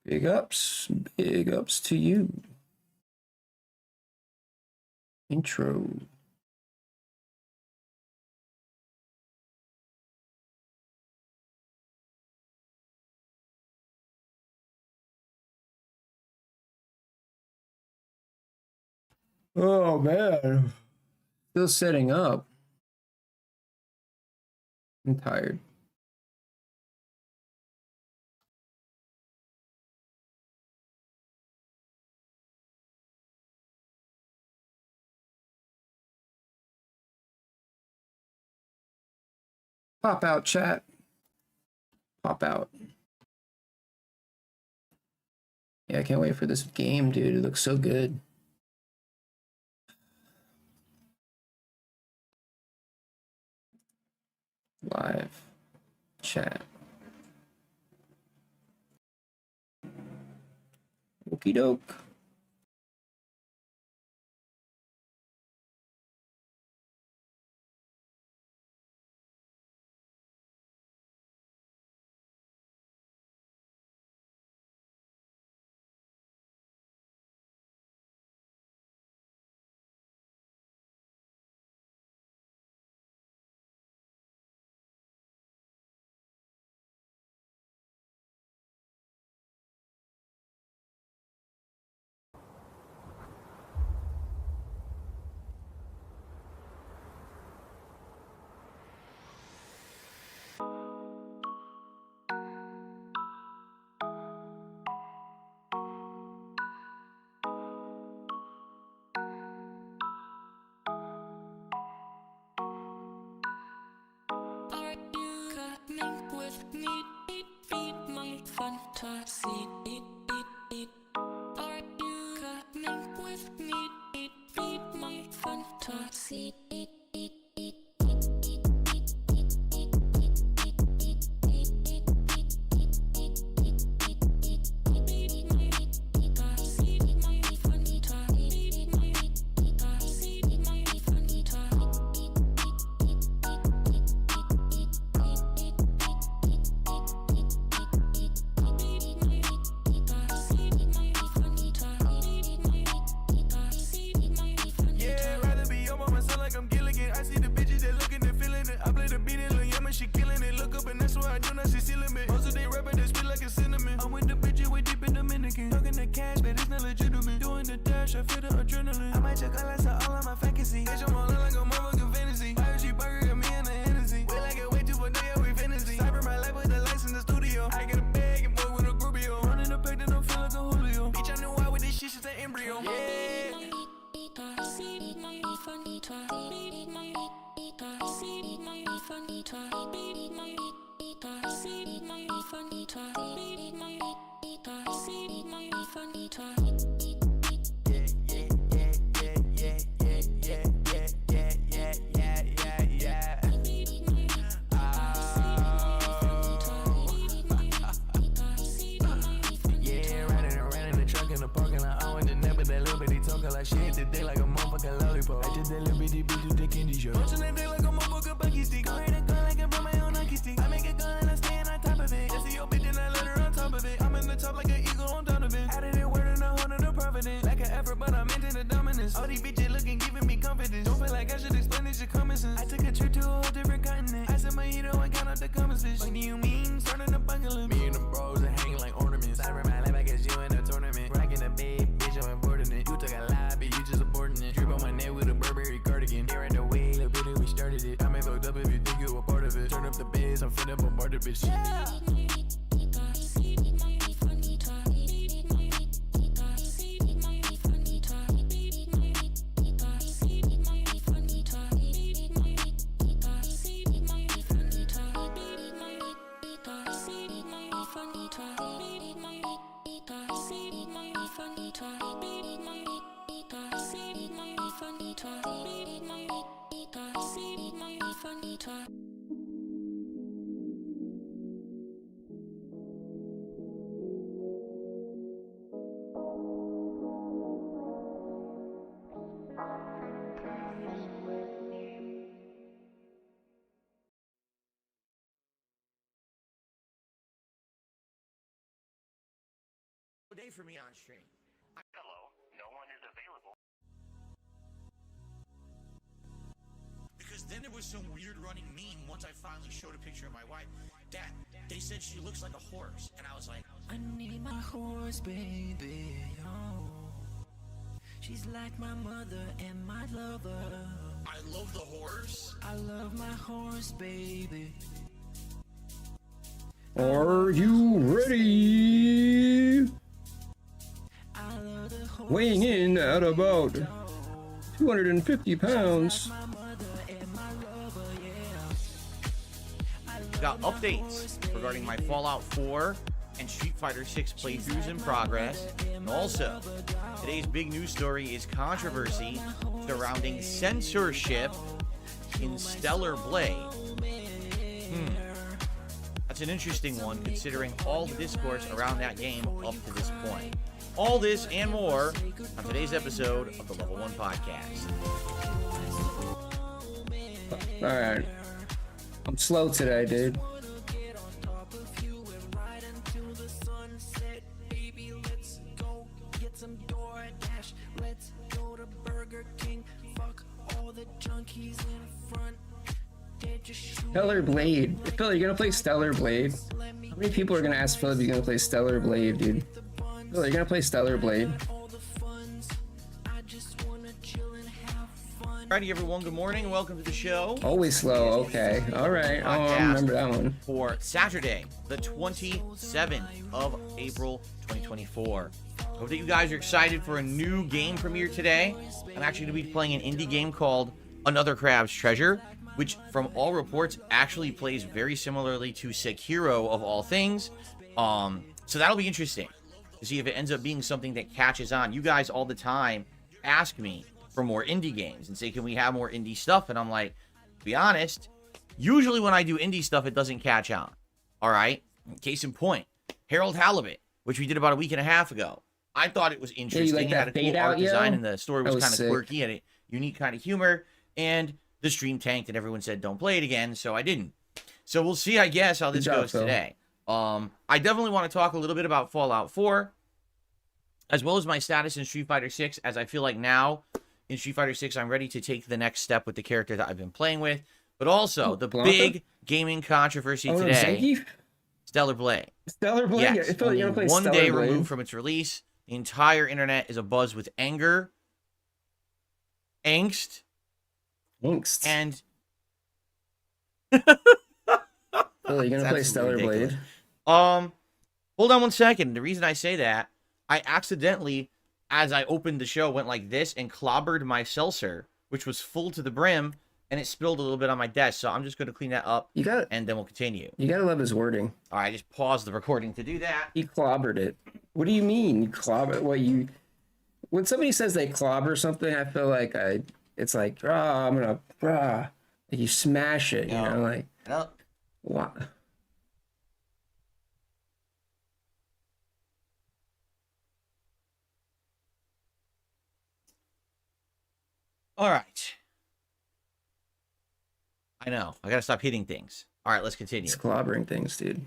Big ups to you. Intro. Oh man, still setting up. I'm tired. Pop out, chat. Pop out. Yeah, I can't wait for this game, dude. It looks so good. Live chat. Okie doke. away from me on stream. Hello, no one is available. Because then there was some weird running meme once I finally showed a picture of my wife. Dad, they said she looks like a horse. And I was like, I need my horse, baby. Oh. She's like my mother and my lover. I love the horse. I love my horse, baby. Are you ready? Weighing in at about 250 pounds. We got updates regarding my Fallout 4 and Street Fighter 6 playthroughs in progress. And also, today's big news story is controversy surrounding censorship in Stellar Blade. That's an interesting one considering all the discourse around that game up to this point. All this and more on today's episode of the Level 1 Podcast. Alright. I'm slow today, dude. Stellar Blade. Phil, you gonna play Stellar Blade? How many people are gonna ask Phil if he's gonna play Stellar Blade, dude? Phil, you're gonna play Stellar Blade? Alrighty, everyone. Good morning and welcome to the show. Always slow. Okay. All right. Oh, I remember that one. For Saturday, the 27th of April, 2024. Hope that you guys are excited for a new game premiere today. I'm actually going to be playing an indie game called Another Crab's Treasure, which from all reports actually plays very similarly to Sekiro of all things. So that'll be interesting to see if it ends up being something that catches on. You guys all the time ask me for more indie games and say, can we have more indie stuff? And I'm like, to be honest, usually when I do indie stuff, it doesn't catch on. All right. Case in point, Harold Halibut, which we did about a week and a half ago. I thought it was interesting. Yeah, you like it had a cool art design and the story was kind of sick. quirky and a unique kind of humor. And the stream tanked and everyone said, don't play it again. So I didn't. So we'll see, I guess, how this goes today. I definitely want to talk a little bit about Fallout 4, as well as my status in Street Fighter 6, as I feel like now in Street Fighter 6, I'm ready to take the next step with the character that I've been playing with. But also, the big gaming controversy today, Stellar Blade. Stellar Blade? Yes, Only only one day removed from its release. The entire internet is abuzz with anger, angst, and... Phil, you gonna play Stellar Blade? Hold on one second. The reason I say that, I accidentally, as I opened the show, went like this and clobbered my seltzer, which was full to the brim, and it spilled a little bit on my desk. So I'm just going to clean that up, and then we'll continue. You gotta love his wording. All right, I just paused the recording to do that. He clobbered it. What do you mean? You clobber? What you? When somebody says they clobber something, I feel like it's like, I'm gonna, like you smash it, you know, like. No. What? All right. I know. I got to stop hitting things. All right, let's continue. It's clobbering things, dude.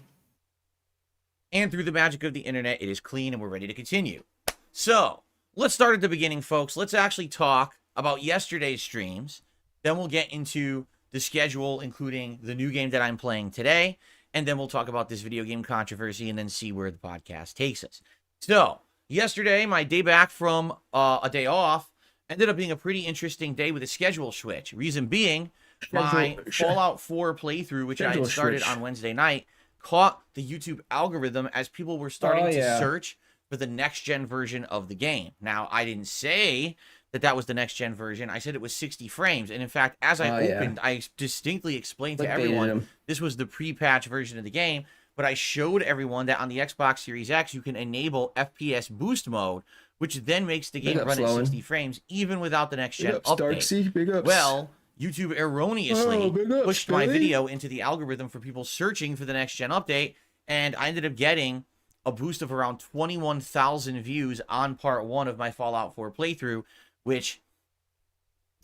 And through the magic of the internet, it is clean and we're ready to continue. So, let's start at the beginning, folks. Let's actually talk about yesterday's streams. Then we'll get into the schedule, including the new game that I'm playing today. And then we'll talk about this video game controversy and then see where the podcast takes us. So, yesterday, my day back from a day off, ended up being a pretty interesting day with a schedule switch. Reason being, my Fallout 4 playthrough, which I had started on Wednesday night, caught the YouTube algorithm as people were starting to search for the next-gen version of the game. Now, I didn't say that that was the next-gen version. I said it was 60 frames. And in fact, as I opened, I distinctly explained to everyone this was the pre-patch version of the game. But I showed everyone that on the Xbox Series X, you can enable FPS boost mode, which then makes the game run at 60 frames, even without the next-gen update. Big ups. Well, YouTube erroneously pushed my video into the algorithm for people searching for the next-gen update, and I ended up getting a boost of around 21,000 views on part 1 of my Fallout 4 playthrough, which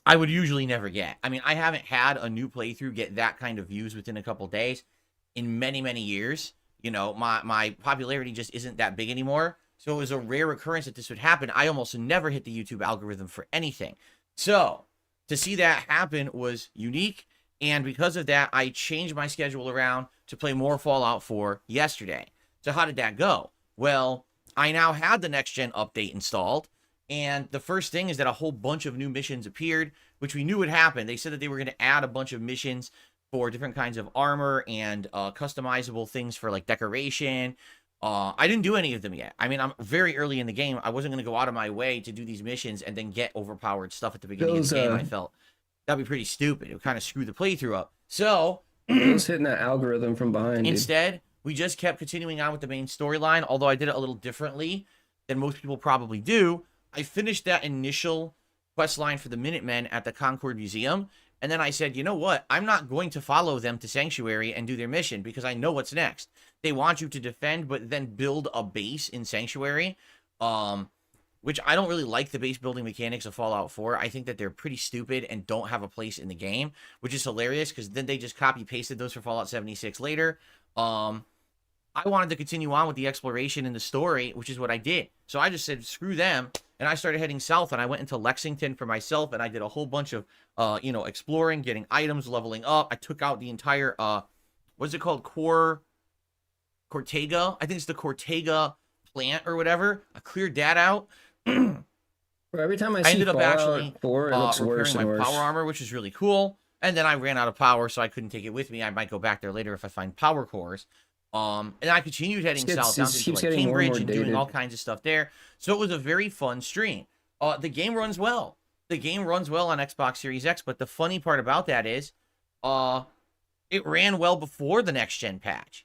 I would usually never get. I mean, I haven't had a new playthrough get that kind of views within a couple days in many, many years. You know, my popularity just isn't that big anymore. So it was a rare occurrence that this would happen. I almost never hit the YouTube algorithm for anything. So to see that happen was unique. And because of that, I changed my schedule around to play more Fallout 4 yesterday. So how did that go? Well, I now had the next gen update installed. And the first thing is that a whole bunch of new missions appeared, which we knew would happen. They said that they were going to add a bunch of missions for different kinds of armor and customizable things for like decoration. I didn't do any of them yet. I mean, I'm very early in the game. I wasn't going to go out of my way to do these missions and then get overpowered stuff at the beginning of the game. I felt that'd be pretty stupid. It would kind of screw the playthrough up. So it was hitting that algorithm from behind. Instead, we just kept continuing on with the main storyline, although I did it a little differently than most people probably do. I finished that initial quest line for the Minutemen at the Concord Museum, and then I said, you know what? I'm not going to follow them to Sanctuary and do their mission because I know what's next. They want you to defend, but then build a base in Sanctuary, which I don't really like the base building mechanics of Fallout 4. I think that they're pretty stupid and don't have a place in the game, which is hilarious because then they just copy-pasted those for Fallout 76 later. I wanted to continue on with the exploration and the story, which is what I did. So I just said, screw them. And I started heading south, and I went into Lexington for myself, and I did a whole bunch of, exploring, getting items, leveling up. I took out the entire, what's it called? Cortega? I think it's the Cortega plant or whatever. I cleared that out. Every time I see ended up Fallout actually 4, it looks worse repairing and my worse. power armor, which is really cool. And then I ran out of power, so I couldn't take it with me. I might go back there later if I find power cores. And I continued heading south down to like Cambridge and doing all kinds of stuff there. So it was a very fun stream. The game runs well. The game runs well on Xbox Series X, but the funny part about that is it ran well before the next gen patch.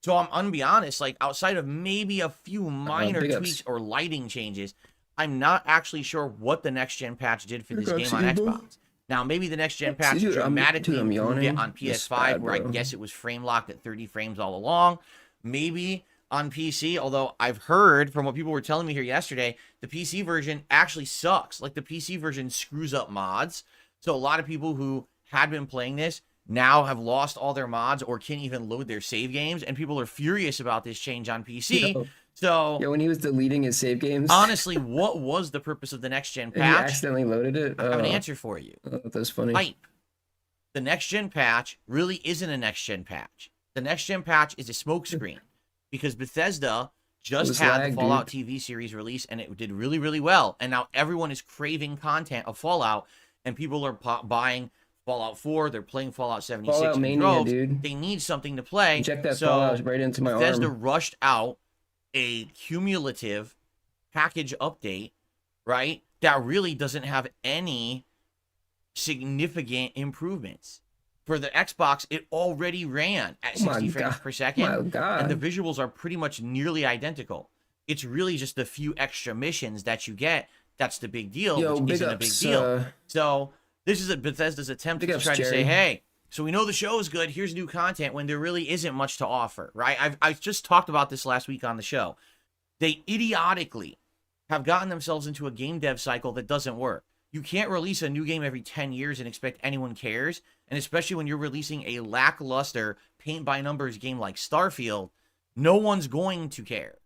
So I'm gonna be honest, like outside of maybe a few minor tweaks or lighting changes, I'm not actually sure what the next gen patch did for this game on Xbox. Now, maybe the next gen patch dramatically improved it on PS5, where I guess it was frame locked at 30 frames all along. Maybe on PC, although I've heard from what people were telling me here yesterday, the PC version actually sucks. Like the PC version screws up mods. So a lot of people who had been playing this now have lost all their mods or can't even load their save games, and people are furious about this change on PC. So yeah, when he was deleting his save games. Honestly, what was the purpose of the next gen patch? He accidentally loaded it. I have an answer for you. That's funny. Hype. The next gen patch really isn't a next gen patch. The next gen patch is a smokescreen because Bethesda just had the Fallout TV series release and it did really, really well. And now everyone is craving content of Fallout, and people are buying Fallout 4. They're playing Fallout 76. Fallout Mania, dude. They need something to play. Check that Fallout right into my arm. Bethesda rushed out a cumulative package update, right? That really doesn't have any significant improvements. For the Xbox, it already ran at 60 frames per second. My God. And the visuals are pretty much nearly identical. It's really just the few extra missions that you get. That's the big deal, which isn't a big deal. So this is Bethesda's attempt to try to say, hey, so we know the show is good. Here's new content when there really isn't much to offer, right? I just talked about this last week on the show. They idiotically have gotten themselves into a game dev cycle that doesn't work. You can't release a new game every 10 years and expect anyone cares. And especially when you're releasing a lackluster paint-by-numbers game like Starfield, no one's going to care.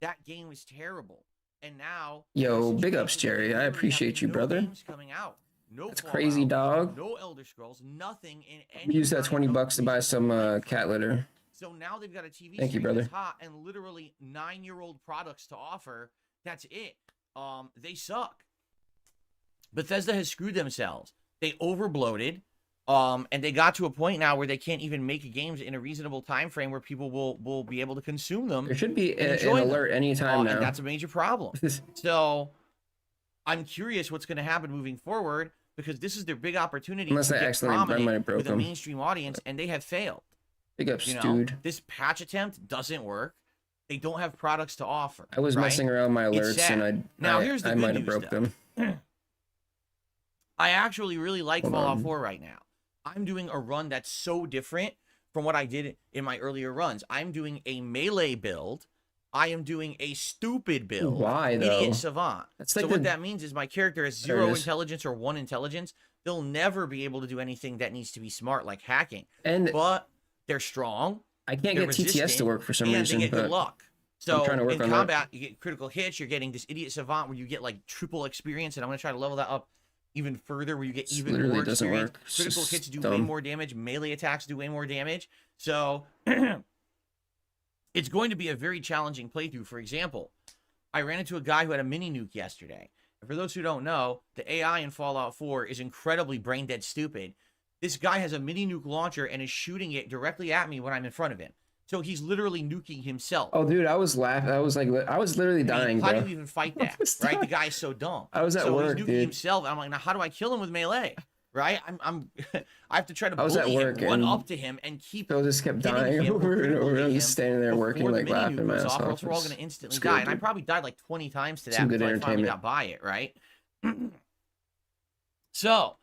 That game is terrible. And now... Yo, big ups, Jerry. I appreciate you, brother. Games coming out. No That's Fallout, crazy, dog. No Elder Scrolls, nothing in any. Use that $20 to buy some cat litter. So now they've got a TV Thank you, series brother. that's hot and literally 9-year-old products to offer. That's it. They suck. Bethesda has screwed themselves. They overbloated, and they got to a point now where they can't even make games in a reasonable time frame where people will be able to consume them. There should be an alert anytime now. And that's a major problem. So I'm curious what's going to happen moving forward, because this is their big opportunity Unless to I get accidentally broke with a them. mainstream audience, and they have failed. Big ups, You know, dude. this patch attempt doesn't work. They don't have products to offer. I was messing around my It's alerts, sad. and Now, here's the I good might have news, broke though. them. I actually really like Hold Fallout on. 4 right now. I'm doing a run that's so different from what I did in my earlier runs. I'm doing a melee build. I am doing a stupid build. Why, though? Idiot Savant. That's So like what that means is my character has There it 0 is. intelligence or 1 intelligence. They'll never be able to do anything that needs to be smart, like hacking. And But they're strong. I can't They're get TTS to resistant, work for some and reason. they get good But luck. So trying to work in on that. combat, you get critical hits. You're getting this idiot savant where you get like triple experience, and I'm gonna try to level that up even further, where you get even literally more doesn't experience. work. It's Critical just hits do dumb. way more damage. Melee attacks do way more damage. So it's going to be a very challenging playthrough. For example, I ran into a guy who had a mini nuke yesterday. And for those who don't know, the AI in Fallout 4 is incredibly brain dead stupid. This guy has a mini nuke launcher and is shooting it directly at me when I'm in front of him. So he's literally nuking himself. Oh, dude, I was laughing. I was literally dying, How bro. do you even fight that? was Right? dying. The guy's so dumb. I was at work, he's nuking dude. himself. I'm like, now how do I kill him with melee? Right? I'm I have to try to I was at bully work him, run and up to him, and keep Phil just kept hitting dying him or over and critical over. I'm hitting just him standing there working, before the like mini laughing nuke my goes ass off, or off. else we're all It's- going to instantly it's die. good, And I dude. probably died like 20 times to that Some good before I finally entertainment. got by it, right? So,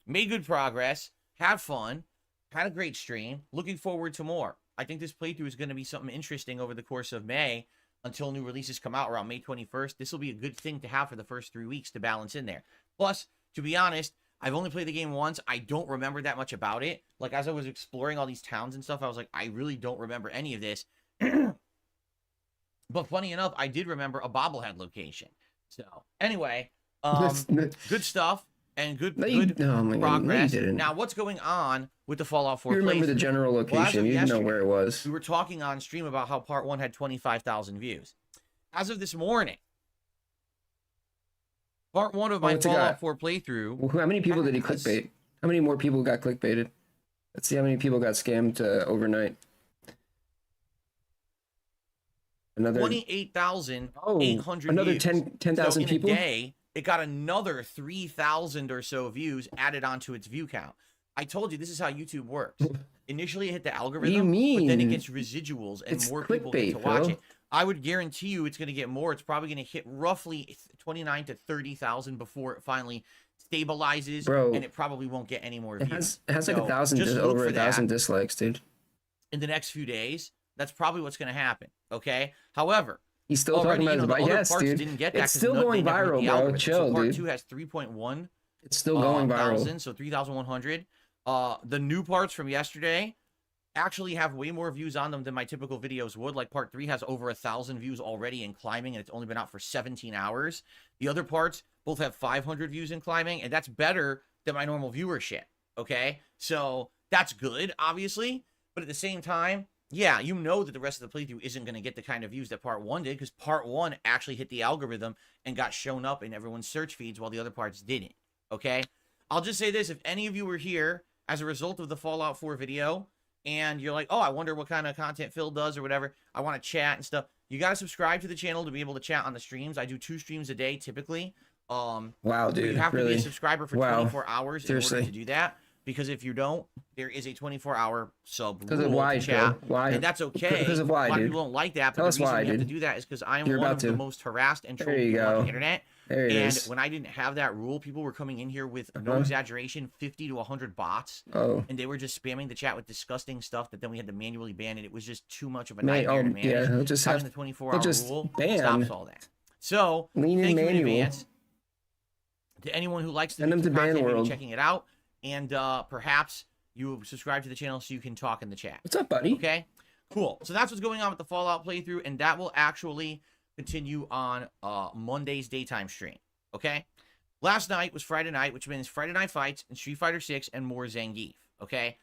made good progress, had fun, had a great stream, looking forward to more. I think this playthrough is going to be something interesting over the course of May until new releases come out around May 21st. This will be a good thing to have for the first 3 weeks to balance in there. Plus, to be honest, I've only played the game once. I don't remember that much about it. Like, as I was exploring all these towns and stuff, I was like, I really don't remember any of this. But funny enough, I did remember a bobblehead location. So, anyway, good stuff and good, No, you- good oh my God, no, you progress. didn't. Now, what's going on with the Fallout 4 You remember the playthrough? general Well, as location. of You didn't know yesterday, where it was. we were talking on stream about how part 1 had 25,000 views. As of this morning, part 1 of my what's it got? Fallout 4 playthrough. Well, how many people did he has- clickbait? How many more people got clickbaited? Let's see how many people got scammed overnight. Another 28,800 another views. 10,000 So in people. a day, it got another 3,000 or so views added onto its view count. I told you this is how YouTube works. Initially, it hit the algorithm, but then it mean? gets residuals and It's more people get to clickbait, watch bro. it. I would guarantee you it's going to get more. It's probably going to hit roughly 29 to 30,000 before it finally stabilizes, Bro, and it probably won't get any more It views. has like So, 1,000, just look over for 1,000 that dislikes, dude. in the next few days. That's probably what's going to happen. Okay. However, He's still already, talking about the his other yes, parts dude. didn't get that It's 'cause still going they never hit viral, the bro. algorithm. Chill, so part dude. 2 has 3.1 It's still going viral. thousand, so 3,100. The new parts from yesterday actually have way more views on them than my typical videos would. Like part 3 has over 1,000 views already in climbing, and it's only been out for 17 hours. The other parts both have 500 views in climbing, and that's better than my normal viewership. Okay, so that's good, obviously, but at the same time, yeah, you know that the rest of the playthrough isn't going to get the kind of views that part 1 did, because part 1 actually hit the algorithm and got shown up in everyone's search feeds while the other parts didn't. Okay, I'll just say this: if any of you were here as a result of the Fallout 4 video and you're like, oh, I wonder what kind of content Phil does or whatever, I want to chat and stuff, you got to subscribe to the channel to be able to chat on the streams. I do 2 streams a day typically. Wow, But dude. you have to be really? a subscriber for Wow. 24 hours in Seriously. order to do that, because if you don't, there is a 24-hour sub Because rule of why, to chat, Phil? Why? and that's okay. Because of why, a lot of dude? people don't like that, but Tell us the reason why, we have to dude. do that is because I am You're one about of the to. most harassed and There trolled you people on go. the internet. There it And is. when I didn't have that rule, people were coming in here with no Uh-huh. exaggeration, 50 to 100 bots, Oh, and they were just spamming the chat with disgusting stuff that then we had to manually ban, and it was just too much of a man, nightmare to manage. yeah. He'll just Having have the 24-hour just rule ban. stops all that. So, lean in thank you in manual. advance to anyone who likes the Send them to YouTube Ban content, maybe World. checking it out, and perhaps you subscribe to the channel so you can talk in the chat. What's up, buddy? Okay, cool. So that's what's going on with the Fallout playthrough, and that will actually continue on Monday's daytime stream. Okay, last night was Friday night, which means Friday Night Fights and Street Fighter 6 and more Zangief. Okay,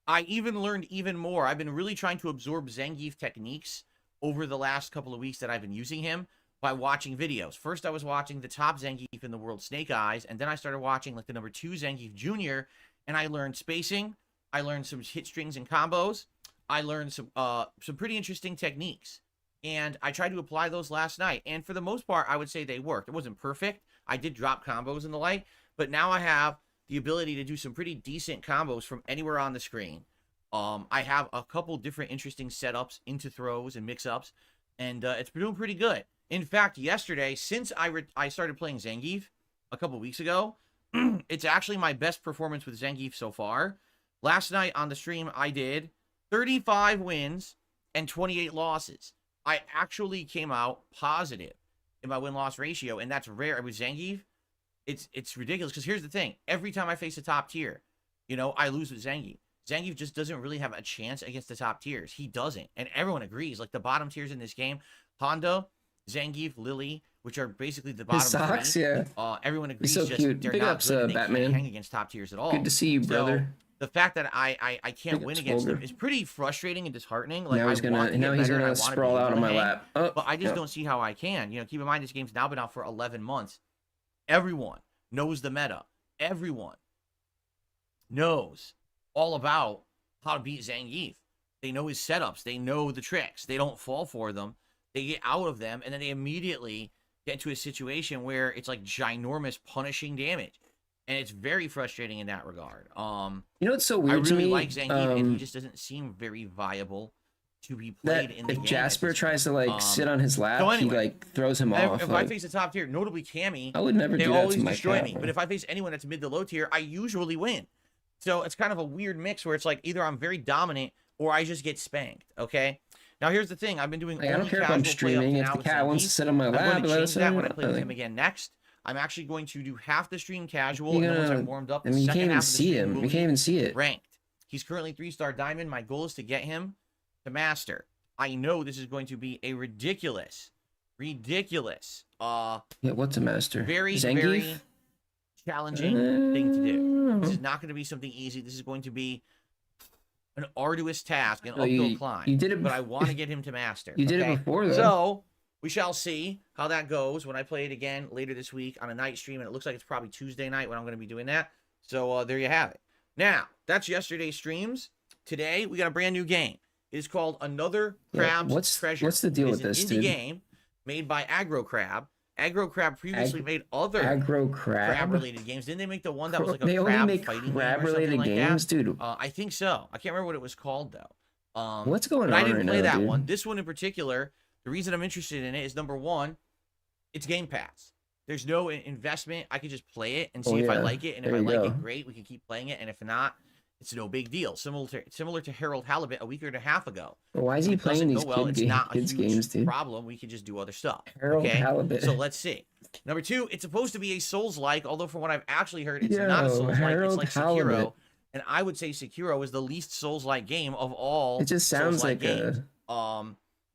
I even learned even more. I've been really trying to absorb Zangief techniques over the last couple of weeks that I've been using him by watching videos. First, I was watching the top Zangief in the world, Snake Eyes, and then I started watching like the number 2 Zangief Jr., and I learned spacing. I learned some hit strings and combos. I learned some pretty interesting techniques, and I tried to apply those last night. And for the most part, I would say they worked. It wasn't perfect. I did drop combos and the like, but now I have the ability to do some pretty decent combos from anywhere on the screen. I have a couple different interesting setups into throws and mix-ups, and it's been doing pretty good. In fact, yesterday, since I started playing Zangief a couple weeks ago, it's actually my best performance with Zangief so far. Last night on the stream, I did 35 wins and 28 losses. I actually came out positive in my win-loss ratio, and that's rare. With Zangief, it's ridiculous, because here's the thing. Every time I face a top tier, I lose with Zangief. Zangief just doesn't really have a chance against the top tiers. He doesn't. And everyone agrees. Like the bottom tiers in this game, Honda, Zangief, Lily, which are basically the bottom His socks, three. yeah. Everyone agrees so just cute. they're Big not ups, good and they Batman. can't hang against top tiers at all. Good to see you, brother. The fact that I can't Big win ups, against Volger. them is pretty frustrating and disheartening. Like Now he's I want to gonna get better and I wanna be sprawl able out to on my hang, lap. Oh, but I just no. don't see how I can. You know, keep in mind this game's now been out for 11 months. Everyone knows the meta. Everyone knows all about how to beat Zangief. They know his setups. They know the tricks. They don't fall for them. They get out of them, and then they immediately get into a situation where it's like ginormous punishing damage. And it's very frustrating in that regard. You know what's so I weird to really me? like Zangief, and he just doesn't seem very viable to be played That in the if game. Jasper tries to like sit on his lap, so he anyway, like throws him off. if I face a top tier, notably Cammy, I would never they do that always to my destroy cat. me. But if I face anyone that's mid to low tier, I usually win. So it's kind of a weird mix where it's like either I'm very dominant or I just get spanked. Okay. Now here's the thing: I've been doing Like, I only don't care if casual I'm play up streaming. to If now the with cat wants to Zangief. sit on my I'm lap, going to change that when I play with like, him again next. I'm actually going to do half the stream casual, You're and then once gonna- I'm warmed up, I the mean, you second can't even half of the see stream him. will You be can't even see it. ranked. He's currently 3-star diamond. My goal is to get him to master. I know this is going to be a ridiculous, Yeah, what's a master? very, Zangief? very challenging thing to do. This is not going to be something easy. This is going to be an arduous task, an Oh, uphill climb. you did it. But I want to get him to master. You did okay? it before, though. So we shall see how that goes when I play it again later this week on a night stream. And it looks like it's probably Tuesday night when I'm going to be doing that. So there you have it. Now, that's yesterday's streams. Today, we got a brand new game. It is called Another Crab's Treasure. What's the deal It with is this, an indie dude? game made by Aggro Crab. Aggro Crab previously made other Aggro Crab? crab-related games. Didn't they make the one that was like a They only crab make fighting game or crab-related something like games, that? dude. I think so. I can't remember what it was called though. What's going but on I didn't right play now, that dude? one. This one in particular, the reason I'm interested in it is number one, it's Game Pass. There's no investment. I could just play it and see if I like it, and if There I you like go. it, great. We can keep playing it, and if not, it's no big deal. Similar to Harold Halibut a week and a half ago. Well, why is he If it doesn't playing go these well, it's not a kids huge games, dude? problem. We could just do other stuff. Harold okay? Halibut. So let's see. Number two, it's supposed to be a Souls-like, although from what I've actually heard, it's Yo, not a Souls-like. Harold It's like Sekiro. Halibut. And I would say Sekiro is the least Souls-like game of all. It just sounds Souls-like like games. a...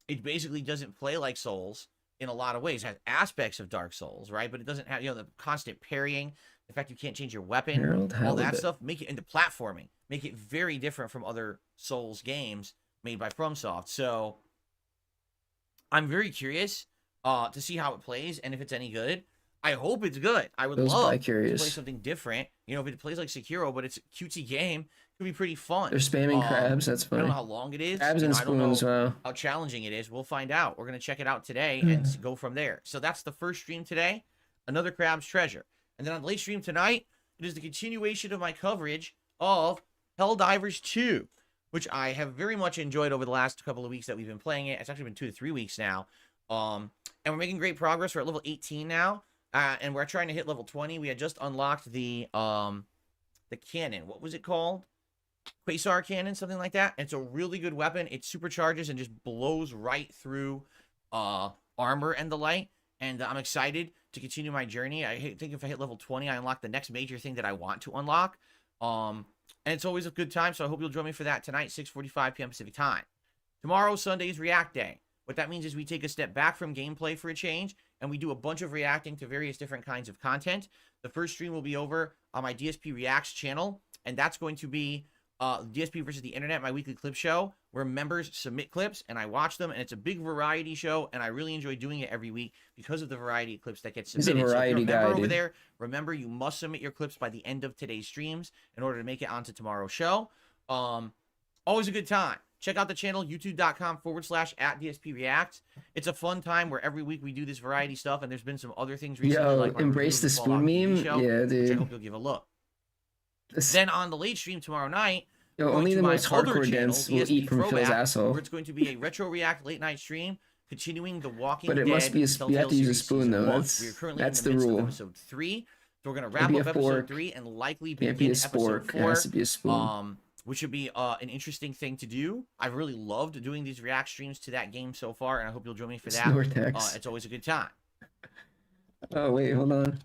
It basically doesn't play like Souls in a lot of ways. It has aspects of Dark Souls, right? But it doesn't have, the constant parrying, the fact you can't change your weapon, Harold all that Halibut. stuff. Make it into platforming, make it very different from other Souls games made by FromSoft. So I'm very curious to see how it plays and if it's any good. I hope it's good. I would Those love to bi-curious. play something different. If it plays like Sekiro, but it's a cutesy game, it could be pretty fun. They're spamming crabs. That's I don't funny. know how long it is. Crabs and I don't know spoons, wow. how challenging it is. We'll find out. We're going to check it out today and go from there. So that's the first stream today, Another Crab's Treasure. And then on the late stream tonight, it is the continuation of my coverage of Helldivers 2, which I have very much enjoyed over the last couple of weeks that we've been playing it. It's actually been 2 to 3 weeks now. And we're making great progress. We're at level 18 now. And we're trying to hit level 20. We had just unlocked the cannon. What was it called? Quasar cannon, something like that. And it's a really good weapon. It supercharges and just blows right through armor and the like. And I'm excited to continue my journey. I think if I hit level 20, I unlock the next major thing that I want to unlock. And it's always a good time, so I hope you'll join me for that tonight, 6:45 p.m. Pacific time. Tomorrow, Sunday, is React Day. What that means is we take a step back from gameplay for a change, and we do a bunch of reacting to various different kinds of content. The first stream will be over on my DSP Reacts channel, and that's going to be DSP versus the Internet, my weekly clip show, where members submit clips, and I watch them, and it's a big variety show, and I really enjoy doing it every week because of the variety of clips that get He's a submitted. variety so if you're a guy, member over dude. there, remember you must submit your clips by the end of today's streams in order to make it onto tomorrow's show. Always a good time. Check out the channel, youtube.com/@DSPReacts. It's a fun time where every week we do this variety stuff, and there's been some other things recently. Yo, like my embrace review of the Fallout spoon TV meme? show, Yeah, which I dude. hope you'll give a look. This- Then on the late stream tomorrow night, Yo, going only to the my most other hardcore channel, dents will DSP eat from Phil's Throwback, asshole. where it's going to be a retro react late night stream, continuing the Walking But it Dead. must be you Telltale have to use a series spoon, season though. 1. That's- We are currently that's in the the midst rule. of episode 3. So we're going to wrap be up a episode fork. 3 and likely Can't be begin a episode spork. It 4. has to be a spoon. Which would be an interesting thing to do. I've really loved doing these react streams to that game so far, and I hope you'll join me for that. Snortex. It's always a good time. Oh, wait, hold on.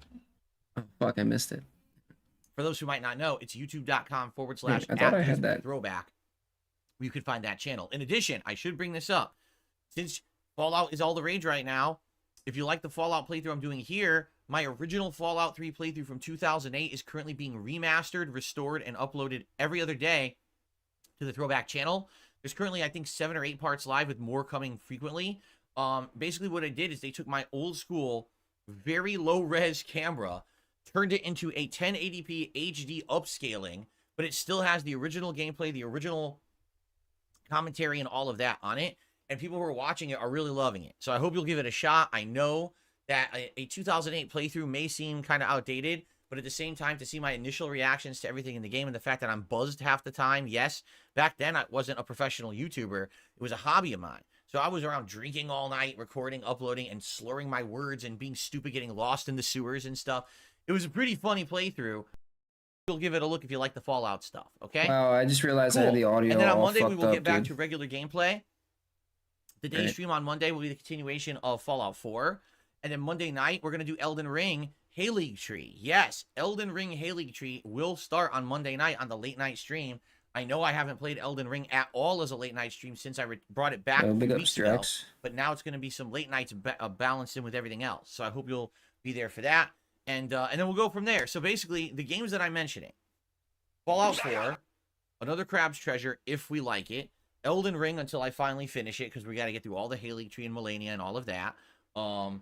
Oh, fuck, I missed it. For those who might not know, it's youtube.com/@ I thought I had that. throwback. You could find that channel. In addition, I should bring this up. Since Fallout is all the rage right now, if you like the Fallout playthrough I'm doing here, my original Fallout 3 playthrough from 2008 is currently being remastered, restored, and uploaded every other day to the Throwback channel. There's currently, I think, 7 or 8 parts live with more coming frequently. Basically what I did is they took my old school, very low-res camera, turned it into a 1080p HD upscaling, but it still has the original gameplay, the original commentary, and all of that on it. And people who are watching it are really loving it. So I hope you'll give it a shot. I know that a 2008 playthrough may seem kind of outdated, but at the same time, to see my initial reactions to everything in the game and the fact that I'm buzzed half the time, yes, back then I wasn't a professional YouTuber. It was a hobby of mine. So I was around drinking all night, recording, uploading, and slurring my words and being stupid, getting lost in the sewers and stuff. It was a pretty funny playthrough. You'll give it a look if you like the Fallout stuff, okay? Wow, I just realized I had the audio and then on all Monday, we fucked will up, get back dude. to regular gameplay. The day stream on Monday will be the continuation of Fallout 4. And then Monday night, we're going to do Elden Ring Hayleague Tree. Yes, Elden Ring Hayleague Tree will start on Monday night on the late night stream. I know I haven't played Elden Ring at all as a late night stream since I brought it back a few weeks ago. But now it's going to be some late nights balanced in with everything else. So I hope you'll be there for that. And then we'll go from there. So basically, the games that I'm mentioning. Fallout 4, Another Crab's Treasure, if we like it. Elden Ring until I finally finish it, because we got to get through all the Hayleague Tree and Melania and all of that. I'm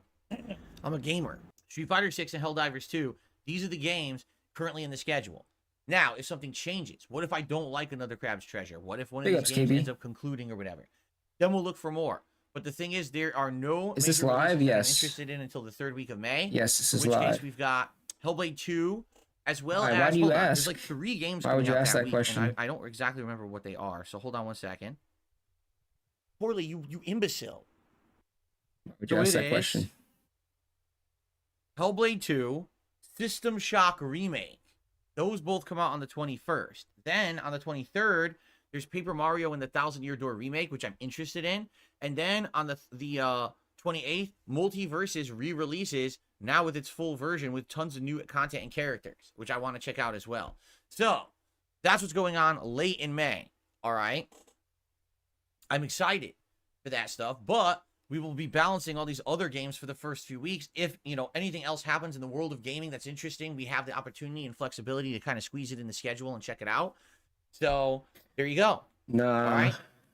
a gamer. Street Fighter 6 and Helldivers 2, these are the games currently in the schedule. Now, if something changes, what if I don't like Another Crab's Treasure? What if one of these games ends up concluding or whatever? Then we'll look for more. But the thing is, there are no Is this live? Yes. I'm interested in until the 3rd week of May. Yes, this is live. live. In which case, we've got Hellblade 2, as well as... Why do you ask? There's like 3 games Why would you ask that week, question? and I don't exactly remember what they are. So hold on one second. Poorly, you imbecile. Why would you ask that question? Hellblade 2, System Shock Remake. Those both come out on the 21st. Then, on the 23rd, there's Paper Mario and the Thousand Year Door Remake, which I'm interested in. And then, on the 28th, Multiverses re-releases, now with its full version, with tons of new content and characters, which I want to check out as well. So, that's what's going on late in May. All right? I'm excited for that stuff, but we will be balancing all these other games for the first few weeks. If, anything else happens in the world of gaming that's interesting, we have the opportunity and flexibility to kind of squeeze it in the schedule and check it out. So, there you go. No. All right?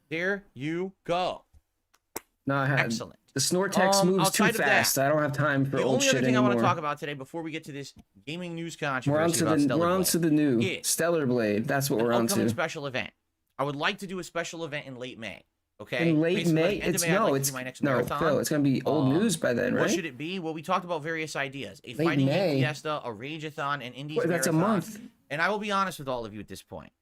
There you go. No, I had Excellent. The Snortex moves too fast. I don't have time for old shit anymore. The only other thing I want to talk about today, before we get to this gaming news controversy we're on to the new Stellar Blade. That's what we're on to. Upcoming special event. I would like to do a special event in late May. Okay. In late May? Phil, it's gonna be old news by then, right? What should it be? Well, we talked about various ideas: a fighting game fiesta, a rageathon, an indies marathon. That's a month. And I will be honest with all of you at this point.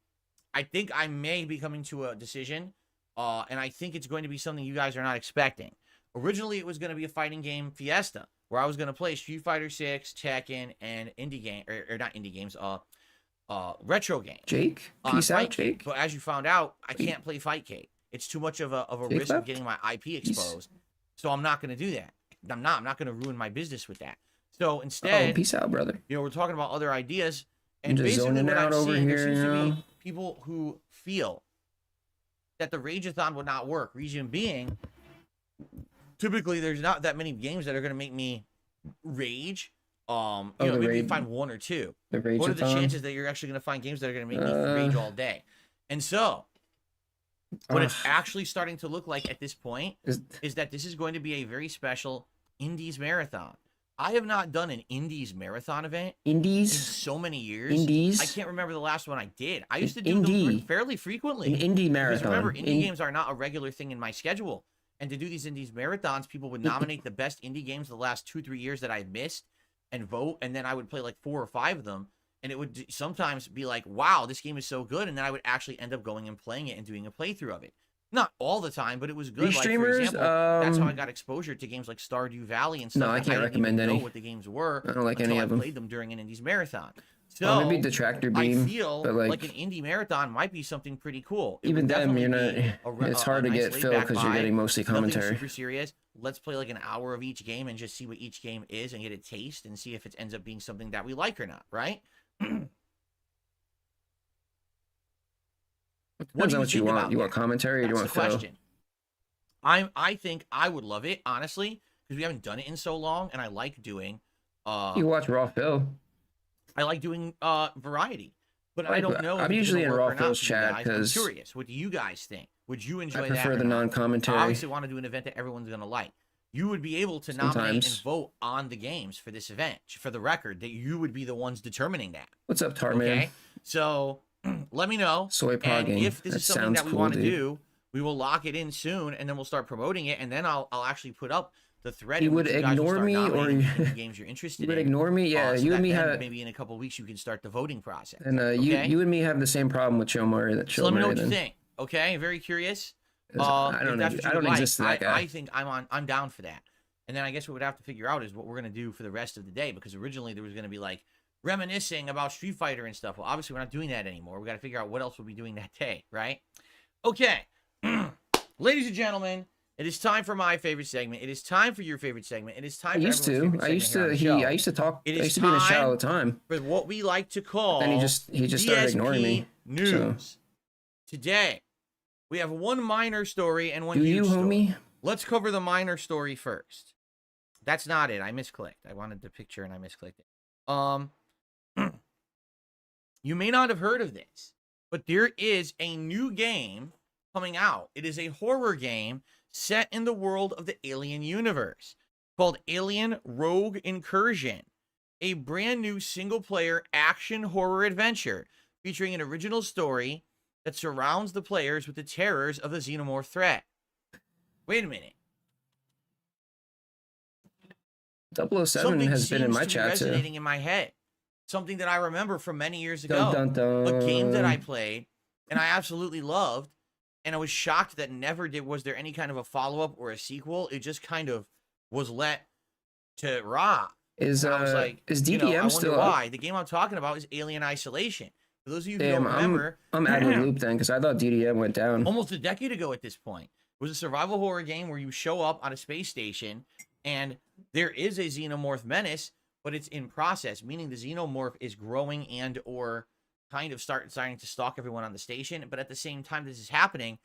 I think I may be coming to a decision, and I think it's going to be something you guys are not expecting. Originally, it was going to be a fighting game fiesta, where I was going to play Street Fighter 6, Tekken, and indie game, or not indie games, retro games. Jake, peace out, Jake. But as you found out, I can't play Fightcade. It's too much of a risk of getting my IP exposed. So I'm not going to do that. I'm not going to ruin my business with that. So instead, peace out, brother. We're talking about other ideas, and basically what I'm seeing, there seems to be people who feel that the Rageathon would not work. Reason being, typically there's not that many games that are going to make me rage. Maybe you find 1 or 2. What are the chances that you're actually going to find games that are going to make me rage all day? And so, what it's actually starting to look like at this point is that this is going to be a very special Indies Marathon. I have not done an Indies Marathon event in so many years. I can't remember the last one I did. I used to do them fairly frequently. An Indie Marathon. Because remember, indie games are not a regular thing in my schedule. And to do these Indies Marathons, people would nominate the best indie games the last 2-3 years that I've missed and vote, and then I would play like 4 or 5 of them. And it would sometimes be like, wow, this game is so good. And then I would actually end up going and playing it and doing a playthrough of it. Not all the time, but it was good. These like, streamers, for example, that's how I got exposure to games like Stardew Valley and stuff. No, I can't recommend any. I didn't know what the games were. I don't like any of them. I played them during an Indies Marathon. So maybe Detractor Beam. I feel like an Indie Marathon might be something pretty cool. Even then, you're not. It's hard to get filled because you're getting mostly commentary. Super serious. Let's play like an hour of each game and just see what each game is and get a taste and see if it ends up being something that we like or not. Right? What Depends do on you what you think want. about You that? want commentary or do you That's want the Phil? question. I think I would love it, honestly, because we haven't done it in so long, and I like doing You watch Raw Phil. variety. But I don't know if I'm it's usually going in to Raw work or not Phil's for you chat guys. I'm because curious. What do you guys think? Would you I enjoy that prefer or the not? I non-commentary. obviously want to do an event that everyone's going to like. You would be able to nominate and Sometimes. vote on the games for this event. For the record, that you would be the ones determining that. What's up, Tarman? Okay, so let me know. Soy And pogging. if this That is something sounds that we cool, want to dude. do, we will lock it in soon, and then we'll start promoting it, and then I'll actually put up the thread. You in which would you guys will ignore start me, or nominating you, the games you're interested you would in. ignore me? Yeah, So you that and me then have, maybe in a couple of weeks you can start the voting process. and okay? you and me have the same problem with Chill Murray. That So Chill let me know Murray what you then. think. Okay, very curious. I If don't, that's what you I would don't like, exist to that guy. I think I'm down for that. And then I guess what we'd have to figure out is what we're gonna do for the rest of the day, because originally there was gonna be like reminiscing about Street Fighter and stuff. Well, obviously we're not doing that anymore. We got to figure out what else we'll be doing that day, right? Okay, ladies and gentlemen, it is time for my favorite segment. It is time for your favorite segment. It is time. I used to. I used to. I used to talk. I used to be in the chat all the time. For what we like to call. Then he just started ignoring me. News. So. Today, we have one minor story and one Do huge you, story. homie? Let's cover the minor story first. That's not it. I misclicked. I wanted the picture and I misclicked it. You may not have heard of this, but there is a new game coming out. It is a horror game set in the world of the Alien universe called Alien Rogue Incursion, a brand new single-player action horror adventure featuring an original story that surrounds the players with the terrors of the xenomorph threat. Wait a minute. 007 Something has been in my seems to be chat resonating too. in my head. Something that I remember from many years ago. Dun, dun, dun. A game that I played and I absolutely loved, and I was shocked that never was there any kind of a follow-up or a sequel. It just kind of was let to rot. Is And I was like, DDM I wonder still why. up? The game I'm talking about is Alien Isolation. For those of you who Damn, don't remember, I'm out of the loop then because I thought DDM went down. almost a decade ago at this point, it was a survival horror game where you show up on a space station and there is a xenomorph menace, but it's in process, meaning the xenomorph is growing and or kind of starting to stalk everyone on the station. But at the same time this is happening,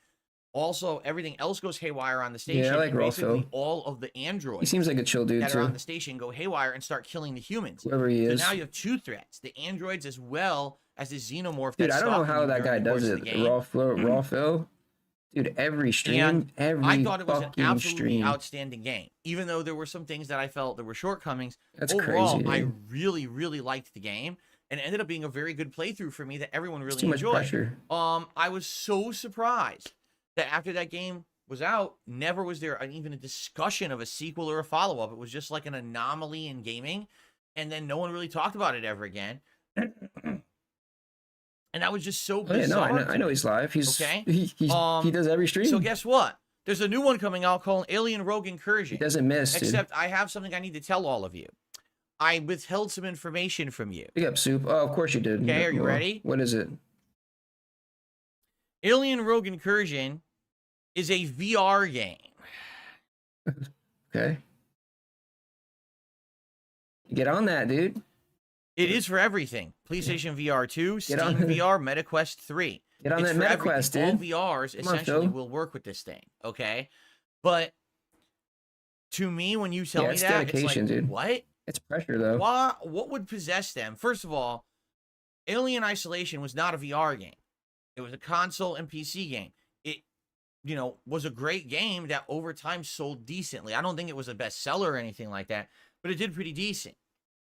also everything else goes haywire on the station. Yeah, I like and basically Rolfo. all of the He androids seems like a chill dude that are on too. the station go haywire and start killing the humans. Whoever he So is. now you have two threats: the androids as well as the xenomorph. Dude, that's I don't know stalking how you that guy during the course does of the it. game. Raw Phil. Dude, every stream, And every I thought it was an fucking absolutely stream. outstanding game, even though there were some things that I felt there were shortcomings. That's Overall, crazy. I Dude. really, really liked the game, and it ended up being a very good playthrough for me that everyone It's really too much enjoyed. pressure. I was so surprised that after that game was out, never was there even a discussion of a sequel or a follow-up. It was just like an anomaly in gaming, and then no one really talked about it ever again. And that was just so Oh, yeah, no, bizarre. I know he's live. He's Okay. he does every stream. So guess what? There's a new one coming out called Alien Rogue Incursion. He doesn't miss, dude. Except I have something I need to tell all of you. I withheld some information from you. Big up, Soup. Oh, of course you did. Okay, are you Well, ready? What is it? Alien Rogue Incursion is a VR game. Okay. Get on that, dude. It is for everything. PlayStation VR 2, Steam on- VR, MetaQuest 3. Get on It's that for MetaQuest, everything. dude. All VRs Come on, essentially Phil. will work with this thing, okay? But to me, when you tell Yeah, me it's that, it's dedication, like, dude. what? It's pressure though. What would possess them? First of all, Alien Isolation was not a VR game. It was a console and PC game. It, was a great game that over time sold decently. I don't think it was a bestseller or anything like that, but it did pretty decent,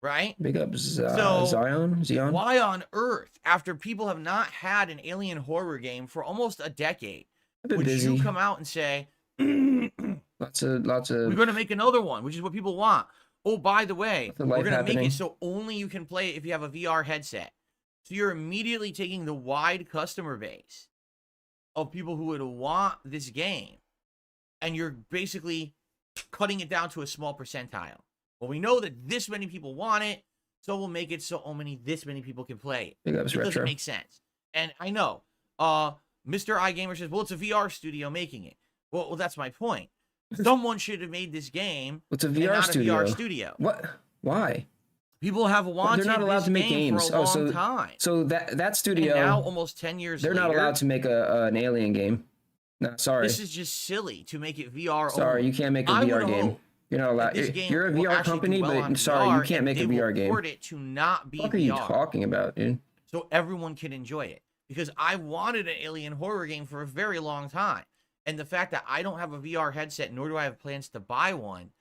right? Big up So, Zion. Why on earth, after people have not had an alien horror game for almost a decade, I've been would busy. you come out and say, we're Lots of going to make another one, which is what people want? Oh, by the way, Lots of we're life going to make happening. it so only you can play it if you have a VR headset. So you're immediately taking the wide customer base of people who would want this game, and you're basically cutting it down to a small percentile. Well, we know that this many people want it, so we'll make it so this many people can play it. Big ups It doesn't retro. make sense. And I know, Mr. iGamer says, well, it's a VR studio making it. Well, that's my point. Someone should have made this game It's a and VR not studio. a VR studio. What? Why? People have But wanted they're not allowed this to make game games. for a Oh, long time. so that studio, And now, almost 10 years they're later, not allowed to make an Alien game. No, sorry. this is just silly to make it VR Sorry, only. you can't make a I VR would game. hope You're not that allowed. this game You're a will VR actually company, do well but on sorry, you VR, can't and make a they VR will game. port it to not be What are you VR, talking about, dude? so everyone can enjoy it. Because I wanted an alien horror game for a very long time. And the fact that I don't have a VR headset, nor do I have plans to buy one,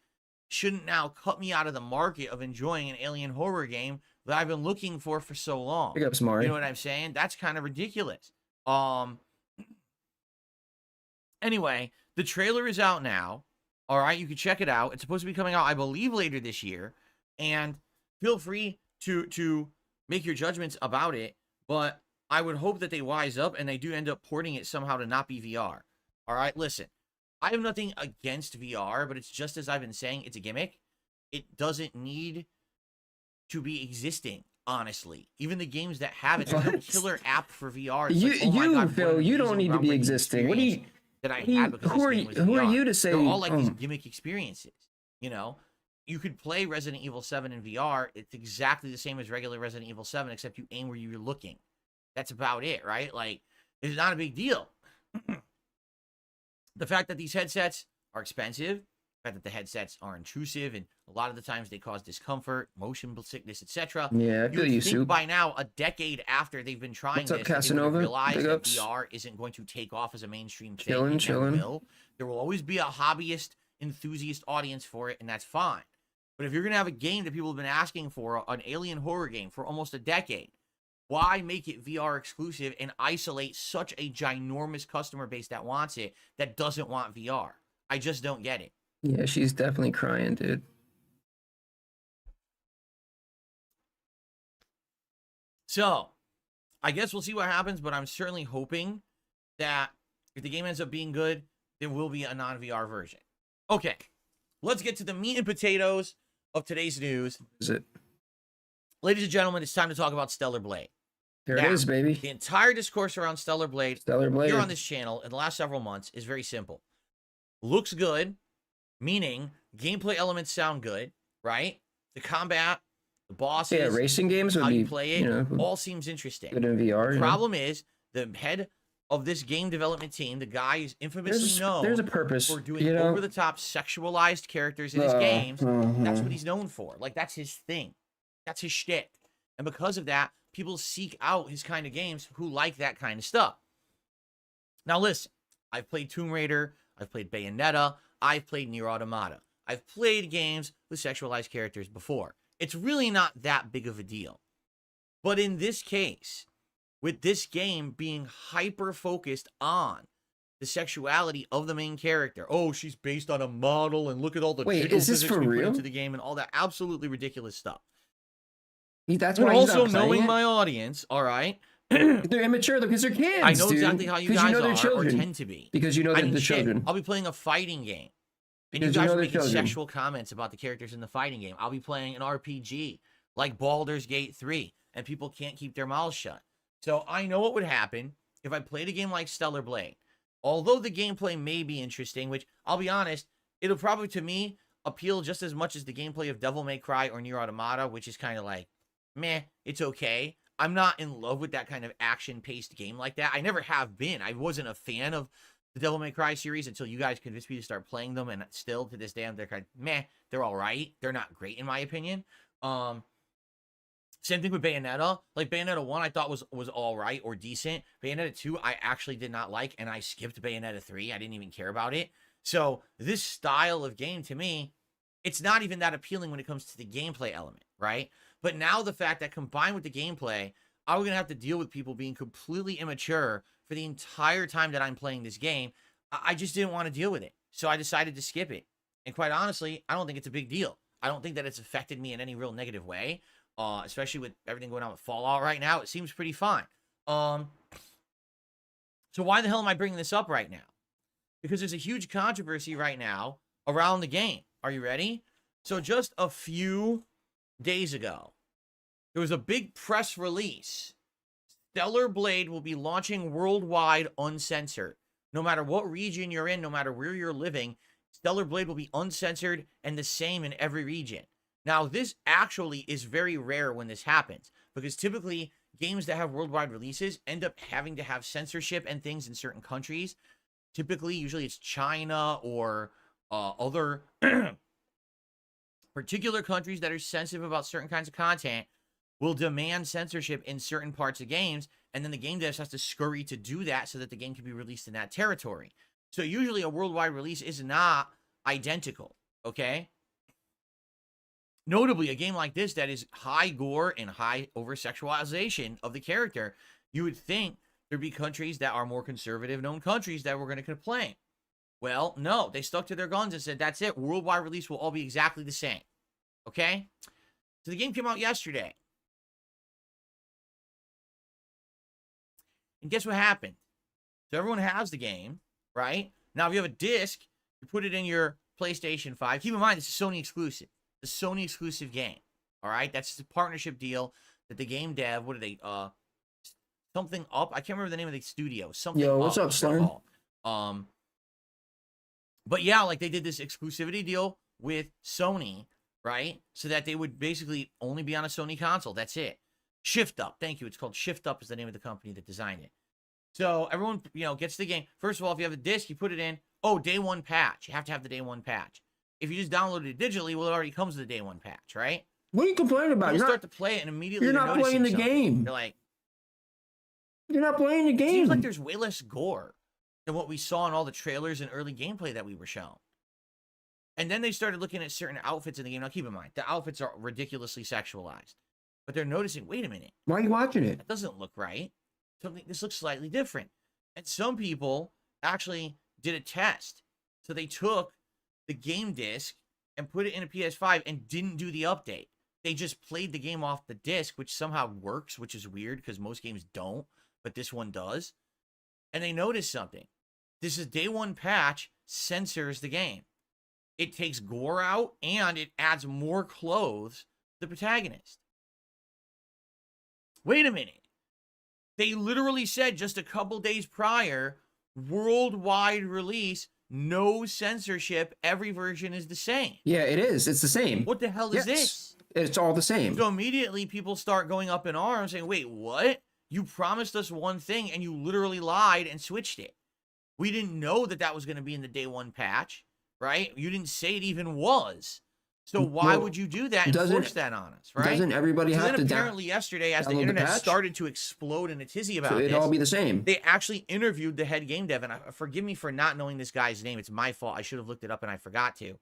shouldn't now cut me out of the market of enjoying an alien horror game that I've been looking for so long. Pick up Smari. You know what I'm saying? That's kind of ridiculous. Anyway, the trailer is out now. All right, you can check it out. It's supposed to be coming out, I believe, later this year. And feel free to make your judgments about it. But I would hope that they wise up and they do end up porting it somehow to not be VR. All right, listen. I have nothing against VR, but it's just as I've been saying, it's a gimmick. It doesn't need to be existing, honestly. Even the games that have it, there's no killer app for VR. It's like, oh my God, Phil, you don't need to be groundbreaking existing. What do you? that I had because who are this you? game was Who are VR. you to say? They're all like these gimmick experiences. You know, you could play Resident Evil 7 in VR. It's exactly the same as regular Resident Evil 7, except you aim where you're looking. That's about it, right? Like, it's not a big deal. The fact that these headsets are expensive, the fact that the headsets are intrusive, and a lot of the times they cause discomfort, motion sickness, etc. Yeah, I feel you, think Soup. by now, a decade after they've been trying What's up, this, they would have Casanova? realized Big that ups. VR isn't going to take off as a mainstream thing. Chillin', It never chillin'. will. There will always be a hobbyist, enthusiast audience for it, and that's fine. But if you're going to have a game that people have been asking for, an alien horror game for almost a decade, why make it VR exclusive and isolate such a ginormous customer base that wants it, that doesn't want VR? I just don't get it. Yeah, she's definitely crying, dude. So, I guess we'll see what happens, but I'm certainly hoping that if the game ends up being good, there will be a non-VR version. Okay, let's get to the meat and potatoes of today's news. Is it? Ladies and gentlemen, it's time to talk about Stellar Blade. There Now, it is, baby. The entire discourse around Stellar Blade Stellar Blade. here on this channel in the last several months is very simple. Looks good, meaning gameplay elements sound good, right? The combat, the bosses, Yeah, racing games would how be, you play it, you know, all seems interesting. good in VR. The you know. problem is the head of this game development team, the guy is infamously known There's a purpose, for doing you know. over-the-top sexualized characters in his games. That's what he's known for. Like, that's his thing. That's his shtick. And because of that, people seek out his kind of games who like that kind of stuff. Now, listen, I've played Tomb Raider, I've played Bayonetta, I've played Nier Automata. I've played games with sexualized characters before. It's really not that big of a deal. But in this case, with this game being hyper-focused on the sexuality of the main character. Oh, she's based on a model, and look at all the Wait, jiggle is this physics for we put real? into the game and all that absolutely ridiculous stuff. That's But why he's also not playing knowing it. my audience, all right? They're immature because they're kids. I know dude. exactly how you 'Cause guys know they're are or children. tend to be. Because you know I they're mean, the shit, children. I'll be playing a fighting game. And Because you you guys know are they're making children. sexual comments about the characters in the fighting game. I'll be playing an RPG like Baldur's Gate 3, and people can't keep their mouths shut. So I know what would happen if I played a game like Stellar Blade. Although the gameplay may be interesting, which I'll be honest, it'll probably, to me, appeal just as much as the gameplay of Devil May Cry or Nier Automata, which is kind of like, meh, it's okay. I'm not in love with that kind of action-paced game like that. I never have been. I wasn't a fan of the Devil May Cry series until you guys convinced me to start playing them, and still, to this day, they're kind of meh. They're all right. They're not great, in my opinion. Same thing with Bayonetta. Like, Bayonetta 1, I thought was all right or decent. Bayonetta 2, I actually did not like, and I skipped Bayonetta 3. I didn't even care about it. So, this style of game, to me, it's not even that appealing when it comes to the gameplay element, right? But now the fact that combined with the gameplay, I'm going to have to deal with people being completely immature for the entire time that I'm playing this game. I just didn't want to deal with it. So I decided to skip it. And quite honestly, I don't think it's a big deal. I don't think that it's affected me in any real negative way, especially with everything going on with Fallout right now. It seems pretty fine. So why the hell am I bringing this up right now? Because there's a huge controversy right now around the game. Are you ready? So just a few days ago, there was a big press release. Stellar Blade will be launching worldwide uncensored. No matter what region you're in, no matter where you're living, Stellar Blade will be uncensored and the same in every region. Now, this actually is very rare when this happens, because typically games that have worldwide releases end up having to have censorship and things in certain countries. Typically, usually it's China or other particular countries that are sensitive about certain kinds of content will demand censorship in certain parts of games, and then the game devs has to scurry to do that so that the game can be released in that territory. So usually a worldwide release is not identical, okay? Notably, a game like this that is high gore and high over-sexualization of the character, you would think there'd be countries that are more conservative known countries that were going to complain. Well, no, they stuck to their guns and said, that's it. Worldwide release will all be exactly the same. Okay? So the game came out yesterday. And guess what happened? So everyone has the game, right? Now, if you have a disc, you put it in your PlayStation 5. Keep in mind, this is Sony exclusive. The Sony exclusive game. All right? That's a partnership deal that the game dev, what are they, something up? I can't remember the name of the studio. Something Yo, what's up, Slurn? But yeah, like they did this exclusivity deal with Sony, right? So that they would basically only be on a Sony console. That's it. Shift Up. Thank you. It's called Shift Up is the name of the company that designed it. So everyone, gets the game. First of all, if you have a disc, you put it in. Oh, day one patch. You have to have the day one patch. If you just download it digitally, well, it already comes with the day one patch, right? What are you complaining about? You start to play it and immediately you're not playing the game. You're like, you're not playing the game. Seems like there's way less gore than what we saw in all the trailers and early gameplay that we were shown. And then they started looking at certain outfits in the game. Now, keep in mind, the outfits are ridiculously sexualized. But they're noticing, wait a minute. Why are you watching it? That doesn't look right. This looks slightly different. And some people actually did a test. So they took the game disc and put it in a PS5 and didn't do the update. They just played the game off the disc, which somehow works, which is weird because most games don't, but this one does. And they noticed something. This is day one patch censors the game. It takes gore out and it adds more clothes to the protagonist. Wait a minute. They literally said just a couple days prior, worldwide release, no censorship, every version is the same. Yeah, it is. It's the same. What the hell is this? It's all the same. So immediately people start going up in arms saying, wait, what? You promised us one thing and you literally lied and switched it. We didn't know that that was going to be in the day one patch, right? You didn't say it even was. So why would you do that and force that on us, right? Doesn't everybody have to apparently yesterday, as the internet started to explode in a tizzy about it'd all be the same. They actually interviewed the head game dev, and forgive me for not knowing this guy's name. It's my fault. I should have looked it up and I forgot to.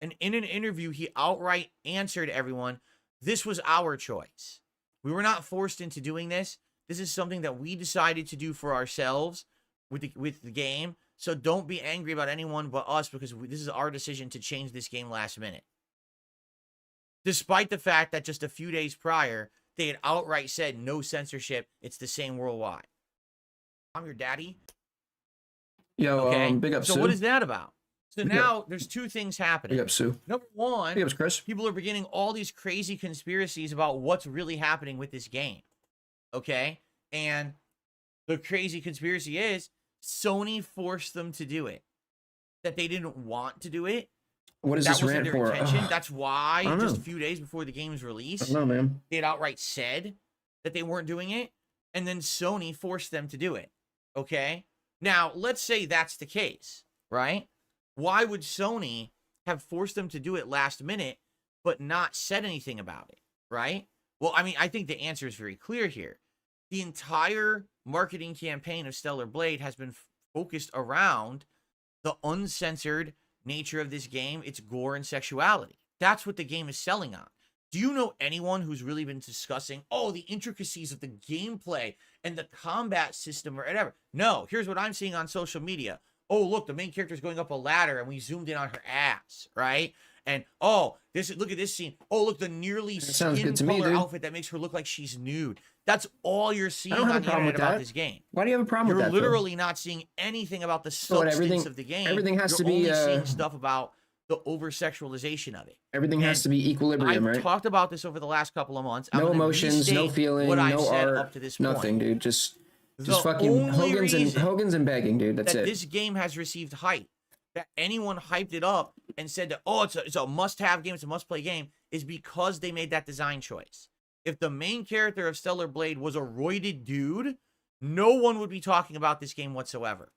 And in an interview, he outright answered everyone, this was our choice. We were not forced into doing this. This is something that we decided to do for ourselves with the game. So don't be angry about anyone but us because this is our decision to change this game last minute. Despite the fact that just a few days prior, they had outright said no censorship. It's the same worldwide. I'm your daddy. Yo, okay? Big up, so Sue. What is that about? So now there's two things happening. Big up, Sue. Number one, Big up, Chris. People are beginning all these crazy conspiracies about what's really happening with this game. Okay? And the crazy conspiracy is Sony forced them to do it. That they didn't want to do it. What is this rant for? That's why just a few days before the game's release, I don't know, man. they had outright said that they weren't doing it, and then Sony forced them to do it. Okay? Now, let's say that's the case, right? Why would Sony have forced them to do it last minute, but not said anything about it, right? Well, I mean, I think the answer is very clear here. The entire marketing campaign of Stellar Blade has been focused around the uncensored nature of this game, its gore and sexuality. That's what the game is selling on. Do you know anyone who's really been discussing, the intricacies of the gameplay and the combat system or whatever? No, here's what I'm seeing on social media. Oh, look, the main character is going up a ladder and we zoomed in on her ass, right? And, look at this scene. Oh, look, the nearly skin color outfit that makes her look like she's nude. That's all you're seeing on the internet about this game. Why do you have a problem with that? You're literally not seeing anything about the substance of the game. Everything has to be... You're only seeing stuff about the over-sexualization of it. Everything has to be equilibrium, right? I've talked about this over the last couple of months. No emotions, no feeling, no art, up to this point. Nothing, dude. Just fucking Hogan's and begging, dude. That's it. This game has received hype. That anyone hyped it up and said that, oh, it's a must-have game, it's a must-play game, is because they made that design choice. If the main character of Stellar Blade was a roided dude, no one would be talking about this game whatsoever.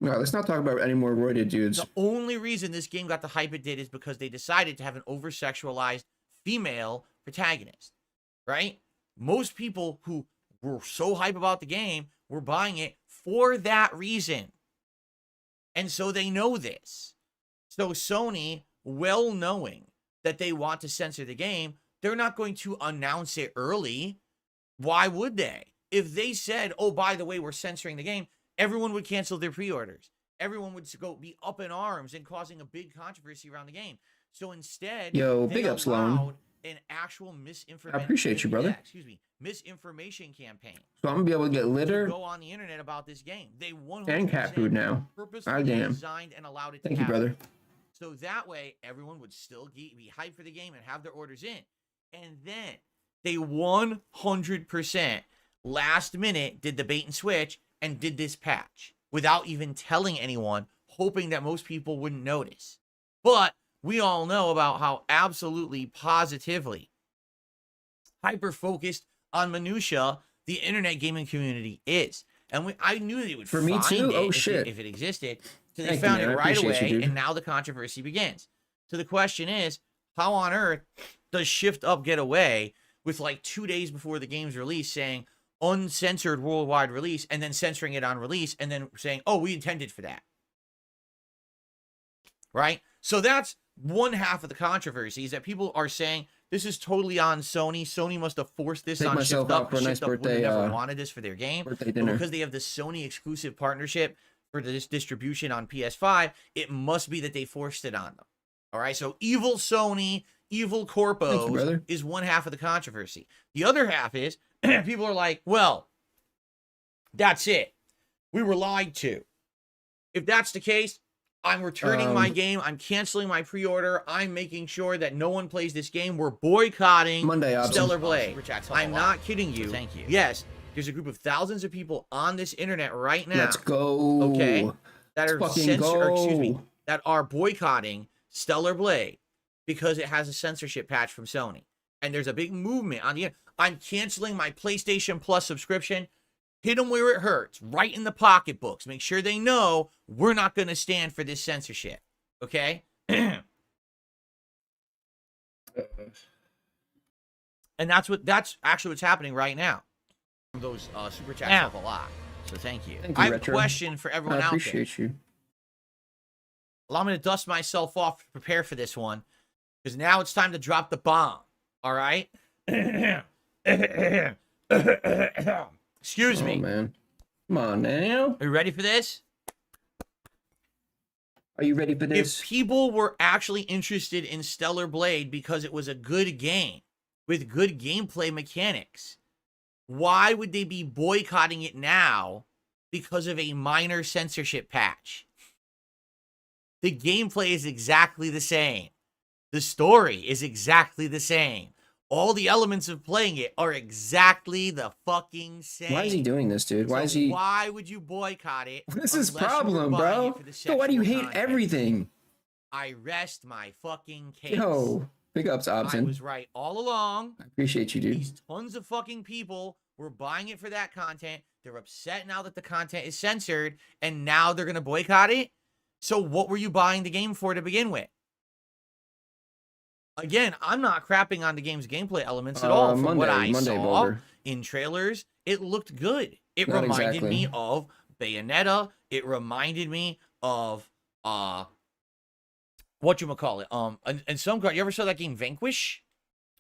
No, let's not talk about any more roided dudes. The only reason this game got the hype it did is because they decided to have an over-sexualized female protagonist, right? Most people who were so hype about the game were buying it for that reason. And so they know this. So Sony, well knowing that they want to censor the game, they're not going to announce it early. Why would they? If they said, oh, by the way, we're censoring the game, everyone would cancel their pre-orders. Everyone would be up in arms and causing a big controversy around the game. So instead, Yo, they big ups, Lone. allowed an actual misinformation. I appreciate you, brother. Misinformation campaign. So I'm gonna be able to get litter Go on the internet about this game. They 100% and cat food now. purposely Damn. designed and allowed it to Thank you, happen. brother. So that way, everyone would still be hyped for the game and have their orders in. And then they 100% last minute did the bait and switch and did this patch without even telling anyone, hoping that most people wouldn't notice. But we all know about how absolutely positively hyper-focused on minutia the internet gaming community is. And I knew they would For find me too? it Oh, if shit. if it existed. So they Thank you, found man. it I right appreciate away, you, dude. and now the controversy begins. So the question is, how on earth does Shift Up get away with like 2 days before the game's release saying uncensored worldwide release, and then censoring it on release, and then saying, oh, we intended for that? Right? So that's one half of the controversy, is that people are saying this is totally on Sony. Sony must have forced this Take on myself Shift out Up. for a nice Shift Up would have birthday, never wanted this for their game. birthday But dinner. because they have the Sony exclusive partnership for this distribution on PS5, it must be that they forced it on them. All right, so evil Sony, evil Thank you, corpos brother. is one half of the controversy. The other half is people are like, well, that's it. We were lied to. If that's the case, I'm returning my game. I'm canceling my pre-order. I'm making sure that no one plays this game. We're boycotting Monday, Obson. Stellar Blade. Super chats help a I'm lot. not kidding you. So thank you. Yes, there's a group of thousands of people on this internet right now. Let's go. Okay. That are Let's fucking censor, go. that are boycotting Stellar Blade because it has a censorship patch from Sony. And there's a big movement on the internet. I'm canceling my PlayStation Plus subscription. Hit them where it hurts, right in the pocketbooks. Make sure they know we're not going to stand for this censorship. Okay? And that's actually what's happening right now. Those super chats help a lot. So thank you. Thank you, I have Retro. a question for everyone I out there. appreciate you. Allow me to dust myself off to prepare for this one, because now it's time to drop the bomb. All right? Excuse Oh, me. man. Come on now. Are you ready for this? Are you ready for this? If people were actually interested in Stellar Blade because it was a good game with good gameplay mechanics, why would they be boycotting it now because of a minor censorship patch? The gameplay is exactly the same. The story is exactly the same. All the elements of playing it are exactly the fucking same. Why is he doing this, dude? Why So is he? Why would you boycott it? This is unless you were problem, buying bro. it for the So why do you sexual hate content? everything? I rest my fucking case. Yo, big ups, I Obson. was right all along. I appreciate you, dude. These tons of fucking people were buying it for that content. They're upset now that the content is censored, and now they're gonna boycott it. So what were you buying the game for to begin with? Again, I'm not crapping on the game's gameplay elements at all. From what I Monday, saw Boulder. in trailers, it looked good. It Not reminded exactly. me of Bayonetta. It reminded me of whatchamacallit. And some you ever saw that game Vanquish?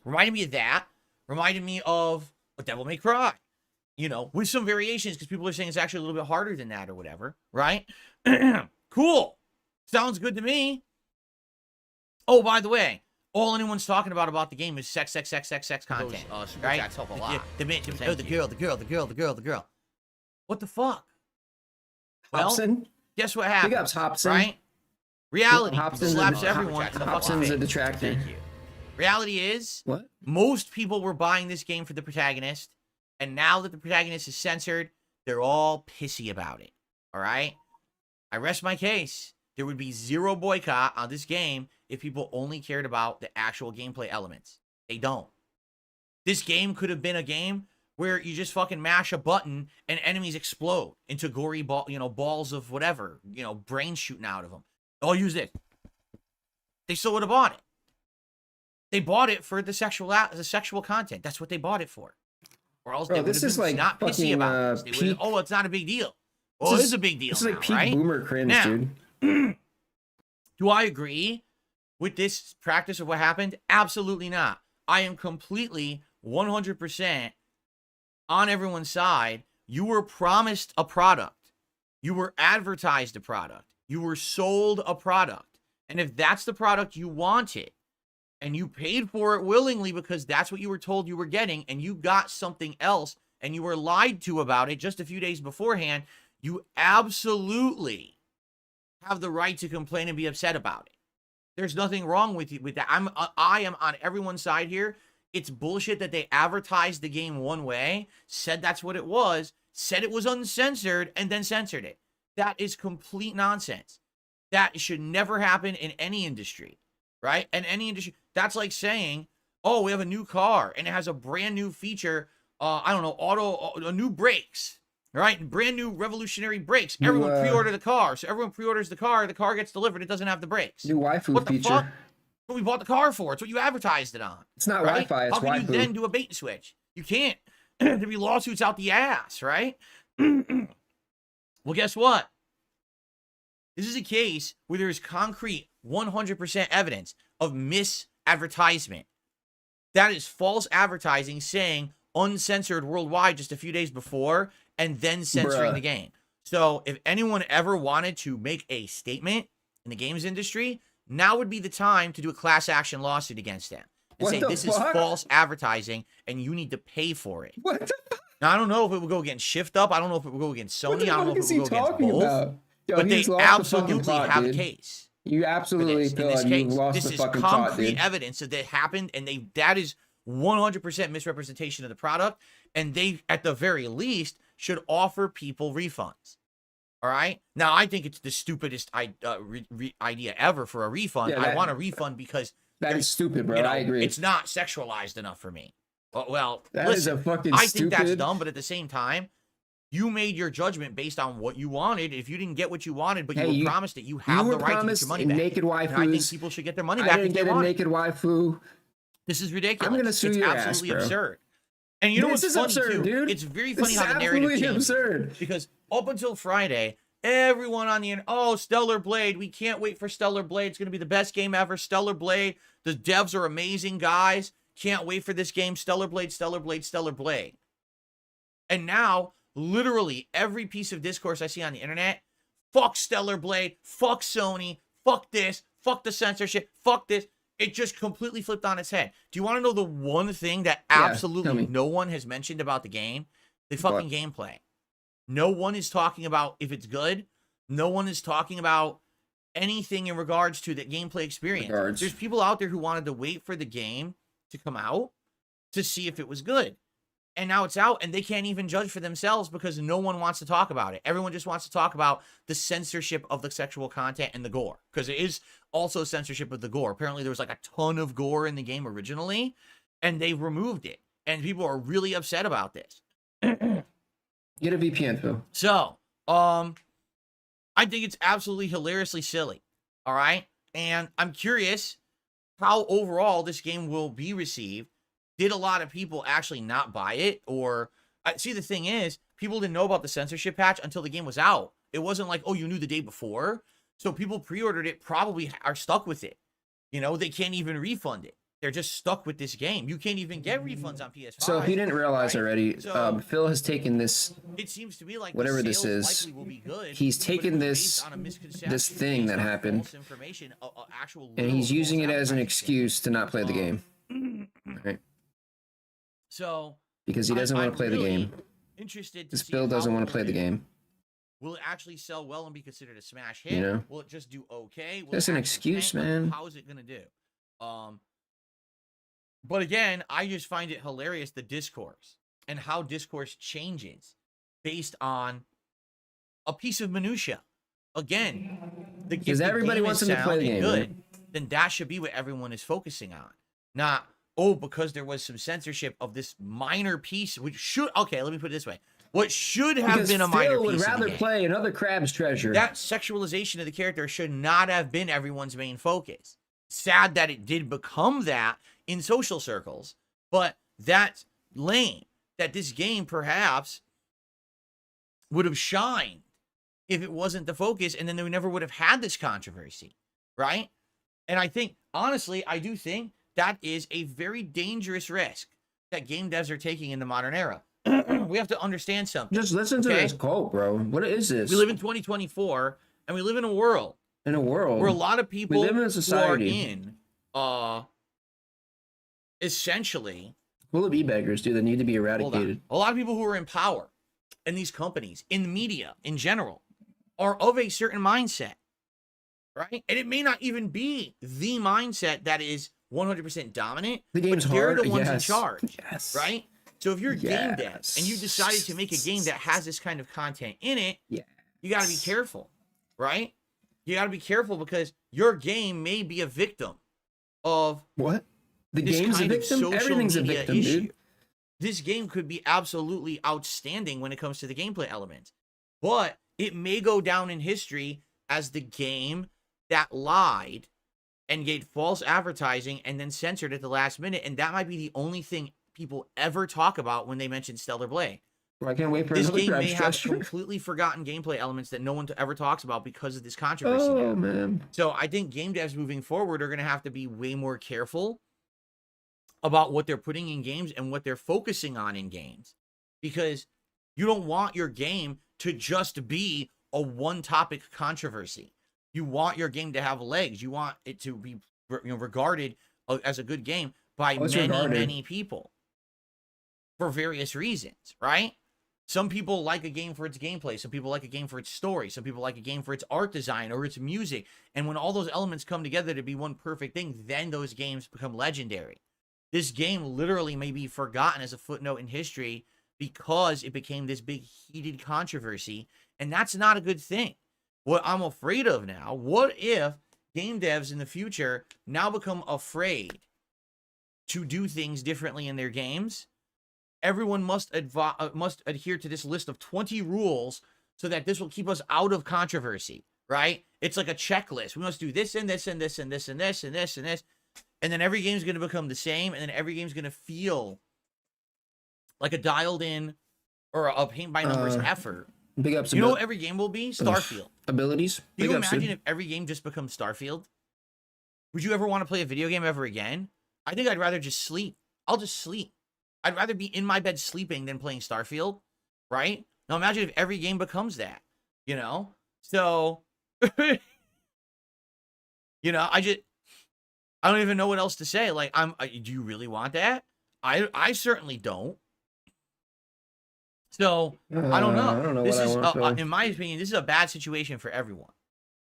Reminded me of that. Reminded me of a Devil May Cry. You know, with some variations, because people are saying it's actually a little bit harder than that or whatever, right? Cool. Sounds good to me. Oh, by the way, all anyone's talking about the game is sex content. Those, super right? chats help a lot. The Thank you. girl. What the fuck? Well, Hobson? guess what happened? Big ups, Hobson. Right? Reality Hobson's slaps a- everyone in the fucking Hobson's a face. detractor. Thank you. Reality is, What? most people were buying this game for the protagonist, and now that the protagonist is censored, they're all pissy about it. All right? I rest my case. There would be zero boycott on this game if people only cared about the actual gameplay elements. They don't. This game could have been a game where you just fucking mash a button and enemies explode into gory balls of whatever, brains shooting out of them. Oh, use this. They still would have bought it. They bought it for the sexual content. That's what they bought it for. Or else they would have been like not pissy about this. Peak, oh, it's not a big deal. Oh, it is a big deal. This is like now, peak right? boomer cringe, now, dude. Do I agree with this practice of what happened? Absolutely not. I am completely 100% on everyone's side. You were promised a product. You were advertised a product. You were sold a product. And if that's the product you wanted, and you paid for it willingly because that's what you were told you were getting, and you got something else, and you were lied to about it just a few days beforehand, you absolutely have the right to complain and be upset about it. There's nothing wrong with that. I am on everyone's side here. It's bullshit that they advertised the game one way, said that's what it was, said it was uncensored, and then censored it. That is complete nonsense. That should never happen in any industry, right? And any industry. That's like saying, oh, we have a new car and it has a brand new feature. I don't know, new brakes, right? Brand new revolutionary brakes. Everyone pre-order the car. So everyone pre-orders the car gets delivered. It doesn't have the brakes. New waifu what the feature. Fuck? What we bought the car for. It's what you advertised it on. It's not right? Wi-Fi, it's How can waifu. you then do a bait and switch? You can't. There'd be lawsuits out the ass, right? Well, guess what? This is a case where there is concrete 100% evidence of misadvertisement. That is false advertising saying uncensored worldwide just a few days before and then censoring the game. So if anyone ever wanted to make a statement in the games industry, now would be the time to do a class action lawsuit against them and say this is false advertising and you need to pay for it. What the fuck? Now, I don't know if it would go against Shift Up. I don't know if it would go against Sony. I don't know if it would go against both. About? Yo, but they absolutely have a case. You absolutely feel like you've lost the fucking plot, dude. This is concrete evidence that it happened, and that is 100% misrepresentation of the product, and they, at the very least, should offer people refunds. All right? Now, I think it's the stupidest idea ever for a refund. Yeah, I want a refund because... That is stupid, bro. I agree. It's not sexualized enough for me. Well, that listen, is a fucking I stupid... think that's dumb, but at the same time, you made your judgment based on what you wanted. If you didn't get what you wanted, but you were promised it, you have the right to get your money back. Naked waifus. And I think people should get their money back. I didn't get a naked waifu. This is ridiculous. I'm gonna sue your ass, bro. It's absolutely absurd. And you know what's funny, too? Dude. It's very funny how the narrative changes. Absurd. Because up until Friday, everyone on the internet, oh, Stellar Blade, we can't wait for Stellar Blade. It's going to be the best game ever. Stellar Blade, the devs are amazing, guys. Can't wait for this game. Stellar Blade, Stellar Blade, Stellar Blade. And now, literally every piece of discourse I see on the internet, fuck Stellar Blade, fuck Sony, fuck this, fuck the censorship, fuck this. It just completely flipped on its head. Do you want to know the one thing that absolutely no one has mentioned about the game? The fucking gameplay. No one is talking about if it's good. No one is talking about anything in regards to the gameplay experience. There's people out there who wanted to wait for the game to come out to see if it was good. And now it's out and they can't even judge for themselves because no one wants to talk about it. Everyone just wants to talk about the censorship of the sexual content and the gore. Because it is also censorship of the gore. Apparently there was like a ton of gore in the game originally and they removed it. And people are really upset about this. Get a VPN, Phil. So, I think it's absolutely hilariously silly. All right? And I'm curious how overall this game will be received. Did a lot of people actually not buy it? Or, see, the thing is, people didn't know about the censorship patch until the game was out. It wasn't like, oh, you knew the day before. So people pre-ordered it, probably are stuck with it. You know, they can't even refund it. They're just stuck with this game. You can't even get refunds on PS5. So if you didn't realize already, so, Phil has taken this. It seems to be like whatever this is. He's taken this thing that happened, and he's using it as an excuse to not play the game. Right? So because he doesn't want to play the game. Interested. This Phil doesn't want to play the game. Will it actually sell well and be considered a smash hit? You know? Will it just do okay? That's an excuse, man. How is it gonna do? But again, I just find it hilarious, the discourse and how discourse changes based on a piece of minutia. Again, Because everybody wants them to play the game, right? then that should be what everyone is focusing on. Not, oh, because there was some censorship of this minor piece, which should, okay, let me put it this way. What should have Because been a minor Phil piece would of the rather game. play another Crab's Treasure. That sexualization of the character should not have been everyone's main focus. Sad that it did become that in social circles, but that's lame. That this game perhaps would have shined if it wasn't the focus, and then they never would have had this controversy, right? And I think, honestly, I do think that is a very dangerous risk that game devs are taking in the modern era. We have to understand something. Just listen to this quote, bro. What is this? We live in 2024, and we live in a world where a lot of people we live in a society who are in, essentially, full of e-beggars, dude, that need to be eradicated. a lot of people who are in power in these companies, in the media in general, are of a certain mindset, right? And it may not even be the mindset that is 100% dominant. The game's but they're hard. the ones in Yes. charge, Yes. right? So if you're a game dev and you decided to make a game that has this kind of content in it, you got to be careful, right? You got to be careful because your game may be a victim of what? The this game's a kind of victim? social Everything's a media victim, issue. dude. This game could be absolutely outstanding when it comes to the gameplay elements, but it may go down in history as the game that lied and gave false advertising and then censored at the last minute, and that might be the only thing people ever talk about when they mention Stellar Blade. Well, I can't wait for This another game may Crab's have Treasure. completely forgotten gameplay elements that no one ever talks about because of this controversy now. Oh, man. So I think game devs moving forward are going to have to be way more careful about what they're putting in games and what they're focusing on in games, because you don't want your game to just be a one-topic controversy. You want your game to have legs. You want it to be, regarded as a good game by many people for various reasons, right? Some people like a game for its gameplay. Some people like a game for its story. Some people like a game for its art design or its music. And when all those elements come together to be one perfect thing, then those games become legendary. This game literally may be forgotten as a footnote in history because it became this big heated controversy. And that's not a good thing. What I'm afraid of now, what if game devs in the future now become afraid to do things differently in their games? Everyone must adhere to this list of 20 rules so that this will keep us out of controversy, right? It's like a checklist. We must do this and this and this and this and this and this and this. And then every game's going to become the same. And then every game's going to feel like a dialed in or a paint by numbers effort. Big ups. You know what every game will be? Starfield. Abilities. Can you imagine if every game just becomes Starfield? Would you ever want to play a video game ever again? I think I'd rather just sleep. I'll just sleep. I'd rather be in my bed sleeping than playing Starfield, right? Now imagine if every game becomes that, So, I don't even know what else to say. Like, do you really want that? I certainly don't. So, I don't know. I don't know This what is, I want, in my opinion, this is a bad situation for everyone.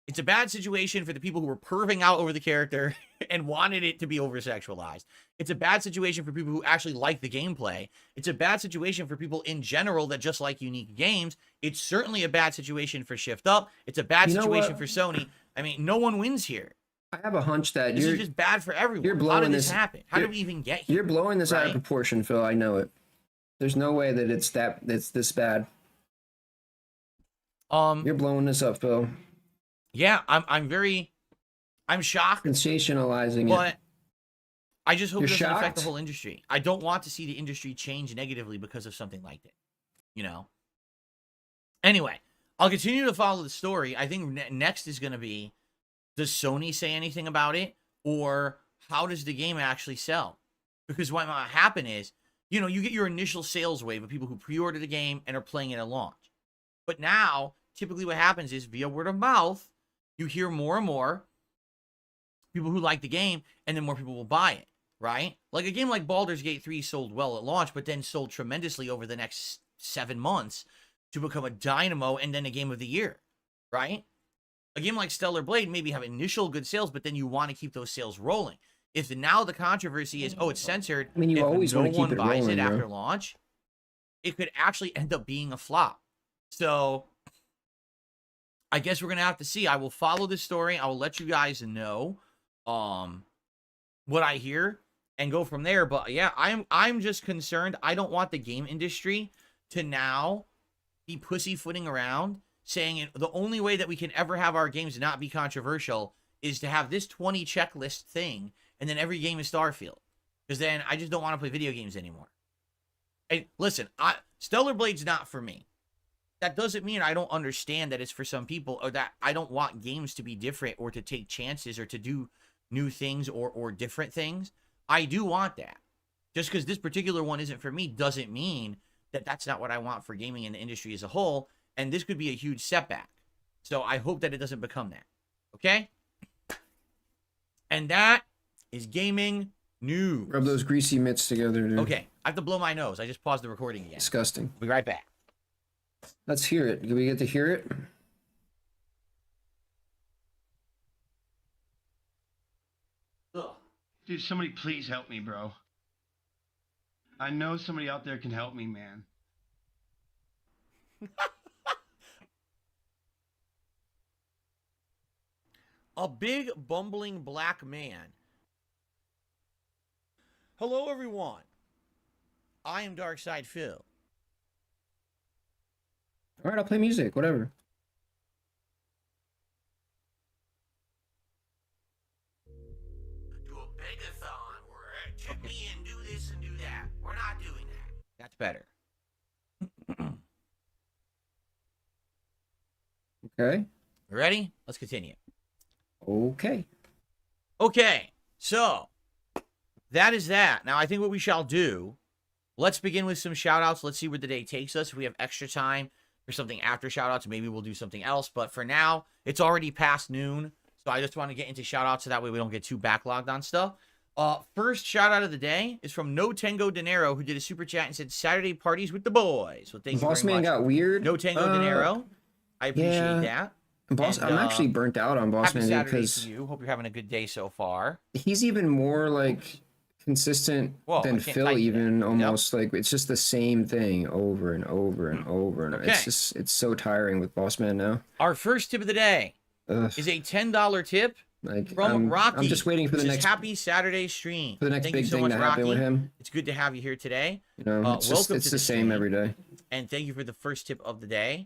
It's a bad situation for the people who were perving out over the character and wanted it to be over-sexualized. It's a bad situation for people who actually like the gameplay. It's a bad situation for people in general that just like unique games. It's certainly a bad situation for Shift Up. It's a bad situation for Sony. I mean, no one wins here. I have a hunch that this is just bad for everyone. How did this happen? How did we even get here? You're blowing this out of proportion, Phil. I know it. There's no way that it's this bad. You're blowing this up, Phil. Yeah, I'm shocked. Sensationalizing but it. I just hope it doesn't affect shocked? the whole industry. I don't want to see the industry change negatively because of something like that. Anyway, I'll continue to follow the story. I think next is going to be, does Sony say anything about it? Or how does the game actually sell? Because what might happen is, you get your initial sales wave of people who pre-order the game and are playing it at launch. But now, typically what happens is via word of mouth, you hear more and more people who like the game, and then more people will buy it, right? Like a game like Baldur's Gate 3 sold well at launch, but then sold tremendously over the next 7 months to become a dynamo and then a game of the year, right? A game like Stellar Blade maybe have initial good sales, but then you want to keep those sales rolling. If now the controversy is, it's censored, I mean, you always want to keep it buys rolling, it after bro. I guess we're gonna have to see. I will follow this story. I will let you guys know what I hear and go from there. But yeah, I'm just concerned. I don't want the game industry to now be pussyfooting around saying the only way that we can ever have our games not be controversial is to have this 20 checklist thing, and then every game is Starfield. Because then I just don't want to play video games anymore. And listen, Stellar Blade's not for me. That doesn't mean I don't understand that it's for some people, or that I don't want games to be different or to take chances or to do new things or different things. I do want that. Just because this particular one isn't for me doesn't mean that that's not what I want for gaming in the industry as a whole. And this could be a huge setback. So I hope that it doesn't become that. Okay? And that is gaming news. Rub those greasy mitts together, dude. Okay. I have to blow my nose. I just paused the recording again. Disgusting. Be right back. Let's hear it. Do we get to hear it? Ugh. Dude, somebody please help me, bro. I know somebody out there can help me, man. A big bumbling black man. Hello, everyone. I am Darkside Phil. All right, I'll play music, whatever. Do a begathon where check me and do this and do that. We're not doing that. That's better. Okay. Ready? Let's continue. Okay. Okay, so that is that. Now, I think what we shall do, let's begin with some shout-outs. Let's see where the day takes us. If we have extra time for something after shout-outs, maybe we'll do something else. But for now, it's already past noon, so I just want to get into shout-outs so that way we don't get too backlogged on stuff. First shout-out of the day is from No Tango Dinero, who did a super chat and said, Saturday parties with the boys. Well, thank you Boss very Man much. got weird. No Tango Dinero. I appreciate that. Boss, And, I'm actually burnt out on Boss Happy Man Saturday because to you. Hope you're having a good day so far. he's even more like consistent Whoa, I than can't Phil. type Even that. almost like it's just the same thing over and over and over and Okay. it's so tiring with Boss Man now. Our first tip of the day Ugh, is a $10 tip like from Rocky. I'm just waiting for the Which is next Happy Saturday stream. for the next Thank you big so thing much, to happen Rocky. with him. It's good to have you here today. You know, it's welcome it's to the the same stream. every day. And thank you for the first tip of the day.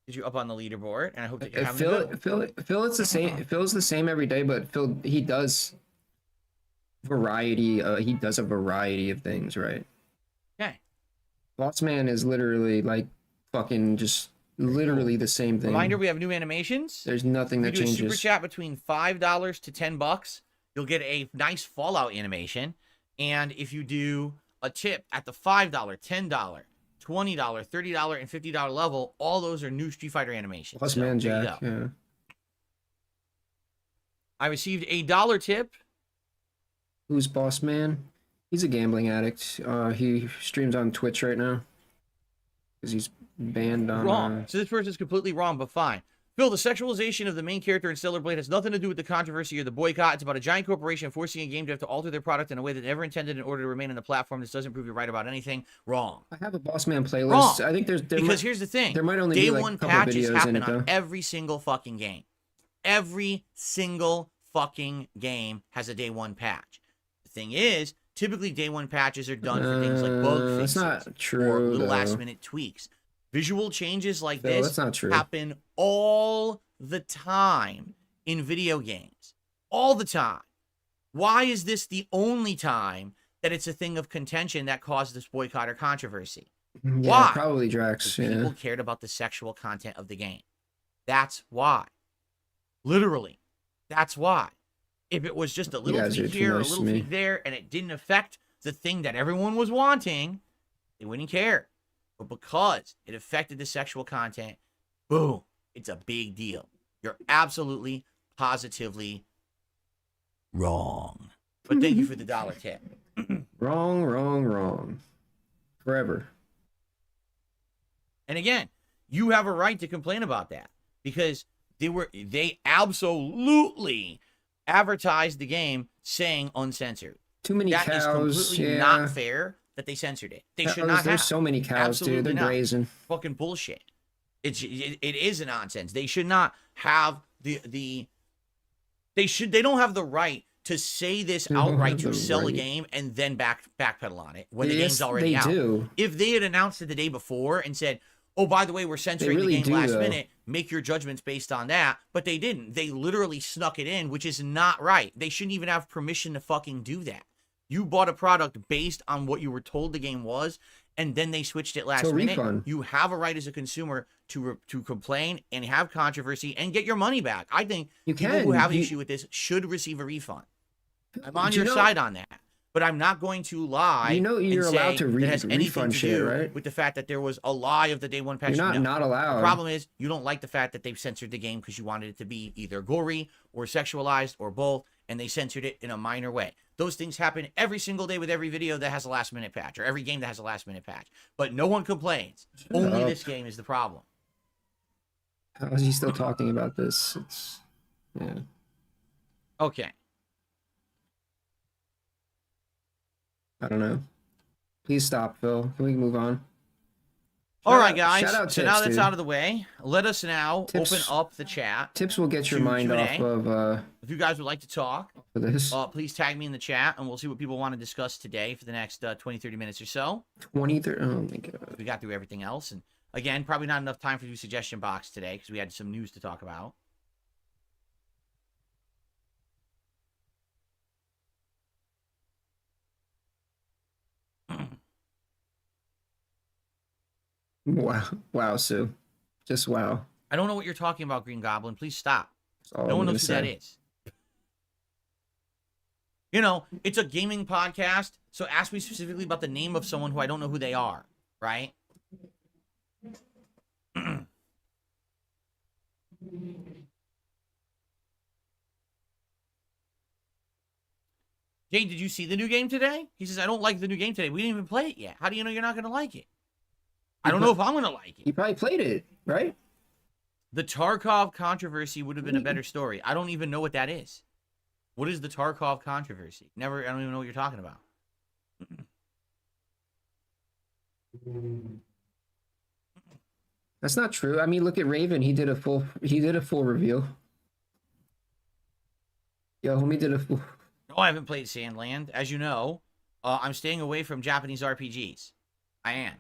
Because you're up on the leaderboard, and I hope that you're having a good one. Phil, it's the same. Phil's the same every day, but Phil he does variety. He does a variety of things, right? Okay. Boss Man is literally like fucking just literally the same thing. Reminder, we have new animations. There's nothing We that do a super changes. chat between $5 to $10. You'll get a nice Fallout animation. And if you do a tip at the $5, $10, $20, $30, and $50 level, all those are new Street Fighter animations. Boss So, Man there you Jack. go. Yeah. I received a $1 tip. Who's Boss Man? He's a gambling addict. He streams on Twitch right now because he's banned on. Wrong. So this person's completely wrong, but fine. Phil, the sexualization of the main character in Stellar Blade has nothing to do with the controversy or the boycott. It's about a giant corporation forcing a game dev to alter their product in a way that they never intended in order to remain on the platform. This doesn't prove you're right about anything. Wrong. I have a Boss Man playlist. Wrong. I think there Because might, here's the thing. there might only Day be like one a couple patches videos in happen it though. on every single fucking game. Every single fucking game has a day one patch. The thing is, typically day one patches are done for things like bug That's fixes not true. or little though. last minute tweaks. Visual changes like Phil, this that's not true. happen all the time in video games. All the time. Why is this the only time that it's a thing of contention that caused this boycott or controversy? Yeah, Why? probably Drax. Because Yeah. people cared about the sexual content of the game. That's why. Literally. That's why. If it was just a little guys are tweak too here, nice a to little me. tweak there, and it didn't affect the thing that everyone was wanting, they wouldn't care. But because it affected the sexual content, boom, it's a big deal. You're absolutely, positively wrong. But thank you for the $1 tip. Wrong. Forever. And again, you have a right to complain about that because they absolutely advertised the game saying uncensored. Too many That is cows. completely Yeah. not fair that they censored it. They should not There's have. so many cows, Absolutely dude. They're not. grazing. Fucking bullshit. It is a nonsense. They should not have they don't have the right to say this They don't outright have to the sell a right. game and then backpedal on it when the Yes, game's already they out. do. If they had announced it the day before and said, "Oh, by the way, we're censoring really the game do, last though. minute. Make your judgments based on that," but they didn't. They literally snuck it in, which is not right. They shouldn't even have permission to fucking do that. You bought a product based on what you were told the game was, and then they switched it last So minute. refund. You have a right as a consumer to complain and have controversy and get your money back. I think You people who can. have an You- issue with this should receive a refund. I'm on Do you your know- side on that, but I'm not going to lie. You know you're and allowed say to that has anything refund to shit, do right? with the fact that there was a lie of the day one patch. You're not No. allowed. The problem is you don't like the fact that they've censored the game because you wanted it to be either gory or sexualized or both, and they censored it in a minor way. Those things happen every single day with every video that has a last minute patch or every game that has a last minute patch. But no one complains. Only up. this game is the problem. How is he still talking about this? It's yeah. Okay. I don't know. Please stop, Phil. Can we move on? All right, out- guys. shout out So Tips, now that's dude. out of the way, let us now Tips- open up the chat. Tips will get your To mind Q&A. off of If you guys would like to talk, for this. please tag me in the chat, and we'll see what people want to discuss today for the next 20, 30 minutes or so. 23. Oh my god. We got through everything else. And again, probably not enough time for the suggestion box today because we had some news to talk about. Wow. Wow, Sue. Just wow. I don't know what you're talking about, Green Goblin. Please stop. That's all No I'm one gonna knows who that say. is. You know, it's a gaming podcast, so ask me specifically about the name of someone who I don't know who they are, right? Jay, did you see the new game today? He says, I don't like the new game today. We didn't even play it yet. How do you know you're not going to like it? I don't know if I'm going to like it. You probably played it, right? The Tarkov controversy would have been a better story. I don't even know what that is. What is the Tarkov controversy? I don't even know what you're talking about. That's not true. I mean, look at Raven. He did a full reveal. Yo, homie did a full. No, I haven't played Sandland. As you know, I'm staying away from Japanese RPGs. I am.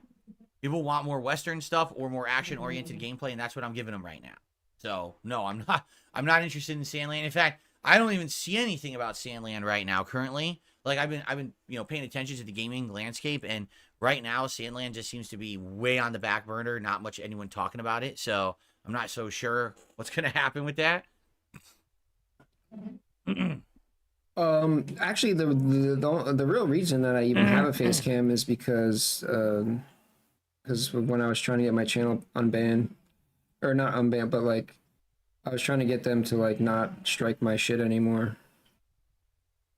People want more Western stuff or more action-oriented gameplay, and that's what I'm giving them right now. So, no, I'm not. I'm not interested in Sandland. In fact, I don't even see anything about Sandland right now. Currently, like I've been, paying attention to the gaming landscape, and right now, Sandland just seems to be way on the back burner. Not much anyone talking about it. So, I'm not so sure what's gonna happen with that. Actually, the real reason that I even have a face cam is because when I was trying to get my channel unbanned, or not unbanned, but like I was trying to get them to like not strike my shit anymore.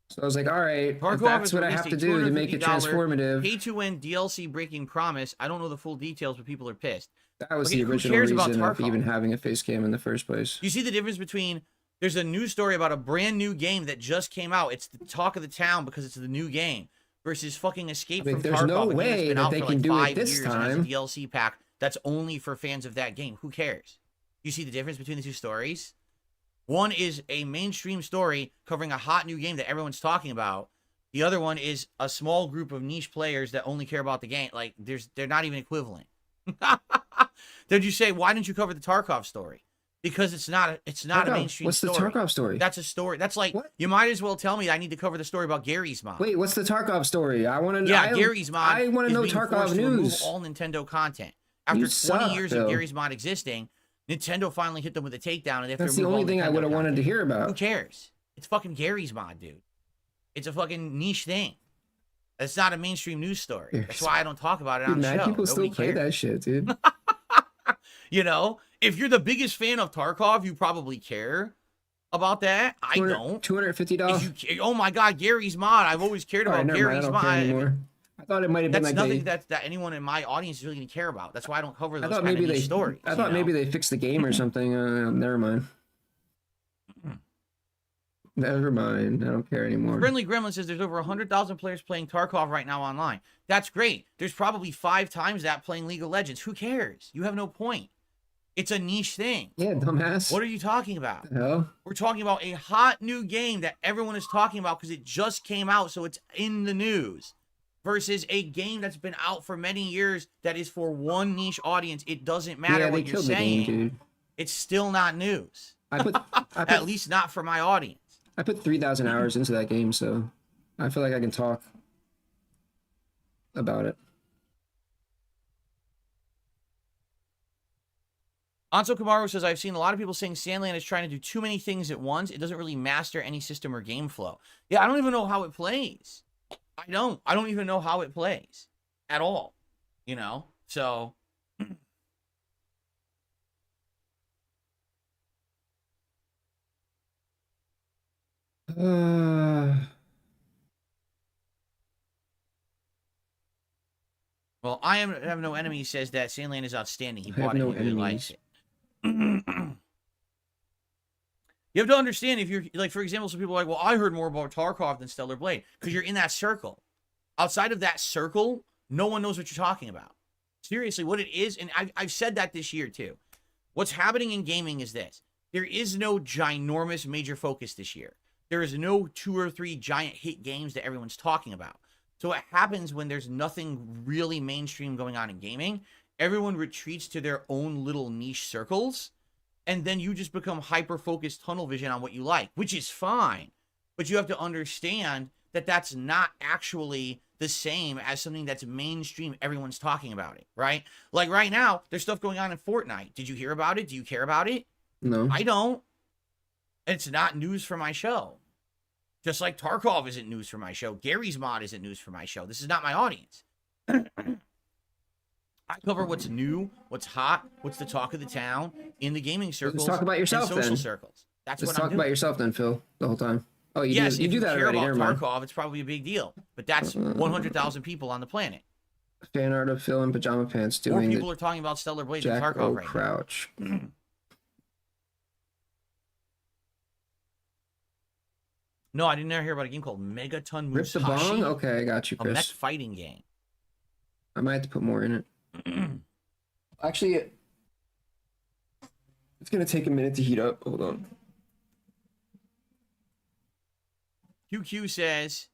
So I was like, all right, if Tarkov that's has what I released have a to do to make it $250 transformative. Pay-to-win DLC breaking promise. I don't know the full details, but people are pissed. That was Okay, the who original cares about reason of Tarkov? even having a face cam in the first place. You see the difference between, there's a news story about a brand new game that just came out. It's the talk of the town because it's the new game versus fucking Escape Like, from there's Tarkov. no a game that's way been that out they for can like do it 5 this years and has a time. DLC pack that's only for fans of that game. Who cares? You see the difference between the two stories? One is a mainstream story covering a hot new game that everyone's talking about. The other one is a small group of niche players that only care about the game. Like, they're not even equivalent. Did you say, why didn't you cover the Tarkov story? Because it's not a Tarkov? mainstream What's the story. Tarkov story? That's a story. That's like, What? you might as well tell me I need to cover the story about Gary's mod. Wait, what's the Tarkov story? I want to know. Yeah, Gary's mod. I want to is know being forced Tarkov to remove news. all Nintendo content. After You 20 suck, years Bill. of Gary's mod existing, Nintendo finally hit them with a takedown, and they have That's to the remove only all thing I Nintendo would have wanted to content. hear Who about. cares? It's fucking Gary's mod, dude. It's a fucking niche thing. It's not a mainstream news story. That's why I don't talk about it Dude, on the mad show. people still Nobody play cares. that shit, dude. You know, if you're the biggest fan of Tarkov, you probably care about that. I don't. $250. If you, oh my God, Gary's mod. I've always cared All about right, never mind. I Gary's don't mod. care anymore. I thought it might have been That's like nothing they. that anyone in my audience is really going to care about. That's why I don't cover I those thought kind maybe of they. niche stories. I thought maybe they fixed the game or something. Never mind. Never mind. I don't care anymore. Friendly Gremlin says there's over 100,000 players playing Tarkov right now online. That's great. There's probably 5 times that playing League of Legends. Who cares? You have no point. It's a niche thing. Yeah, dumbass. What are you talking about? Hell? We're talking about a hot new game that everyone is talking about because it just came out, so it's in the news. Versus a game that's been out for many years that is for one niche audience. It doesn't matter what you're saying. The game, dude. It's still not news. At least not for my audience. I put 3,000 hours into that game, so I feel like I can talk about it. Anso Kamaru says, I've seen a lot of people saying Sandland is trying to do too many things at once. It doesn't really master any system or game flow. Yeah, I don't even know how it plays. I don't even know how it plays at all. You know? So... Well, I have no enemies says that Sandland is outstanding. He bought it. He really likes it. You have to understand if you're like, for example, some people are like, well, I heard more about Tarkov than Stellar Blade because you're in that circle. Outside of that circle, no one knows what you're talking about. Seriously, what it is, and I've said that this year too. What's happening in gaming is this. There is no ginormous major focus this year. There is no 2 or 3 giant hit games that everyone's talking about. So what happens when there's nothing really mainstream going on in gaming, everyone retreats to their own little niche circles, and then you just become hyper-focused tunnel vision on what you like, which is fine. But you have to understand that that's not actually the same as something that's mainstream. Everyone's talking about it, right? Like right now, there's stuff going on in Fortnite. Did you hear about it? Do you care about it? No. I don't. It's not news for my show. Just like Tarkov isn't news for my show. Gary's mod isn't news for my show. This is not my audience. I cover what's new, what's hot, what's the talk of the town in the gaming circles. Let's talk about yourself and social then. circles. That's Let's what I'm talk doing. about yourself then, Phil, the whole time. Oh, you yes, do, you if do that care already. about Never mind. Tarkov, it's probably a big deal. But that's 100,000 people on the planet. Fan art of Phil in pajama pants More doing people are talking about Stellar Blade than Jack Tarkov right now. Crouch. No, I didn't ever hear about a game called Megaton Rip the Musashi. Bong? Okay, I got you, A mech Chris. fighting game. I might have to put more in it. Actually, it's going to take a minute to heat up. Hold on. QQ says,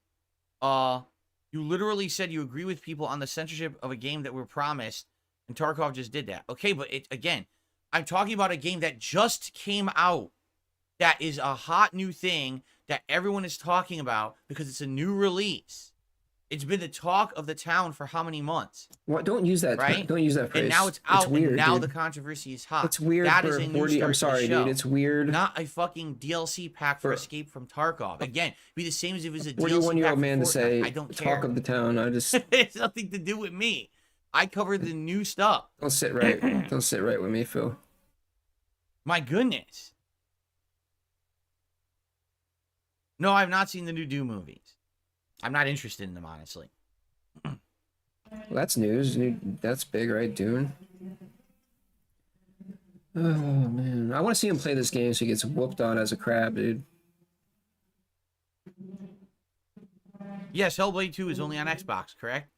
you literally said you agree with people on the censorship of a game that were promised, and Tarkov just did that. Okay, but again, I'm talking about a game that just came out that is a hot new thing that everyone is talking about because it's a new release. It's been the talk of the town for how many months? What? Don't use that. Right? Don't use that phrase. And now it's out, weird, and now dude. the controversy is hot. It's weird That for is a new 40. I'm start to the sorry, show. dude. It's weird. Not a fucking DLC pack for Escape from Tarkov. Again, be the same as if it was a DLC pack 41-year-old for man to Fortnite. say, I don't care. talk of the town. I just It's nothing to do with me. I cover the new stuff. don't sit right. Don't sit right with me, Phil. My goodness. No, I've not seen the new Doom movies. I'm not interested in them, honestly. Well, that's news. That's big, right, Dune? Oh man, I want to see him play this game so he gets whooped on as a crab, dude. Yes, Hellblade 2 is only on Xbox, correct?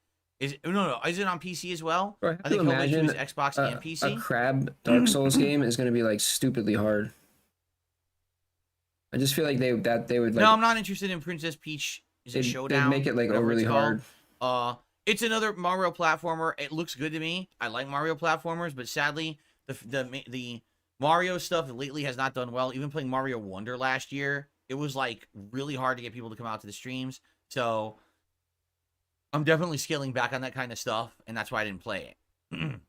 No. Is it on PC as well? Bro, I think Hellblade 2 is Xbox and a PC. crab Dark Souls game is going to be like stupidly hard. I just feel like they would like. No, I'm not interested in Princess Peach. Is it Showdown? They'd make it like whatever overly it's called. hard. It's another Mario platformer. It looks good to me. I like Mario platformers, but sadly, the Mario stuff lately has not done well. Even playing Mario Wonder last year, it was like really hard to get people to come out to the streams. So I'm definitely scaling back on that kind of stuff, and that's why I didn't play it.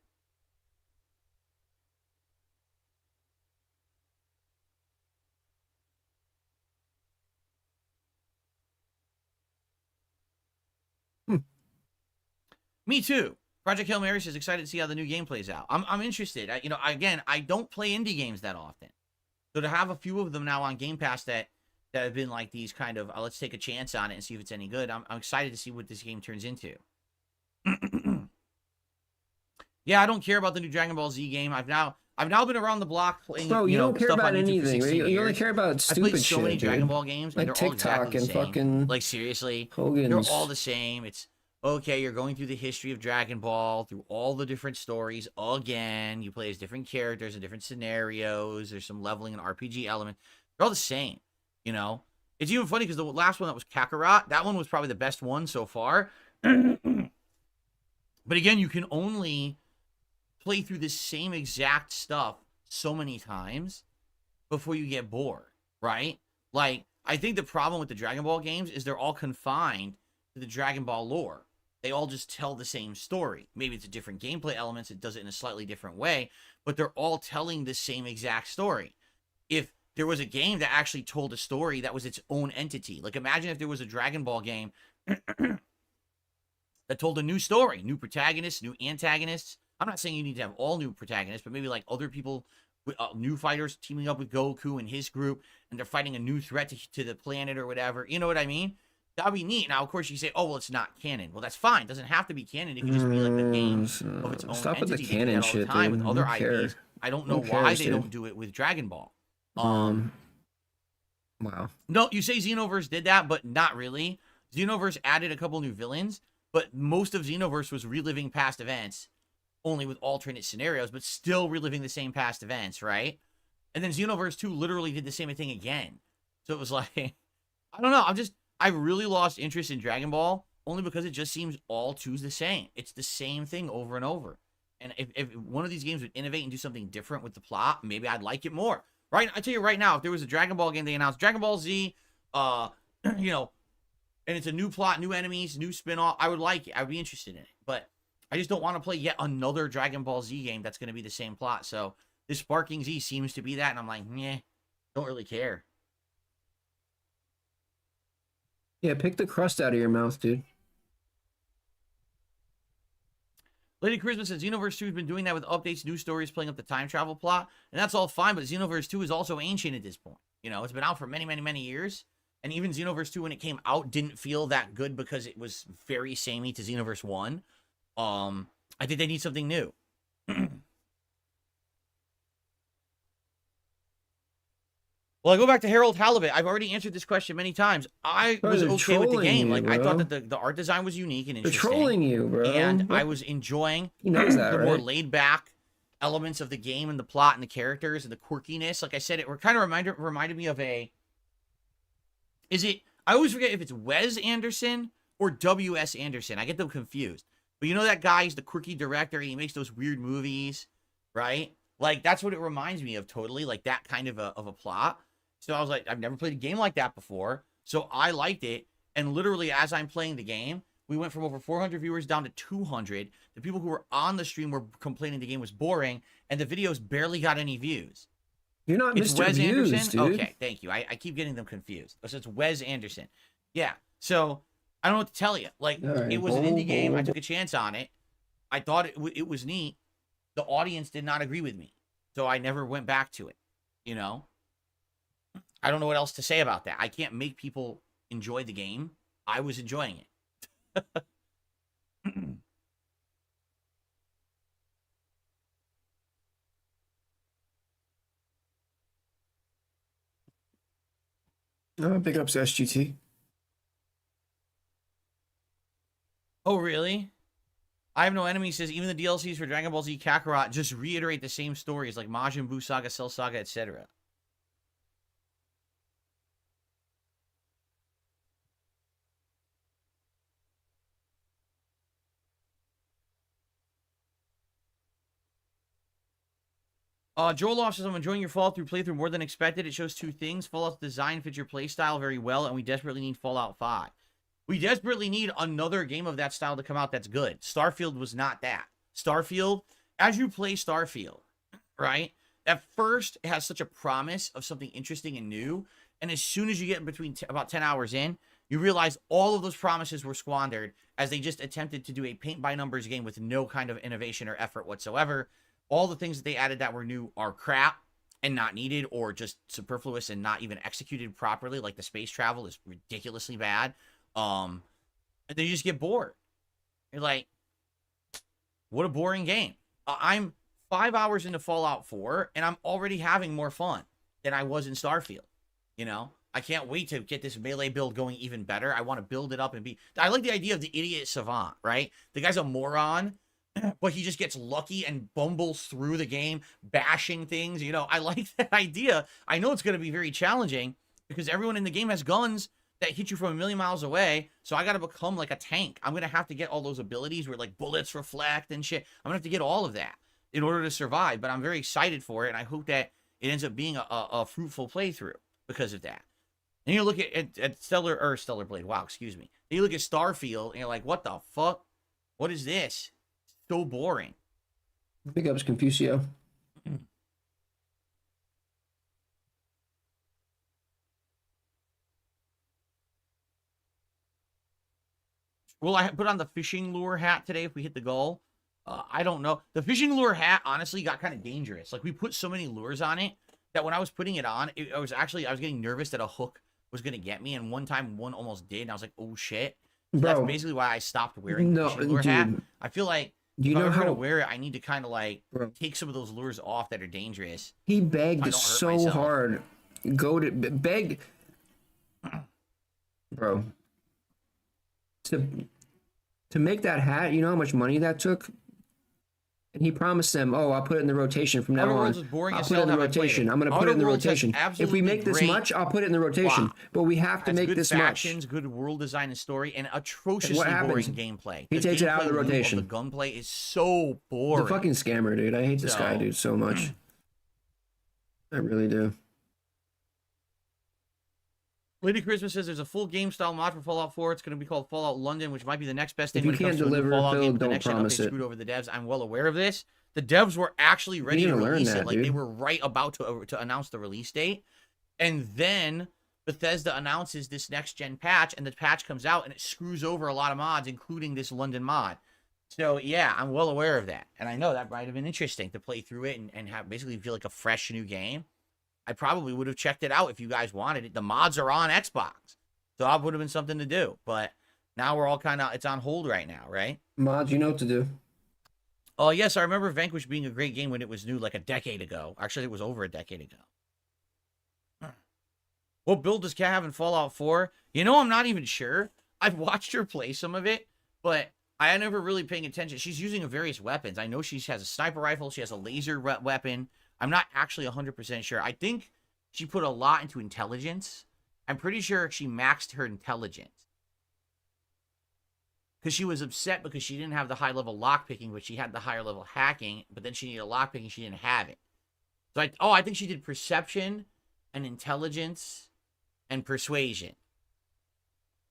Me too. Project Hail Mary is excited to see how the new game plays out. I'm interested. I don't play indie games that often. So to have a few of them now on Game Pass that have been like these kind of, let's take a chance on it and see if it's any good. I'm excited to see what this game turns into. Yeah, I don't care about the new Dragon Ball Z game. I've now been around the block playing. Bro, you don't care stuff about on YouTube for anything. 16 You only years. care about stupid I played so shit, many dude. Dragon Ball games, Like and they're all TikTok exactly the and same. fucking like seriously, Hogan's. they're all the same. It's okay, you're going through the history of Dragon Ball, through all the different stories again. You play as different characters in different scenarios. There's some leveling and RPG elements. They're all the same, you know? It's even funny because the last one that was Kakarot, that one was probably the best one so far. But again, you can only play through the same exact stuff so many times before you get bored, right? Like, I think the problem with the Dragon Ball games is they're all confined to the Dragon Ball lore. They all just tell the same story. Maybe it's a different gameplay elements, it does it in a slightly different way, but they're all telling the same exact story. If there was a game that actually told a story that was its own entity, like imagine if there was a Dragon Ball game that told a new story, new protagonists, new antagonists. I'm not saying you need to have all new protagonists, but maybe like other people, new fighters teaming up with Goku and his group, and they're fighting a new threat to the planet or whatever. You know what I mean? That'd be neat. Now, of course, you say, "Oh, well, it's not canon." Well, that's fine. It doesn't have to be canon. It can just be like a game of its own Stop entity. with the canon shit, all the time dude. with other Who cares? IPs. I don't know Who why cares, they dude? don't do it with Dragon Ball. Wow. No, you say Xenoverse did that, but not really. Xenoverse added a couple new villains, but most of Xenoverse was reliving past events, only with alternate scenarios, but still reliving the same past events, right? And then Xenoverse 2 literally did the same thing again. So it was like, I don't know. I've really lost interest in Dragon Ball only because it just seems all too the same. It's the same thing over and over. And if one of these games would innovate and do something different with the plot, maybe I'd like it more. Right? I tell you right now, if there was a Dragon Ball game, they announced Dragon Ball Z, you know, and it's a new plot, new enemies, new spin-off, I would like it. I would be interested in it. But I just don't want to play yet another Dragon Ball Z game that's going to be the same plot. So this Sparking Z seems to be that, and I'm like, meh, don't really care. Yeah, pick the crust out of your mouth, dude. Lady Charisma says Xenoverse 2 has been doing that with updates, new stories, playing up the time travel plot, and that's all fine, but Xenoverse 2 is also ancient at this point. You know, it's been out for many, many, many years, and even Xenoverse 2, when it came out, didn't feel that good because it was very samey to Xenoverse 1. I think they need something new. Well, I go back to Harold Halibut. I've already answered this question many times. I Bro, was they're okay with the trolling game. you, Like, I thought bro. that the art design was unique and They're interesting. trolling you, bro. And What? I was enjoying He knows that, the more right? laid back elements of the game and the plot and the characters and the quirkiness. Like I said, it kind of reminded me of a. I always forget if it's Wes Anderson or W.S. Anderson. I get them confused. But you know that guy, he's the quirky director, and he makes those weird movies, right? Like, that's what it reminds me of totally, like that kind of a plot. So I was like, I've never played a game like that before. So I liked it. And literally, as I'm playing the game, we went from over 400 viewers down to 200. The people who were on the stream were complaining the game was boring, and the videos barely got any views. You're not It's Mr. Wes Views, Anderson? dude. Okay, thank you. I keep getting them confused. So it's Wes Anderson. Yeah. So I don't know what to tell you. Like, All right, it was an indie game. I bold. took a chance on it. I thought it was neat. The audience did not agree with me. So I never went back to it. You know? I don't know what else to say about that. I can't make people enjoy the game. I was enjoying it. Oh, big ups to SGT. Oh, really? I Have No Enemy says even the DLCs for Dragon Ball Z Kakarot just reiterate the same stories like Majin Buu Saga, Cell Saga, etc. Joel Off says, I'm enjoying your Fallout 3 playthrough more than expected. It shows two things. Fallout's design fits your playstyle very well, and we desperately need Fallout 5. We desperately need another game of that style to come out that's good. Starfield was not that. Starfield, as you play Starfield, right? At first, it has such a promise of something interesting and new. And as soon as you get in between about 10 hours in, you realize all of those promises were squandered as they just attempted to do a paint-by-numbers game with no kind of innovation or effort whatsoever. All the things that they added that were new are crap and not needed or just superfluous and not even executed properly. Like the space travel is ridiculously bad. And then you just get bored. You're like, what a boring game. I'm 5 hours into Fallout 4 and I'm already having more fun than I was in Starfield. You know, I can't wait to get this melee build going even better. I want to build it up and be... I like the idea of the idiot savant, right? The guy's a moron, but he just gets lucky and bumbles through the game, bashing things. You know, I like that idea. I know it's going to be very challenging because everyone in the game has guns that hit you from a million miles away. So I got to become like a tank. I'm going to have to get all those abilities where like bullets reflect and shit. I'm going to have to get all of that in order to survive. But I'm very excited for it. And I hope that it ends up being a fruitful playthrough because of that. And you look at Stellar Blade. Wow, excuse me. And you look at Starfield and you're like, what the fuck? What is this? So boring. Big ups, Confucio. Will I put on the fishing lure hat today if we hit the goal? I don't know. The fishing lure hat honestly got kind of dangerous. Like we put so many lures on it that when I was putting it on, I was getting nervous that a hook was gonna get me, and one time one almost did, and I was like, oh shit. So Bro, that's basically why I stopped wearing the fishing lure hat. I feel like do you if know I'm how gonna wear it, I need to kind of like Bro. take some of those lures off that are dangerous. He begged so myself. hard. Go to begged, bro. To make that hat, you know how much money that took? And he promised them, oh, I'll put it in the rotation from now Outer on. Worlds is boring I'll as put it hell, in the have I played rotation. it? I'm going to put Outer it in the Worlds has rotation. If we absolutely make this great- much, I'll put it in the rotation. Wow. But we have to Has make good this factions, much. good world design and story, and atrociously happens? boring gameplay. He takes it out of the gameplay loop rotation. The gunplay is so He's boring. a fucking scammer, dude. I hate this guy, dude, so much. I really do. Lady Christmas says there's a full game style mod for Fallout 4. It's going to be called Fallout London, which might be the next best thing If you when it comes can't to a new deliver, Fallout Phil, game. But the don't next gen promise update it. screwed over the devs. I'm well aware of this. The devs were actually ready need to to learn release that, it. Like they dude. were right about to announce the release date. And then Bethesda announces this next gen patch, and the patch comes out and it screws over a lot of mods, including this London mod. So yeah, I'm well aware of that. And I know that might have been interesting to play through it and have basically feel like a fresh new game. I probably would have checked it out if you guys wanted it. The mods are on Xbox. So that would have been something to do. But now we're all kind of, it's on hold right now, right? Mods, you know what to do. Oh, yes, I remember Vanquish being a great game when it was new like a decade ago. Actually, it was over a decade ago. What build does Kat have in Fallout 4? You know, I'm not even sure. I've watched her play some of it, but I never really paying attention. She's using various weapons. I know she has a sniper rifle. She has a laser weapon. I'm not actually 100% sure. I think she put a lot into intelligence. I'm pretty sure she maxed her intelligence. Because she was upset because she didn't have the high level lockpicking, but she had the higher level hacking, but then she needed lockpicking, she didn't have it. So I think she did perception and intelligence and persuasion.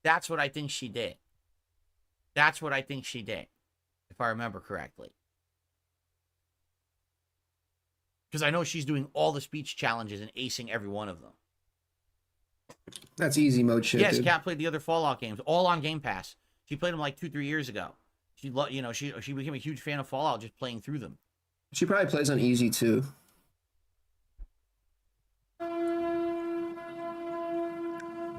That's what I think she did. That's what I think she did, if I remember correctly. Because I know she's doing all the speech challenges and acing every one of them. That's easy mode shit, Yes, dude. Kat played the other Fallout games, all on Game Pass. She played them like 2-3 years ago. She became a huge fan of Fallout just playing through them. She probably plays on easy, too.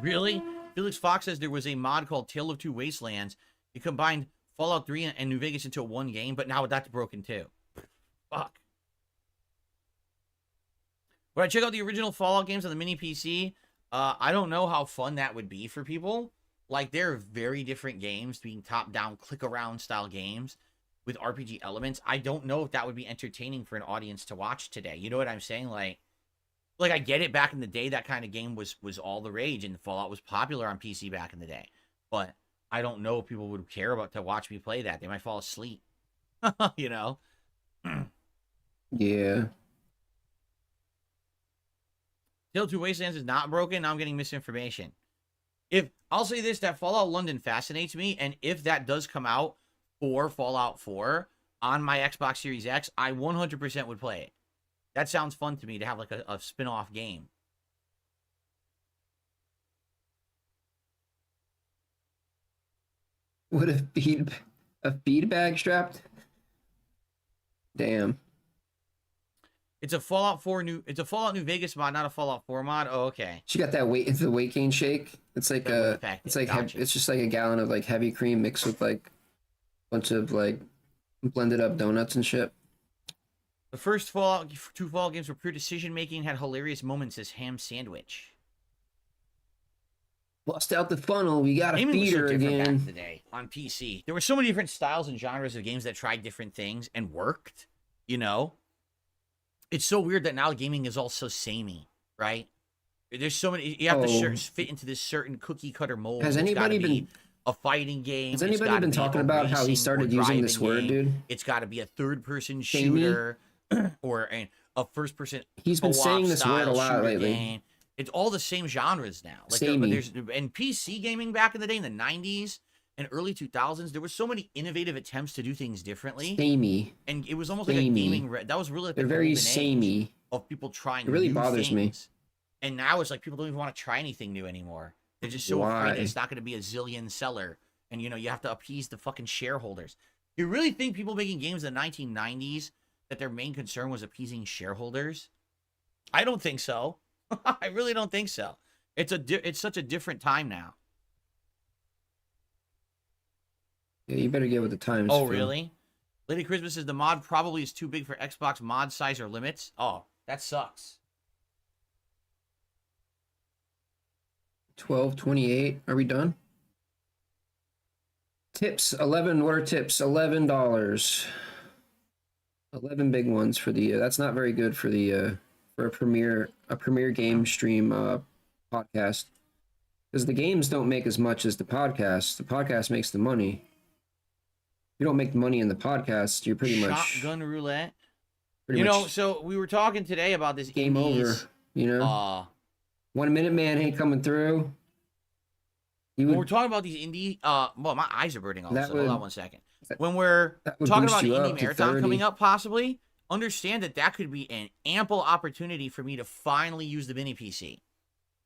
Really? Felix Fox says there was a mod called Tale of Two Wastelands. It combined Fallout 3 and New Vegas into one game, but now that's broken too. Fuck. Would I check out the original Fallout games on the mini PC? I don't know how fun that would be for people. Like, they're very different games, being top-down, click-around style games with RPG elements. I don't know if that would be entertaining for an audience to watch today. You know what I'm saying? Like I get it, back in the day, that kind of game was all the rage, and Fallout was popular on PC back in the day. But I don't know if people would care about to watch me play that. They might fall asleep. You know? Yeah. Tale of Two Wastelands is not broken. Now I'm getting misinformation. If I'll say this, that Fallout London fascinates me, and if that does come out for Fallout 4 on my Xbox Series X, I 100% would play it. That sounds fun to me to have like a spin-off game. What a feed bag strapped? Damn. It's a Fallout New Vegas mod, not a Fallout 4 mod. Oh, okay. She got that weight. It's a weight gain shake. It's like Gotcha. it's just like a gallon of like heavy cream mixed with like a bunch of like blended up donuts and shit. The first two Fallout games were pure decision making, had hilarious moments as Ham Sandwich. Bust out the funnel. We got a Gaming was so feeder different back in again. the day on PC. There were so many different styles and genres of games that tried different things and worked. You know, it's so weird that now gaming is all so samey, right? There's so many. You have to fit into this certain cookie cutter mold. Has anybody been a fighting game? Has anybody been talking about how he started using this word, dude? It's got to be a third-person shooter or a first-person. He's been saying this word a lot lately. Game. It's all the same genres now. Like there's and PC gaming back in the day in the 90s and early 2000s, there were so many innovative attempts to do things differently. Samey. And it was almost like a gaming. That was really like they're very samey of people trying. It really bothers me. And now it's like people don't even want to try anything new anymore. They're just so afraid that it's not going to be a zillion seller, and you know you have to appease the fucking shareholders. You really think people making games in the 1990s that their main concern was appeasing shareholders? I don't think so. I really don't think so. It's such a different time now. Yeah, you better get with the times. Oh, really? Lady Christmas says the mod probably is too big for Xbox mod size or limits. Oh, that sucks. 12:28. Are we done? Tips 11. What are tips? $11. 11 big ones for the. That's not very good for the for a premiere game stream podcast, because the games don't make as much as the podcast. The podcast makes the money. If you don't make the money in the podcast, you're pretty much shotgun roulette. You know, so we were talking today about this game over. You know. 1 minute man ain't coming through. When we're talking about these indie, well, my eyes are burning all of a sudden. Hold on 1 second. When we're talking about the indie marathon coming up, possibly, understand that could be an ample opportunity for me to finally use the mini PC.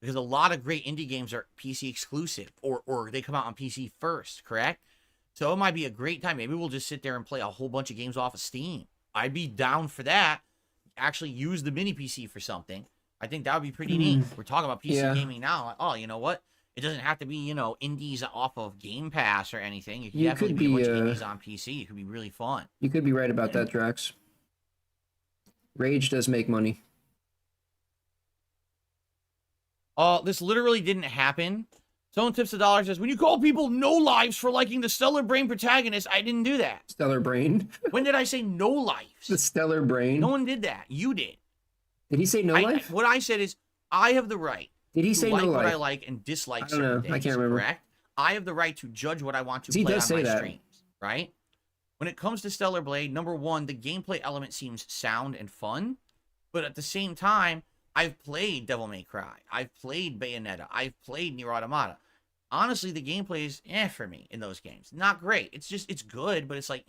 Because a lot of great indie games are PC exclusive, or they come out on PC first, correct? So it might be a great time. Maybe we'll just sit there and play a whole bunch of games off of Steam. I'd be down for that. Actually use the mini PC for something. I think that would be pretty neat. We're talking about PC gaming now. Like, oh, you know what? It doesn't have to be, you know, indies off of Game Pass or anything. You can definitely be a bunch of indies on PC. It could be really fun. You could be right about that, Drax. Rage does make money. This literally didn't happen. Someone tips $1 says, when you call people no lives for liking the Stellar Brain protagonist, I didn't do that. Stellar Brain? When did I say no lives? The Stellar Brain? No one did that. You did. Did he say no life? What I said is, I have the right Did he say like no what life? I like and dislike I don't certain know. things, I can't remember. correct? I have the right to judge what I want to play on my streams, right? When it comes to Stellar Blade, number one, the gameplay element seems sound and fun, but at the same time, I've played Devil May Cry, I've played Bayonetta, I've played Nier Automata. Honestly, the gameplay is for me in those games. Not great. It's good, but it's like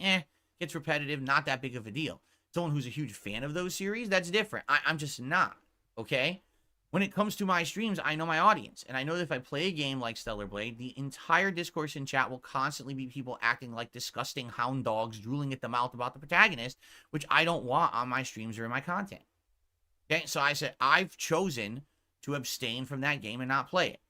gets repetitive, not that big of a deal. Someone who's a huge fan of those series, that's different. I'm just not, okay? When it comes to my streams, I know my audience, and I know that if I play a game like Stellar Blade, the entire discourse in chat will constantly be people acting like disgusting hound dogs, drooling at the mouth about the protagonist, which I don't want on my streams or in my content. Okay, so I said, I've chosen to abstain from that game and not play it.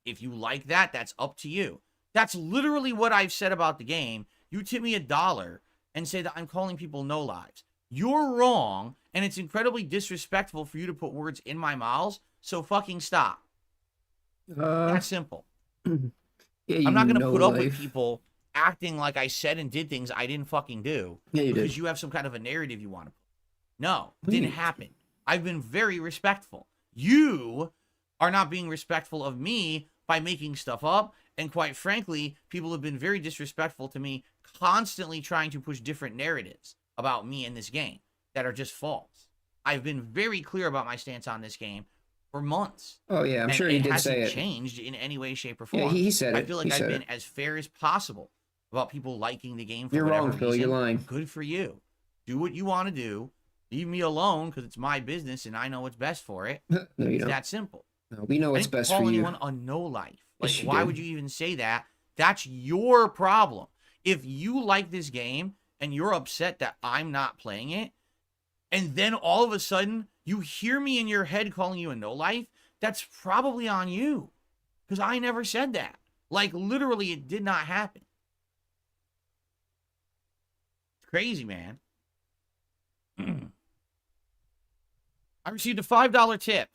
If you like that, that's up to you. That's literally what I've said about the game. You tip me $1 and say that I'm calling people no lives. You're wrong, and it's incredibly disrespectful for you to put words in my mouths, so fucking stop. That's simple. Yeah, I'm not going to put up with people acting like I said and did things I didn't fucking do because you have some kind of a narrative you want to put. No, it didn't happen. I've been very respectful. You are not being respectful of me by making stuff up, and quite frankly, people have been very disrespectful to me, constantly trying to push different narratives about me in this game that are just false. I've been very clear about my stance on this game for months. Oh yeah, I'm sure he did say it. It hasn't changed in any way, shape, or form. Yeah, he said it. I feel like I've been as fair as possible about people liking the game for You're whatever wrong, Phil. reason. You're lying. Good for you. Do what you want to do. Leave me alone because it's my business and I know what's best for it. No, you It's don't. that simple. No, we know what's best for you. I didn't call anyone a no life. Like, Yes, you why did. would you even say that? That's your problem. If you like this game and you're upset that I'm not playing it, and then all of a sudden you hear me in your head calling you a no life, that's probably on you. Because I never said that. Like, literally, it did not happen. It's crazy, man. I received a $5 tip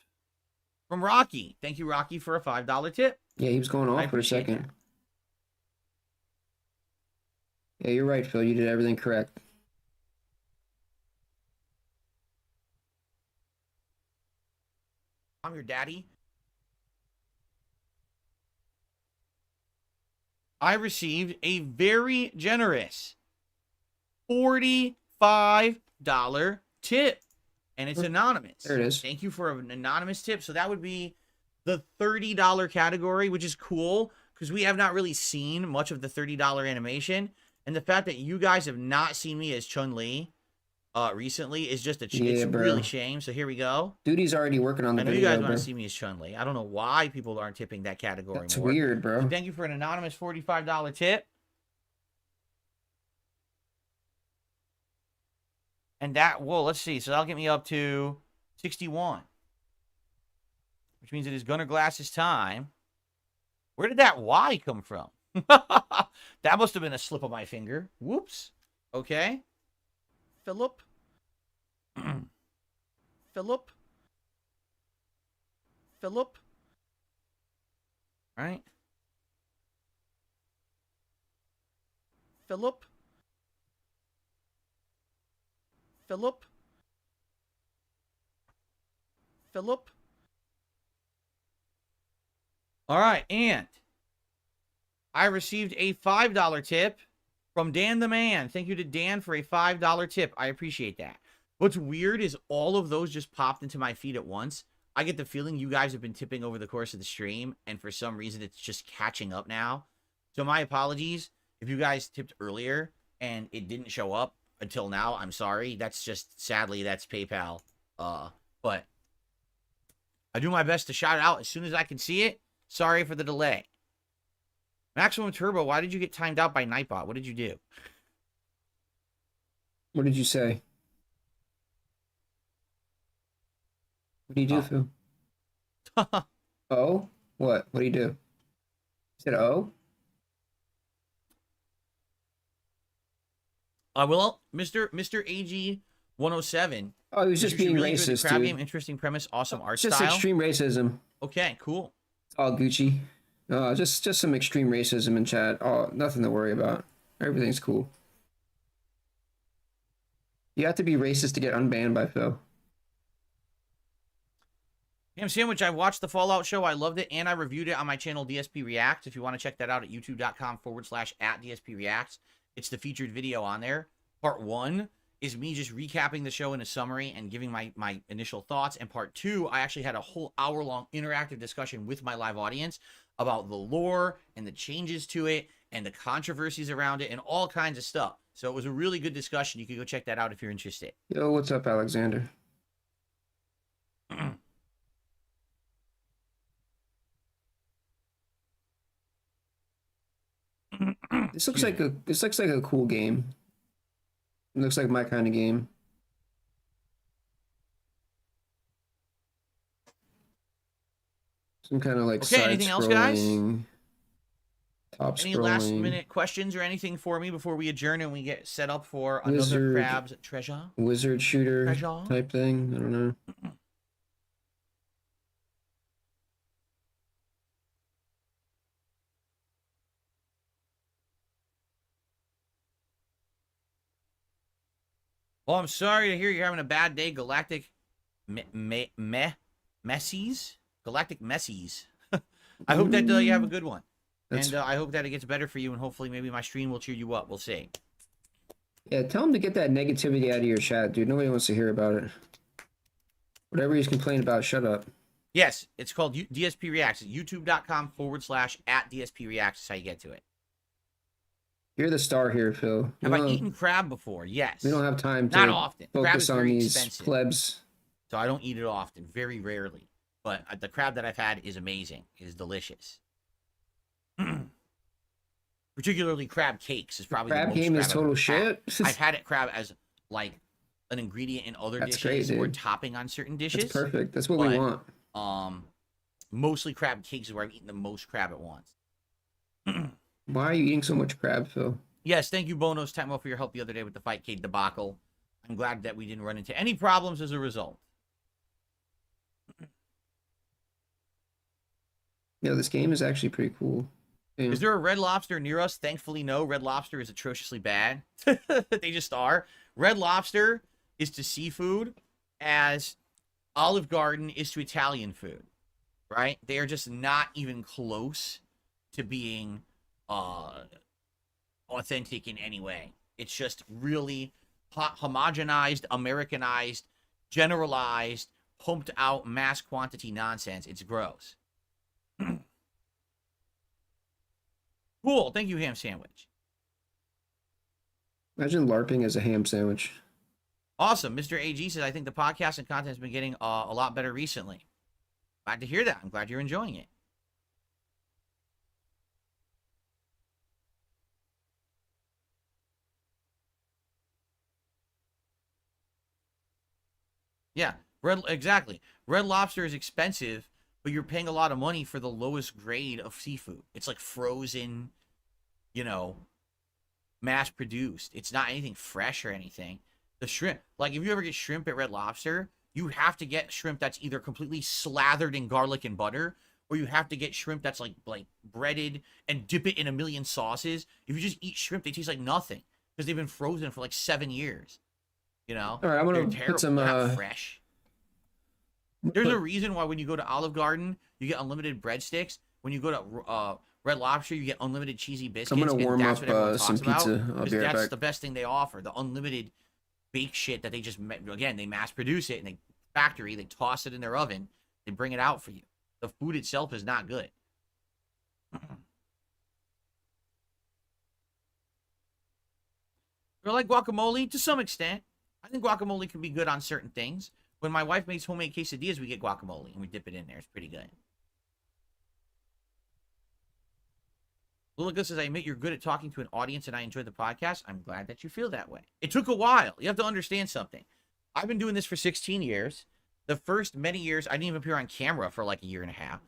from Rocky. Thank you, Rocky, for a $5 tip. Yeah, he was going I off for a appreciate second. that. Yeah, you're right, Phil. You did everything correct. I'm your daddy. I received a very generous $45 tip, and it's anonymous. There it is. Thank you for an anonymous tip. So that would be the $30 category, which is cool because we have not really seen much of the $30 animation. And the fact that you guys have not seen me as Chun-Li recently is just it's really shame. So here we go. Duty's already working on the I know video, you guys want bro. to see me as Chun-Li. I don't know why people aren't tipping that category That's more. weird, bro. So thank you for an anonymous $45 tip. And that, well, let's see. So that'll get me up to 61. Which means it is Gunner Glass's time. Where did that Y come from? That must have been a slip of my finger. Whoops. Okay. Philip. Philip. Philip. All right. Philip. Philip. Philip. All right, and I received a $5 tip from Dan the Man. Thank you to Dan for a $5 tip. I appreciate that. What's weird is all of those just popped into my feed at once. I get the feeling you guys have been tipping over the course of the stream, and for some reason it's just catching up now. So my apologies if you guys tipped earlier and it didn't show up until now. I'm sorry. That's just, sadly, that's PayPal. But I do my best to shout it out as soon as I can see it. Sorry for the delay. Maximum Turbo, why did you get timed out by Nightbot? What did you do? What did you say? What do you do, Phil? Oh? What? What do you do? You said oh? Well, Mr. AG 107. Oh, he was just being really racist, crab dude. Game, interesting premise, awesome art Just style. extreme racism. Okay, cool. It's all Gucci. Just some extreme racism in chat. Oh, nothing to worry about. Everything's cool. You have to be racist to get unbanned by Phil. Ham Sandwich, I watched the Fallout show. I loved it, and I reviewed it on my channel, DSP Reacts. If you want to check that out at youtube.com/@DSP Reacts. It's the featured video on there. Part 1 is me just recapping the show in a summary and giving my initial thoughts. And part 2, I actually had a whole hour-long interactive discussion with my live audience about the lore and the changes to it and the controversies around it and all kinds of stuff. So it was a really good discussion. You can go check that out if you're interested. Yo, what's up, Alexander? This looks like a cool game. It looks like my kind of game. Some kind of like Okay, anything else, guys? Top Any scrolling. last minute questions or anything for me before we adjourn and we get set up for another Crab's treasure? Wizard shooter Treasure? type thing. I don't know. Well, I'm sorry to hear you're having a bad day, Galactic Messies? Galactic Messies. I hope that you have a good one. And I hope that it gets better for you, and hopefully maybe my stream will cheer you up. We'll see. Yeah, tell him to get that negativity out of your chat, dude. Nobody wants to hear about it. Whatever he's complaining about, shut up. Yes, it's called DSP Reacts. youtube.com/@DSP Reacts is how you get to it. You're the star here, Phil. Have I eaten crab before? Yes. We don't have time to Not often. Crab focus is on very these expensive. plebs. So I don't eat it often, very rarely. But the crab that I've had is amazing. It is delicious. Particularly crab cakes is probably Crab the most game is crab I've total ever shit. had. I've had it crab as like an ingredient in other That's dishes great, or dude. topping on certain dishes. That's perfect. That's what we want. Mostly crab cakes is where I've eaten the most crab at once. Why are you eating so much crab, Phil? Yes, thank you, Bonos Temo, for your help the other day with the Fightcade debacle. I'm glad that we didn't run into any problems as a result. Yeah, this game is actually pretty cool. Yeah. Is there a Red Lobster near us? Thankfully, no. Red Lobster is atrociously bad. They just are. Red Lobster is to seafood as Olive Garden is to Italian food, right? They are just not even close to being authentic in any way. It's just really homogenized, Americanized, generalized, pumped out mass quantity nonsense. It's gross. Cool. Thank you, ham sandwich. Imagine LARPing as a ham sandwich. Awesome. Mr. AG says, I think the podcast and content has been getting a lot better recently. Glad to hear that. I'm glad you're enjoying it. Yeah, exactly. Red Lobster is expensive, but you're paying a lot of money for the lowest grade of seafood. It's like frozen, you know, mass produced. It's not anything fresh or anything. The shrimp, like if you ever get shrimp at Red Lobster, you have to get shrimp that's either completely slathered in garlic and butter, or you have to get shrimp that's like breaded and dip it in a million sauces. If you just eat shrimp, they taste like nothing because they've been frozen for like 7 years. You know, all right, I'm gonna put some They're not fresh. There's a reason why when you go to Olive Garden, you get unlimited breadsticks. When you go to Red Lobster, you get unlimited cheesy biscuits. I'm gonna warm up some About, pizza. I'll be right that's back. the best thing they offer. The unlimited baked shit that they just again they mass produce it and they toss it in their oven, they bring it out for you. The food itself is not good. You're like guacamole to some extent. I think guacamole can be good on certain things. When my wife makes homemade quesadillas, we get guacamole and we dip it in there. It's pretty good. Lilica says, I admit you're good at talking to an audience and I enjoy the podcast. I'm glad that you feel that way. It took a while. You have to understand something. I've been doing this for 16 years. The first many years, I didn't even appear on camera for like a year and a half.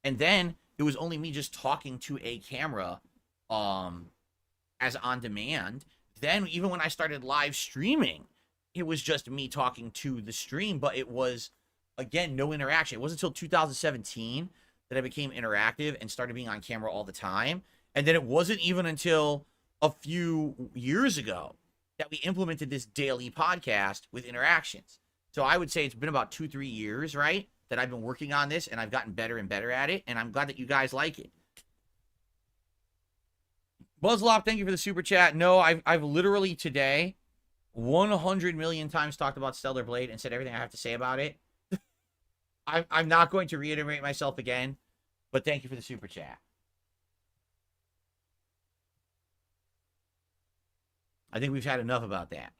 And then it was only me just talking to a camera as on demand. Then even when I started live streaming, it was just me talking to the stream, but it was, again, no interaction. It wasn't until 2017 that I became interactive and started being on camera all the time. And then it wasn't even until a few years ago that we implemented this daily podcast with interactions. So I would say it's been about 2-3 years, right, that I've been working on this, and I've gotten better and better at it, and I'm glad that you guys like it. Buzzlop, thank you for the super chat. No, I've literally today 100 million times talked about Stellar Blade and said everything I have to say about it. I'm not going to reiterate myself again, but thank you for the super chat. I think we've had enough about that.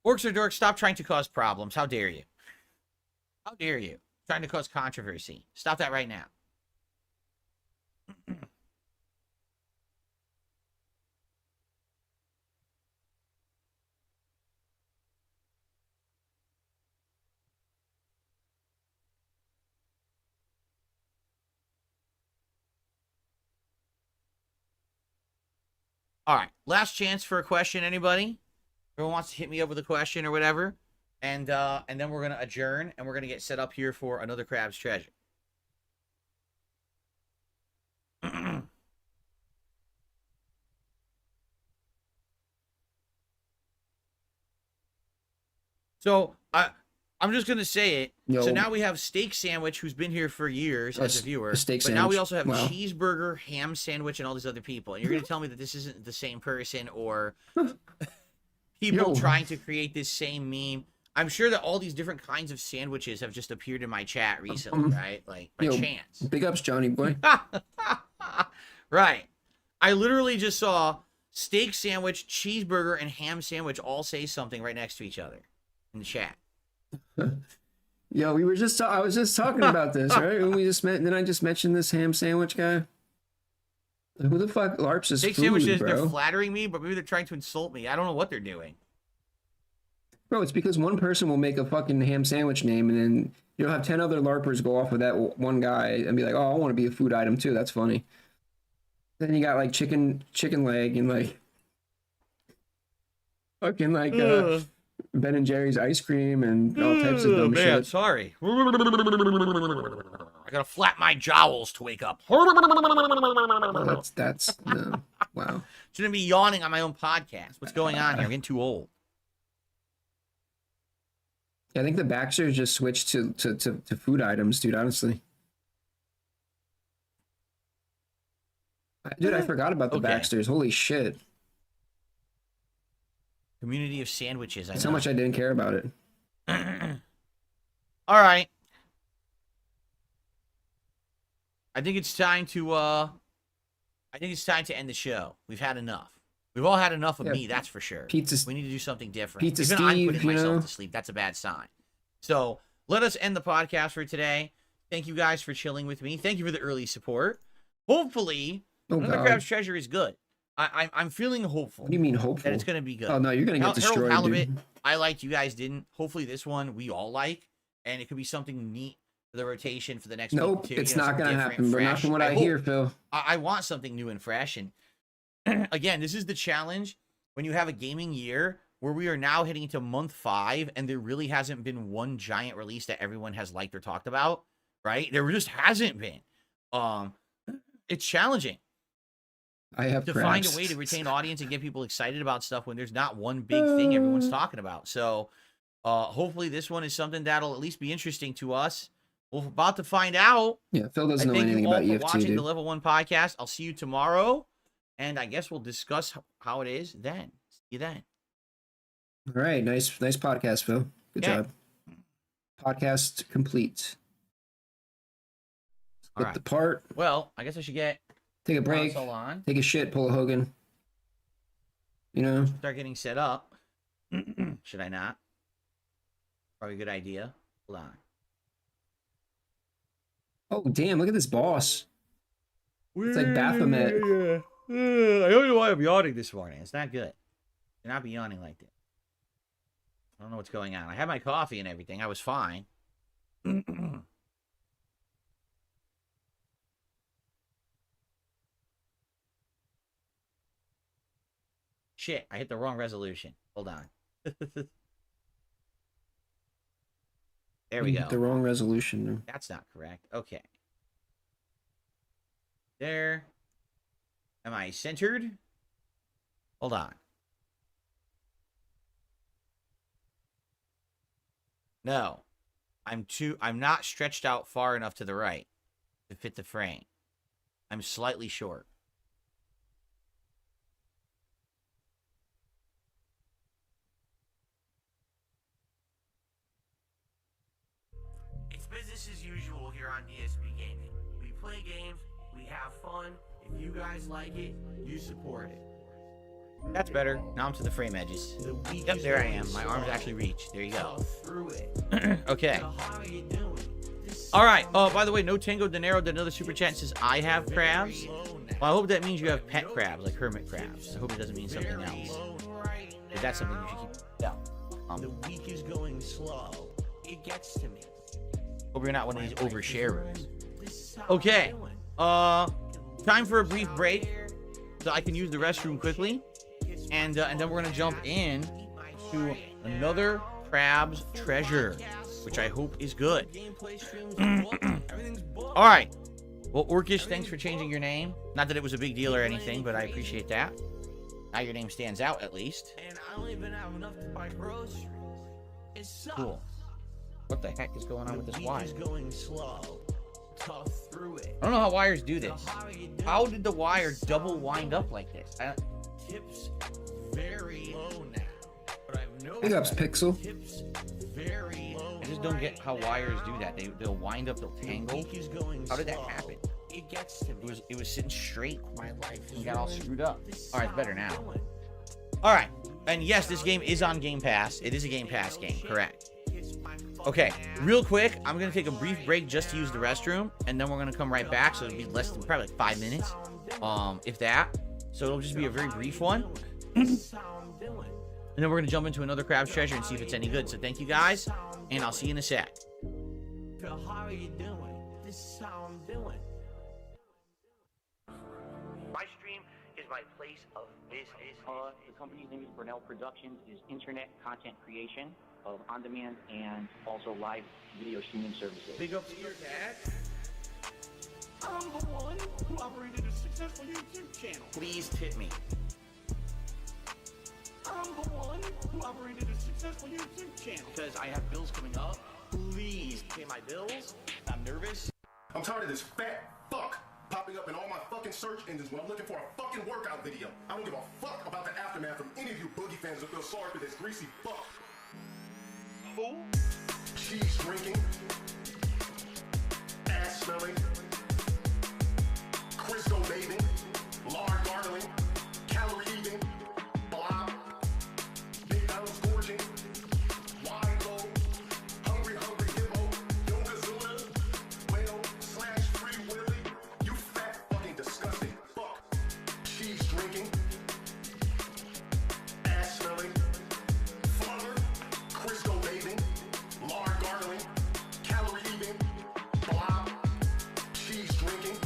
Orcs or dorks, stop trying to cause problems. How dare you? How dare you? Trying to cause controversy. Stop that right now. All right, last chance for a question. Anybody? Everyone wants to hit me up with a question or whatever, and then we're gonna adjourn and we're gonna get set up here for another Crab's Treasure. So I'm just gonna say it. Yo. So now we have Steak Sandwich, who's been here for years as a viewer. Steak but now we sandwich. also have Wow. Cheeseburger, Ham Sandwich, and all these other people. And you're gonna tell me that this isn't the same person or people Yo. trying to create this same meme. I'm sure that all these different kinds of sandwiches have just appeared in my chat recently, right? Like by Yo, chance. Big ups, Johnny boy. Right. I literally just saw Steak Sandwich, Cheeseburger, and Ham Sandwich all say something right next to each other in the chat. Yo, we were just I was just talking about this, right? When we just met, then I just mentioned this ham sandwich guy. Like, who the fuck LARPs is Steak food, Sandwiches, bro? they're flattering me, but maybe they're trying to insult me. I don't know what they're doing. Bro, it's because one person will make a fucking ham sandwich name, and then you'll have 10 other LARPers go off with that one guy and be like, "Oh, I want to be a food item too." That's funny. Then you got like chicken leg, and like, Fucking like Ugh. Ben and Jerry's ice cream and all types of dumb man, shit. sorry. I gotta flap my jowls to wake up. Oh, that's no. Wow. Shouldn't be yawning on my own podcast. What's going on here? I'm getting too old. I think the Baxters just switched to food items, dude. Honestly, dude, I forgot about the Okay. Baxters. Holy shit! Community of sandwiches. That's how much I didn't care about it. All right. I think it's time to end the show. We've had enough. We've all had enough of Yeah. me, that's for sure. Pizza. We need to do something different. Pizza Even I'm Steve, putting you myself know? to sleep. That's a bad sign. So let us end the podcast for today. Thank you guys for chilling with me. Thank you for the early support. Hopefully, Oh another god. Crab's Treasure is good. I'm feeling hopeful What do you mean that hopeful? it's going to be good. Oh no, you're gonna get Harold destroyed, Halibut, dude. I liked, you guys didn't. Hopefully this one we all like, and it could be something neat for the rotation for the next Nope, week too. it's You know, not something gonna different, happen. But not fresh. from what I hope. hear, Phil. I want something new and fresh. And again, this is the challenge when you have a gaming year where we are now hitting into month 5 and there really hasn't been one giant release that everyone has liked or talked about, right? There just hasn't been. It's challenging I have to crabs. find a way to retain audience and get people excited about stuff when there's not one big thing everyone's talking about. So hopefully this one is something that'll at least be interesting to us. We're about to find out. Yeah, Phil I doesn't know thank anything you all about for EFT, watching dude. the Level 1 podcast. I'll see you tomorrow, and I guess we'll discuss how it is then. See you then. All right, nice podcast, Phil. Good Yeah. job. Podcast complete. All Split right. the part. Well, I guess I should get Take a break. console on. Take a shit. Pull a Hogan. You know. Start getting set up. Should I not? Probably a good idea. Hold on. Oh damn! Look at this boss. It's like Baphomet. I don't know why I'm yawning this morning. It's not good. You're not be yawning like this. I don't know what's going on. I had my coffee and everything. I was fine. Shit, I hit the wrong resolution. Hold on. There we You go. hit the wrong resolution. That's not correct. Okay. There. Am I centered? Hold on. No. I'm not stretched out far enough to the right to fit the frame. I'm slightly short. It's business as usual here on DSP Gaming. We play games, we have fun. If you guys like it, you support it. That's better. Now I'm to the frame edges. Yep, there I am. My arms actually reach. There you go. Through it. Okay. How are you doing? All right. By the way, No Tango Dinero did another super chat and says, I have crabs. Well, I hope that means you have pet crabs, like hermit crabs. I hope it doesn't mean something else. If that's something you should keep. Yeah. The week is going slow. It gets to me. Hope you're not one of these oversharers. Okay. Time for a brief break so I can use the restroom quickly, and then we're gonna jump in to another Crab's Treasure, which I hope is good. All right. Well, Orcish, thanks for changing your name. Not that it was a big deal or anything, but I appreciate that. Now your name stands out at least. And I don't even have enough to buy groceries. It sucks. Cool. What the heck is going on with this wire? Is going slow. Tough through it. I don't know how wires do this. How did the wire double wind up like this? Tips very low now. But I've noticed Big ups, Pixel. tips very low. I just don't get how wires do that. They'll wind up, they'll tangle. Week is going How did that slow. happen? It gets to me. It was sitting straight My life and got all screwed up. All right, it's better now. Doing. All right, and yes, this game is on Game Pass. It is a Game Pass game, correct? Okay, real quick, I'm gonna take a brief break just to use the restroom, and then we're gonna come right back. So it'll be less than probably like 5 minutes, if that. So it'll just be a very brief one, and then we're gonna jump into another Crab's Treasure and see if it's any good. So thank you guys, and I'll see you in a sec. Phil, how are you doing? This is how I'm doing. My stream is my place of business. The company's name is Brunel Productions. It is internet content creation of on-demand and also live video streaming services. Big up to your dad. I'm the one who operated a successful YouTube channel. Please tip me. I'm the one who operated a successful YouTube channel. Because I have bills coming up. Please pay my bills. I'm nervous. I'm tired of this fat fuck popping up in all my fucking search engines when I'm looking for a fucking workout video. I don't give a fuck about the aftermath from any of you boogie fans that feel sorry for this greasy fuck. Fool. Cheese drinking, ass smelling, Crisco bathing, lard gargling, calorie eating, blob, McDonald's gorging, wine low, hungry hippo, Yokozuna, whale slash free willy, you fat fucking disgusting fuck. Cheese drinking, ass smelling, flubber, Crisco bathing, lard gargling, calorie eating, blob, cheese drinking,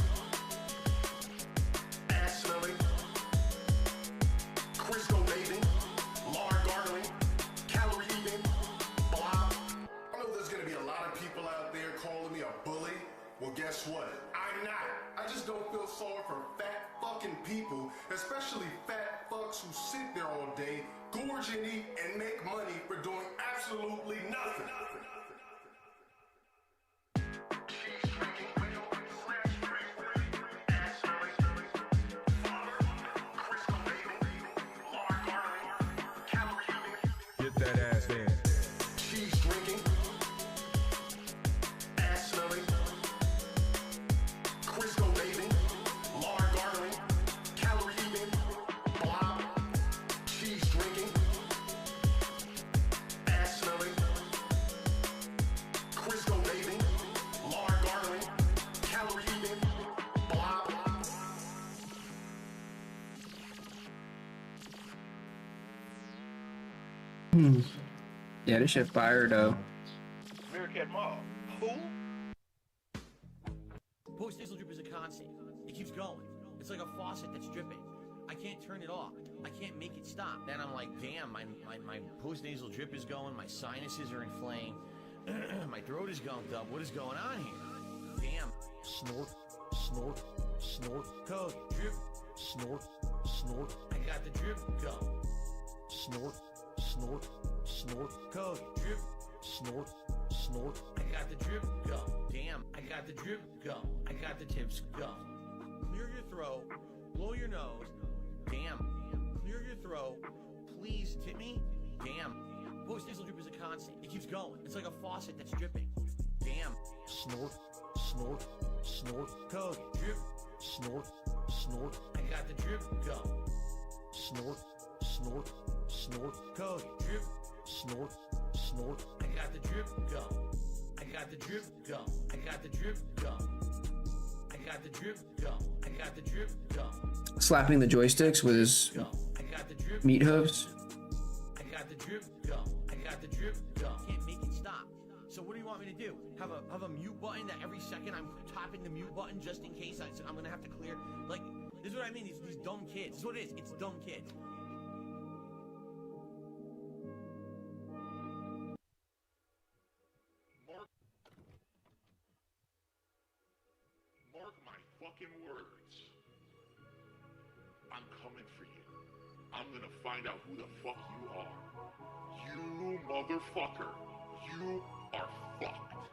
ass smelling, Crisco bathing, lard gargling, calorie eating, blob. I know there's gonna be a lot of people out there calling me a bully. Well, guess what? I'm not. I just don't feel sorry for fat fucking people, especially fat fucks who sit there all day, gorge and eat, and make money for doing absolutely nothing. Cheese drinking, slash free willy, ass smelling, flubber, Crisco bathing, lard gargling, calorie eating, Get that ass in. cheese drinking, ass smelling, Crisco bathing, lard gargling, calorie eating, blob, cheese drinking, ass smelling, Crisco bathing, lard gargling, calorie eating, blob. Yeah, this shit fire though. Meerkat Mall. Fool. Post-nasal drip is a constant. It keeps going. It's like a faucet that's dripping. I can't turn it off. I can't make it stop. Then I'm like, damn, my post-nasal drip is going. My sinuses are inflamed. My throat is gunked up. What is going on here? Damn. Snort, snort, snort. Code. Drip. Snort, snort. I got the drip going. Snort, snort, snort. Code. Drip. Snort, snort. I got the drip going. Damn, I got the drip going. I got the tips going. Clear your throat. Blow your nose. Damn. Clear your throat. Please tip me. Damn. Post-nasal drip is a constant. It keeps going. It's like a faucet that's dripping. Damn. Snort, snort, snort. Code. Drip. Snort, snort. I got the drip going. Snort, snort, snort. Code. Drip. Snort, snort. I got the drip going. I got the drip going. I got the drip going. I got the drip going. I got the drip going. Slapping the joysticks with his Go. I got the drip. meat hooves. I got the drip go. I got the drip go. Can't make it stop. So what do you want me to do? Have a mute button that every second I'm tapping the mute button just in case I'm gonna have to clear. Like, this is what I mean. These dumb kids. This is what it is. It's dumb kids. Mark my fucking words. I'm coming for you. I'm gonna find out who the fuck you are. You motherfucker. You are fucked.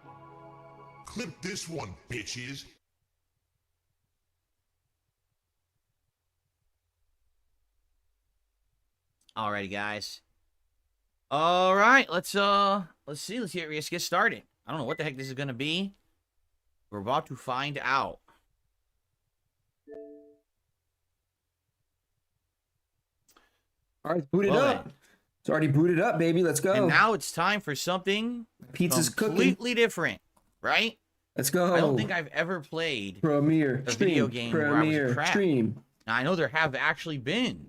Clip this one, bitches. Alrighty, guys. All right, let's see. Let's get started. I don't know what the heck this is gonna be. We're about to find out. All right, boot it Well, up. It's already booted up, baby. Let's go. And now it's time for something Pizza's cooking. completely different, right? Let's go. I don't think I've ever played Premiere a stream. video game where I was Premiere crap. stream. Now, I know there have actually been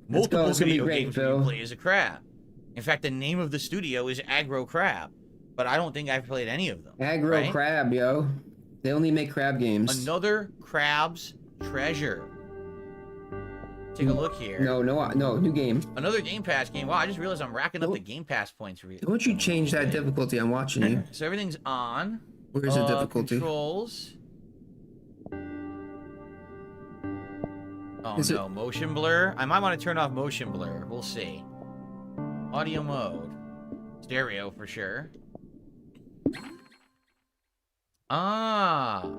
Let's go. multiple It's gonna be video great, games where you Phil. play as a crab. In fact, the name of the studio is Aggro Crab, but I don't think I've played any of them. Aggro right? crab, yo. They only make crab games. Another crab's treasure. Take a look here. No, new game. Another Game Pass game. Wow, I just realized I'm racking up the Game Pass points. Don't you change that difficulty? I'm watching you. So everything's on. Where's the difficulty? Controls. Oh Is no, motion blur. I might want to turn off motion blur. We'll see. Audio mode. Stereo for sure. Ah.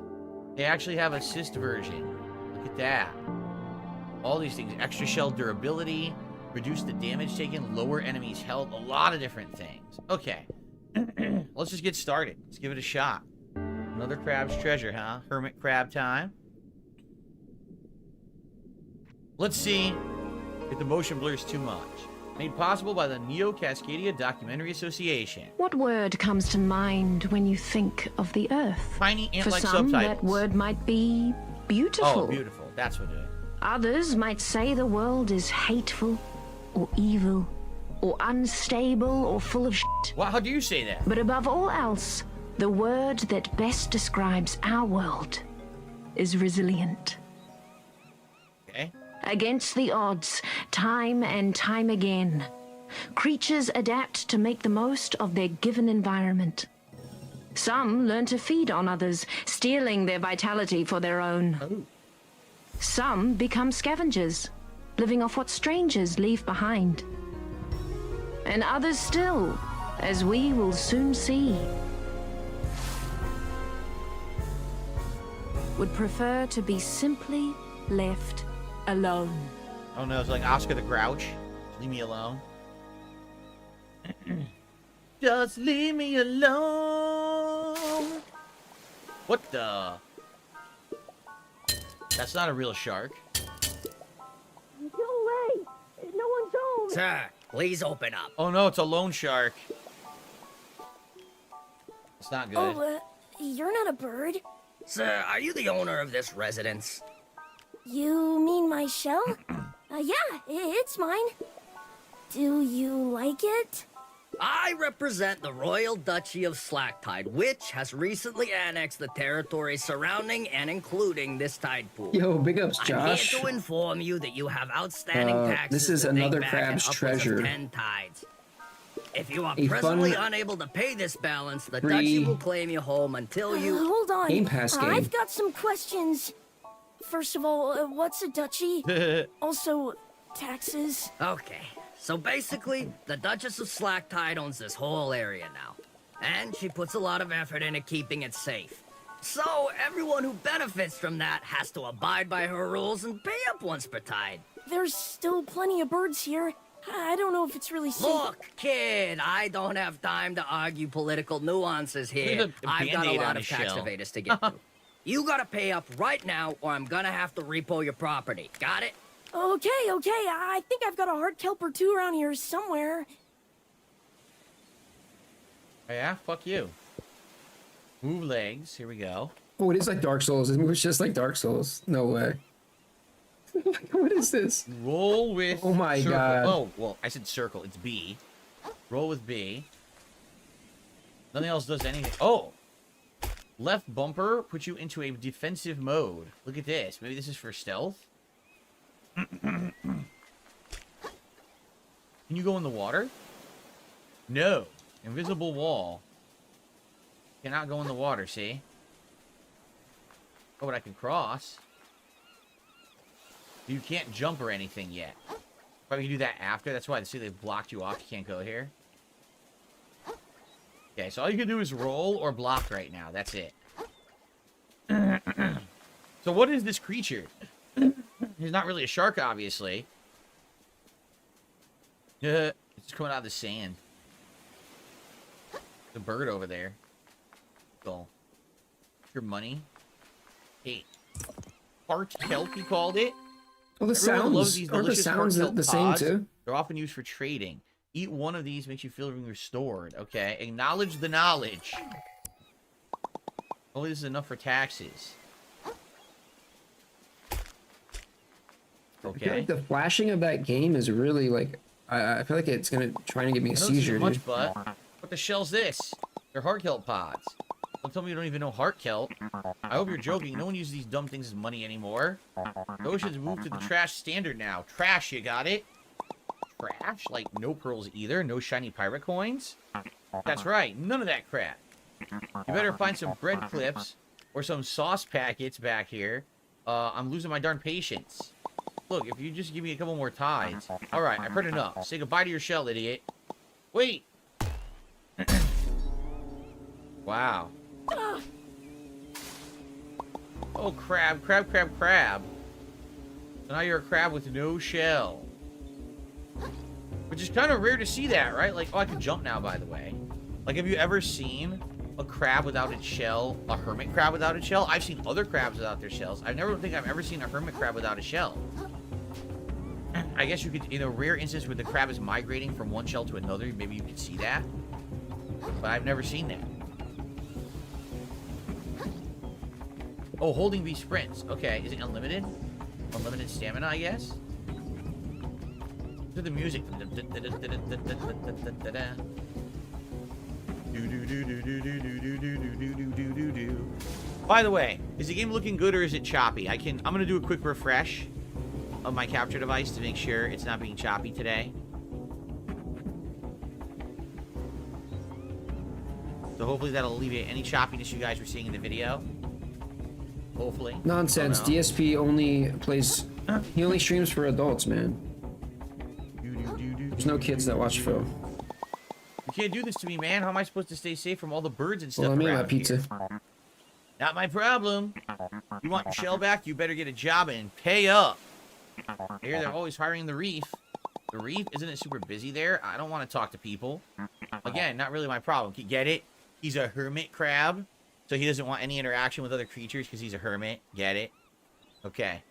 They actually have assist version. Look at that. All these things. Extra shell durability. Reduce the damage taken. Lower enemies' health. A lot of different things. Okay. Let's just get started. Let's give it a shot. Another crab's treasure, huh? Hermit crab time. Let's see if the motion blurs too much. Made possible by the Neo-Cascadia Documentary Association. What word comes to mind when you think of the Earth? Tiny ant-like For some, subtitles. that word might be beautiful. Oh, beautiful. That's what it is. Others might say the world is hateful, or evil, or unstable, or full of shit. Well, how do you say that? But above all else, the word that best describes our world is resilient. Okay. Against the odds, time and time again, creatures adapt to make the most of their given environment. Some learn to feed on others, stealing their vitality for their own. Oh. Some become scavengers, living off what strangers leave behind. And others still, as we will soon see, would prefer to be simply left alone. Oh no, it's like Oscar the Grouch. Leave me alone. Just leave me alone. What the? That's not a real shark. Go away! No one's home! Sir, please open up. Oh no, it's a lone shark. It's not good. Oh, you're not a bird. Sir, are you the owner of this residence? You mean my shell? Yeah, it's mine. Do you like it? I represent the Royal Duchy of Slacktide, which has recently annexed the territory surrounding and including this tide pool. Yo, big ups, I'm Josh. here to inform you that you have outstanding taxes. This is that date another back crab's at upwards treasure. of 10 tides. If you are A presently fun unable to pay this balance, the free Duchy will claim you home until you... Hold on. Game Pass game. I've got some questions. First of all, what's a duchy? Also, taxes. Okay, so basically, the Duchess of Slacktide owns this whole area now. And she puts a lot of effort into keeping it safe. So, everyone who benefits from that has to abide by her rules and pay up once per tide. There's still plenty of birds here. I don't know if it's really safe. Look, kid, I don't have time to argue political nuances here. Look at the I've got a Band-Aid lot on of his tax shell. evaders to get through. You gotta pay up right now, or I'm gonna have to repo your property. Got it? Okay. I think I've got a hard kelp or two around here somewhere. Oh, yeah, fuck you. Move legs. Here we go. Oh, it is like Dark Souls. It moves just like Dark Souls. No way. What is this? Roll with. Oh my circle. God. Oh, well, I said circle. It's B. Roll with B. Nothing else does anything. Oh! Left bumper puts you into a defensive mode. Look at this. Maybe this is for stealth? Can you go in the water? No. Invisible wall. Cannot go in the water, see? Oh, but I can cross. You can't jump or anything yet. Probably can do that after. That's why see they've blocked you off. You can't go here. Okay, so all you can do is roll or block right now. That's it. So what is this creature? He's not really a shark, obviously. It's coming out of the sand. The bird over there. Cool. Your money. Hey. Heart kelp, he called it. Well, the Everyone loves sounds these are the delicious sounds heart the kelp same pods. too. They're often used for trading. Eat one of these makes you feel restored. Okay. Acknowledge the knowledge. Only this is enough for taxes. I feel Okay. like the flashing of that game is really like I feel like it's trying to give me a I know this isn't seizure, much, dude. but what the shell's this? They're heart kelp pods. Don't tell me you don't even know heart kelp. I hope you're joking. No one uses these dumb things as money anymore. The ocean's moved to the trash standard now. Trash, you got it? Trash? Like, no pearls either? No shiny pirate coins? That's right. None of that crap. You better find some bread clips or some sauce packets back here. I'm losing my darn patience. Look, if you just give me a couple more tides. Alright, I've heard enough. Say goodbye to your shell, idiot. Wait! Wow. Oh, crab, crab, crab, crab. So now you're a crab with no shell. Which is kind of rare to see that, right? Like, oh, I can jump now, by the way. Like, have you ever seen a crab without its shell? A hermit crab without its shell? I've seen other crabs without their shells. I never think I've ever seen a hermit crab without a shell. I guess you could, in a rare instance where the crab is migrating from one shell to another, maybe you could see that. But I've never seen that. Oh, holding these sprints. Okay, is it unlimited? Unlimited stamina, I guess? To the music. By the way, is the game looking good or is it choppy? I'm gonna do a quick refresh of my capture device to make sure it's not being choppy today. So hopefully that'll alleviate any choppiness you guys were seeing in the video. Hopefully. Nonsense. Oh, no. DSP only plays. He only streams for adults, man. There's no kids that watch Phil. You can't do this to me, man. How am I supposed to stay safe from all the birds and stuff? Well, I mean, my around pizza. here? Not my problem. You want your shell back? You better get a job and pay up. I hear they're always hiring the reef. The reef? Isn't it super busy there? I don't want to talk to people. Again, not really my problem. Get it? He's a hermit crab. So he doesn't want any interaction with other creatures because he's a hermit. Get it? Okay.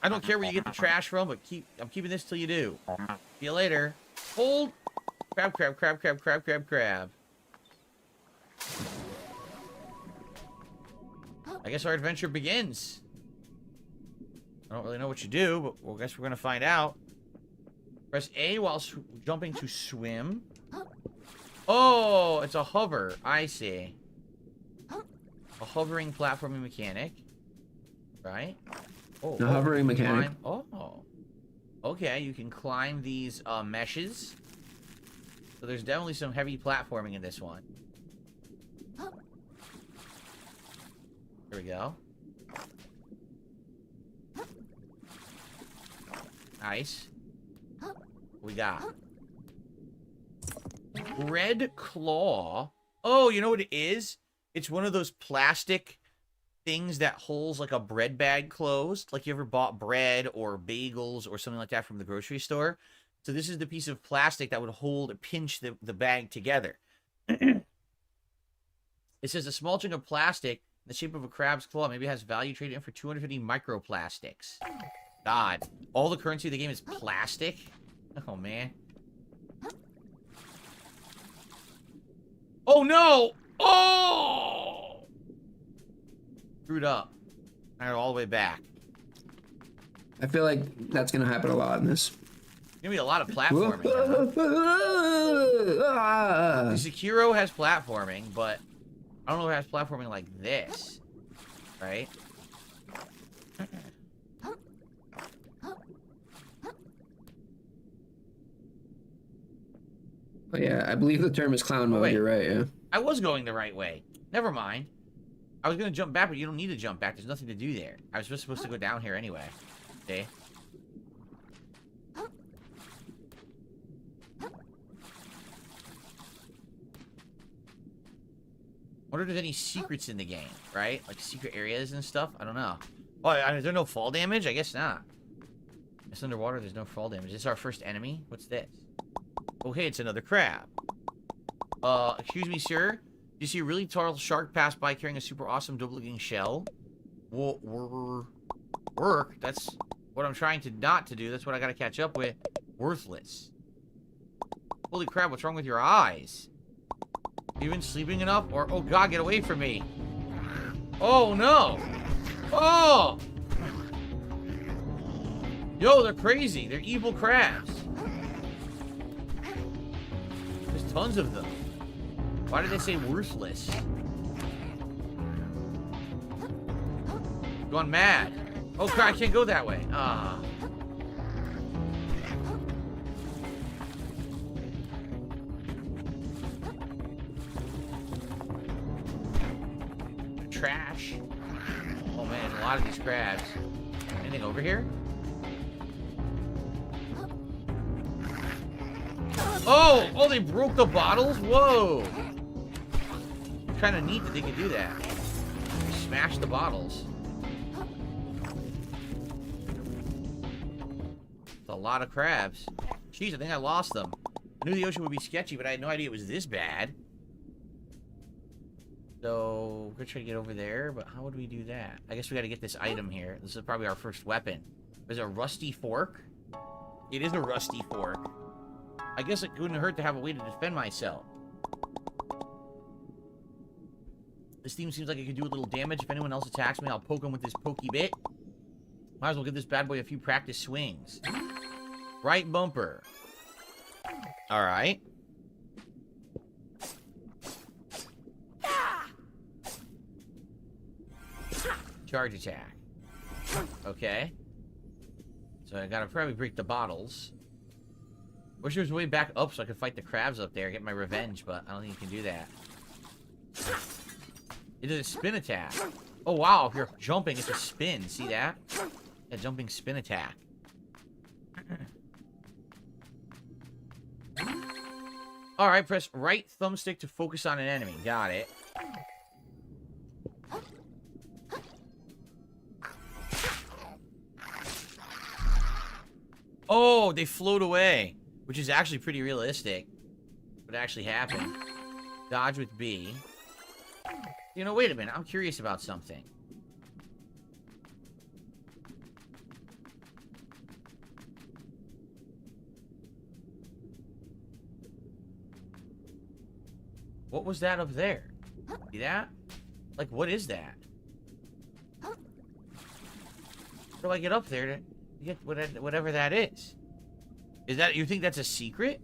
I don't care where you get the trash from, but I'm keeping this till you do. See you later. Hold. Crab, crab, crab, crab, crab, crab, crab. I guess our adventure begins. I don't really know what you do, but well, I guess we're going to find out. Press A while jumping to swim. Oh, it's a hover. I see. A hovering platforming mechanic. Right? Oh, A hovering mechanic. Oh. Okay, you can climb these meshes. So there's definitely some heavy platforming in this one. Here we go. Nice. What we got? Red claw. Oh, you know what it is? It's one of those plastic things that holds like a bread bag closed. Like you ever bought bread or bagels or something like that from the grocery store. So this is the piece of plastic that would pinch the bag together. It says a small chunk of plastic in the shape of a crab's claw maybe has value traded in for 250 microplastics. God, all the currency of the game is plastic? Oh, man. Oh, no! Oh! Screwed up. I got all the way back. I feel like that's gonna happen a lot in this. Gonna be a lot of platforming. The Sekiro has platforming, but I don't know if it has platforming like this. Right? Oh, yeah, I believe the term is clown mode. Wait. You're right, yeah. I was going the right way. Never mind. I was going to jump back, but you don't need to jump back. There's nothing to do there. I was just supposed to go down here anyway. See? Wonder if there's any secrets in the game, right? Like secret areas and stuff? I don't know. Oh, is there no fall damage? I guess not. It's underwater, there's no fall damage. Is this our first enemy? What's this? Oh, hey, it's another crab. Excuse me, sir. Did you see a really tall shark pass by carrying a super awesome double-looking shell? Work? That's what I'm trying to not to do. That's what I gotta catch up with. Worthless. Holy crap, what's wrong with your eyes? You been sleeping enough? Or, oh god, get away from me. Oh, no. Oh! Yo, they're crazy. They're evil crabs. There's tons of them. Why did they say worthless? gone mad. Oh crap, I can't go that way. Ah. Trash. Oh man, there's a lot of these crabs. Anything over here? Oh! Oh, they broke the bottles? Whoa! Kind of neat that they could do that. Smash the bottles. It's a lot of crabs. Jeez, I think I lost them. I knew the ocean would be sketchy, but I had no idea it was this bad. So, we're gonna try to get over there, but how would we do that? I guess we gotta get this item here. This is probably our first weapon. There's a rusty fork. It is a rusty fork. I guess it couldn't hurt to have a way to defend myself. This theme seems like it could do a little damage. If anyone else attacks me, I'll poke him with this pokey bit. Might as well give this bad boy a few practice swings. Right bumper. Alright. Charge attack. Okay. So I gotta probably break the bottles. Wish there was a way back up so I could fight the crabs up there, get my revenge, but I don't think you can do that. It is a spin attack. Oh wow, if you're jumping, it's a spin. See that? A jumping spin attack. Alright, press right thumbstick to focus on an enemy. Got it. Oh, they float away. Which is actually pretty realistic. What actually happened. Dodge with B. You know, wait a minute. I'm curious about something. What was that up there? See that? Like, what is that? How do I get up there to get whatever that is? Is that, you think that's a secret?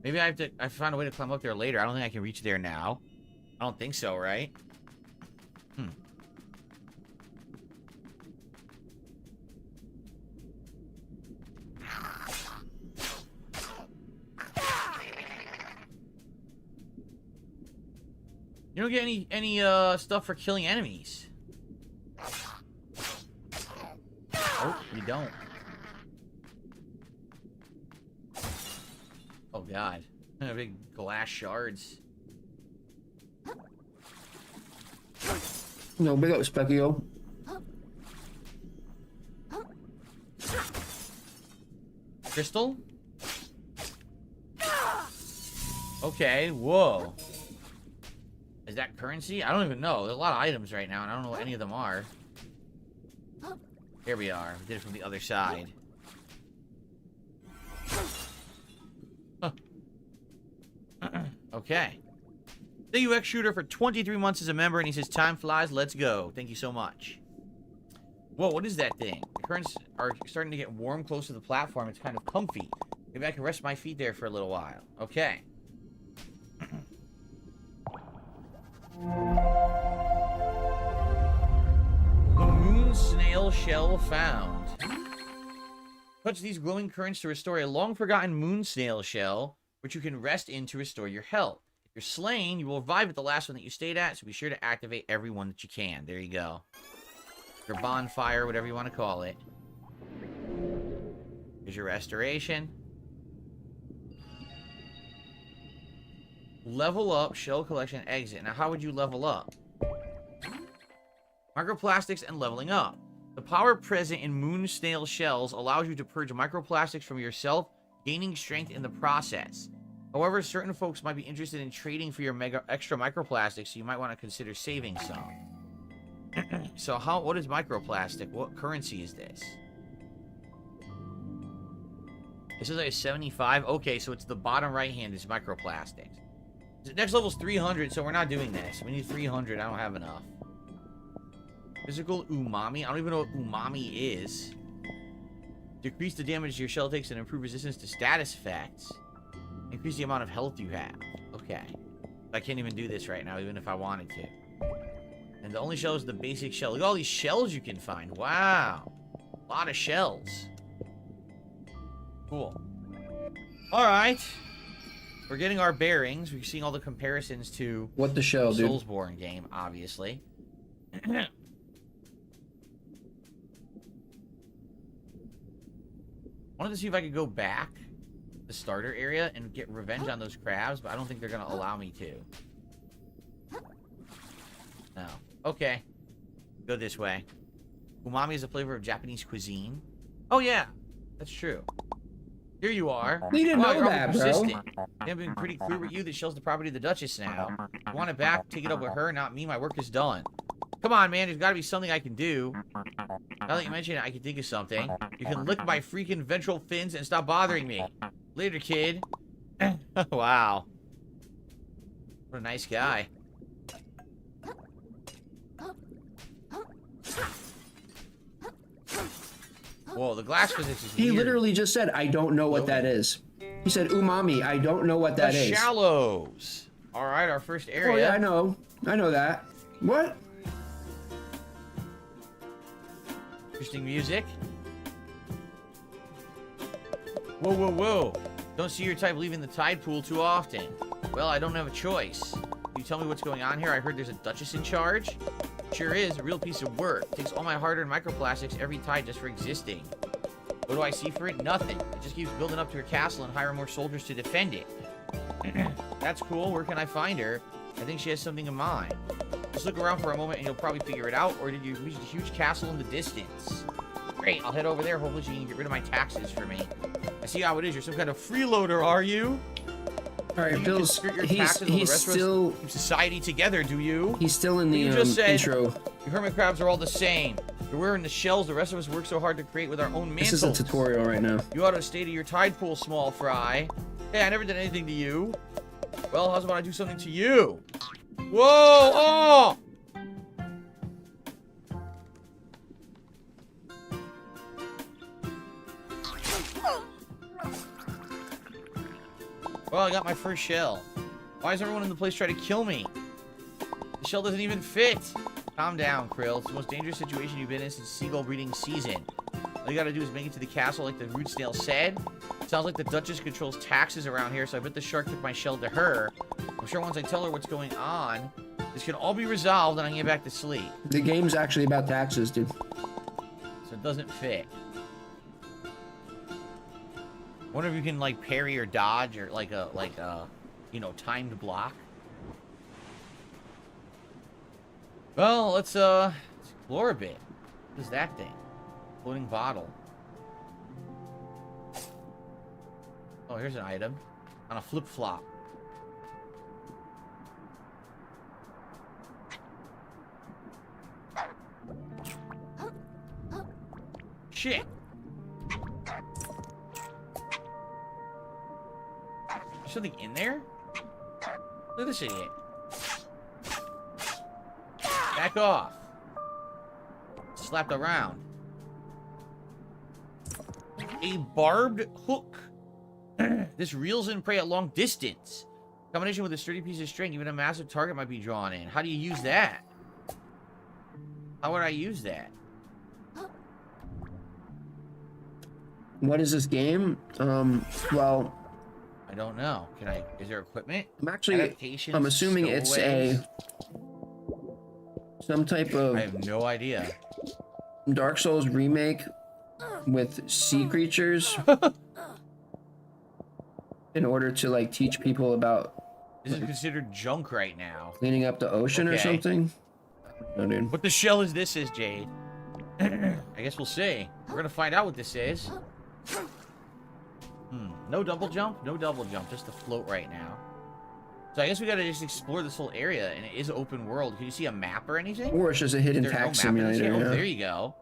Maybe I found a way to climb up there later. I don't think I can reach there now. I don't think so, right? You don't get any stuff for killing enemies. Oh, you don't. Oh god. Big glass shards. No, big up Speckio. Crystal? Okay, whoa. Is that currency? I don't even know. There's a lot of items right now, and I don't know what any of them are. Here we are. We did it from the other side. Huh. Okay. The UX Shooter for 23 months as a member, and he says, time flies, let's go. Thank you so much. Whoa, what is that thing? The currents are starting to get warm close to the platform. It's kind of comfy. Maybe I can rest my feet there for a little while. Okay. The moon snail shell found. Touch these glowing currents to restore a long-forgotten moon snail shell, which you can rest in to restore your health. If you're slain, you will revive at the last one that you stayed at, so be sure to activate every one that you can. There you go. Your bonfire, whatever you want to call it. Here's your restoration. Level up, shell collection, exit. Now, how would you level up? Microplastics and leveling up. The power present in moon snail shells allows you to purge microplastics from yourself, gaining strength in the process. However, certain folks might be interested in trading for your extra microplastics, so you might want to consider saving some. So, what is microplastic? What currency is this? This is like a 75. Okay, so it's the bottom right hand is microplastics. Next level's 300, so we're not doing this. We need 300. I don't have enough. Physical umami. I don't even know what umami is. Decrease the damage your shell takes and improve resistance to status effects. Increase the amount of health you have. Okay. I can't even do this right now, even if I wanted to. And the only shell is the basic shell. Look at all these shells you can find. Wow. A lot of shells. Cool. Alright. We're getting our bearings. We're seeing all the comparisons to What the shell, the dude? Soulsborne game, obviously. Wanted to see if I could go back the starter area and get revenge on those crabs, but I don't think they're gonna allow me to. No. Okay. Go this way. Umami is a flavor of Japanese cuisine. Oh yeah, that's true. Here you are. We didn't know you're that, bro. persistent. I've been pretty clear with you that shell's the property of the Duchess now. If you want it back, take it up with her, not me. My work is done. Come on, man. There's got to be something I can do. Now that you mention it, I can think of something. You can lick my freaking ventral fins and stop bothering me. Later, kid. Wow. What a nice guy. Whoa, the glass physics is He weird. literally just said, I don't know what that is. He said, umami, I don't know what that The is. shallows. All right, our first area. Oh, yeah, I know. I know that. What? Interesting music. Whoa, whoa, whoa. Don't see your type leaving the tide pool too often. Well, I don't have a choice. Can you tell me what's going on here? I heard there's a Duchess in charge. Sure is. A real piece of work. Takes all my hard-earned microplastics every tide just for existing. What do I see for it? Nothing. It just keeps building up to her castle and hire more soldiers to defend it. That's cool. Where can I find her? I think she has something in mind. Just look around for a moment and you'll probably figure it out, or did you reach the huge castle in the distance? Great, I'll head over there. Hopefully she can get rid of my taxes for me. I see how it is. You're some kind of freeloader, are you? All right, Bill's, he's still... Keep society together, do you? He's still in the You just said intro. The hermit crabs are all the same. You're wearing the shells the rest of us work so hard to create with our own mantles. This is a tutorial right now. You ought to stay to your tide pool, small fry. Hey, I never did anything to you. Well, how's about I do something to you? Whoa! Oh! Well, I got my first shell. Why is everyone in the place trying to kill me? The shell doesn't even fit. Calm down, Krill. It's the most dangerous situation you've been in since seagull breeding season. All you gotta do is make it to the castle like the root snail said. Sounds like the Duchess controls taxes around here, so I bet the shark took my shell to her. I'm sure once I tell her what's going on, this can all be resolved and I can get back to sleep. The game's actually about taxes, dude. So it doesn't fit. Wonder if you can like parry or dodge or like a you know, timed block. Well, let's explore a bit. What is that thing? Floating bottle. Oh, here's an item. On a flip-flop. Shit. There's something in there? Look at this idiot. Back off. Slapped around. A barbed hook. This reels in prey at long distance. Combination with a sturdy piece of string, even a massive target might be drawn in. How do you use that? How would I use that? What is this game? Well, I don't know. Can I? Is there equipment? I'm assuming it's some type of... I have no idea. Dark Souls remake with sea creatures in order to like teach people about... This is considered junk right now. Cleaning up the ocean or something? No, dude. What the shell is this, Jade? I guess we'll see. We're gonna find out what this is. No double jump? No double jump, just to float right now. So I guess we gotta just explore this whole area, and it is open world. Can you see a map or anything? Or it's just a hidden tax simulator. Oh, there you go.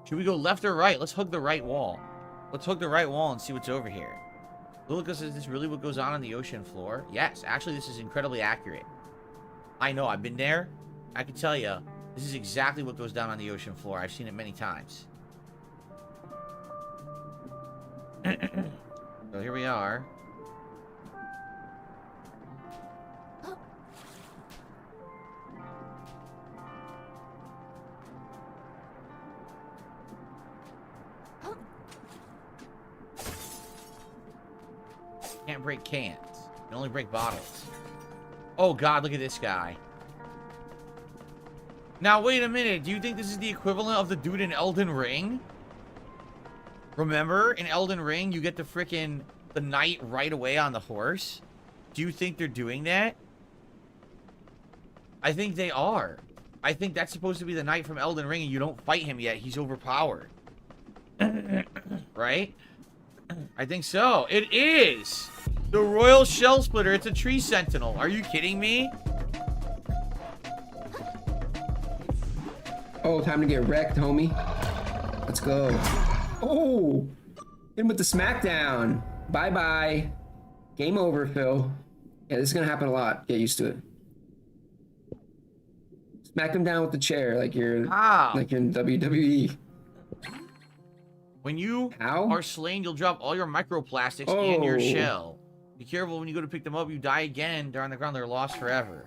Should we go left or right? Let's hug the right wall. Let's hug the right wall and see what's over here. Lilica says, is this really what goes on the ocean floor? Yes, actually this is incredibly accurate. I know, I've been there. I can tell you, this is exactly what goes down on the ocean floor. I've seen it many times. So here we are. Can't break cans. You can only break bottles. Oh god, look at this guy. Now wait a minute. Do you think this is the equivalent of the dude in Elden Ring? Remember, in Elden Ring, you get the knight right away on the horse? Do you think they're doing that? I think they are. I think that's supposed to be the knight from Elden Ring, and you don't fight him yet. He's overpowered. Right? I think so. It is! The Royal Shell Splitter. It's a tree sentinel. Are you kidding me? Oh, time to get wrecked, homie. Let's go. Oh! Hit him with the smackdown. Bye-bye. Game over, Phil. Yeah, this is gonna happen a lot. Get used to it. Smack him down with the chair like you're in WWE. When you are slain, you'll drop all your microplastics in your shell. Be careful when you go to pick them up. You die again. They're on the ground. They're lost forever.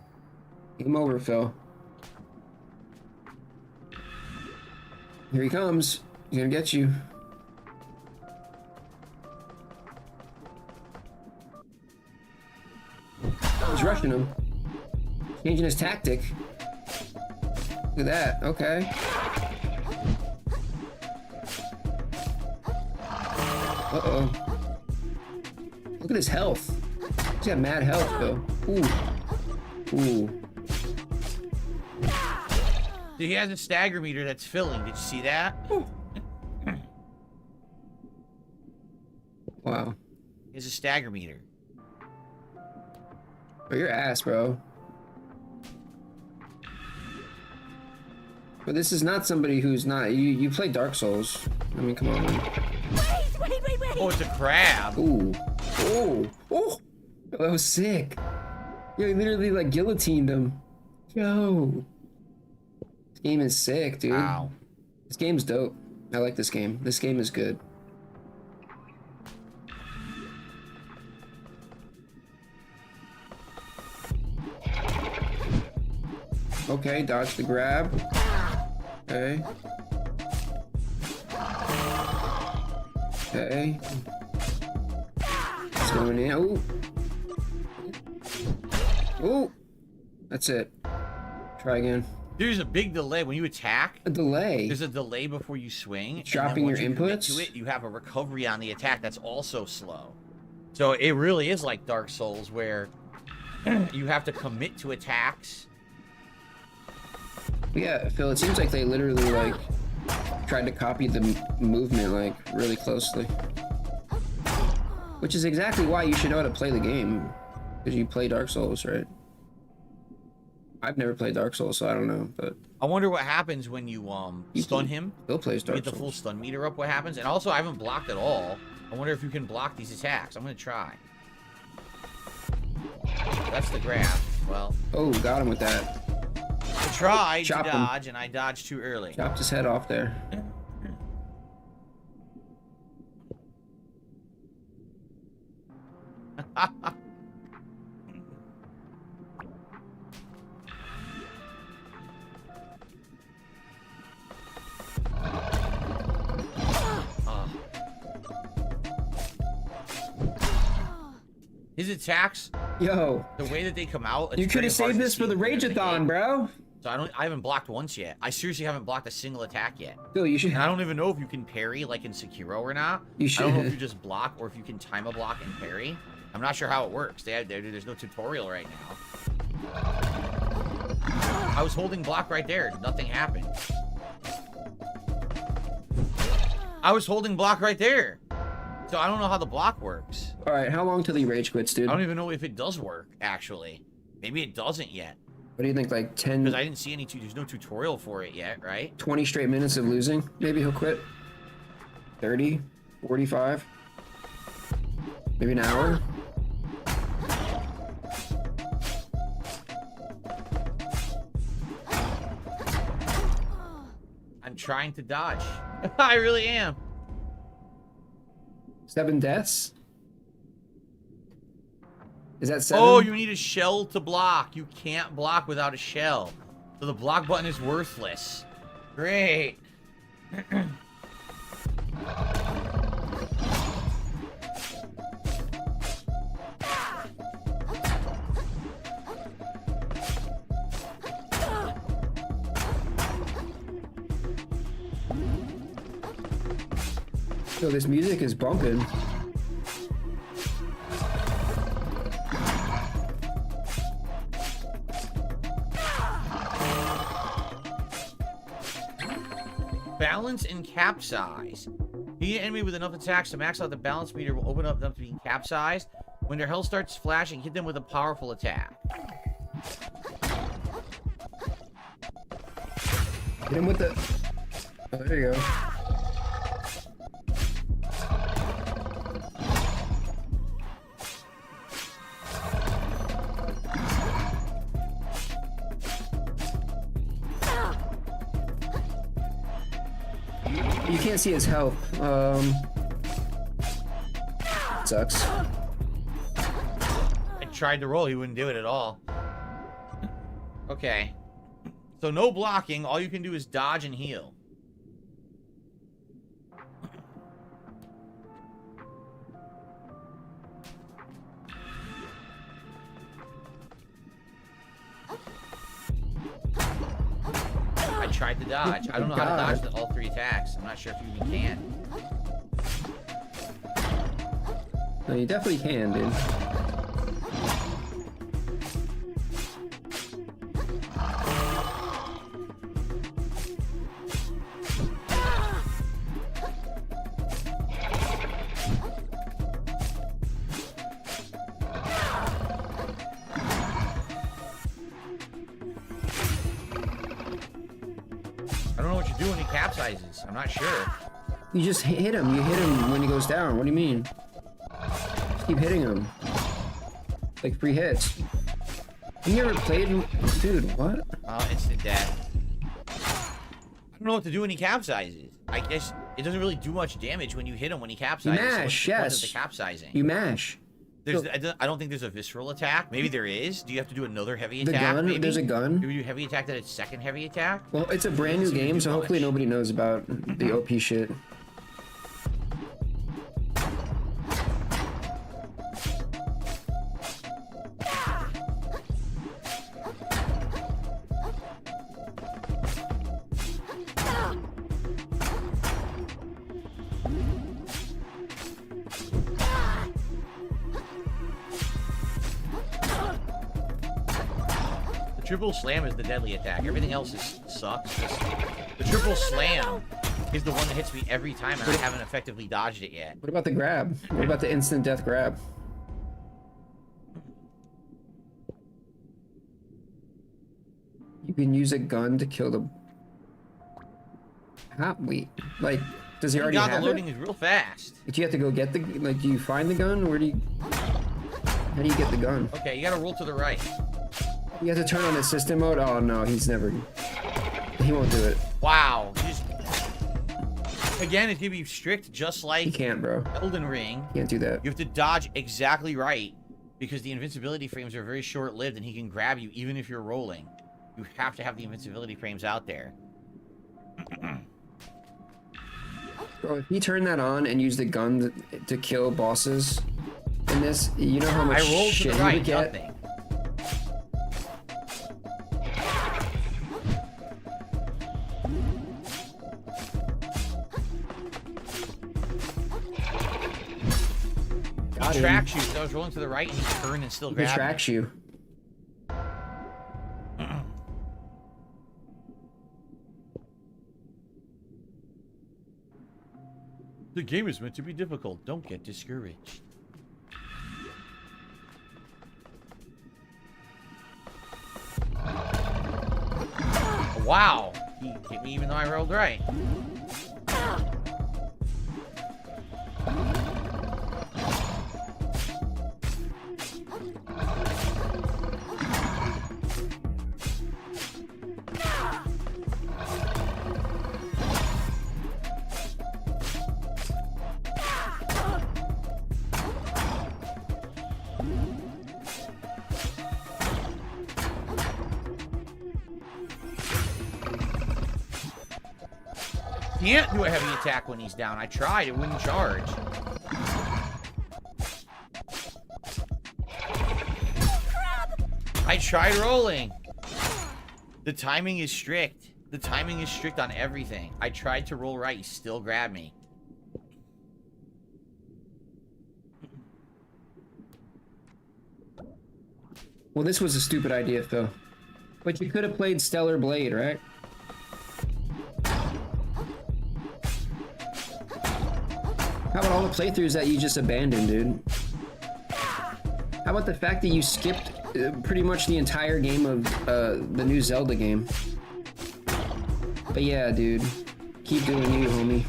Game over, Phil. Here he comes. He's gonna get you. He's rushing him. Changing his tactic. Look at that. Okay. Uh-oh. Look at his health. He's got mad health, though. Ooh. Ooh. He has a stagger meter that's filling. Did you see that? Wow. He has a stagger meter. Oh, your ass, bro. But this is not somebody who's not... You play Dark Souls. I mean, come on. Wait. Oh, it's a crab. Ooh. Oh. Oh. That was sick. Yeah, he literally, like, guillotined him. Yo. This game is sick, dude. Wow. This game's dope. I like this game. This game is good. Okay, dodge the grab. Okay. Okay. It's going in. Ooh. Ooh. That's it. Try again. There's a big delay when you attack. A delay? There's a delay before you swing. Dropping your inputs? inputs? To it, you have a recovery on the attack that's also slow. So it really is like Dark Souls where you have to commit to attacks. Yeah, Phil, it seems like they literally, like, tried to copy the movement, like, really closely. Which is exactly why you should know how to play the game. Because you play Dark Souls, right? I've never played Dark Souls, so I don't know, but... I wonder what happens when you stun him. Phil plays Dark Souls. Get the full stun meter up, what happens? And also, I haven't blocked at all. I wonder if you can block these attacks. I'm gonna try. That's the grab. Well... Oh, got him with that. I tried to Chopped dodge, him. and I dodged too early. Chopped his head off there. His attacks, yo, the way that they come out, you could have saved this for the Rage-a-thon, bro. So I haven't blocked once yet. I seriously haven't blocked a single attack yet. Phil, you should. And I don't even know if you can parry like in Sekiro or not. You should. I don't know if you just block or if you can time a block and parry. I'm not sure how it works. There's no tutorial right now. I was holding block right there. Nothing happened. I was holding block right there. So I don't know how the block works. All right, how long till he rage quits, dude? I don't even know if it does work, actually. Maybe it doesn't yet. What do you think, like 10... Because I didn't see any... There's no tutorial for it yet, right? 20 straight minutes of losing? Maybe he'll quit? 30? 45? Maybe an hour? I'm trying to dodge. I really am. 7 deaths? Is that 7? Oh, you need a shell to block. You can't block without a shell. So the block button is worthless. Great. Yo, this music is bumping. Balance and capsize. Hit an enemy with enough attacks to max out the balance meter will open up them to being capsized. When their health starts flashing, hit them with a powerful attack. Hit him with the... Oh, there you go. You can't see his health. Sucks. I tried to roll, he wouldn't do it at all. Okay. So no blocking, all you can do is dodge and heal. I tried to dodge. I don't know how to dodge all 3 attacks. I'm not sure if you even can. No, you definitely can, dude. I don't know what you do when he capsizes. I'm not sure. You just hit him. You hit him when he goes down. What do you mean? Just keep hitting him. Like 3 hits. You never played him? Dude, what? Instant death. I don't know what to do when he capsizes. I guess it doesn't really do much damage when you hit him when he capsizes. You mash, so what's the point yes. of the capsizing? You mash. I don't think there's a visceral attack. Maybe there is. Do you have to do another heavy The attack? gun? Maybe? There's a gun? Do you do heavy attack that it's second heavy attack? Well, it's a brand new game, so hopefully nobody knows about the OP shit. Triple slam is the deadly attack. Everything else sucks. The triple slam is the one that hits me every time, and I haven't effectively dodged it yet. What about the grab? What about the instant death grab? You can use a gun to kill the... How? Wait, like, does he already have the loading it? is real fast. But you have to go get the... Like, do you find the gun? Where do you... How do you get the gun? Okay, you gotta roll to the right. You have to turn on the system mode? Oh, no, he's never... He won't do it. Wow. Again, it's gonna be strict, just like... He can't, bro. Elden Ring. Can't do that. You have to dodge exactly right, because the invincibility frames are very short-lived, and he can grab you even if you're rolling. You have to have the invincibility frames out there. Bro, if he turned that on and used the gun to kill bosses in this, you know how much I rolled to shit the he right, would get? nothing. He tracks you. So I was rolling to the right, and he turned and still He grabbed me. tracks you. The game is meant to be difficult. Don't get discouraged. Wow. He hit me even though I rolled right. can't do a heavy attack when he's down. I tried. It wouldn't charge. I tried rolling. The timing is strict. The timing is strict on everything. I tried to roll right. He still grabbed me. Well, this was a stupid idea, Phil. But you could have played Stellar Blade, right? How about all the playthroughs that you just abandoned, dude? How about the fact that you skipped pretty much the entire game of the new Zelda game? But yeah, dude. Keep doing you, homie.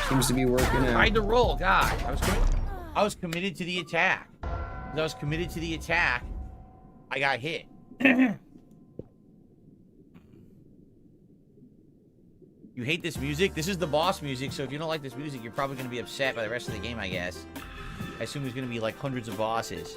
Seems to be working out. Tried to roll, God. I was committed to the attack. As I was committed to the attack, I got hit. You hate this music? This is the boss music, so if you don't like this music, you're probably going to be upset by the rest of the game, I guess. I assume there's going to be like hundreds of bosses.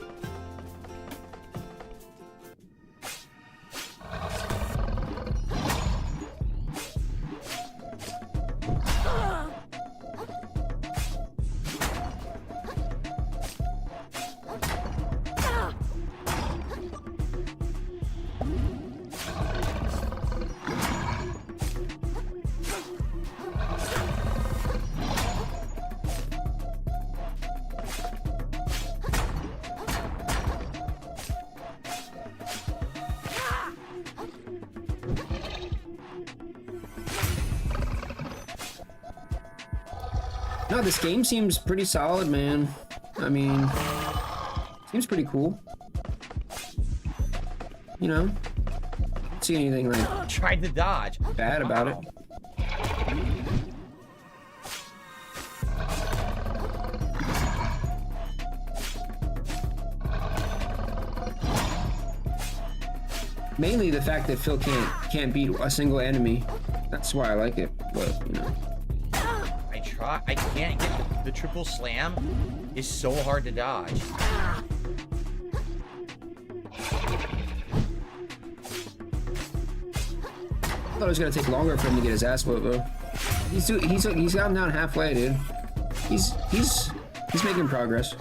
No, this game seems pretty solid, man. I mean, seems pretty cool. You know, don't see anything like tried to dodge bad about it. Mainly the fact that Phil can't beat a single enemy. That's why I like it. But you know. I can't get the triple slam is so hard to dodge. I thought it was gonna take longer for him to get his ass whooped though. He's gotten down halfway, dude. He's making progress.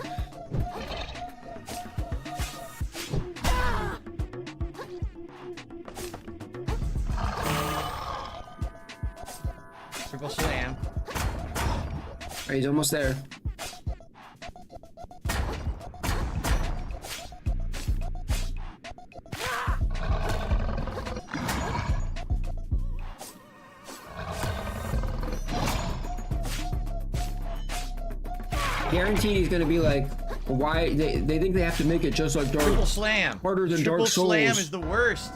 Triple slam. Right, he's almost there. Guaranteed he's gonna be like, why they think they have to make it just like Triple Slam. harder than Triple Dark Souls. Slam is the worst.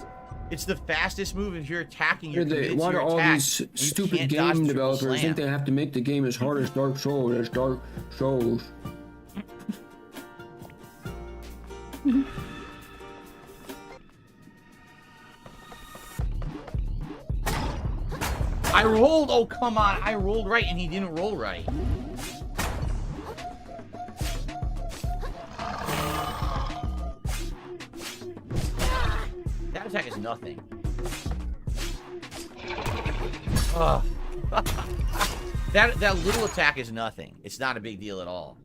It's the fastest move if you're attacking. You're Why do all these stupid game developers think they have to make the game as hard as Dark Souls? As Dark Souls. I rolled. Oh come on! I rolled right and he didn't roll right. That attack is nothing. Ugh. that little attack is nothing. It's not a big deal at all.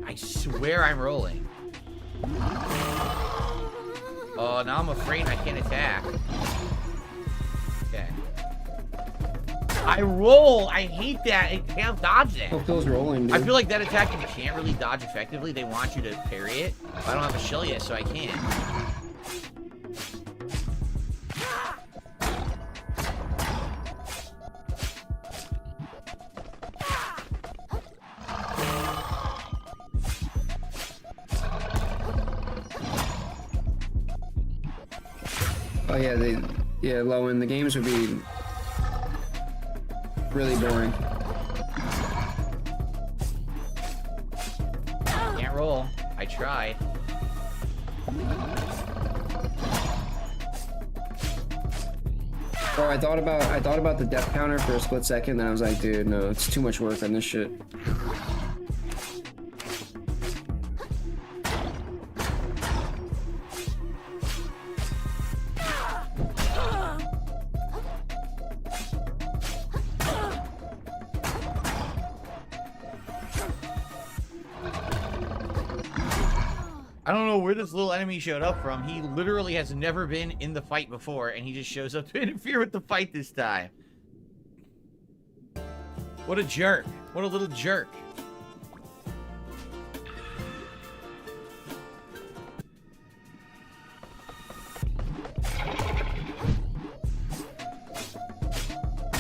I swear I'm rolling. Oh, now I'm afraid I can't attack. Okay. I roll. I hate that. I can't dodge that. Oh, Phil's rolling, dude. I feel like that attack you can't really dodge effectively. They want you to parry it. I don't have a shell yet, so I can't. Oh yeah, low in the games would be really boring. Can't roll. I tried. Bro, I thought about the death counter for a split second, then I was like, dude, no, it's too much work on this shit. I don't know where this little enemy showed up from. He literally has never been in the fight before, and he just shows up to interfere with the fight this time. What a jerk. What a little jerk.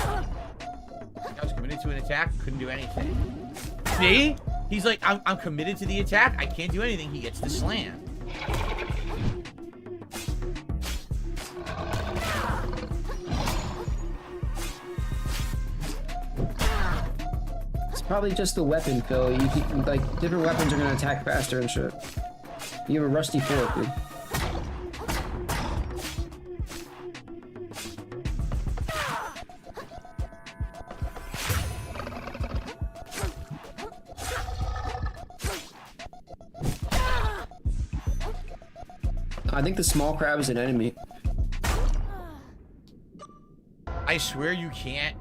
I was committed to an attack, couldn't do anything. See? He's like, I'm committed to the attack. I can't do anything. He gets the slam. It's probably just the weapon, Phil. Like, different weapons are gonna attack faster and shit. You have a rusty fork, dude. I think the small crab is an enemy. I swear you can't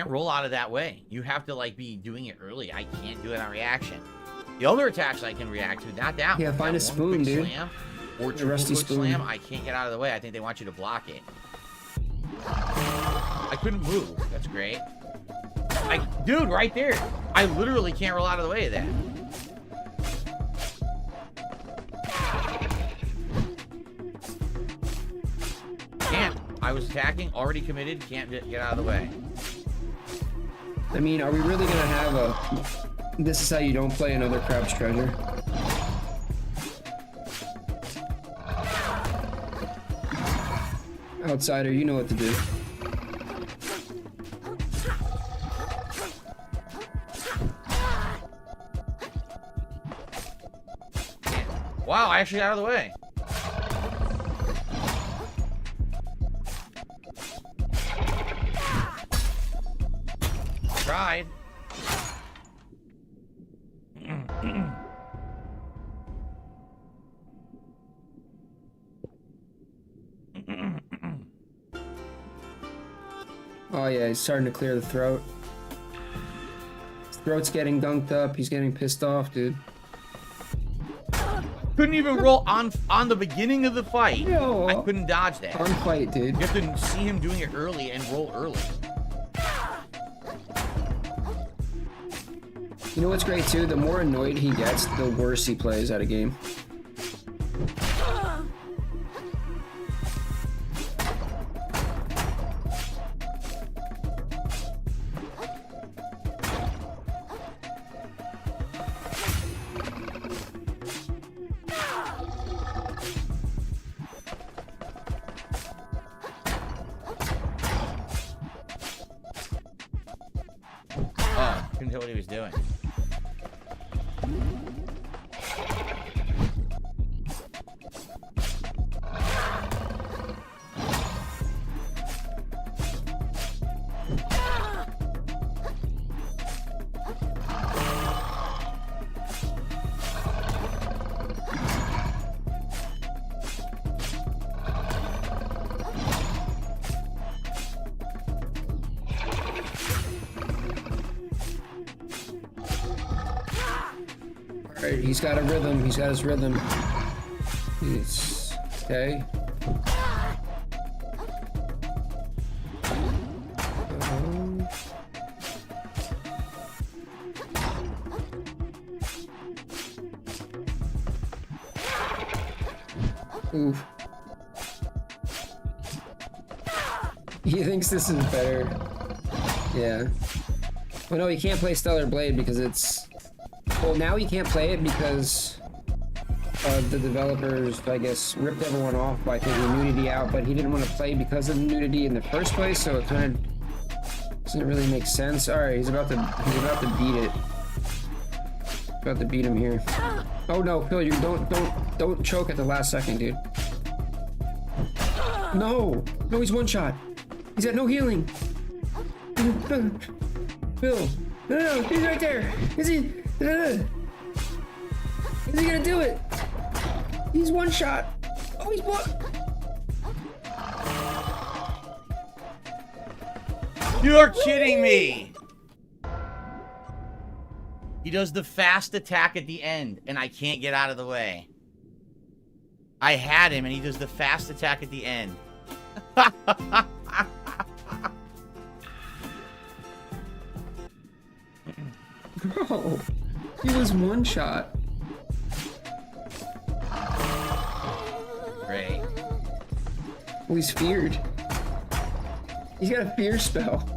roll out of that way. You have to like be doing it early. I can't do it on reaction. The other attacks I can react to, not that one. Yeah, find a spoon, dude. Slam or A rusty quick spoon. slam, I can't get out of the way. I think they want you to block it. I couldn't move. That's great. Dude, right there. I literally can't roll out of the way of that. Can't. I was attacking, already committed, can't get out of the way. I mean, are we really gonna have a... This is how you don't play another Crab's Treasure? Outsider, you know what to do. Wow, I actually got out of the way. Tried. Oh yeah, he's starting to clear the throat. His throat's getting dunked up. He's getting pissed off, dude. Couldn't even roll on the beginning of the fight. Yo, I couldn't dodge that. On fight, dude. You have to see him doing it early and roll early. You know what's great too? The more annoyed he gets, the worse he plays at a game. Oh, couldn't tell what he was doing. Alright, he's got a rhythm. He's got his rhythm. He's... Okay. Oof. He thinks this is better. Yeah. Well, no, he can't play Stellar Blade because it's... Well, now he can't play it because the developers, I guess, ripped everyone off by taking nudity out, but he didn't want to play because of the nudity in the first place, so it kind of doesn't really make sense. All right, he's about to beat it. About to beat him here. Oh no, Phil, you don't choke at the last second, dude. No, he's one shot. He's got no healing. Phil, no, he's right there. Is he? Is he gonna do it? He's one shot. Oh, he's one. You're kidding me. He does the fast attack at the end, and I can't get out of the way. I had him, and he does the fast attack at the end. Bro, he was one shot. Great. Well, he's feared. He's got a fear spell.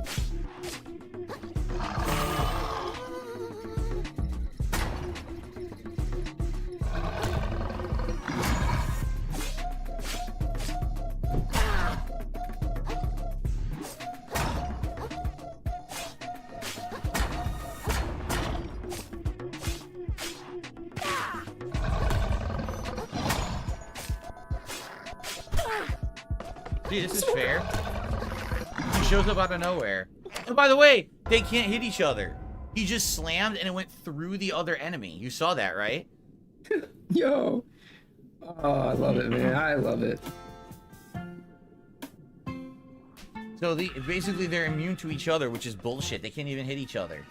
Gee, this is fair. He shows up out of nowhere. And by the way, they can't hit each other. He just slammed and it went through the other enemy. You saw that, right? Yo. Oh, I love it, man. I love it. So basically they're immune to each other, which is bullshit. They can't even hit each other.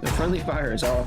The friendly fire is off.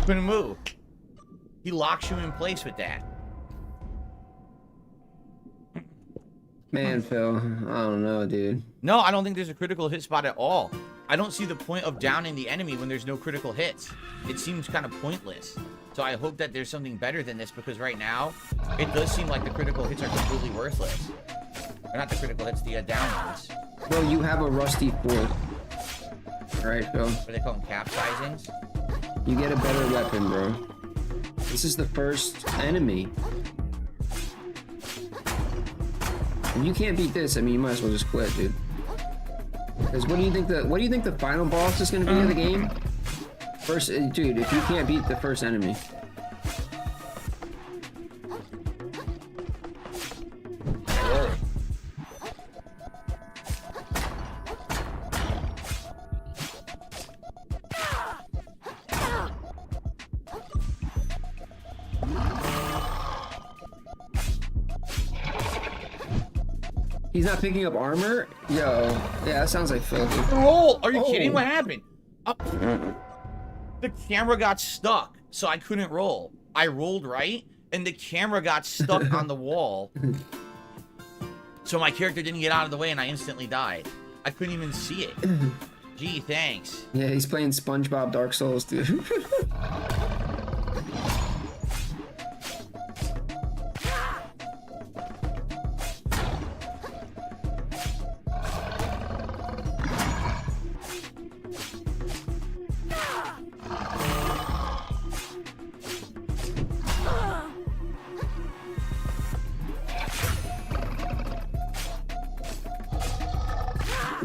Couldn't move. He locks you in place with that. Man, Phil, I don't know, dude. No, I don't think there's a critical hit spot at all. I don't see the point of downing the enemy when there's no critical hits. It seems kind of pointless. So I hope that there's something better than this, because right now, it does seem like the critical hits are completely worthless. Or not the critical hits, the down ones. Bro, you have a rusty fork. Alright, Phil. What do they call them? Capsizings? You get a better weapon, bro. This is the first enemy. If you can't beat this, I mean, you might as well just quit, dude. Because what do you think the final boss is gonna be in the game? First, dude, if you can't beat the first enemy. He's not picking up armor? Yo. Yeah, that sounds like Phil, dude. Roll! Are you kidding? What happened? The camera got stuck, so I couldn't roll. I rolled right, and the camera got stuck on the wall. So my character didn't get out of the way, and I instantly died. I couldn't even see it. Gee, thanks. Yeah, he's playing SpongeBob Dark Souls, dude.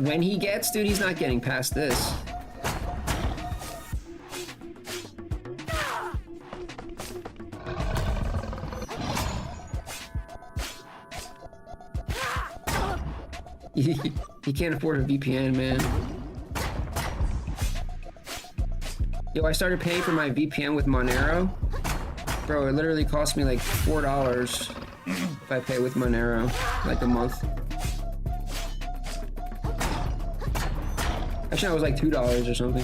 When he gets, dude, he's not getting past this. He can't afford a VPN, man. Yo, I started paying for my VPN with Monero. Bro, it literally cost me like $4 if I pay with Monero, like a month. Actually, it was like $2 or something.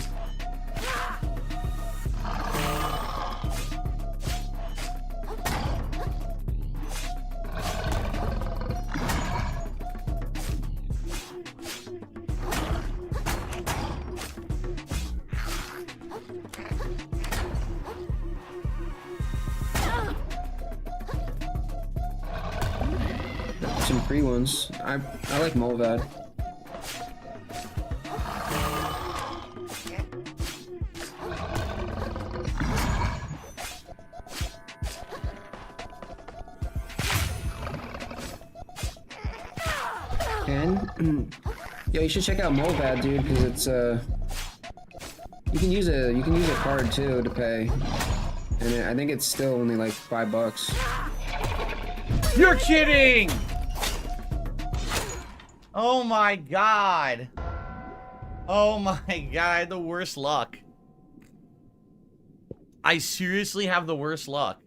Some free ones. I like Molvad. And yo, you should check out Molvad, dude, because it's you can use a card too to pay, and I think it's still only like $5. You're kidding! Oh my god. Oh my god, I had the worst luck. I seriously have the worst luck.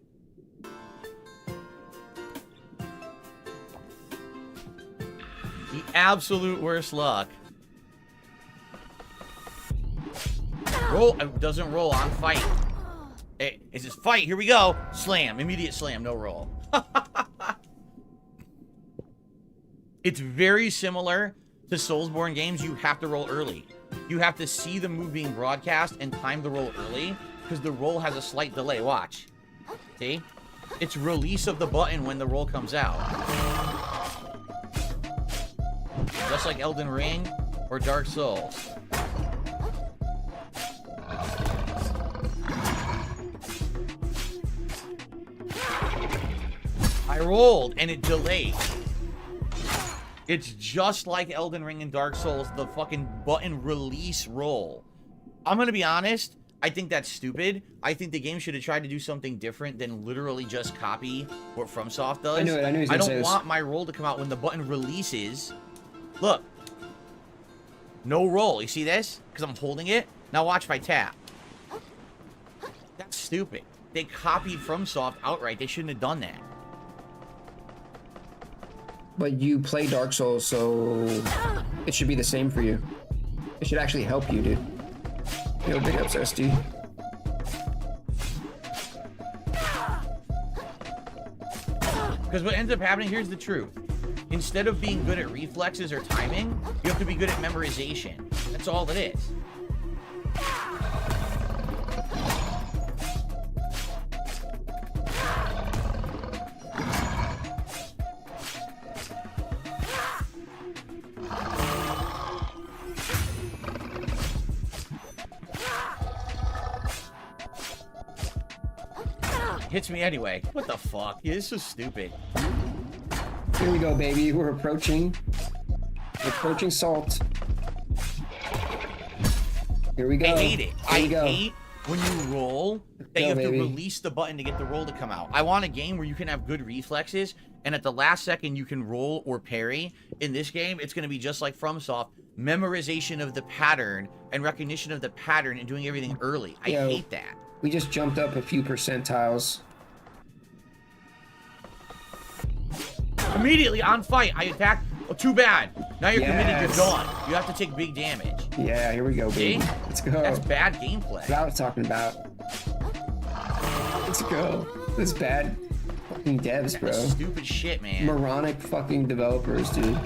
The absolute worst luck. Roll, it doesn't roll on fight. Hey, it's just fight, here we go. Slam, immediate slam, no roll. It's very similar to Soulsborne games. You have to roll early. You have to see the move being broadcast and time the roll early, because the roll has a slight delay. Watch. See? It's release of the button when the roll comes out. Just like Elden Ring or Dark Souls. I rolled and it delayed. It's just like Elden Ring and Dark Souls, the fucking button release roll. I'm gonna be honest, I think that's stupid. I think the game should have tried to do something different than literally just copy what FromSoft does. I knew he was gonna say don't this. want my roll to come out when the button releases. Look. No roll. You see this? Because I'm holding it. Now watch if I tap. That's stupid. They copied FromSoft outright. They shouldn't have done that. But you play Dark Souls, so it should be the same for you. It should actually help you, dude. Yo, big ups, SD. Because what ends up happening, here's the truth. Instead of being good at reflexes or timing, you have to be good at memorization. That's all it is. Hits me anyway. What the fuck? Yeah, this is stupid. Here we go, baby. We're approaching salt. Here we go. I hate it. I Here we go. hate when you roll that you have baby. to release the button to get the roll to come out. I want a game where you can have good reflexes, and at the last second you can roll or parry. In this game, it's going to be just like FromSoft. Memorization of the pattern and recognition of the pattern and doing everything early. I hate that. We just jumped up a few percentiles. Immediately on fight, I attack. Oh, too bad. Now you're committed, you're Yes. gone. You have to take big damage. Yeah, here we go, baby. See? Let's go. That's bad gameplay. That's what I was talking about. Let's go. This bad fucking devs, bro. That's stupid shit, man. Moronic fucking developers, dude.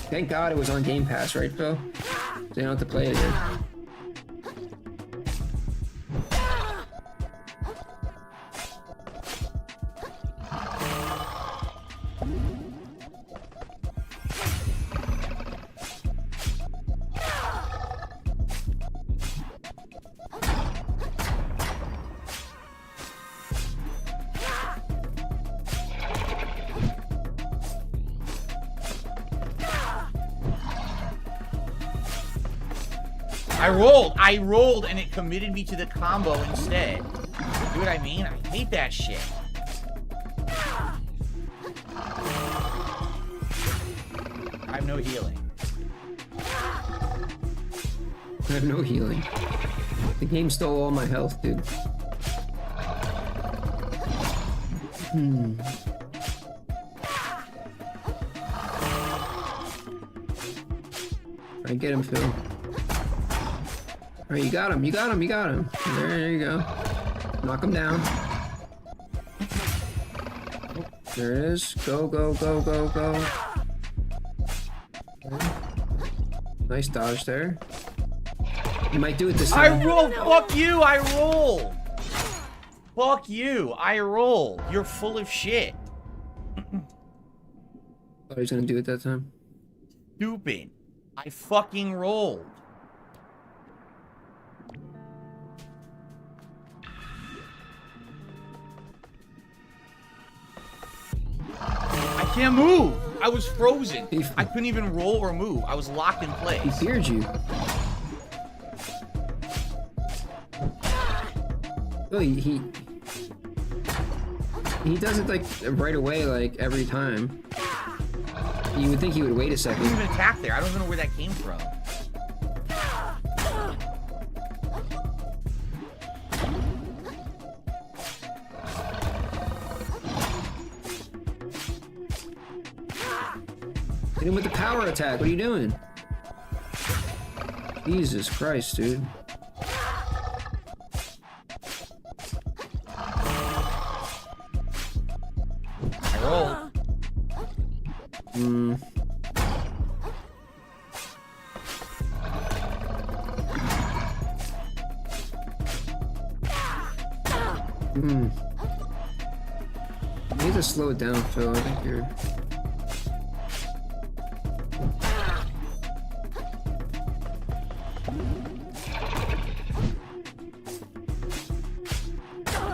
Thank God it was on Game Pass, right, Phil? So you don't have to play it again. I rolled, and it committed me to the combo instead. See what I mean? I hate that shit. I have no healing. I have no healing. The game stole all my health, dude. Alright, get him, Phil. Alright, you got him, you got him, you got him. There you go. Knock him down. There it is. Go, go, go, go, go. Okay. Nice dodge there. You might do it this time. I roll! Fuck you! I roll! Fuck you! I roll! You're full of shit. Thought he was gonna do it that time. Stupid. I fucking rolled. I can't move! I was frozen. I couldn't even roll or move. I was locked in place. He feared you. Oh, he does it like right away, like every time. You would think he would wait a I second. didn't even attack there. I don't even know where that came from. Hit him with the power attack. What are you doing? Jesus Christ, dude. I rolled. You need to slow it down, Phil. I think you're...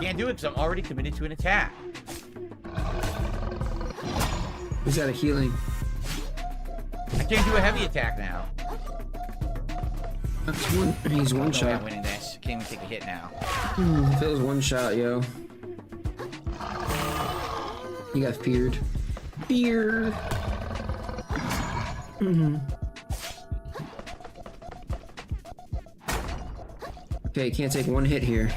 Can't do it because I'm already committed to an attack. He's out of healing. I can't do a heavy attack now. He's one No way shot. I'm winning this. Can't even take a hit now. Phil's one shot, yo. He got feared. Fear. Okay, can't take one hit here.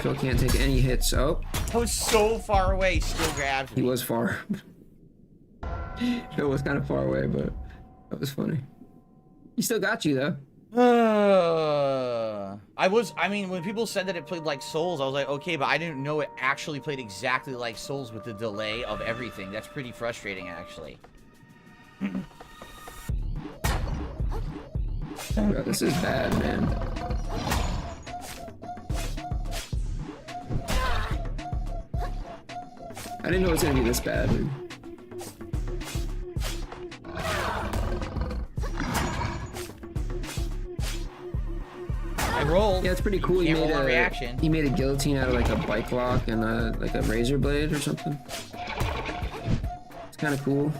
Phil can't take any hits. Oh, I was so far away, still grabbed he me. was far. Phil was kind of far away, but that was funny. He still got you though. I mean, when people said that it played like Souls, I was like, okay, but I didn't know it actually played exactly like Souls with the delay of everything. That's pretty frustrating, actually. Bro, this is bad, man. I didn't know it was gonna be this bad, dude. I rolled. Yeah, it's pretty cool. He Can't made roll on a reaction. he made a guillotine out of like a bike lock and like a razor blade or something. It's kind of cool.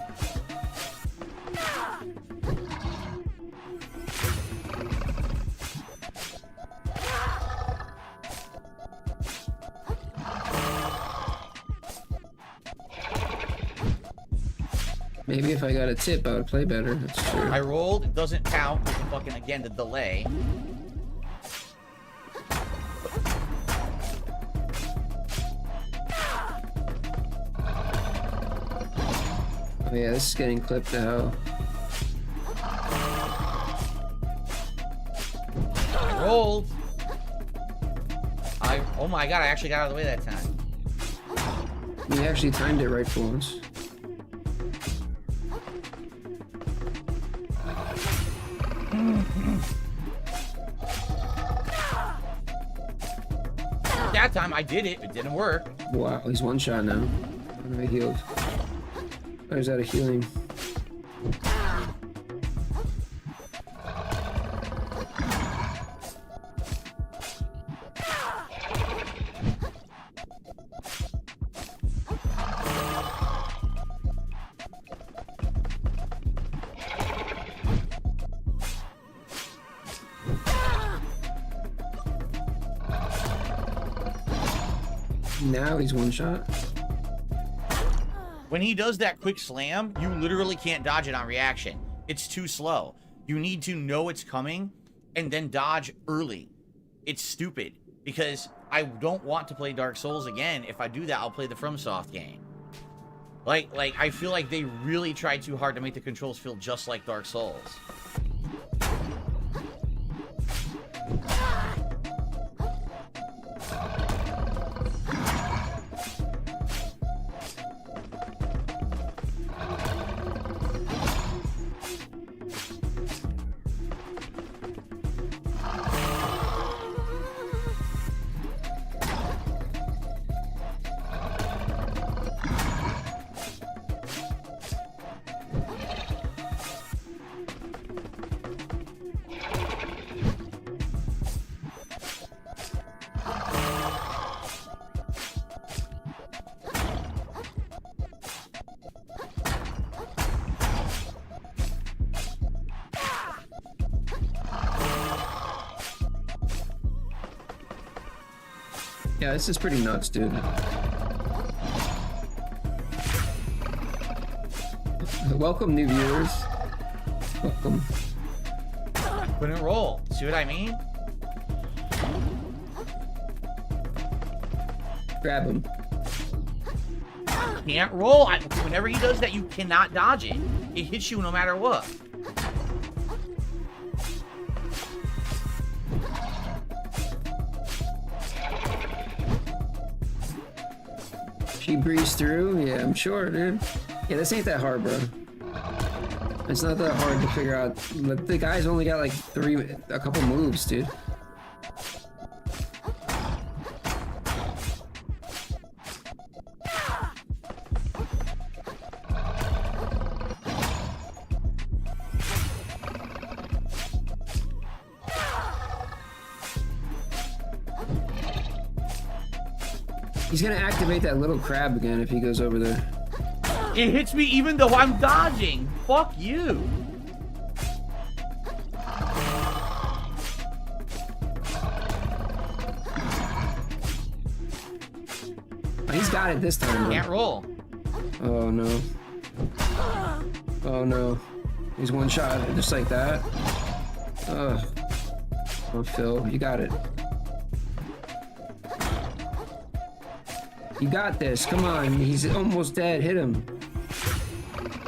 Maybe if I got a tip, I would play better. That's true. I rolled. It doesn't count. With the fucking, again, the delay. Oh yeah, this is getting clipped out. I rolled. Oh my god, I actually got out of the way that time. You actually timed it right for once. That time I did it. It didn't work. Wow, he's one shot now. I healed. I was out of healing. Now he's one shot. When he does that quick slam, you literally can't dodge it on reaction. It's too slow. You need to know it's coming and then dodge early. It's stupid because I don't want to play Dark Souls again. If I do that, I'll play the FromSoft game. Like I feel like they really tried too hard to make the controls feel just like Dark Souls. Yeah, this is pretty nuts, dude. Welcome, new viewers. Welcome. Couldn't roll. See what I mean? Grab him. Can't roll. Whenever he does that, you cannot dodge it. It hits you no matter what. She breezed through? Yeah, I'm sure, dude. Yeah, this ain't that hard, bro. It's not that hard to figure out. The guy's only got like a couple moves, dude. He's gonna activate that little crab again if he goes over there. It hits me even though I'm dodging. Fuck you. He's got it this time, bro. Can't roll. Oh no. Oh no. He's one shot just like that. Ugh. Oh, Phil, you got it. You got this. Come on. He's almost dead. Hit him.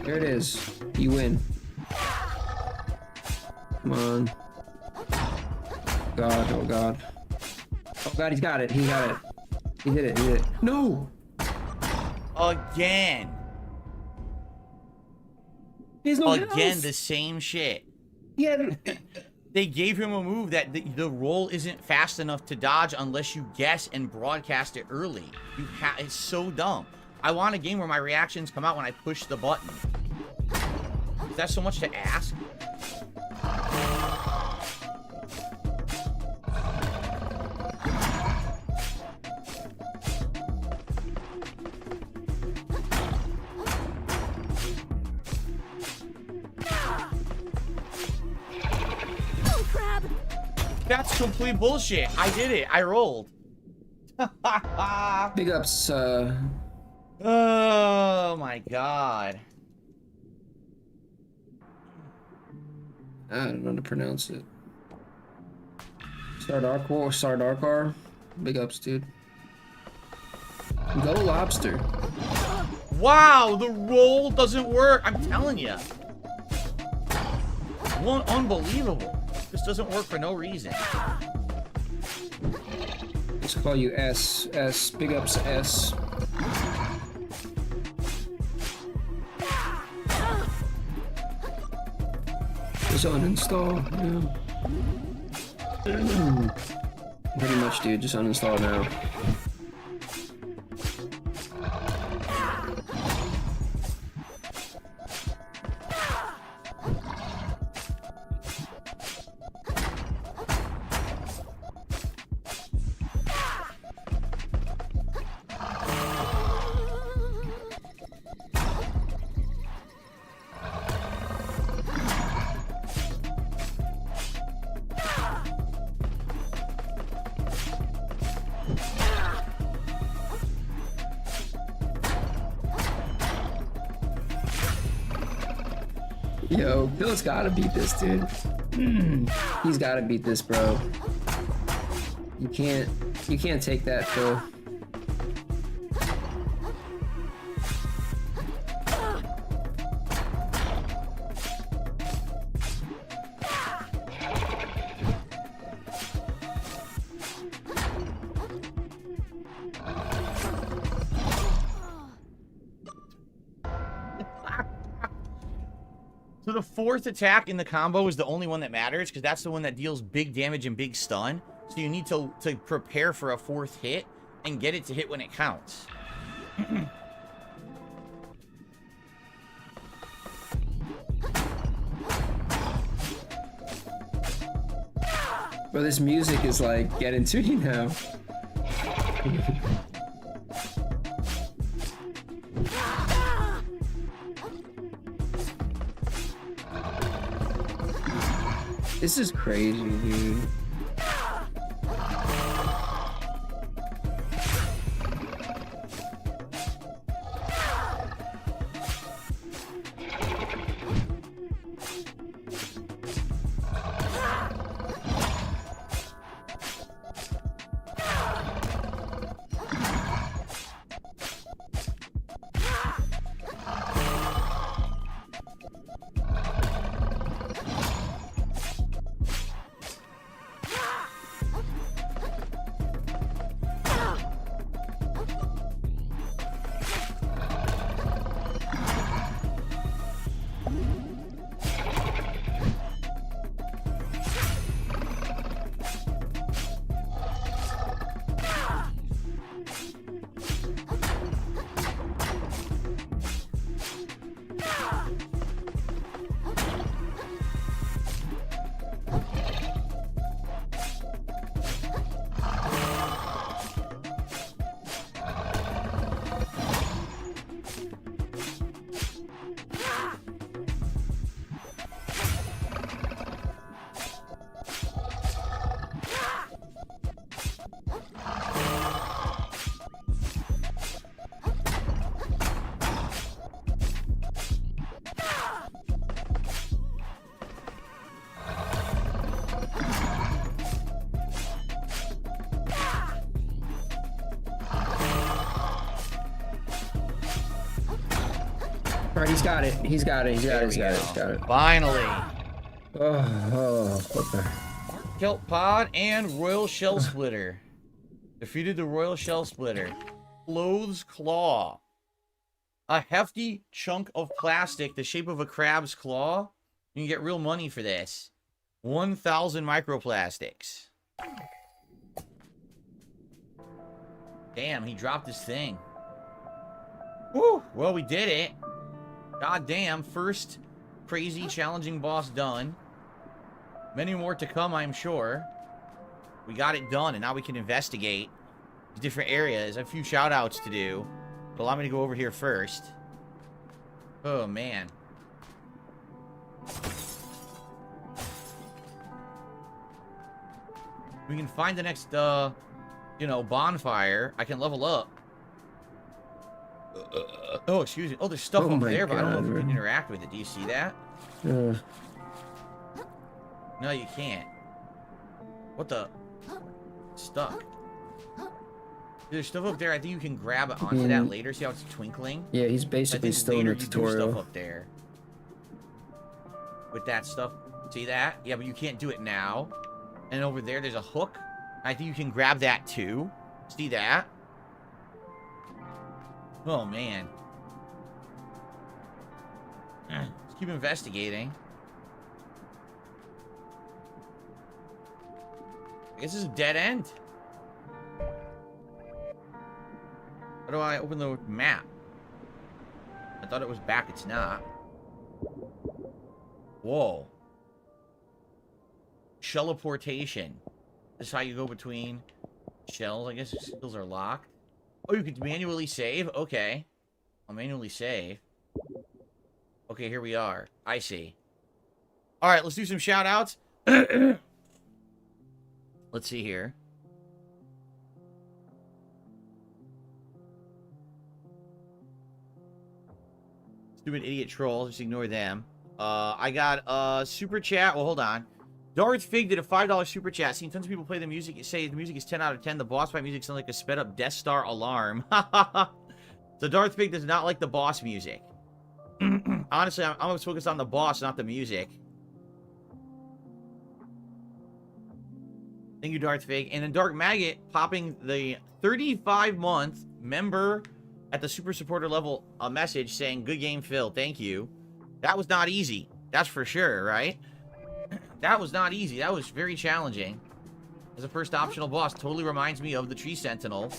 There it is. You win. Come on. God. Oh, God. Oh, God. He's got it. He got it. He did it. He did it. No! Again. There's no Again, house. the same shit. Yeah. They gave him a move that the roll isn't fast enough to dodge unless you guess and broadcast it early. It's so dumb. I want a game where my reactions come out when I push the button. Is that so much to ask? That's complete bullshit. I did it. I rolled. Big ups, Oh my god. I don't know how to pronounce it. Sardarkar. Big ups, dude. Go lobster. Wow, the roll doesn't work. I'm telling you. Unbelievable. This doesn't work for no reason. Let's call you S. Big ups, S. Just uninstall. Yeah. Pretty much, dude. Just uninstall now. Yo, Phil's gotta beat this, dude. He's gotta beat this, bro. You can't take that, Phil. So the fourth attack in the combo is the only one that matters, because that's the one that deals big damage and big stun. So you need to prepare for a fourth hit and get it to hit when it counts. Bro, this music is like getting to you now. This is crazy, dude. Alright, he's got it. He's got it. He's got it. He's got it. He's got it. Finally. Oh, okay. Kelp Pod and Royal Shell Splitter. Defeated the Royal Shell Splitter. Clothes Claw. A hefty chunk of plastic the shape of a crab's claw. You can get real money for this. 1,000 microplastics. Damn, he dropped his thing. Woo! Well, we did it. God damn, first crazy challenging boss done. Many more to come, I'm sure. We got it done, and now we can investigate the different areas. I have a few shout-outs to do. But allow me to go over here first. Oh, man. We can find the next, bonfire. I can level up. Oh, excuse me. Oh, there's stuff up there, but I don't know if we can interact with it. Do you see that? No, you can't. What the? Stuck. There's stuff up there. I think you can grab it onto that later. See how it's twinkling? Yeah, he's basically still in the tutorial. Stuff up there. With that stuff. See that? Yeah, but you can't do it now. And over there, there's a hook. I think you can grab that too. See that? Oh, man. Let's keep investigating. I guess this is a dead end. How do I open the map? I thought it was back. It's not. Whoa. Shelliportation. This is how you go between shells. I guess shells are locked. Oh, you can manually save? Okay. I'll manually save. Okay, here we are. I see. Alright, let's do some shout-outs. Let's see here. Stupid idiot trolls. Just ignore them. I got a super chat. Well, hold on. Darth Fig did a $5 super chat. Seen tons of people play the music. Say the music is 10 out of 10. The boss fight music sounds like a sped up Death Star alarm. So Darth Fig does not like the boss music. Honestly, I'm focused on the boss, not the music. Thank you, Darth Fig. And then Dark Maggot popping the 35-month member at the super supporter level a message saying, good game, Phil. Thank you. That was not easy. That's for sure, right? That was not easy. That was very challenging. As a first optional boss, totally reminds me of the Tree Sentinel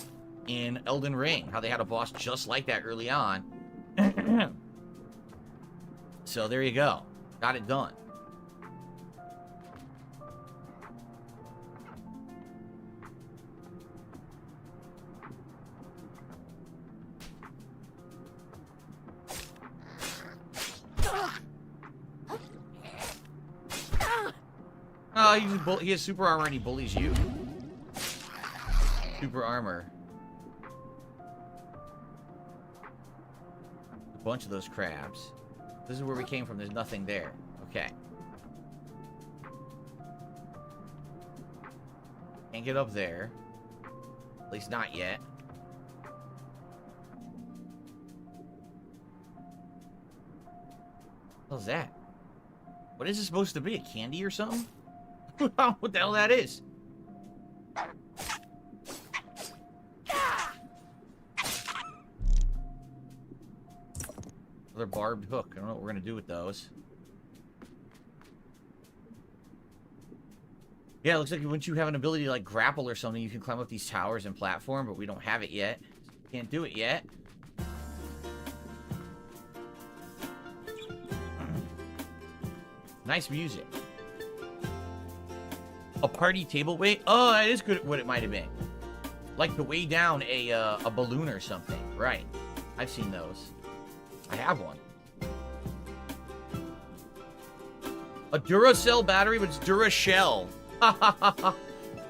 in Elden Ring. How they had a boss just like that early on. So there you go. Got it done. He has super armor and he bullies you. Super armor. A bunch of those crabs. This is where we came from. There's nothing there. Okay. Can't get up there. At least not yet. What the hell's that? What is this supposed to be? A candy or something? What the hell that is? Another barbed hook. I don't know what we're gonna do with those. Yeah, it looks like once you have an ability to like grapple or something, you can climb up these towers and platform, but we don't have it yet. Can't do it yet. Nice music. A party table weight? Oh, that is good. What it might have been, like to weigh down a balloon or something. Right? I've seen those. I have one. A Duracell battery, but it's Durashell.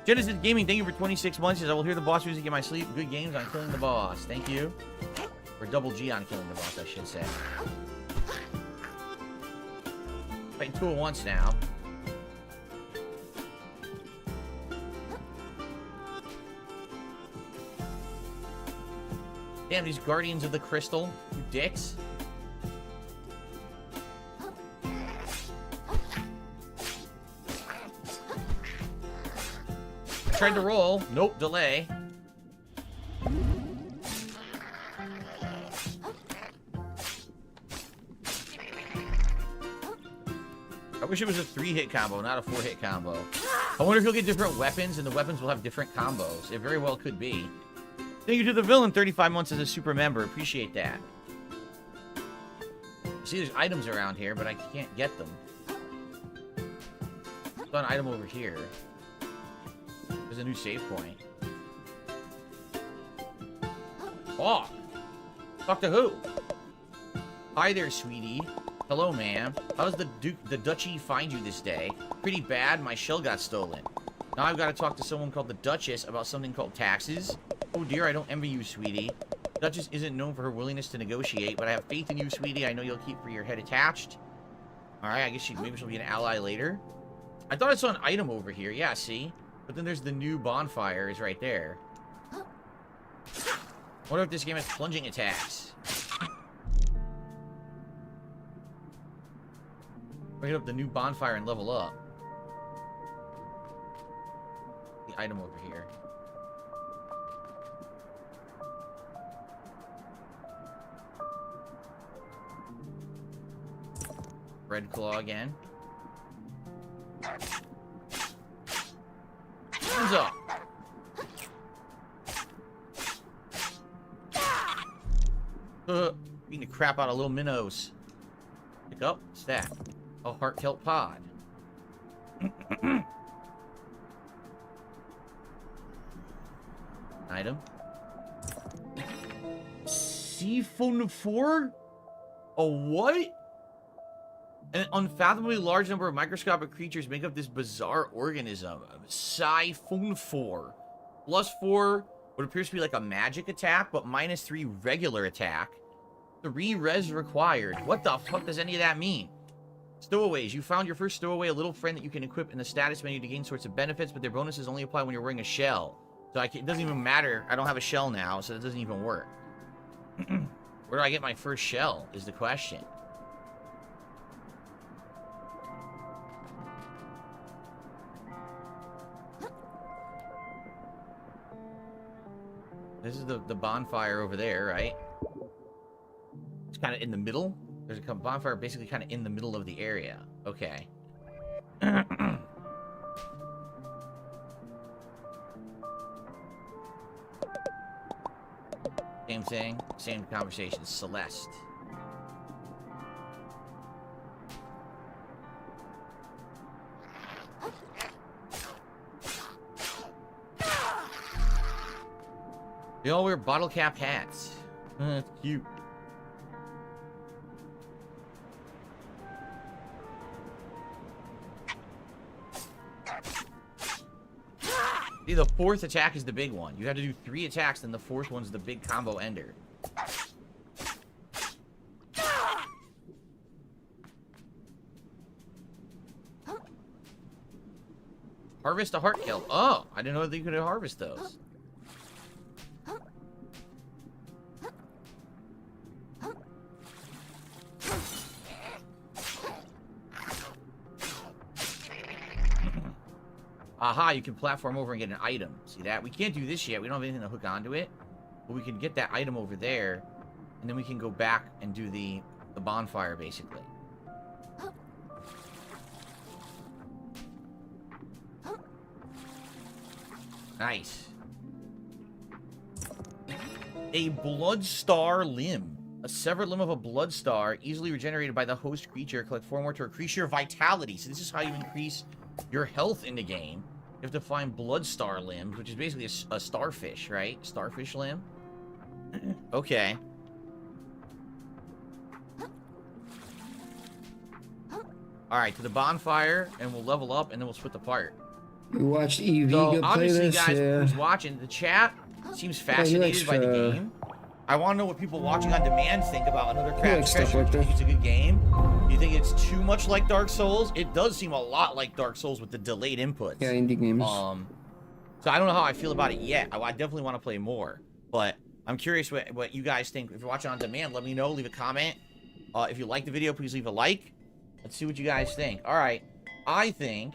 Genesis Gaming, thank you for 26 months. I will hear the boss music in my sleep. Good games on killing the boss. Thank you. Or double G on killing the boss, I should say. Fighting two at once now. Damn, these Guardians of the Crystal, you dicks. Tried to roll. Nope, delay. I wish it was a 3-hit combo, not a 4-hit combo. I wonder if you'll get different weapons, and the weapons will have different combos. It very well could be. Thank you to the villain, 35 months as a super member. Appreciate that. See, there's items around here, but I can't get them. There's an item over here. There's a new save point. Fuck. Fuck to who? Hi there, sweetie. Hello, ma'am. How does the Duchy find you this day? Pretty bad. My shell got stolen. Now I've got to talk to someone called the Duchess about something called taxes. Oh dear, I don't envy you, sweetie. Duchess isn't known for her willingness to negotiate, but I have faith in you, sweetie. I know you'll keep your head attached. Alright, I guess maybe she'll be an ally later. I thought I saw an item over here. Yeah, see? But then there's the new bonfire is right there. I wonder if this game has plunging attacks. We'll hit up the new bonfire and level up. The item over here. Red claw again. Hands up. Beating the crap out of little minnows. Pick up, stack. A heart-kelp pod. Item. Siphon 4? A what? An unfathomably large number of microscopic creatures make up this bizarre organism. Siphon 4. +4 what appears to be like a magic attack, but -3 regular attack. 3 res required. What the fuck does any of that mean? Stowaways. You found your first stowaway, a little friend that you can equip in the status menu to gain sorts of benefits, but their bonuses only apply when you're wearing a shell. So it doesn't even matter. I don't have a shell now, so it doesn't even work. Where do I get my first shell is the question. This is the bonfire over there, right? It's kind of in the middle. There's a bonfire basically kind of in the middle of the area. Okay. Same thing, same conversation. Celeste. They all wear bottle cap hats. That's cute. See, the fourth attack is the big one. You have to do 3 attacks, then the fourth one's the big combo ender. Harvest a heart kill. Oh, I didn't know that you could harvest those. Aha, you can platform over and get an item. See that? We can't do this yet. We don't have anything to hook onto it. But we can get that item over there. And then we can go back and do the bonfire, basically. Nice. A blood star limb. A severed limb of a blood star, easily regenerated by the host creature. Collect 4 more to increase your vitality. So this is how you increase your health in the game. You have to find blood star limbs, which is basically a starfish, right? Starfish limb. Okay. Alright, to the bonfire, and we'll level up, and then we'll split the part. You watched EV So, go play obviously, this? guys, Yeah. who's watching, the chat seems fascinated by the game. I want to know what people watching on demand think about Another Craft's Treasure. Do you think it's a good game? Do you think it's too much like Dark Souls? It does seem a lot like Dark Souls with the delayed inputs. Yeah, indie games. So I don't know how I feel about it yet. I definitely want to play more. But I'm curious what you guys think. If you're watching on demand, let me know. Leave a comment. If you like the video, please leave a like. Let's see what you guys think. All right. I think...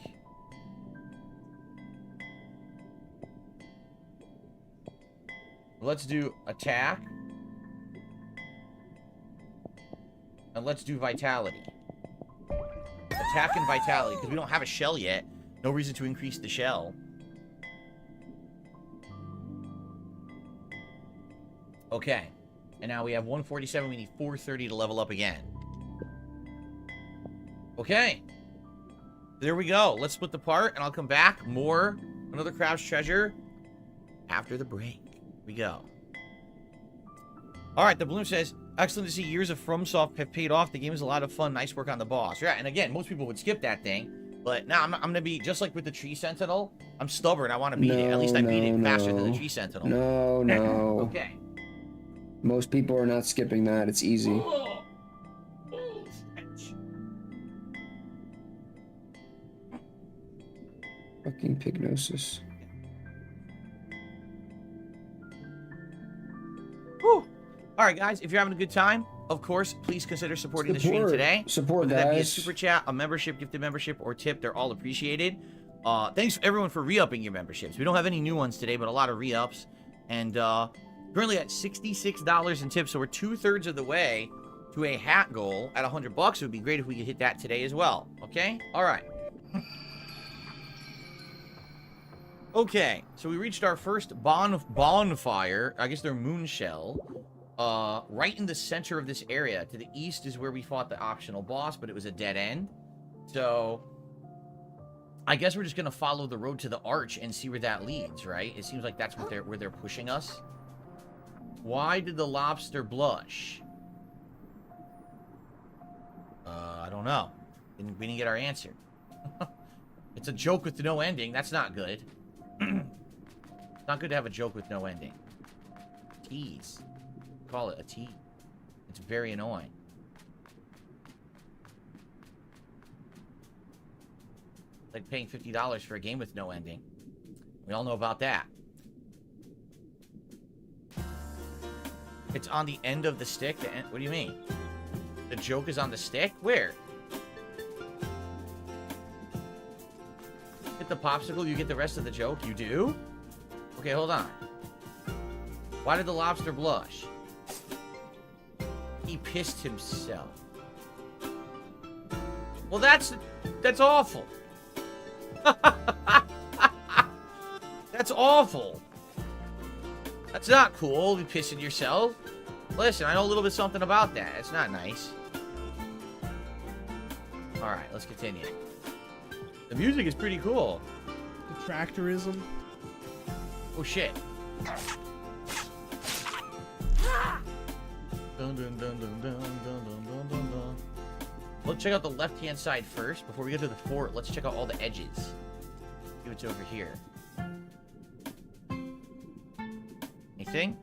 let's do attack. And let's do vitality. Attack and vitality, because we don't have a shell yet. No reason to increase the shell. Okay. And now we have 147. We need 430 to level up again. Okay. There we go. Let's split the part, and I'll come back. More Another Craft's Treasure after the break. Here we go. Alright, the Bloom says, excellent to see years of FromSoft have paid off. The game is a lot of fun. Nice work on the boss. Yeah, and again, most people would skip that thing. But now I'm going to be, just like with the Tree Sentinel, I'm stubborn. I want to beat it. At least I beat it faster than the Tree Sentinel. No. Okay. Most people are not skipping that. It's easy. Fucking Pygnosis. Alright, guys, if you're having a good time, of course, please consider supporting the stream today. Support, whether that be a guys. super chat, a membership, gifted membership, or tip, they're all appreciated. Thanks everyone for re-upping your memberships. We don't have any new ones today, but a lot of re-ups. And currently at $66 in tips, so we're 2/3 of the way to a hat goal at $100. It would be great if we could hit that today as well. Okay? Alright. Okay, so we reached our first bonfire. I guess they're moon shell. Right in the center of this area. To the east is where we fought the optional boss, but it was a dead end. So, I guess we're just gonna follow the road to the arch and see where that leads, right? It seems like that's what where they're pushing us. Why did the lobster blush? I don't know. We didn't get our answer. It's a joke with no ending. That's not good. It's not good to have a joke with no ending. Tease. Call it a tease. It's very annoying. It's like paying $50 for a game with no ending. We all know about that. It's on the end of the stick. What do you mean? The joke is on the stick? Where? Hit the popsicle, you get the rest of the joke? You do? Okay, hold on. Why did the lobster blush? He pissed himself. Well, that's awful. That's awful. That's not cool, you pissing yourself. Listen, I know a little bit something about that. It's not nice. Alright, let's continue. The music is pretty cool. Detractorism. Oh shit. Dun, dun, dun, dun, dun, dun, dun, dun, dun. Let's check out the left-hand side first. Before we get to the fort, let's check out all the edges. See what's over here. Anything?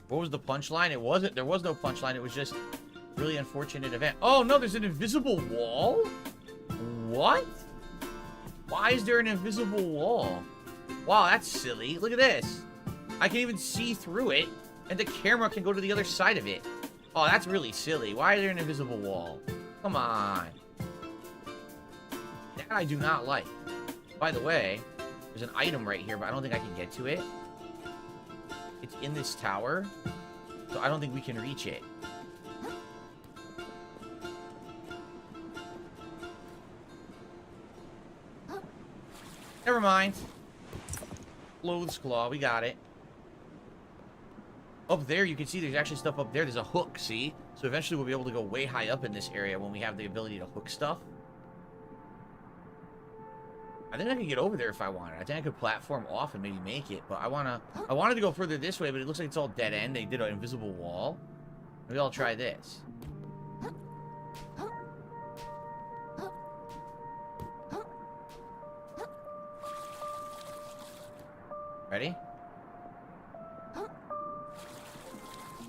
What was the punchline? There was no punchline. It was just a really unfortunate event. Oh, no, there's an invisible wall? What? Why is there an invisible wall? Wow, that's silly. Look at this. I can even see through it, and the camera can go to the other side of it. Oh, that's really silly. Why is there an invisible wall? Come on. That I do not like. By the way, there's an item right here, but I don't think I can get to it. It's in this tower, so I don't think we can reach it. Never mind. Loathes Claw, we got it. Up there, you can see there's actually stuff up there. There's a hook, see? So eventually we'll be able to go way high up in this area when we have the ability to hook stuff. I think I could get over there if I wanted. I think I could platform off and maybe make it, but I wanted to go further this way, but it looks like it's all dead end. They did an invisible wall. Maybe I'll try this. Ready?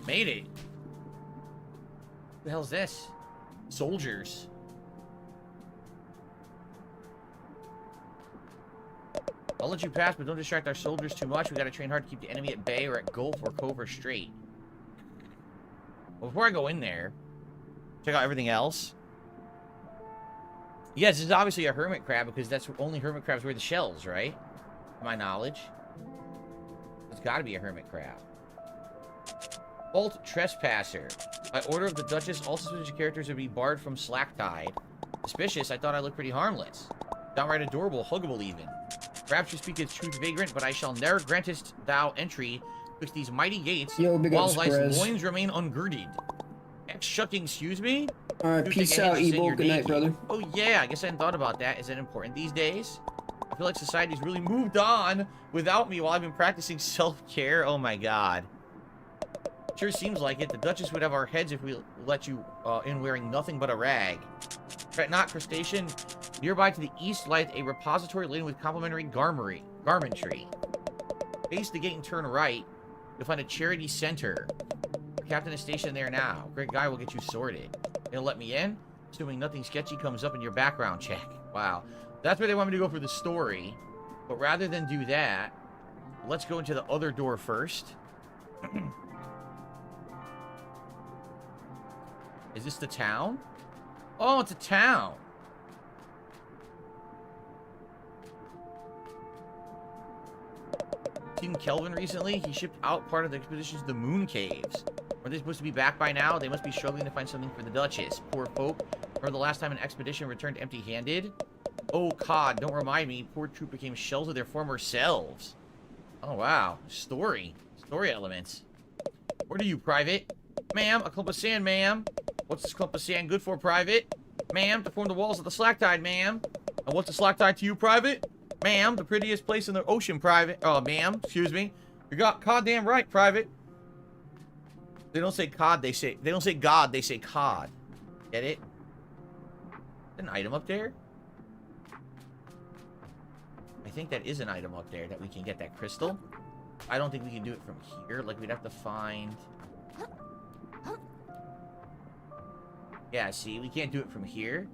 Made it. What the hell's this? Soldiers. I'll let you pass, but don't distract our soldiers too much. We gotta train hard to keep the enemy at bay or at Gulf or Cove or Strait. Well, before I go in there, check out everything else. Yes, this is obviously a hermit crab because that's only hermit crabs wear the shells, right? To my knowledge. It's gotta be a hermit crab. Alt Trespasser. By order of the Duchess, all suspicious characters would be barred from Slacktide. Suspicious? I thought I looked pretty harmless. Downright adorable, huggable even. Perhaps you speak as truth vagrant, but I shall ne'er grantest thou entry twixt these mighty gates while thy loins remain ungirded. X-shucking, excuse me? Alright, peace out, Evil. Good night, brother. Oh yeah, I guess I hadn't thought about that. Is that important these days? I feel like society's really moved on without me while I've been practicing self-care. Oh my god. Sure seems like it. The Duchess would have our heads if we let you in wearing nothing but a rag. Fret not, crustacean. Nearby to the east lieth a repository laden with complimentary garmentry. Face the gate and turn right. You'll find a charity center. The captain is stationed there now. Great guy will get you sorted. He'll let me in, assuming nothing sketchy comes up in your background check. Wow. That's where they want me to go for the story. But rather than do that, let's go into the other door first. Is this the town? Oh, it's a town. Seen Kelvin recently? He shipped out part of the expedition to the Moon Caves. Are they supposed to be back by now? They must be struggling to find something for the Duchess. Poor folk. Remember the last time an expedition returned empty-handed? Oh, COD, don't remind me. Poor troop became shells of their former selves. Oh, wow. Story elements. Where are you, Private? Ma'am, a clump of sand, ma'am. What's this clump of sand good for, Private? Ma'am, to form the walls of the Slacktide, ma'am. And what's the Slacktide to you, Private? Ma'am, the prettiest place in the ocean, Private. Oh, ma'am, excuse me. You got goddamn right, Private. They don't say COD, they don't say God, they say COD. Get it? An item up there? I think that is an item up there that we can get that crystal. I don't think we can do it from here. Like, we'd have to find... Yeah, see, we can't do it from here.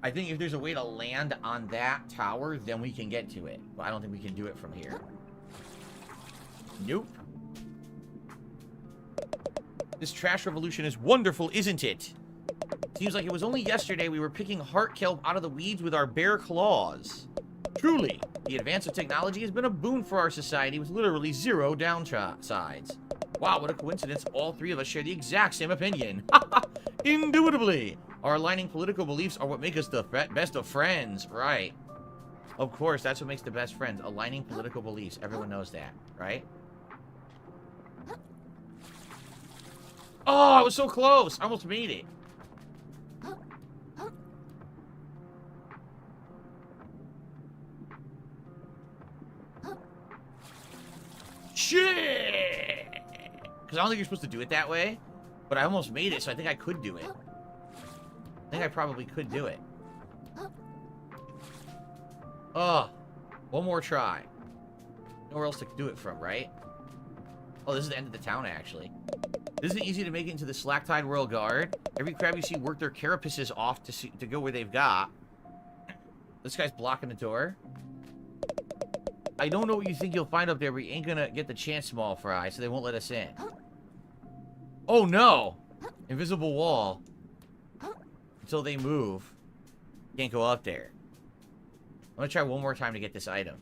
I think if there's a way to land on that tower, then we can get to it. But I don't think we can do it from here. Nope. This trash revolution is wonderful, isn't it? Seems like it was only yesterday we were picking heart kelp out of the weeds with our bare claws. Truly, the advance of technology has been a boon for our society with literally zero downsides. Wow, what a coincidence. All three of us share the exact same opinion. Indubitably. Our aligning political beliefs are what make us the best of friends. Right. Of course, that's what makes the best friends. Aligning political beliefs. Everyone knows that, right? Oh, I was so close. I almost made it. Shit! Because I don't think you're supposed to do it that way. But I almost made it, so I think I could do it. I think I probably could do it. Oh, one more try. Nowhere else to do it from, right? Oh, this is the end of the town, actually. This isn't easy to make it into the Slacktide Royal Guard. Every crab you see work their carapaces off to go where they've got. This guy's blocking the door. I don't know what you think you'll find up there, but you ain't gonna get the chance, small fry, so they won't let us in. Oh, no! Invisible wall. Until they move. Can't go up there. I'm gonna try one more time to get this item.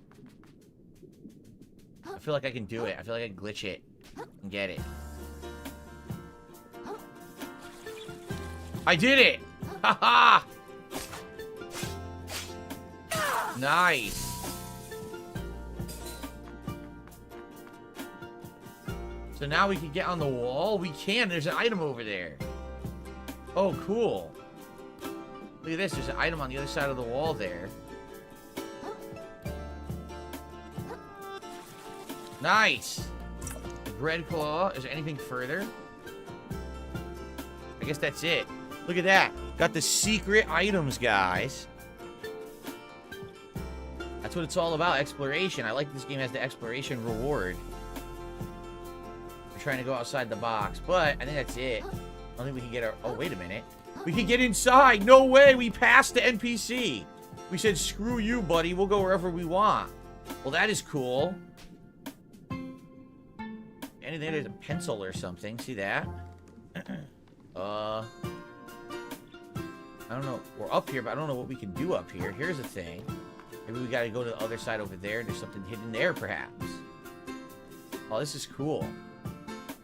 I feel like I can do it. I feel like I can glitch it and get it. I did it! Haha! Nice. So now we can get on the wall? We can. There's an item over there. Oh, cool. Look at this. There's an item on the other side of the wall there. Nice. Bread claw. Is there anything further? I guess that's it. Look at that. Got the secret items, guys. That's what it's all about. Exploration. I like this game has the exploration reward. We're trying to go outside the box. But I think that's it. I don't think we can get our... Oh, wait a minute. We can get inside. No way. We passed the NPC. We said, screw you, buddy. We'll go wherever we want. Well, that is cool. Anything, there's a pencil or something. See that? I don't know. We're up here, but I don't know what we can do up here. Here's the thing. Maybe we gotta go to the other side over there. There's something hidden there, perhaps. Oh, this is cool.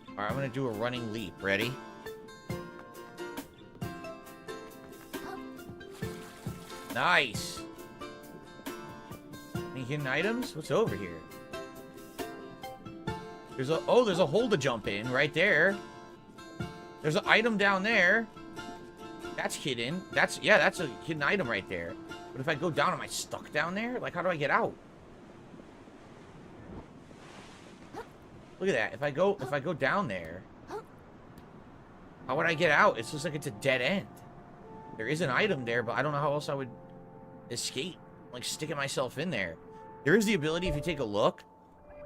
Alright, I'm gonna do a running leap. Ready? Nice. Any hidden items? What's over here? There's a... Oh, there's a hole to jump in right there. There's an item down there. That's hidden. That's... Yeah, that's a hidden item right there. But if I go down, am I stuck down there? Like, how do I get out? Look at that. If I go down there, how would I get out? It looks like it's a dead end. There is an item there, but I don't know how else I would escape. Like, sticking myself in there. There is the ability, if you take a look,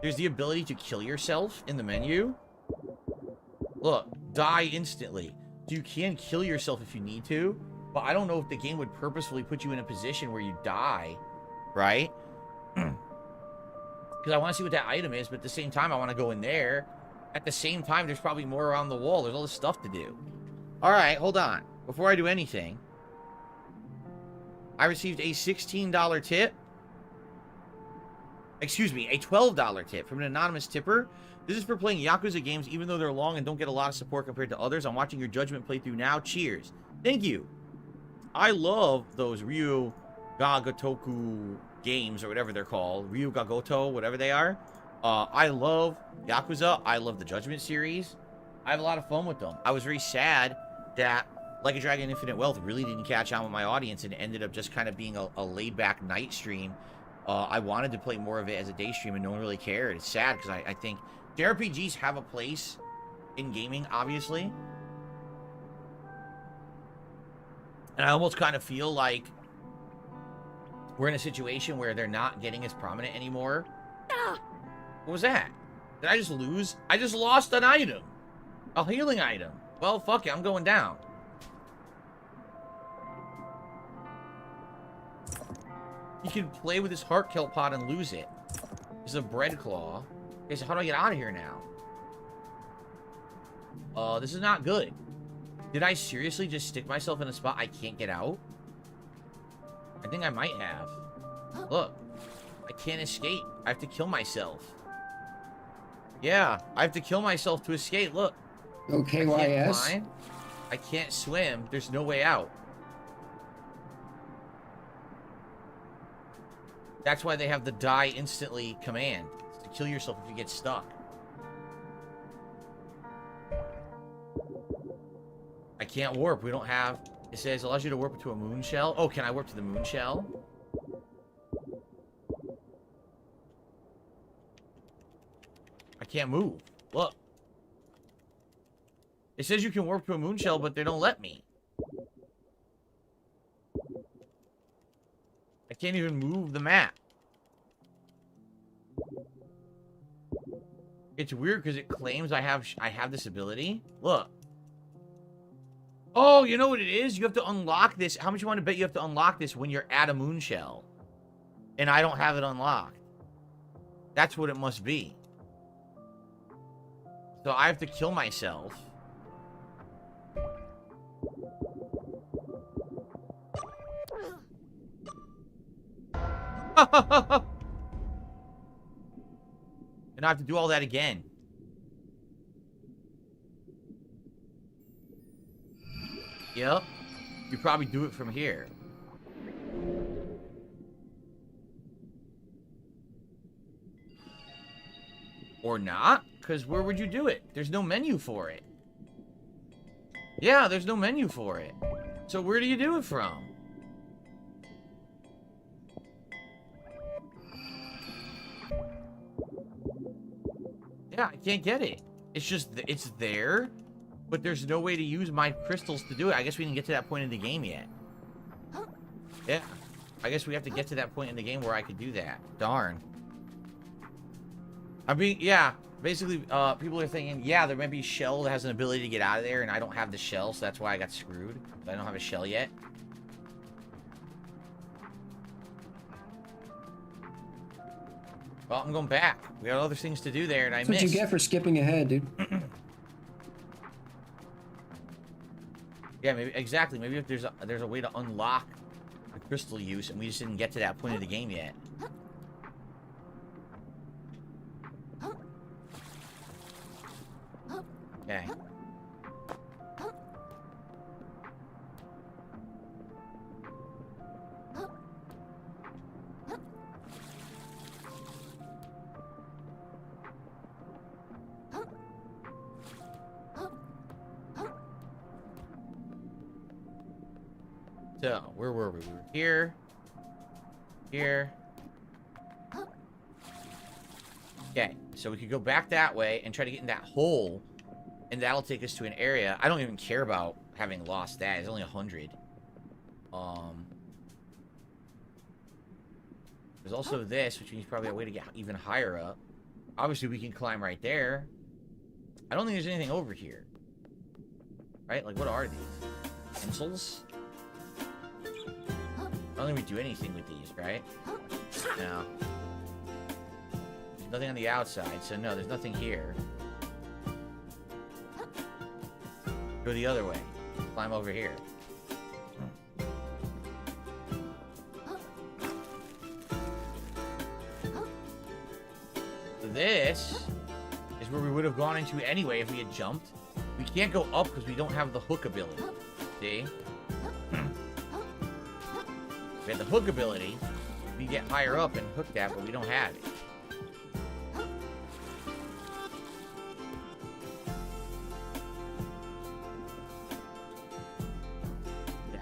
there's the ability to kill yourself in the menu. Look, die instantly. So you can kill yourself if you need to, but I don't know if the game would purposefully put you in a position where you die, right? Because I want to see what that item is, but at the same time, I want to go in there. At the same time, there's probably more around the wall. There's all this stuff to do. All right, hold on. Before I do anything, I received a $16 tip. Excuse me, a $12 tip from an anonymous tipper. This is for playing Yakuza games, even though they're long and don't get a lot of support compared to others. I'm watching your Judgment playthrough now. Cheers. Thank you. I love those Ryu Gagotoku games, or whatever they're called. Ryu Gagoto, whatever they are. I love Yakuza. I love the Judgment series. I have a lot of fun with them. I was very sad that Like a Dragon Infinite Wealth really didn't catch on with my audience and ended up just kind of being a laid-back night stream. I wanted to play more of it as a day stream, and no one really cared. It's sad, because I think JRPGs have a place in gaming, obviously. And I almost kind of feel like we're in a situation where they're not getting as prominent anymore. What was that? Did I just lose? I just lost an item. A healing item. Well, fuck it. I'm going down. You can play with this heart kelp pot and lose it. This is a bread claw. Okay, so how do I get out of here now? This is not good. Did I seriously just stick myself in a spot I can't get out? I think I might have. Look. I can't escape. I have to kill myself. Yeah, I have to kill myself to escape. Look. Okay, I can't YS. climb. I can't swim. There's no way out. That's why they have the die instantly command. It's to kill yourself if you get stuck. I can't warp. We don't have... It says allows you to warp to a moon shell. Oh, can I warp to the moon shell? I can't move. Look. It says you can warp to a moon shell, but they don't let me. I can't even move the map. It's weird because it claims I have this ability. Look. Oh, you know what it is? You have to unlock this. How much you want to bet you have to unlock this when you're at a moon shell? And I don't have it unlocked. That's what it must be. So I have to kill myself. And I have to do all that again. Yep. You probably do it from here. Or not, because where would you do it? There's no menu for it. Yeah, there's no menu for it. So where do you do it from? Yeah, I can't get it. It's just, it's there, but there's no way to use my crystals to do it. I guess we didn't get to that point in the game yet. Yeah, I guess we have to get to that point in the game where I could do that. Darn. I mean, yeah, basically, people are thinking, yeah, there might be a shell that has an ability to get out of there, and I don't have the shell, so that's why I got screwed. I don't have a shell yet. Well, I'm going back. We got other things to do there, and I missed. That's what you get for skipping ahead, dude. Yeah, maybe exactly. Maybe if there's a way to unlock the crystal use, and we just didn't get to that point of the game yet. Okay. So, where were we? We were here. Here. Okay, so we could go back that way and try to get in that hole, and that'll take us to an area. I don't even care about having lost that. It's only 100. There's also this, which means probably a way to get even higher up. Obviously, we can climb right there. I don't think there's anything over here. Right? Like, what are these? Pencils? I don't think we do anything with these, right? No. There's nothing on the outside, so no, there's nothing here. Go the other way. Climb over here. This is where we would have gone into anyway if we had jumped. We can't go up because we don't have the hook ability. See? We have the hook ability. We get higher up and hook that, but we don't have it.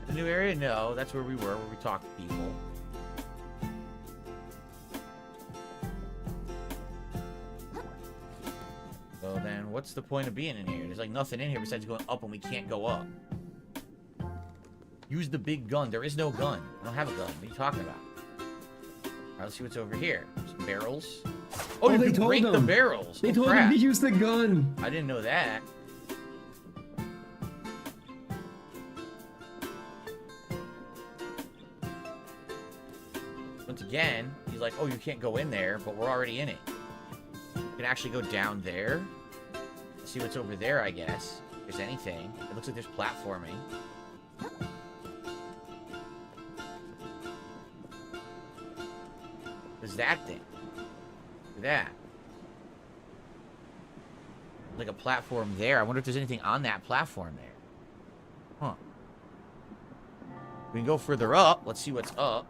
The new area? No, that's where we were, where we talked to people. So then, what's the point of being in here? There's like nothing in here besides going up, and we can't go up. Use the big gun. There is no gun. I don't have a gun. What are you talking about? Alright, let's see what's over here. Some barrels. Oh, you can break the barrels. They told him to use the gun. I didn't know that. again, he's like, oh, you can't go in there, but we're already in it. You can actually go down there. See what's over there, I guess. If there's anything. It looks like there's platforming. What's that thing? Look at that. Like a platform there. I wonder if there's anything on that platform there. Huh. We can go further up. Let's see what's up.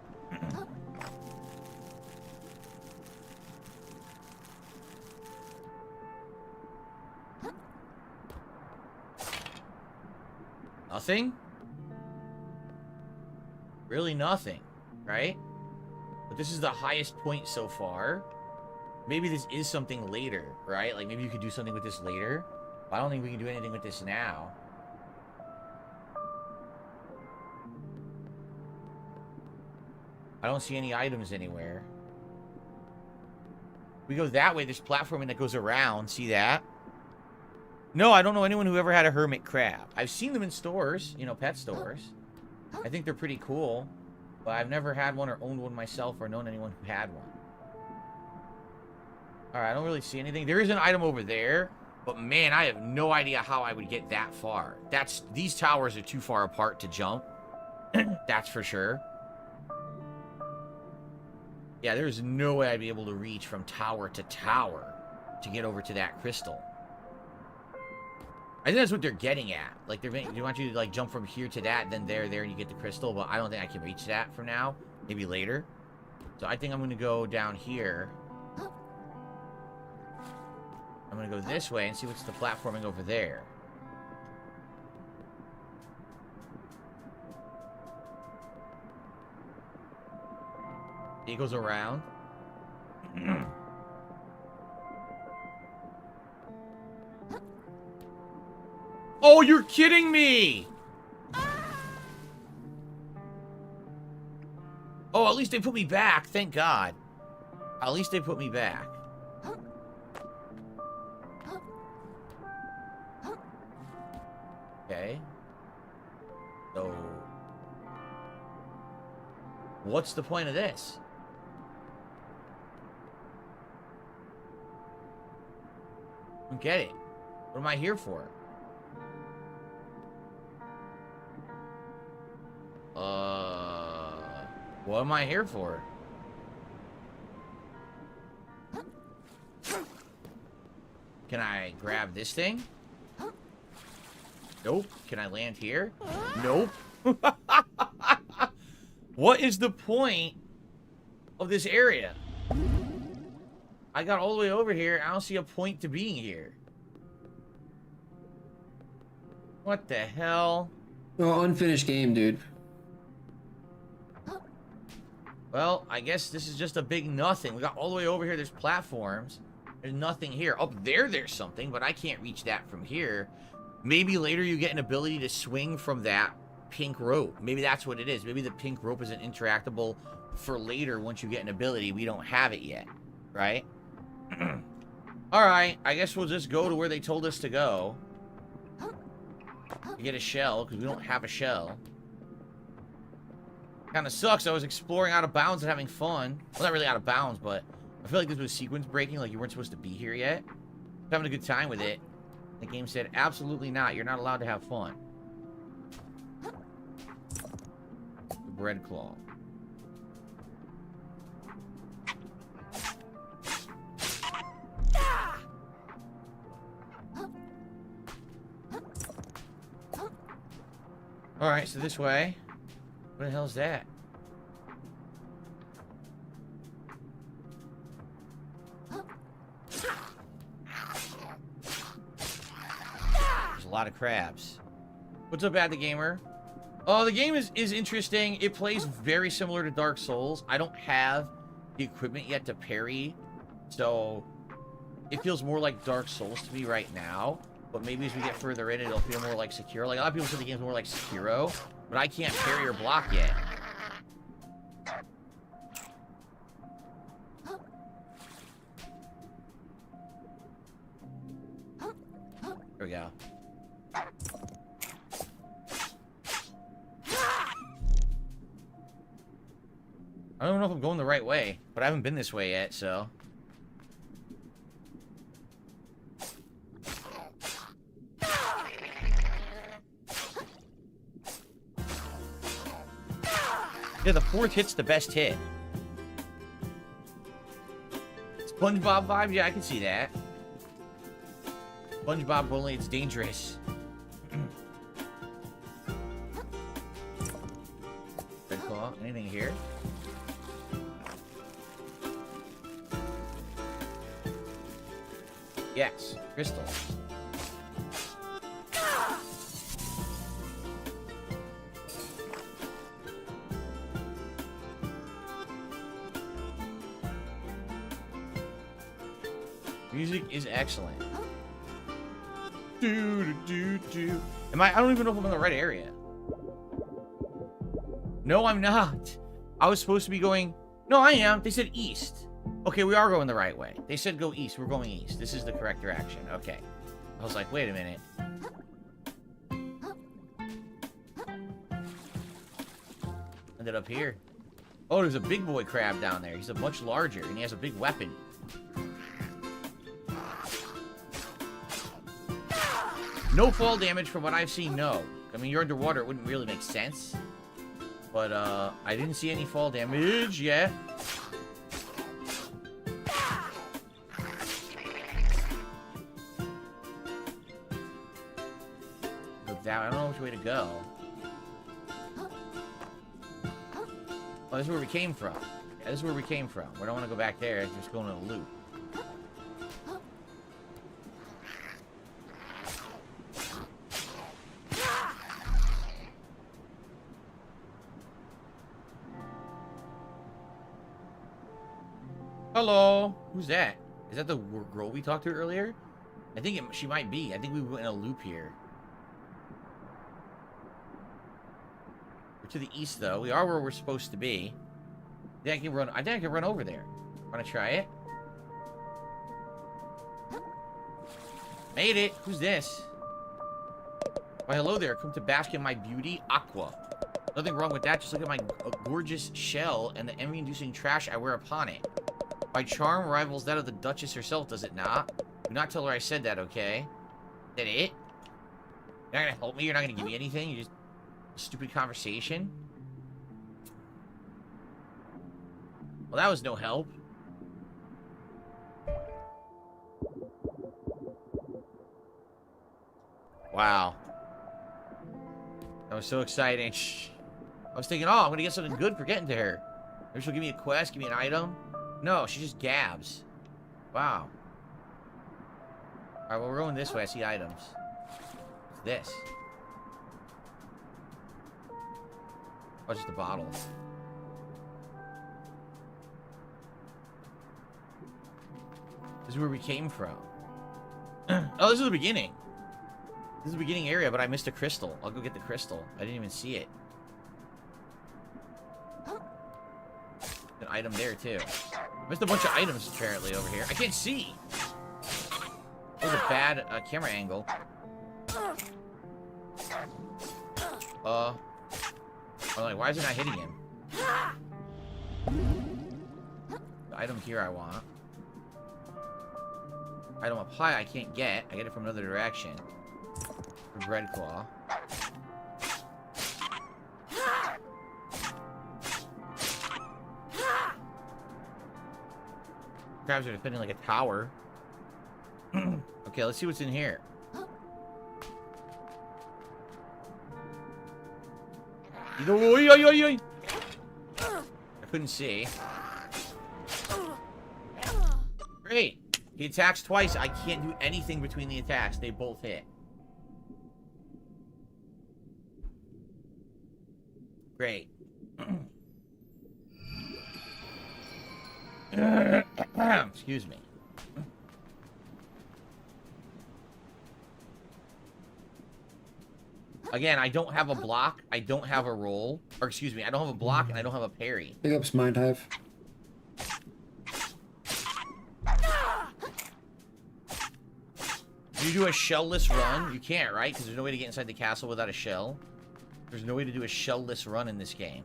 Nothing? Really nothing, right? But this is the highest point so far. Maybe this is something later, right? Like, maybe you could do something with this later. But I don't think we can do anything with this now. I don't see any items anywhere. We go that way, there's platforming that goes around. See that? No, I don't know anyone who ever had a hermit crab. I've seen them in stores, you know, pet stores. I think they're pretty cool. But I've never had one or owned one myself or known anyone who had one. Alright, I don't really see anything. There is an item over there. But man, I have no idea how I would get that far. These towers are too far apart to jump. That's for sure. Yeah, there's no way I'd be able to reach from tower to tower to get over to that crystal. I think that's what they're getting at. Like, they want you to, like, jump from here to that, then there, and you get the crystal. But I don't think I can reach that from now. Maybe later. So I think I'm going to go down here. I'm going to go this way and see what's the platforming over there. He goes around. Oh, you're kidding me! Oh, at least they put me back. Thank God. At least they put me back. Okay. So, what's the point of this? I don't get it. What am I here for? What am I here for? Can I grab this thing? Nope. Can I land here? Nope. What is the point of this area? I got all the way over here. I don't see a point to being here. What the hell? Oh, unfinished game, dude. Well, I guess this is just a big nothing. We got all the way over here. There's platforms. There's nothing here. Up there, there's something, but I can't reach that from here. Maybe later you get an ability to swing from that pink rope. Maybe that's what it is. Maybe the pink rope isn't interactable for later once you get an ability. We don't have it yet, right? Alright, I guess we'll just go to where they told us to go. To get a shell, because we don't have a shell. Kind of sucks. I was exploring out of bounds and having fun. Well, not really out of bounds, but I feel like this was sequence breaking, like you weren't supposed to be here yet. Having a good time with it. The game said, absolutely not. You're not allowed to have fun. The bread claw. Alright, so this way. What the hell is that? There's a lot of crabs. What's up, Bad the Gamer? Oh, the game is interesting. It plays very similar to Dark Souls. I don't have the equipment yet to parry, so it feels more like Dark Souls to me right now. But maybe as we get further in, it'll feel more like Sekiro. Like, a lot of people say the game's more like Sekiro, but I can't parry or block yet. There we go. I don't know if I'm going the right way, but I haven't been this way yet, so. Yeah, the fourth hit's the best hit. SpongeBob vibe? Yeah, I can see that. SpongeBob, only it's dangerous. Red claw. Anything here? Yes. Crystal. Music is excellent. Am I don't even know if I'm in the right area. No, I'm not. I was supposed to be going... No, I am. They said east. Okay, we are going the right way. They said go east. We're going east. This is the correct direction. Okay. I was like, wait a minute. Ended up here. Oh, there's a big boy crab down there. He's a much larger, and he has a big weapon. No fall damage from what I've seen, no. I mean, you're underwater, it wouldn't really make sense. But, I didn't see any fall damage yet. Go down. I don't know which way to go. Oh, this is where we came from. Yeah, this is where we came from. We don't want to go back there. It's just going in a loop. Hello. Who's that? Is that the girl we talked to earlier? I think she might be. I think we went in a loop here. We're to the east, though. We are where we're supposed to be. I think I can run over there. Want to try it? Made it. Who's this? Why, hello there. Come to bask in my beauty, Aqua. Nothing wrong with that. Just look at my gorgeous shell and the envy-inducing trash I wear upon it. My charm rivals that of the Duchess herself, does it not? Do not tell her I said that, okay? Is that it? You're not gonna help me? You're not gonna give me anything? You just... Stupid conversation? Well, that was no help. Wow. That was so exciting. I was thinking, oh, I'm gonna get something good for getting to her. Maybe she'll give me a quest, give me an item. No, she just gabs. Wow. Alright, well, we're going this way. I see items. What's this? Oh, just a bottle. This is where we came from. Oh, this is the beginning. This is the beginning area, but I missed a crystal. I'll go get the crystal. I didn't even see it. An item there, too. Missed a bunch of items, apparently, over here. I can't see! That was a bad camera angle. I'm like, why is it not hitting him? The item here I want. Item up high I can't get. I get it from another direction. From Red Claw. Crabs are defending like a tower. Okay, let's see what's in here. I couldn't see. Great. He attacks twice. I can't do anything between the attacks. They both hit. Great. Excuse me. Again, I don't have a block. I don't have a roll. Or excuse me, I don't have a block and I don't have a parry. Big ups, Mind Hive. Do you do a shell-less run? You can't, right? Because there's no way to get inside the castle without a shell. There's no way to do a shell-less run in this game.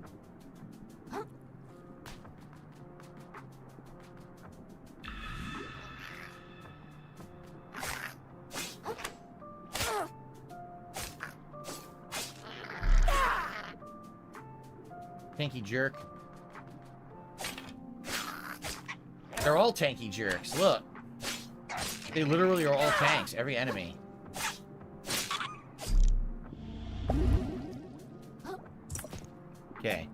Tanky jerk. They're all tanky jerks. Look. They literally are all tanks. Every enemy. Okay.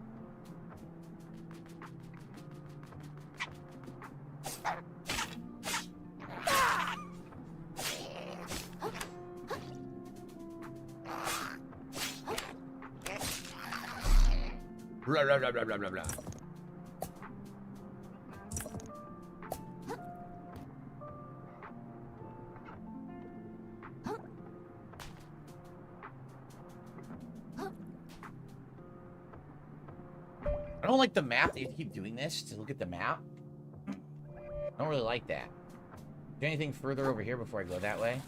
Blah, blah, blah, blah, blah, blah, blah. I don't like the map. You have to keep doing this to look at the map. I don't really like that. Is there anything further over here before I go that way?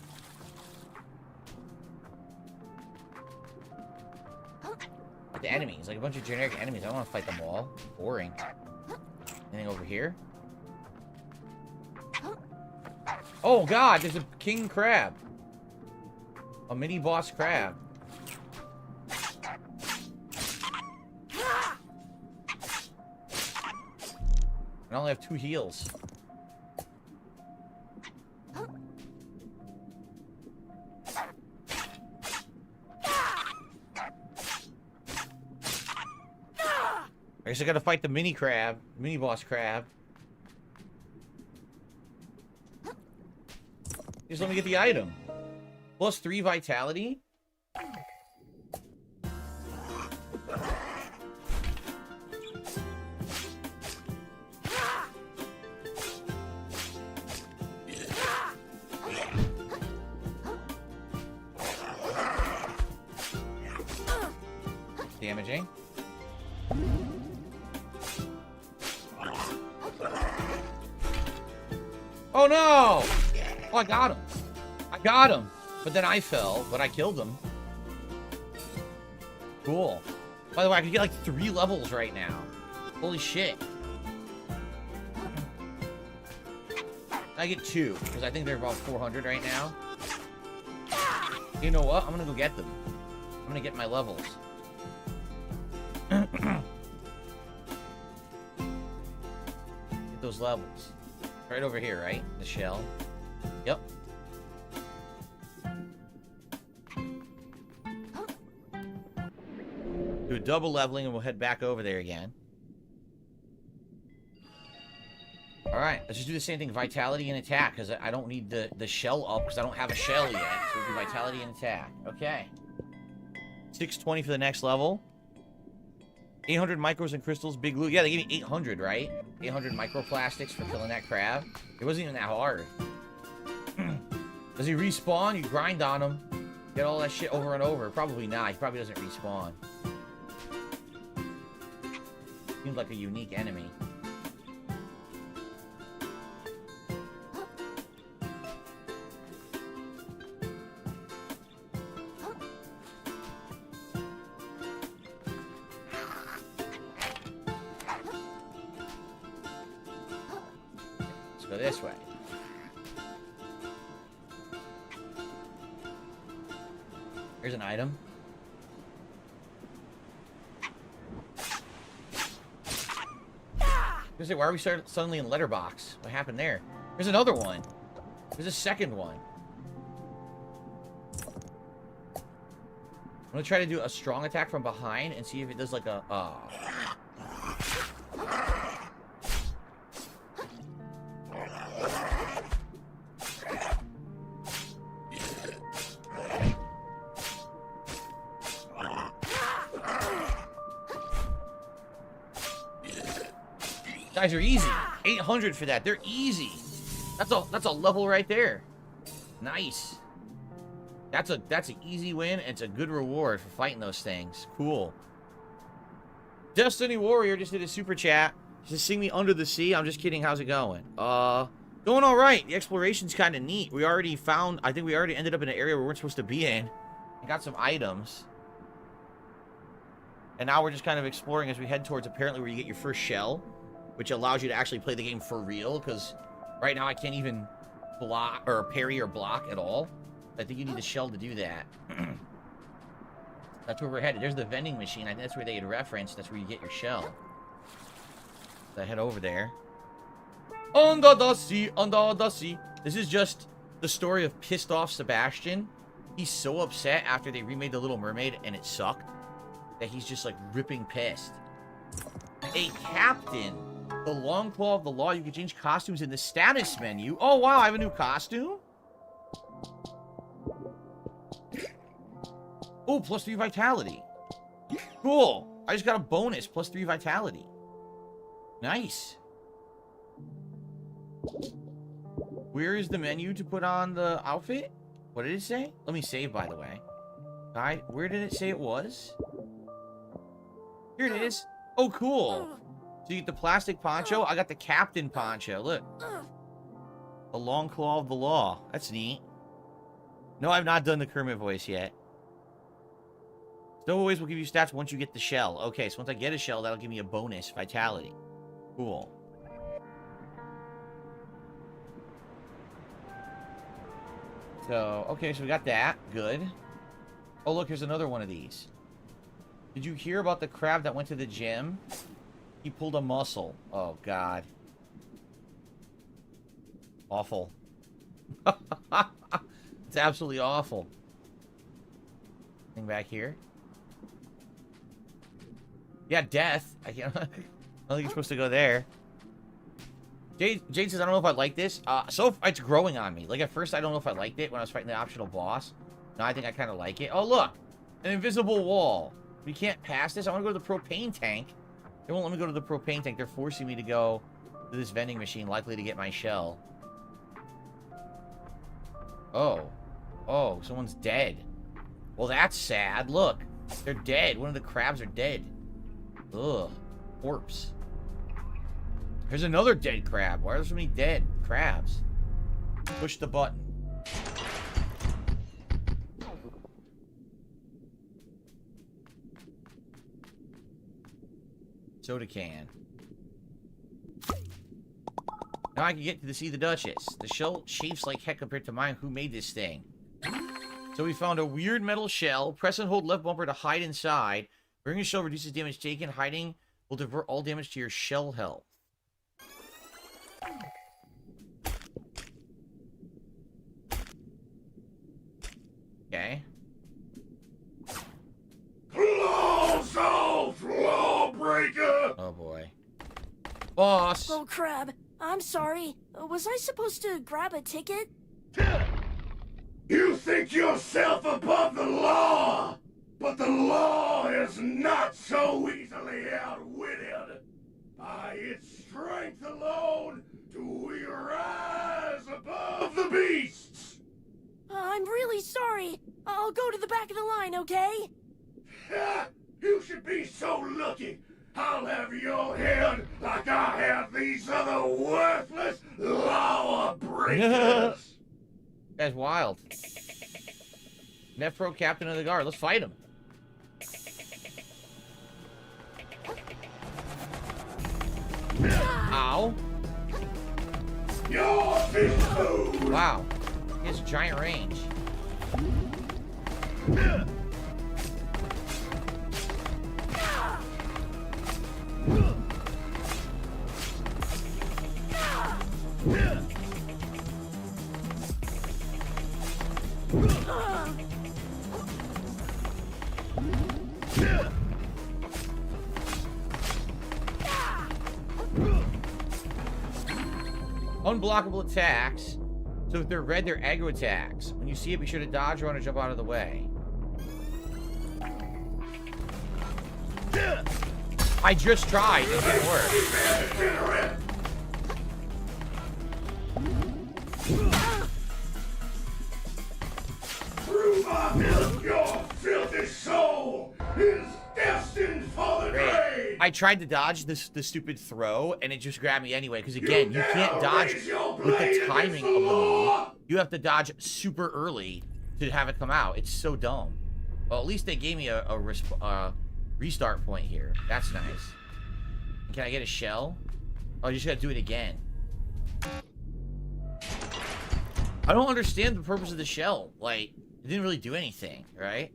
The enemies, like a bunch of generic enemies. I don't want to fight them all. Boring. Anything over here? Oh god, there's a king crab. A mini boss crab. I only have 2 heals. I guess I gotta fight the mini crab, mini boss crab. Just let me get the item. Plus 3 vitality. Damaging. Oh no! Oh, I got him. I got him. But then I fell, but I killed him. Cool. By the way, I could get like 3 levels right now. Holy shit. I get 2, because I think they're about 400 right now. You know what? I'm gonna go get them. I'm gonna get my levels. Get those levels. Right over here, right? The shell. Yep. Do a double leveling and we'll head back over there again. Alright, let's just do the same thing. Vitality and attack, because I don't need the shell up, because I don't have a shell yet. So we'll do vitality and attack. Okay. 620 for the next level. 800 micros and crystals, big loot. Yeah, they gave me 800, right? 800 microplastics for killing that crab. It wasn't even that hard. Does he respawn? You grind on him. Get all that shit over and over. Probably not. He probably doesn't respawn. Seems like a unique enemy. Go this way. Here's an item. Why are we suddenly in letterbox? What happened there? There's another one. There's a second one. I'm gonna try to do a strong attack from behind and see if it does like a Guys are easy. 800 for that. They're easy. That's a level right there. Nice. That's an easy win, and it's a good reward for fighting those things. Cool. Destiny Warrior just did a super chat. Just seeing me under the sea. I'm just kidding. How's it going? Going all right. The exploration's kind of neat. We already found. I think we already ended up in an area we weren't supposed to be in. I got some items. And now we're just kind of exploring as we head towards apparently where you get your first shell, which allows you to actually play the game for real, because right now I can't even block or parry or block at all. I think you need the shell to do that. That's where we're headed. There's the vending machine. I think that's where they had referenced. That's where you get your shell. So I head over there. Under the sea, under the sea. This is just the story of pissed off Sebastian. He's so upset after they remade The Little Mermaid and it sucked that he's just like ripping pissed. A captain. The long claw of the law. You can change costumes in the status menu. Oh, wow. I have a new costume. Oh, +3 vitality. Cool. I just got a bonus. +3 vitality. Nice. Where is the menu to put on the outfit? What did it say? Let me save, by the way. Guide. Where did it say it was? Here it is. Oh, cool. So you get the plastic poncho. I got the captain poncho. Look. The long claw of the law. That's neat. No, I've not done the Kermit voice yet. Stowaways will give you stats once you get the shell. Okay, so once I get a shell, that'll give me a bonus vitality. Cool. So, okay, so we got that. Good. Oh, look, here's another one of these. Did you hear about the crab that went to the gym? He pulled a muscle. Oh, God. Awful. It's absolutely awful. Anything back here? Yeah, death. I don't think you're supposed to go there. Jade says, I don't know if I like this. So it's growing on me. Like, at first, I don't know if I liked it when I was fighting the optional boss. Now, I think I kind of like it. Oh, look. An invisible wall. We can't pass this. I want to go to the propane tank. They won't let me go to the propane tank. They're forcing me to go to this vending machine, likely to get my shell. Oh. Oh, someone's dead. Well, that's sad. Look. They're dead. One of the crabs are dead. Ugh. Corpse. There's another dead crab. Why are there so many dead crabs? Push the button. Soda can. Now I can get to see the Duchess. The shell shapes like heck compared to mine. Who made this thing? So we found a weird metal shell. Press and hold left bumper to hide inside. Bring a shell reduces damage taken. Hiding will divert all damage to your shell health. Okay. Close off, lawbreaker! Oh boy. Boss! Oh, crab. I'm sorry. Was I supposed to grab a ticket? You think yourself above the law, but the law is not so easily outwitted. By its strength alone do we rise above the beasts. I'm really sorry. I'll go to the back of the line, okay? You should be so lucky. I'll have your head like I have these other worthless lawbreakers. Guy's wild. Nephro, captain of the guard. Let's fight him. Ow. Wow. He has giant range. Unblockable attacks. So if they're red, they're aggro attacks. When you see it, be sure to dodge, run, or jump out of the way. I just tried. It didn't work. Through my milk, your filthy soul is destined for the grave. I tried to dodge the stupid throw, and it just grabbed me anyway. Because again, you can't dodge with the timing of the move. You have to dodge super early to have it come out. It's so dumb. Well, at least they gave me a restart point here. That's nice. Can I get a shell? Oh, you just gotta do it again. I don't understand the purpose of the shell. Like, it didn't really do anything, right?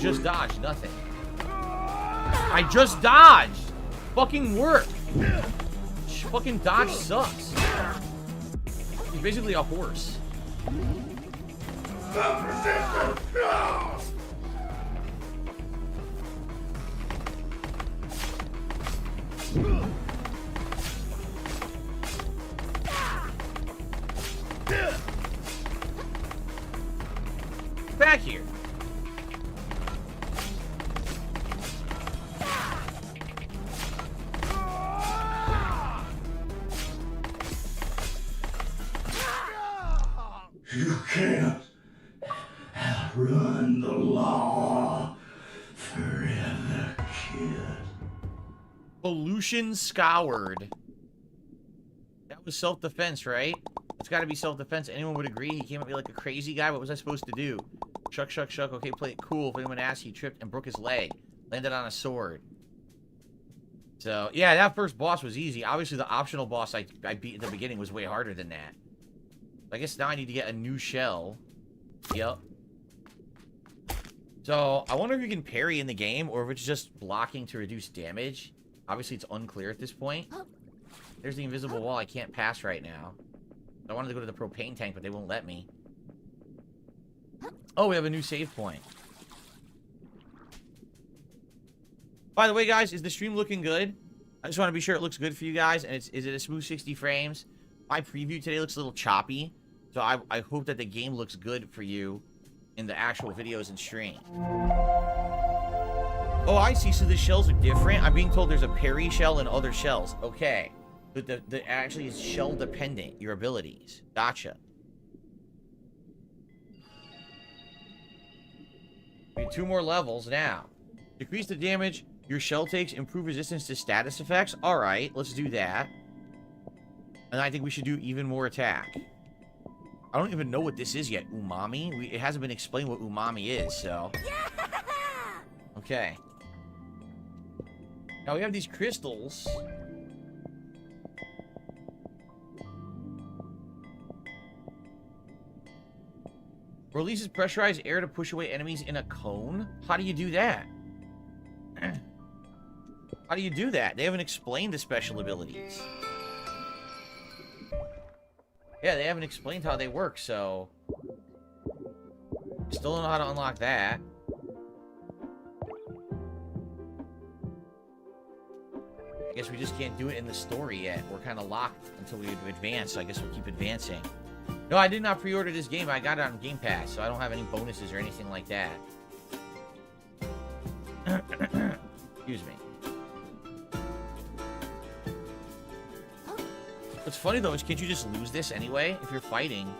just dodged nothing. I just dodged. Fucking work. Fucking dodge sucks. He's basically a horse. Back here. You can't outrun the law forever, kid. Pollution scoured. That was self-defense, right? It's got to be self-defense. Anyone would agree. He came at me like a crazy guy. What was I supposed to do? Shuck, shuck, shuck. Okay, play it cool. If anyone asks, he tripped and broke his leg. Landed on a sword. So, yeah, that first boss was easy. Obviously, the optional boss I beat at the beginning was way harder than that. I guess now I need to get a new shell. Yep. So, I wonder if you can parry in the game, or if it's just blocking to reduce damage. Obviously, it's unclear at this point. There's the invisible wall I can't pass right now. I wanted to go to the propane tank, but they won't let me. Oh, we have a new save point. By the way, guys, is the stream looking good? I just want to be sure it looks good for you guys. And is it a smooth 60 frames? My preview today looks a little choppy. So I hope that the game looks good for you in the actual videos and stream. Oh, I see. So the shells are different. I'm being told there's a parry shell and other shells. Okay. But the actually is shell dependent, your abilities. Gotcha. We have 2 more levels now. Decrease the damage your shell takes, improve resistance to status effects. Alright, let's do that. And I think we should do even more attack. I don't even know what this is yet. Umami? It hasn't been explained what umami is, so. Okay. Now we have these crystals. Releases pressurized air to push away enemies in a cone? How do you do that? How do you do that? They haven't explained the special abilities. Yeah, they haven't explained how they work, so... Still don't know how to unlock that. I guess we just can't do it in the story yet. We're kind of locked until we advance, so I guess we'll keep advancing. No, I did not pre-order this game. I got it on Game Pass, so I don't have any bonuses or anything like that. Excuse me. What's funny, though, is can't you just lose this anyway? If you're fighting,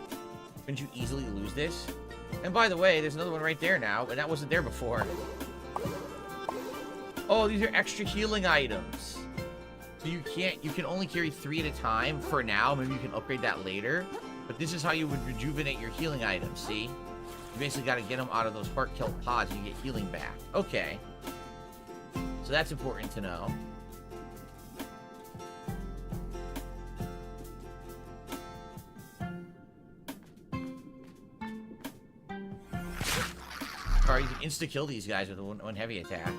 couldn't you easily lose this? And by the way, there's another one right there now, and that wasn't there before. Oh, these are extra healing items. So you can only carry 3 at a time for now. Maybe you can upgrade that later. But this is how you would rejuvenate your healing items, see? You basically got to get them out of those heart kill pods and you get healing back. Okay. So that's important to know. Alright, you can insta-kill these guys with one heavy attack.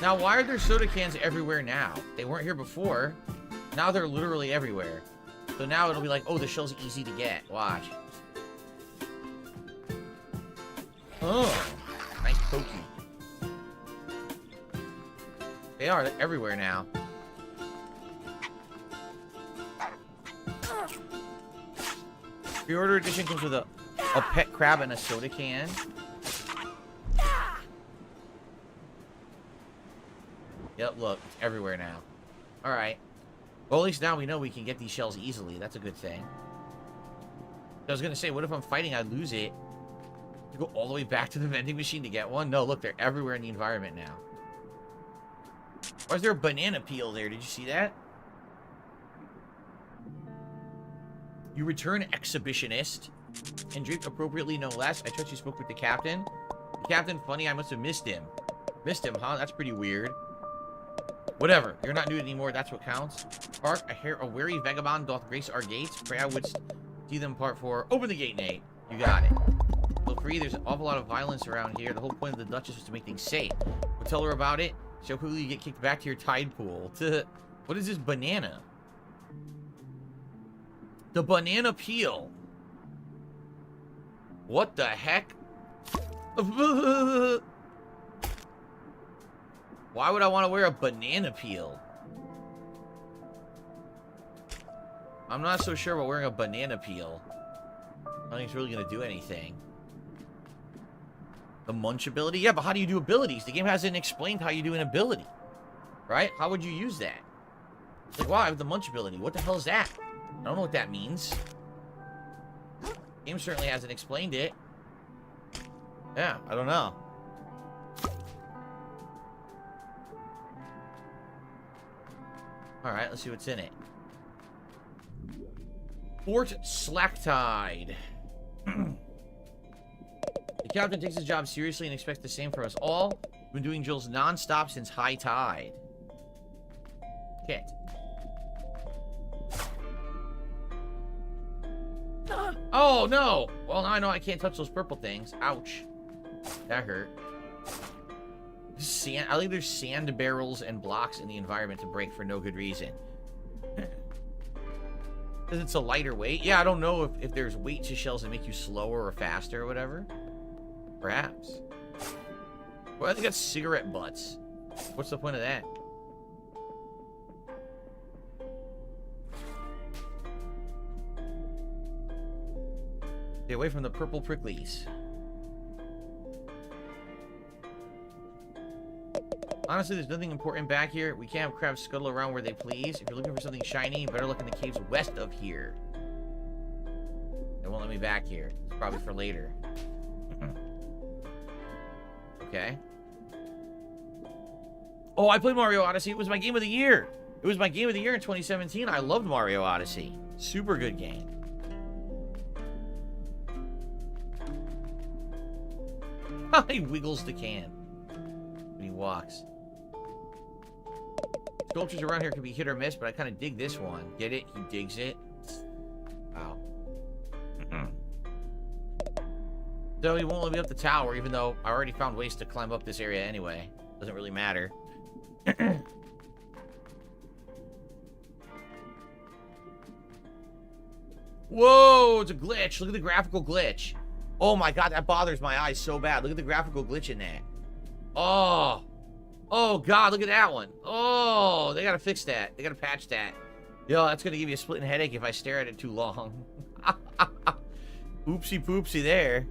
Now, why are there soda cans everywhere now? They weren't here before. Now they're literally everywhere. So now it'll be like, oh, the shell's easy to get. Watch. Oh, nice pokey. They are everywhere now. Pre-order edition comes with a pet crab and a soda can. Yep, look, it's everywhere now. Alright. Well, at least now we know we can get these shells easily. That's a good thing. I was gonna say, what if I'm fighting, I lose it? To go all the way back to the vending machine to get one? No, look, they're everywhere in the environment now. Why is there a banana peel there? Did you see that? You return, exhibitionist. And drink appropriately, no less. I trust you spoke with the captain. The captain, funny, I must have missed him. Missed him, huh? That's pretty weird. Whatever. You're not nude anymore. That's what counts. Hark, a weary vagabond doth grace our gates. Pray I would see them part 4. Open the gate, Nate. You got it. Look, 3, there's an awful lot of violence around here. The whole point of the Duchess was to make things safe. We'll tell her about it. So quickly you get kicked back to your tide pool. What is this banana? The banana peel. What the heck? Why would I want to wear a banana peel? I'm not so sure about wearing a banana peel. I don't think it's really going to do anything. The munch ability? Yeah, but how do you do abilities? The game hasn't explained how you do an ability. Right? How would you use that? It's like, wow, I have the munch ability. What the hell is that? I don't know what that means. The game certainly hasn't explained it. Yeah, I don't know. Alright, let's see what's in it. Fort Slacktide. The captain takes his job seriously and expects the same from us all. We've been doing drills non-stop since high tide. Kit. Oh, no! Well, now I know I can't touch those purple things. Ouch. That hurt. Sand. I think there's sand barrels and blocks in the environment to break for no good reason. Because it's a lighter weight. Yeah, I don't know if there's weight to shells that make you slower or faster or whatever. Perhaps. Well, I think that's cigarette butts. What's the point of that? Stay away from the purple pricklies. Honestly, there's nothing important back here. We can't have crabs scuttle around where they please. If you're looking for something shiny, you better look in the caves west of here. They won't let me back here. It's probably for later. Okay. Oh, I played Mario Odyssey. It was my game of the year. It was my game of the year in 2017. I loved Mario Odyssey. Super good game. He wiggles the can when he walks. Sculptures around here can be hit or miss, but I kind of dig this one. Get it? He digs it. Wow. So he won't let me up the tower, even though I already found ways to climb up this area anyway. Doesn't really matter. Whoa, it's a glitch. Look at the graphical glitch. Oh my god, that bothers my eyes so bad. Look at the graphical glitch in that. Oh. Oh god, look at that one. Oh, they gotta fix that. They gotta patch that. Yo, that's gonna give you a splitting headache if I stare at it too long. Oopsie poopsie there.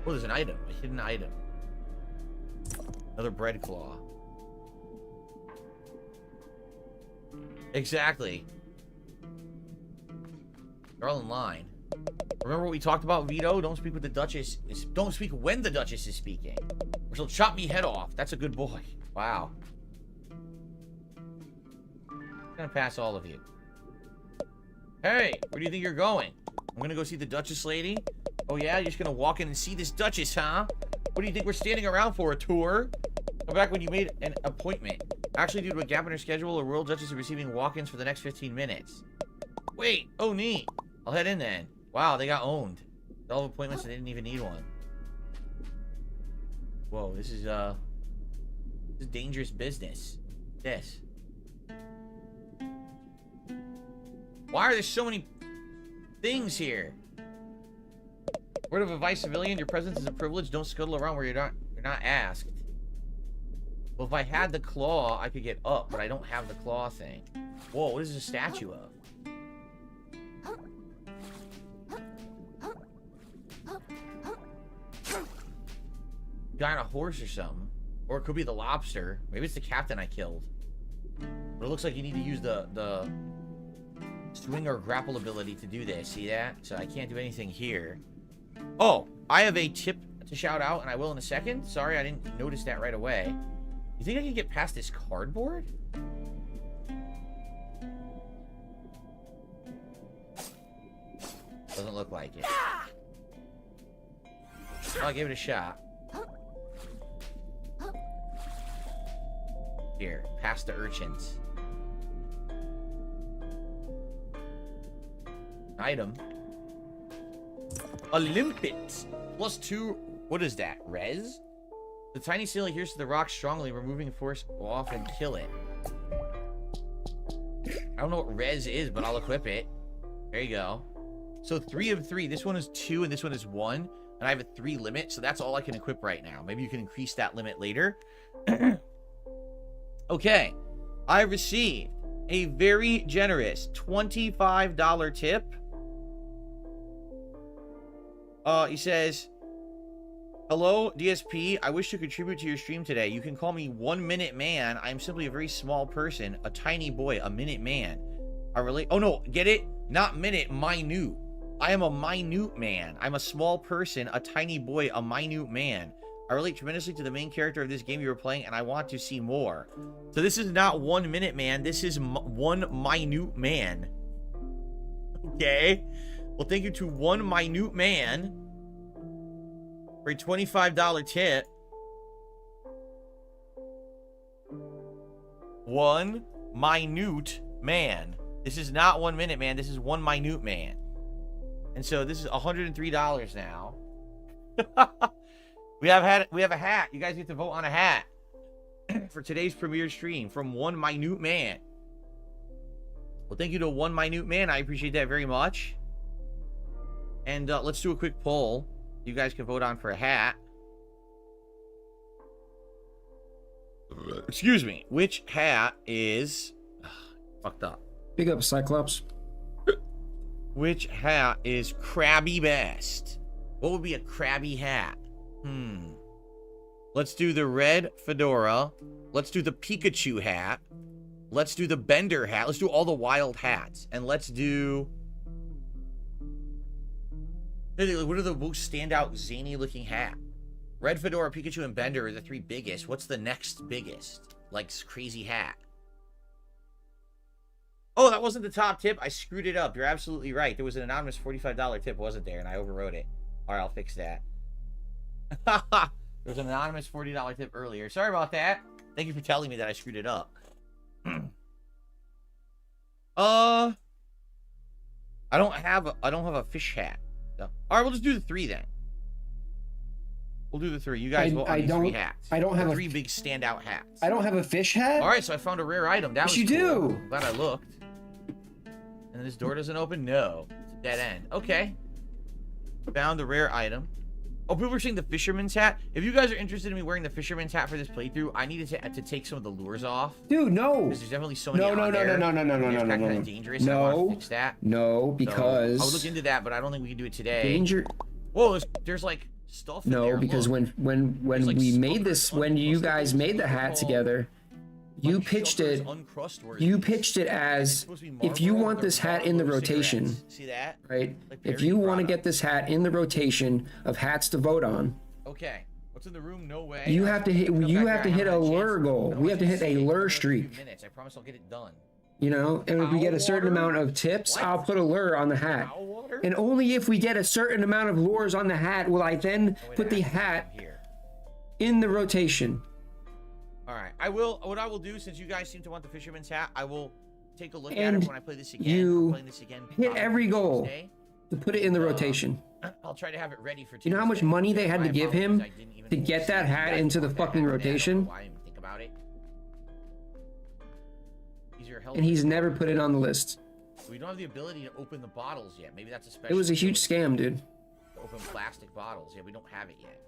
Oh, there's an item. A hidden item. Another bread claw. Exactly. They're all in line. Remember what we talked about, Vito? Don't speak with the Duchess. Don't speak when the Duchess is speaking. Or she'll chop me head off. That's a good boy. Wow. I'm gonna pass all of you. Hey, where do you think you're going? I'm gonna go see the Duchess lady. Oh yeah, you're just gonna walk in and see this Duchess, huh? What do you think we're standing around for? A tour? Come back when you made an appointment. Actually, due to a gap in her schedule, a Royal Duchess is receiving walk-ins for the next 15 minutes. Wait, oh neat. I'll head in then. Wow, they got owned. All the appointments and they didn't even need one. Whoa, this is dangerous business. This. Why are there so many things here? Word of advice, civilian, your presence is a privilege. Don't scuttle around where you're not asked. Well, if I had the claw, I could get up, but I don't have the claw thing. Whoa, what is this a statue of? Guy on a horse or something. Or it could be the lobster. Maybe it's the captain I killed. But it looks like you need to use the swing or grapple ability to do this. See that? So I can't do anything here. Oh, I have a tip to shout out, and I will in a second. Sorry, I didn't notice that right away. You think I can get past this cardboard? Doesn't look like it. I'll give it a shot. Here, past the urchins. Item. A limpet. +2. What is that? Res? The tiny sail adheres to the rock strongly. Removing force will often kill it. I don't know what res is, but I'll equip it. There you go. So 3 of 3. This one is 2 and this one is 1. And I have a 3 limit, so that's all I can equip right now. Maybe you can increase that limit later. Okay. I received a very generous $25 tip. He says, hello, DSP. I wish to contribute to your stream today. You can call me 1 Minute Man. I'm simply a very small person, a tiny boy, a minute man. I relate. Oh, no, get it? Not minute, minute. I am a minute man. I'm a small person, a tiny boy, a minute man. I relate tremendously to the main character of this game you were playing, and I want to see more. So this is not 1 Minute Man. This is 1 minute man. Okay. Well, thank you to 1 minute man for a $25 tip. 1 minute man. This is not 1 Minute Man. This is 1 minute man. And so this is $103 now. We have a hat. You guys get to vote on a hat for today's premiere stream from 1 minute man. Well, thank you to 1 minute man. I appreciate that very much. And let's do a quick poll. You guys can vote on for a hat. Excuse me. Which hat is fucked up? Big up, Cyclops. Which hat is crabby best? What would be a crabby hat? Let's do the red fedora. Let's do the Pikachu hat. Let's do the Bender hat. Let's do all the wild hats. And let's do... What are the most standout zany looking hat? Red fedora, Pikachu, and Bender are the 3 biggest. What's the next biggest? Like, crazy hat. Oh, that wasn't the top tip. I screwed it up. You're absolutely right. There was an anonymous $45 tip, wasn't there? And I overwrote it. All right, I'll fix that. There was an anonymous $40 tip earlier. Sorry about that. Thank you for telling me that I screwed it up. I don't have a fish hat. So. All right, we'll just do the 3 then. We'll do the 3. You guys vote on these 3 hats. I don't have 3 big standout hats. I don't have a fish hat. All right, so I found a rare item. That was you cool. do. I'm glad I looked. And this door doesn't open. No, it's a dead end. Okay. Found a rare item. Oh, people were saying the fisherman's hat. If you guys are interested in me wearing the fisherman's hat for this playthrough, I needed to take some of the lures off. Dude, no. Because there's definitely so many No. Kind of dangerous. No. I want to fix that. No, because... So, I'll look into that, but I don't think we can do it today. Danger... Whoa, there's like stuff in there. No, because Look. when like we made this, when you guys made the hat together, you pitched it. You pitched it as if you want this hat in the rotation, see that? right? If you want to get this hat in the rotation of hats to vote on, okay. What's in the room? No way. you have to hit. You have to hit a lure goal. We have to hit a lure streak. I promise I'll get it done. You know, and if we get a certain amount of tips, I'll put a lure on the hat. And only if we get a certain amount of lures on the hat will I then put the hat in the rotation. All right, I will. What I will do, since you guys seem to want the fisherman's hat, I will take a look at And it when I play this again. you I'm playing this again hit every goal Tuesday. to put it in the rotation. I'll try to have it ready for Tuesday. You know how much money they had to give him to get that hat into the fucking rotation? Why I didn't even think about it. And he's never put it on the list. We don't have the ability to open the bottles yet. Maybe that's a It special. was a huge scam, dude. Open plastic bottles. Yeah, we don't have it yet.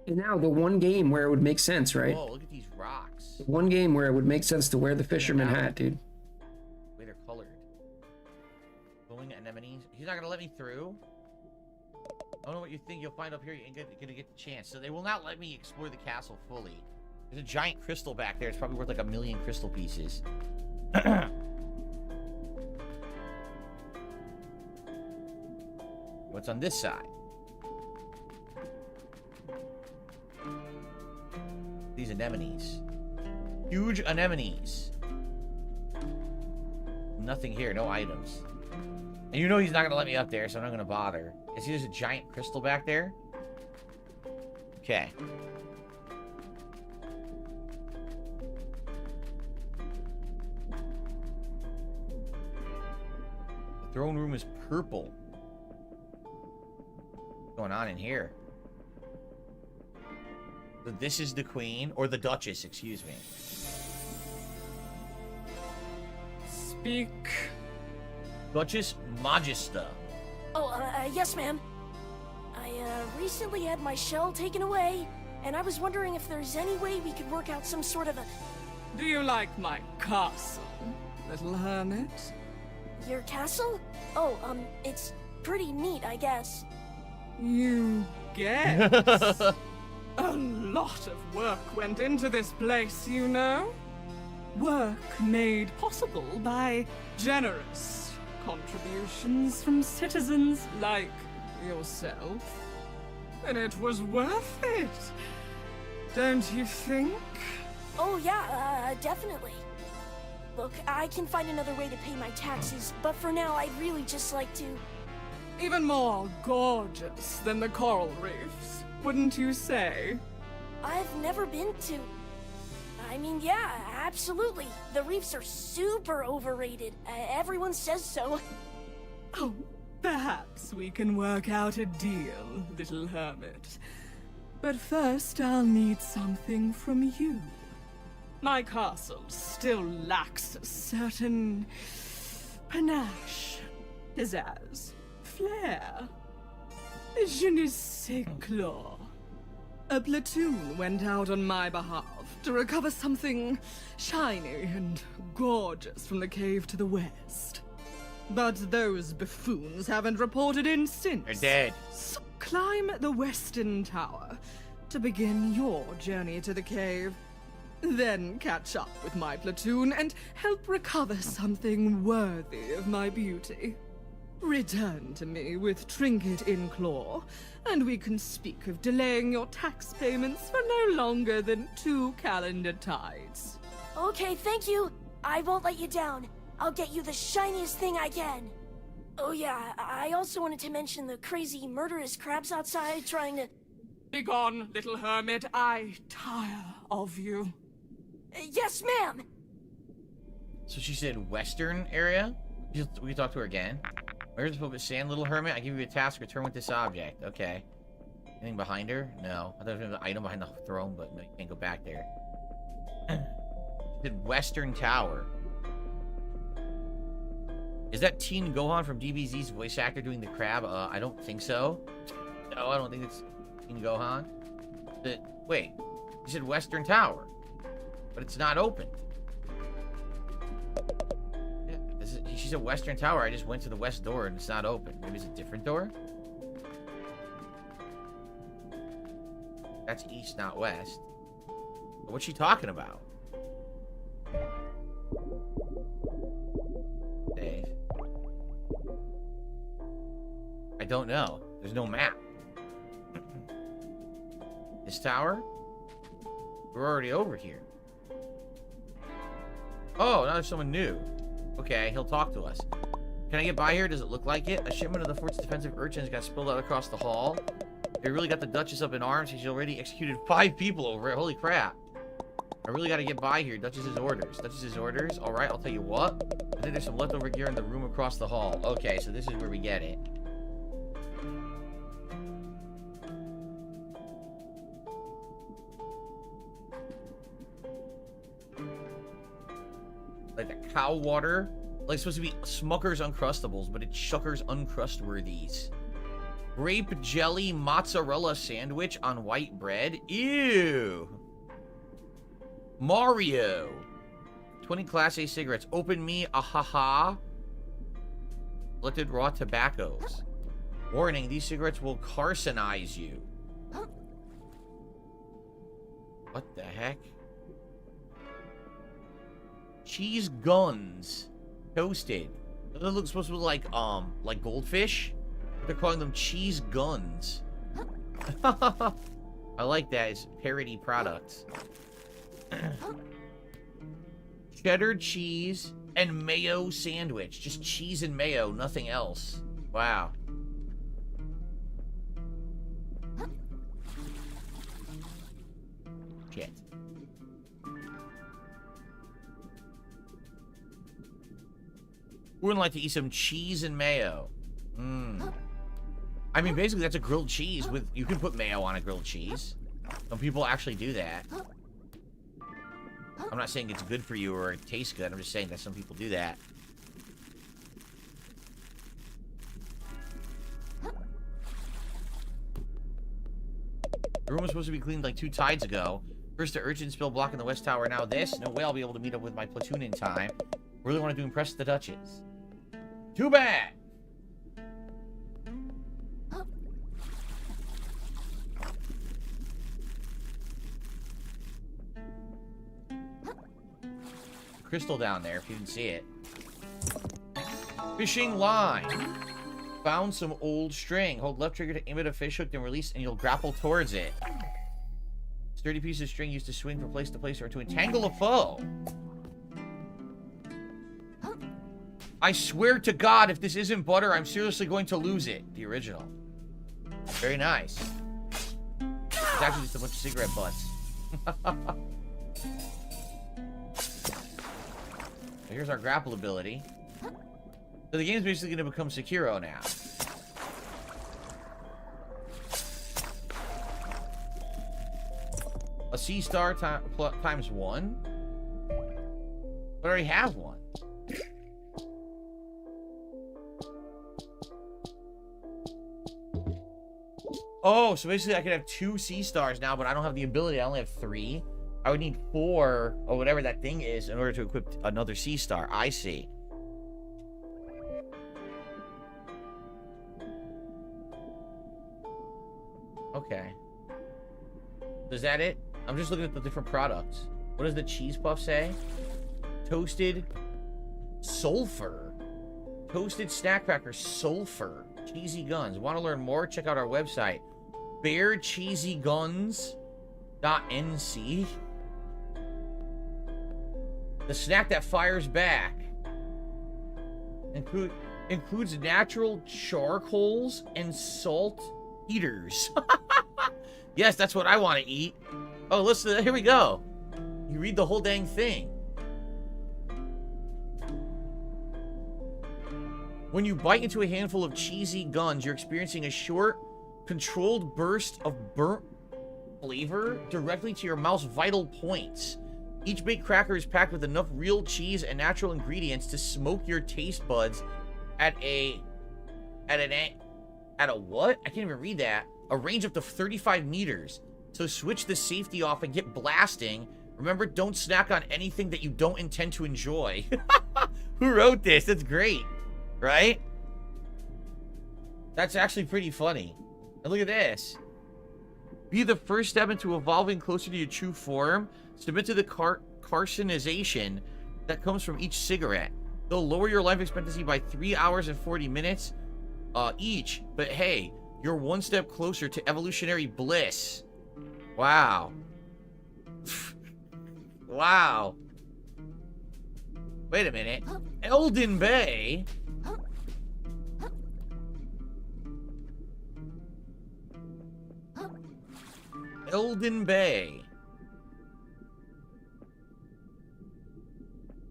And now the one game where it would make sense, right? Whoa, look at these rocks. The one game where it would make sense to wear the fisherman hat, dude. The way they're colored. Glowing anemones. He's not gonna let me through. I don't know what you think you'll find up here. You ain't gonna get the chance. So they will not let me explore the castle fully. There's a giant crystal back there. It's probably worth like 1 million crystal pieces. What's on this side? These anemones. Huge anemones. Nothing here, no items. And you know he's not gonna let me up there, so I'm not gonna bother. You see there's a giant crystal back there? Okay. Throne room is purple. What's going on in here? So this is the queen, or the duchess, excuse me. Speak. Duchess Magista. Oh, yes, ma'am. I recently had my shell taken away, and I was wondering if there's any way we could work out some sort of a... Do you like my castle, little hermit? Your castle? Oh, it's pretty neat, I guess. You guess? A lot of work went into this place, you know? Work made possible by generous contributions from citizens like yourself. And it was worth it, don't you think? Oh, yeah, definitely. Look, I can find another way to pay my taxes, but for now, I'd really just like to... Even more gorgeous than the coral reefs, wouldn't you say? I've never been to... I mean, yeah, absolutely. The reefs are super overrated. Everyone says so. Oh, perhaps we can work out a deal, little hermit. But first, I'll need something from you. My castle still lacks a certain panache, pizzazz, flair. Je ne sais quoi. A platoon went out on my behalf to recover something shiny and gorgeous from the cave to the west. But those buffoons haven't reported in since. They're dead. So climb the western tower to begin your journey to the cave. Then catch up with my platoon and help recover something worthy of my beauty. Return to me with trinket in claw, and we can speak of delaying your tax payments for no longer than 2 calendar tides. Okay, thank you. I won't let you down. I'll get you the shiniest thing I can. Oh yeah, I also wanted to mention the crazy murderous crabs outside trying to... Begone, little hermit. I tire of you. Yes, ma'am! So she said western area? We can talk to her again. Where's the focus? Sand, little hermit. I give you a task. Return with this object. Okay. Anything behind her? No. I thought there was an item behind the throne, but no, you can't go back there. She said western tower. Is that Teen Gohan from DBZ's voice actor doing the crab? I don't think so. No, I don't think it's Teen Gohan. Wait. You said western tower. But it's not open. Yeah, she said western tower. I just went to the west door and it's not open. Maybe it's a different door? That's east, not west. But what's she talking about? Dave. I don't know. There's no map. This tower? We're already over here. Oh, now there's someone new. Okay, he'll talk to us. Can I get by here? Does it look like it? A shipment of the fort's defensive urchins got spilled out across the hall. They really got the Duchess up in arms. She's already executed 5 people over it. Holy crap. I really gotta get by here. Duchess's orders. Duchess's orders. Alright, I'll tell you what. I think there's some leftover gear in the room across the hall. Okay, so this is where we get it. Like the cow water. Like it's supposed to be Smucker's Uncrustables, but it's Shucker's Uncrustworthies. Grape jelly mozzarella sandwich on white bread. Ew. Mario. 20 Class A cigarettes. Open me, ahaha. Selected raw tobaccos. Warning, these cigarettes will carcinize you. What the heck? Cheese guns. Toasted. That looks supposed to look like goldfish. They're calling them cheese guns. I like that. It's parody products. Cheddar cheese and mayo sandwich. Just cheese and mayo, nothing else. Wow. Shit. Who wouldn't like to eat some cheese and mayo? I mean, basically, that's a grilled cheese with... You can put mayo on a grilled cheese. Some people actually do that. I'm not saying it's good for you or it tastes good. I'm just saying that some people do that. The room was supposed to be cleaned like 2 tides ago. First the urchin spill blocking the west tower, now this. No way I'll be able to meet up with my platoon in time. Really wanted to impress the Duchess. Too bad! Crystal down there, if you didn't see it. Fishing line. Found some old string. Hold left trigger to aim at a fish hook, then release, and you'll grapple towards it. Sturdy piece of string used to swing from place to place or to entangle a foe. I swear to God, if this isn't butter, I'm seriously going to lose it. The original. Very nice. It's actually just a bunch of cigarette butts. Here's our grapple ability. So the game's basically going to become Sekiro now. A C star times 1? But I already have one. Oh, so basically I could have 2 C stars now, but I don't have the ability. I only have 3. I would need 4, or whatever that thing is, in order to equip another C star. I see. Okay. Is that it? I'm just looking at the different products. What does the cheese puff say? Toasted sulfur. Toasted snack cracker sulfur. Cheesy guns. Want to learn more? Check out our website. bearcheesyguns.nc. The snack that fires back. Includes natural charcoals and salt heaters. Yes, that's what I want to eat. Oh, listen, here we go. You read the whole dang thing. When you bite into a handful of cheesy guns, you're experiencing a short, controlled burst of burnt flavor directly to your mouth's vital points. Each baked cracker is packed with enough real cheese and natural ingredients to smoke your taste buds at a what? I can't even read that. A range up to 35 meters. So switch the safety off and get blasting. Remember, don't snack on anything that you don't intend to enjoy. Who wrote this? That's great, right? That's actually pretty funny. And look at this. Be the first step into evolving closer to your true form. Submit to the carcinization that comes from each cigarette. They'll lower your life expectancy by 3 hours and 40 minutes each. But hey, you're one step closer to evolutionary bliss. Wow. Wow. Wait a minute. Elden Bay? Elden Bay.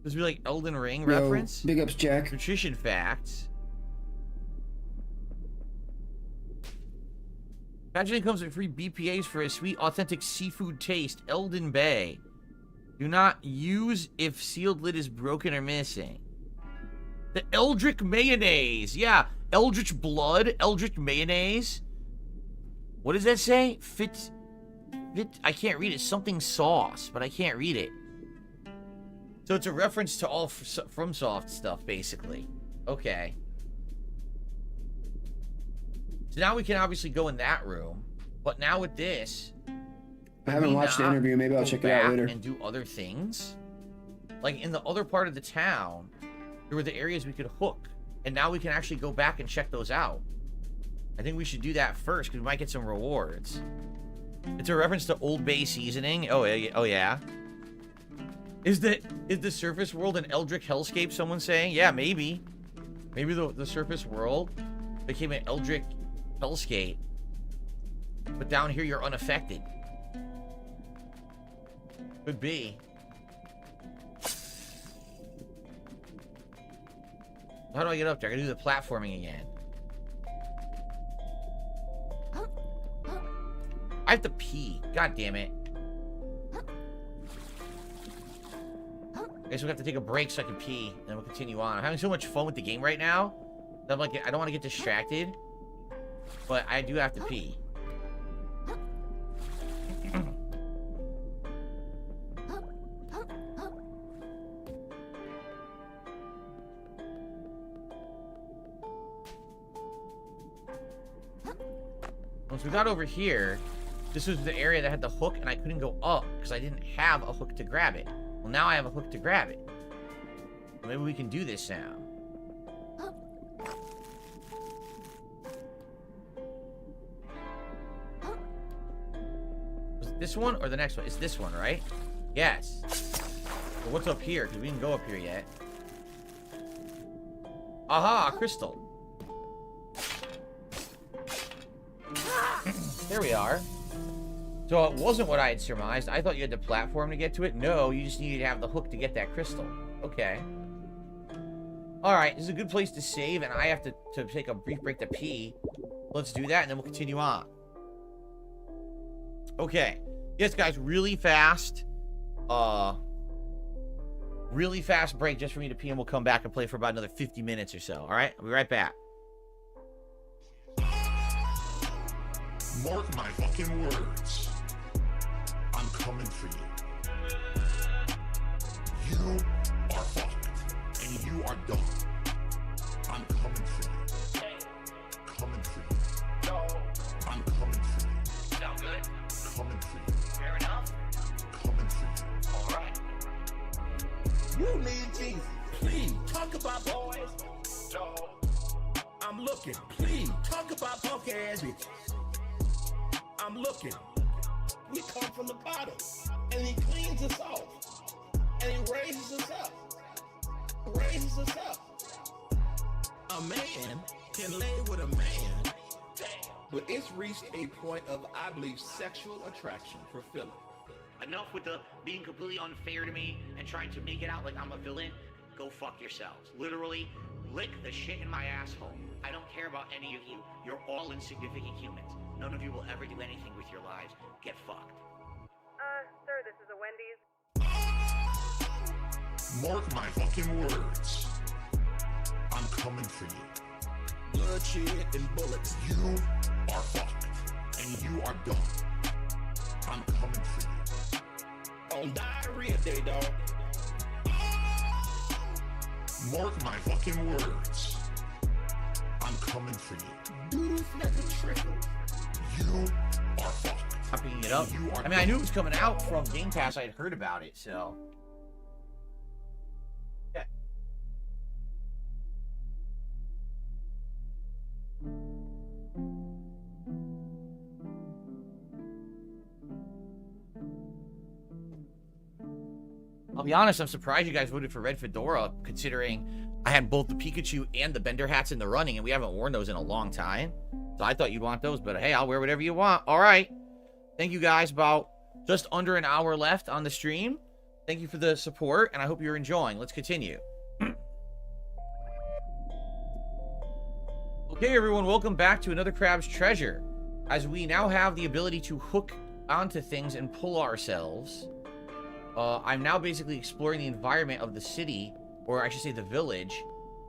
This would be like Elden Ring reference? Big ups, Jack. Nutrition facts. Packaging comes with free BPAs for a sweet, authentic seafood taste. Elden Bay. Do not use if sealed lid is broken or missing. The Eldritch Mayonnaise. Yeah, Eldritch Blood, Eldritch Mayonnaise. What does that say? Fit. I can't read it. Something sauce, but I can't read it. So it's a reference to all FromSoft stuff, basically. Okay. So now we can obviously go in that room, but now with this, I haven't watched the interview. Maybe I'll check it out later. And do other things. Like in the other part of the town, there were the areas we could hook, and now we can actually go back and check those out. I think we should do that first because we might get some rewards. It's a reference to Old Bay seasoning. Oh yeah. Is the surface world an Eldritch hellscape? Someone saying, yeah, maybe. Maybe the surface world became an Eldritch hellscape, but down here you're unaffected. Could be. How do I get up there? I gotta do the platforming again. I have to pee. God damn it. I guess we'll have to take a break so I can pee, and then we'll continue on. I'm having so much fun with the game right now that I'm like, I don't want to get distracted, but I do have to pee. Once we got over here, this was the area that had the hook, and I couldn't go up because I didn't have a hook to grab it. Well, now I have a hook to grab it. Maybe we can do this now. Was it this one or the next one? It's this one, right? Yes. So what's up here? Because we didn't go up here yet. Aha, crystal. There we are. So it wasn't what I had surmised. I thought you had the platform to get to it. No, you just needed to have the hook to get that crystal. Okay. Alright, this is a good place to save, and I have to take a brief break to pee. Let's do that, and then we'll continue on. Okay. Yes, guys, really fast break just for me to pee, and we'll come back and play for about another 50 minutes or so. Alright? I'll be right back. Mark my fucking words. I'm coming for you. You are fucked, and you are done. I'm coming for you. Coming for you. I'm coming for you. Sound good? Coming for you. Fair enough. Coming for you. All right. You need Jesus. Please talk about boys. I'm looking. Please talk about punk ass bitches. I'm looking. We come from the bottom, and he cleans us off, and he raises us up. Raises us up. A man can lay with a man, but it's reached a point of, I believe, sexual attraction for Philip. Enough with the being completely unfair to me and trying to make it out like I'm a villain. Go fuck yourselves. Literally, lick the shit in my asshole. I don't care about any of you. You're all insignificant humans. None of you will ever do anything with your lives. Get fucked. Sir, this is a Wendy's. Mark my fucking words. I'm coming for you. Bloodshed and bullets. You are fucked, and you are done. I'm coming for you. On diarrhea day, dog. Mark my fucking words. I'm coming for you. Doodle snap the trickle. You are fucked. Popping it up. I mean, I knew it was coming out from Game Pass. I had heard about it, so. Yeah. I'll be honest, I'm surprised you guys voted for Red Fedora, considering I had both the Pikachu and the Bender hats in the running, and we haven't worn those in a long time. So I thought you'd want those, but hey, I'll wear whatever you want. All right. Thank you guys. About just under an hour left on the stream. Thank you for the support, and I hope you're enjoying. Let's continue. Okay, everyone, welcome back to another Crab's Treasure. As we now have the ability to hook onto things and pull ourselves, I'm now basically exploring the environment of the city, or I should say the village,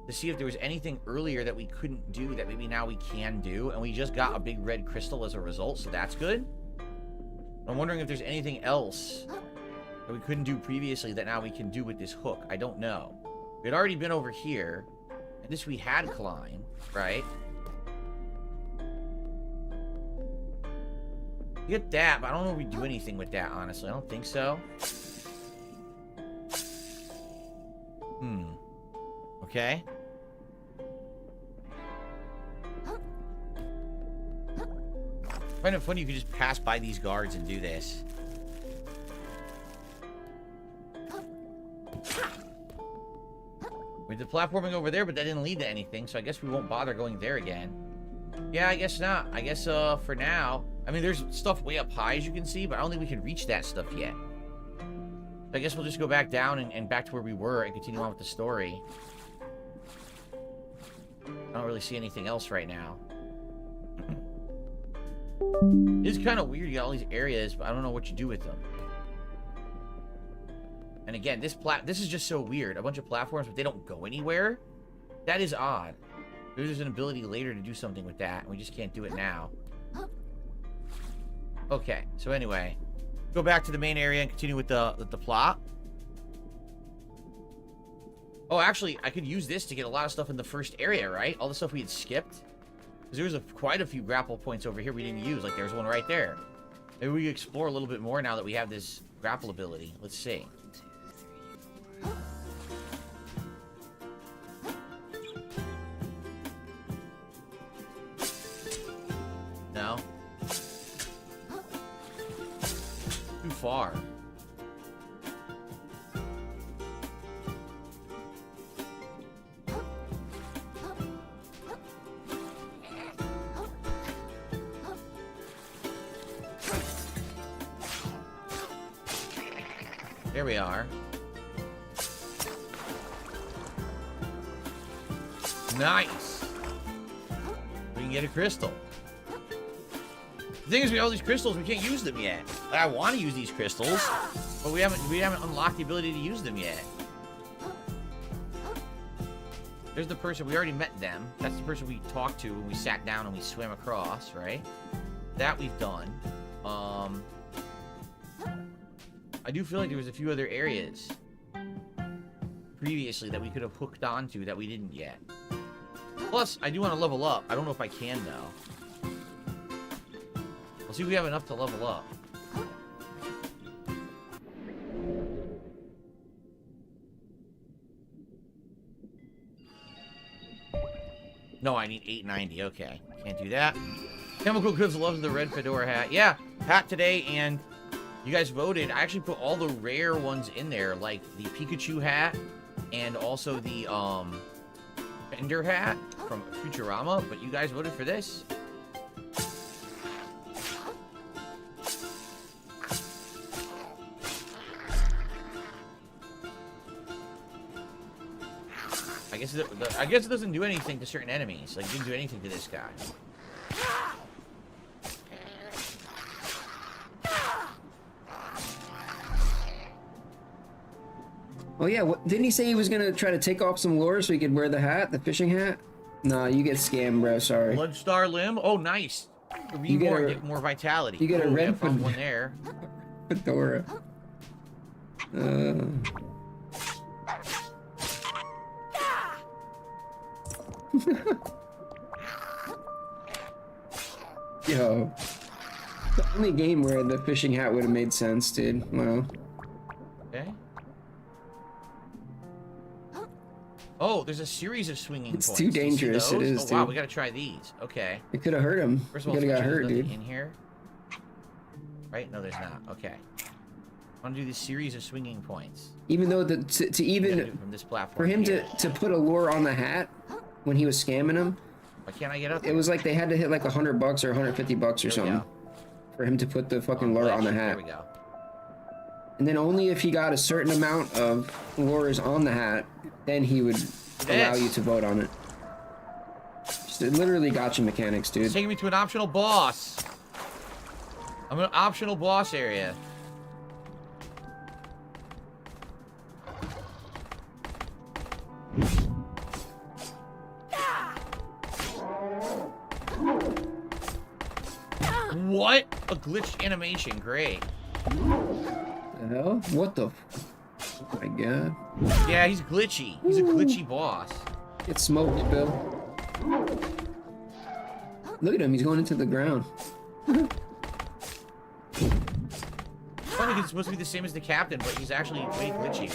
to see if there was anything earlier that we couldn't do that maybe now we can do. And we just got a big red crystal as a result, so that's good. I'm wondering if there's anything else that we couldn't do previously that now we can do with this hook. I don't know. We had already been over here, and this we had climbed, right? Get that, but I don't know if we do anything with that, honestly. I don't think so. Okay. I find it funny you could just pass by these guards and do this. We did platforming over there, but that didn't lead to anything, so I guess we won't bother going there again. Yeah, I guess not. I guess, for now... I mean, there's stuff way up high, as you can see, but I don't think we can reach that stuff yet. So I guess we'll just go back down and back to where we were and continue on with the story. I don't really see anything else right now. It's kind of weird. You got all these areas, but I don't know what you do with them. And again, this is just so weird. A bunch of platforms, but they don't go anywhere. That is odd. Maybe there's an ability later to do something with that, and we just can't do it now. Okay, so anyway, go back to the main area and continue with the plot. Oh, actually, I could use this to get a lot of stuff in the first area, right? All the stuff we had skipped. Because there was quite a few grapple points over here we didn't use. Like, there's one right there. Maybe we can explore a little bit more now that we have this grapple ability. Let's see. No? Too far. There we are. Nice. We can get a crystal. The thing is, we have all these crystals, we can't use them yet. Like, I want to use these crystals, but we haven't unlocked the ability to use them yet. There's the person, we already met them. That's the person we talked to when we sat down and we swam across, right? That we've done. I do feel like there was a few other areas previously that we could have hooked onto that we didn't yet. Plus, I do want to level up. I don't know if I can, though. We'll see if we have enough to level up. No, I need 890. Okay, can't do that. Chemical Goods loves the red fedora hat. Yeah, hat today, and you guys voted. I actually put all the rare ones in there, like the Pikachu hat and also the Bender hat from Futurama, but you guys voted for this. I guess it doesn't do anything to certain enemies. Like, it didn't do anything to this guy. Oh yeah, didn't he say he was gonna try to take off some lore so he could wear the hat, the fishing hat? Nah, you get scammed, bro. Sorry. Bloodstar limb. Oh, nice. You get more vitality. You get a red one there. Fedora. Yo, the only game where the fishing hat would have made sense, dude. Wow. Okay. Oh, there's a series of swinging points. It's too dangerous. It is, dude. Oh, wow, dude. we gotta try these. Okay. It could have hurt him. First of all, he could have got hurt, dude. In here. Right? No, there's not. Okay. I want to do this series of swinging points. Even though to even from this platform for him here. to put a lure on the hat when he was scamming him. Why can't I get up? It was like they had to hit like $100 or $150 or something for him to put the fucking lure on the hat. There we go. And then only if he got a certain amount of lures on the hat, then he would allow you to vote on it. Just literally gotcha mechanics, dude. It's taking me to an optional boss. I'm in an optional boss area. What? A glitched animation. Great. The hell? What the? Oh my god. Yeah, he's glitchy. He's a glitchy boss. Get smoked, Bill. Look at him. He's going into the ground. Funny, he's supposed to be the same as the captain, but he's actually way glitchier.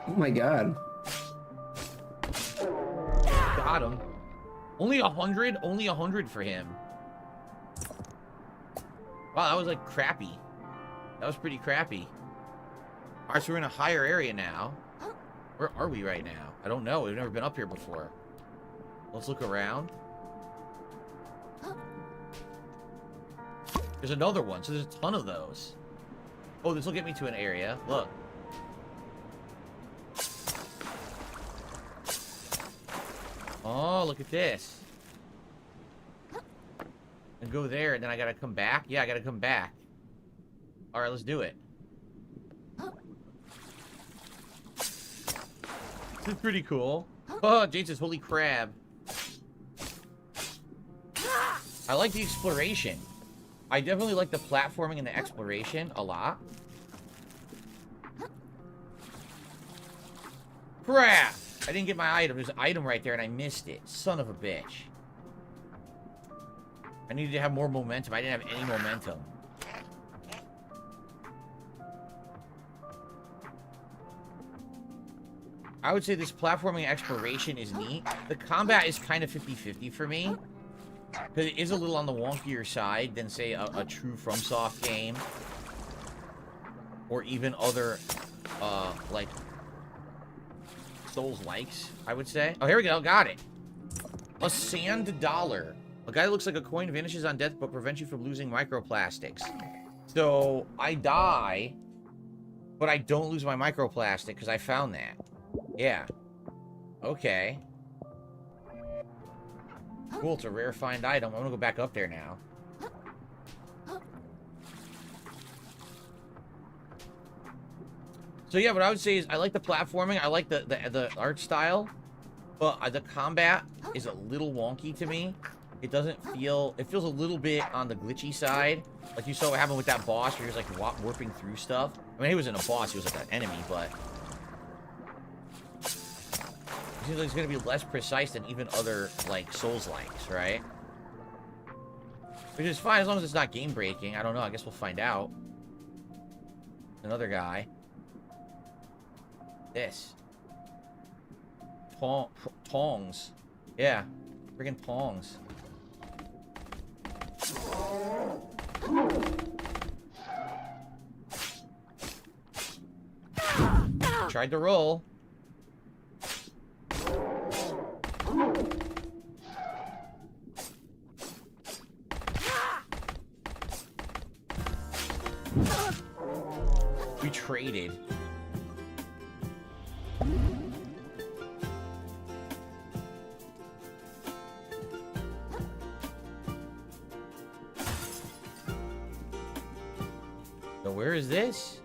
Oh my god. Got him. Only 100? Only 100 for him. Wow, that was like crappy. That was pretty crappy. Alright, so we're in a higher area now. Where are we right now? I don't know. We've never been up here before. Let's look around. There's another one, so there's a ton of those. Oh, this will get me to an area. Look. Oh, look at this. And go there, and then I gotta come back? Yeah, I gotta come back. Alright, let's do it. This is pretty cool. Oh, Jade says, holy crab. I like the exploration. I definitely like the platforming and the exploration a lot. Crap! I didn't get my item. There's an item right there, and I missed it. Son of a bitch. I needed to have more momentum. I didn't have any momentum. I would say this platforming exploration is neat. The combat is kind of 50-50 for me. Because it is a little on the wonkier side than, say, a true FromSoft game. Or even other, like, Souls-likes, I would say. Oh, here we go. Got it. A sand dollar. A guy that looks like a coin vanishes on death but prevents you from losing microplastics. So, I die, but I don't lose my microplastic because I found that. Yeah. Okay. Cool, it's a rare find item. I'm gonna go back up there now. So yeah, what I would say is I like the platforming. I like the art style. But the combat is a little wonky to me. It doesn't feel... It feels a little bit on the glitchy side. Like you saw what happened with that boss where he was like warping through stuff. I mean, he wasn't a boss. He was like an enemy, but... It seems like it's going to be less precise than even other, like, Souls-likes, right? Which is fine as long as it's not game-breaking. I don't know. I guess we'll find out. Another guy. This. Tongs. Yeah. Friggin' tongs. Tried to roll. We traded. So where is this?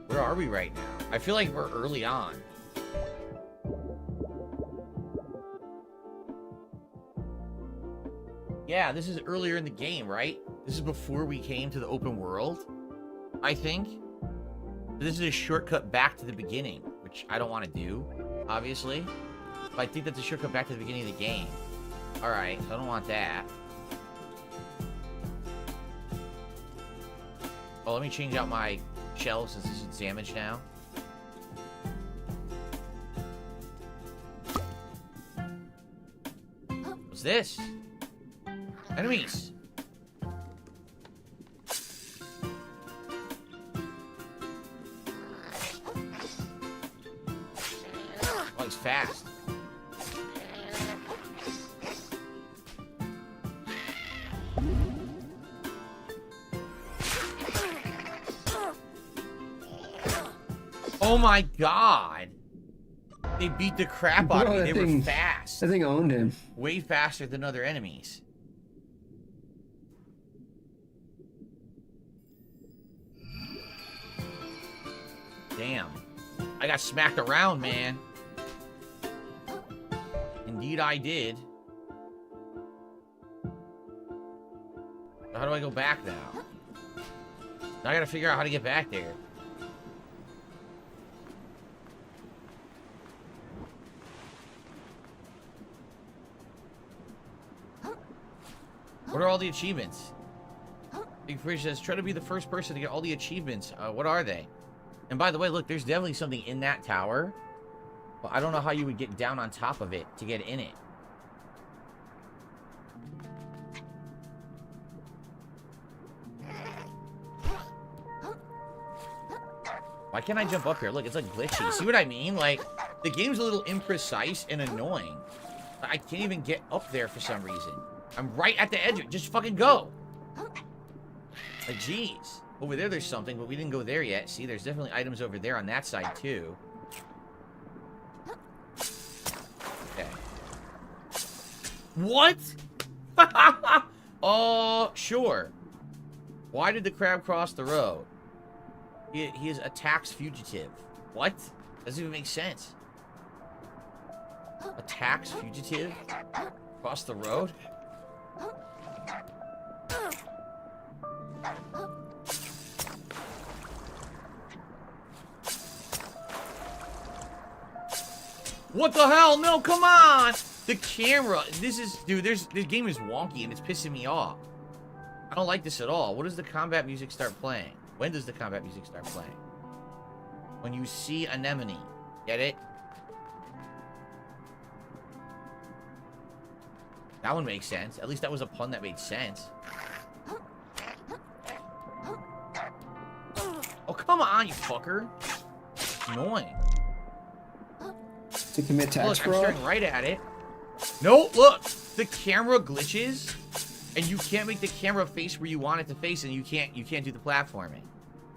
Where are we right now? I feel like we're early on. Yeah, this is earlier in the game, right? This is before we came to the open world, I think. This is a shortcut back to the beginning, which I don't want to do, obviously. But I think that's a shortcut back to the beginning of the game. Alright, so I don't want that. Oh, let me change out my shelf since this is damaged now. What's this? Enemies! Oh, he's fast. Oh my god! They beat the crap out of me. They were fast. That thing owned him. Way faster than other enemies. Damn. I got smacked around, man. Indeed I did. How do I go back now? Now I gotta figure out how to get back there. What are all the achievements? Big Fish says, try to be the first person to get all the achievements. What are they? And by the way, look, there's definitely something in that tower. But I don't know how you would get down on top of it to get in it. Why can't I jump up here? Look, it's like glitchy. See what I mean? Like, the game's a little imprecise and annoying. I can't even get up there for some reason. I'm right at the edge of it. Just fucking go. Like, jeez. Over there, there's something, but we didn't go there yet. See, there's definitely items over there on that side, too. What? Oh, sure. Why did the crab cross the road? He is a tax fugitive. What? Doesn't even make sense. A tax fugitive? Cross the road? What the hell? No, come on! The camera. This is... Dude, this game is wonky and it's pissing me off. I don't like this at all. What does the combat music start playing? When does the combat music start playing? When you see anemone. Get it? That one makes sense. At least that was a pun that made sense. Oh, come on, you fucker. It's annoying. To commit tax Look, fraud? I'm staring right at it. No, look. The camera glitches, and you can't make the camera face where you want it to face, and you can't do the platforming.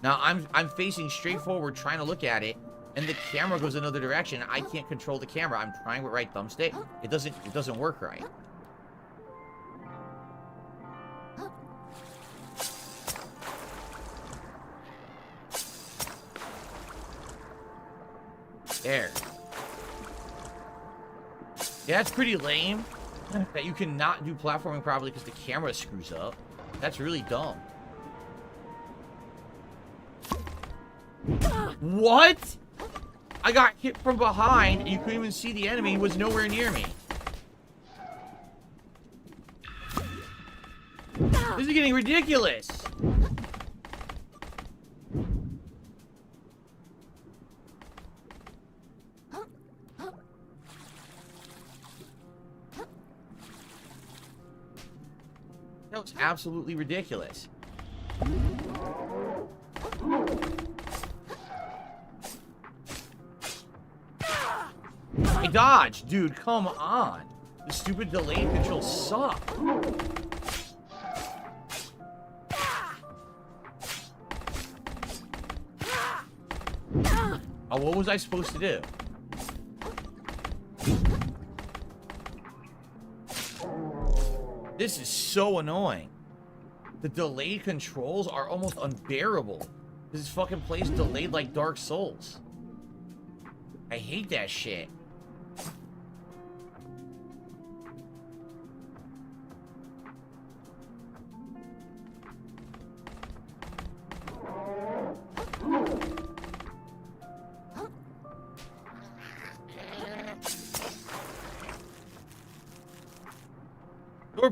Now I'm facing straight forward, trying to look at it, and the camera goes another direction. I can't control the camera. I'm trying with right thumbstick. It doesn't work right. There. Yeah, it's pretty lame that you cannot do platforming properly because the camera screws up. That's really dumb. What? I got hit from behind and you couldn't even see the enemy. He was nowhere near me. This is getting ridiculous. That was absolutely ridiculous. I dodged, dude. Come on. The stupid delayed controls suck. Oh, what was I supposed to do? This is so annoying. The delayed controls are almost unbearable. This fucking place delayed like Dark Souls. I hate that shit.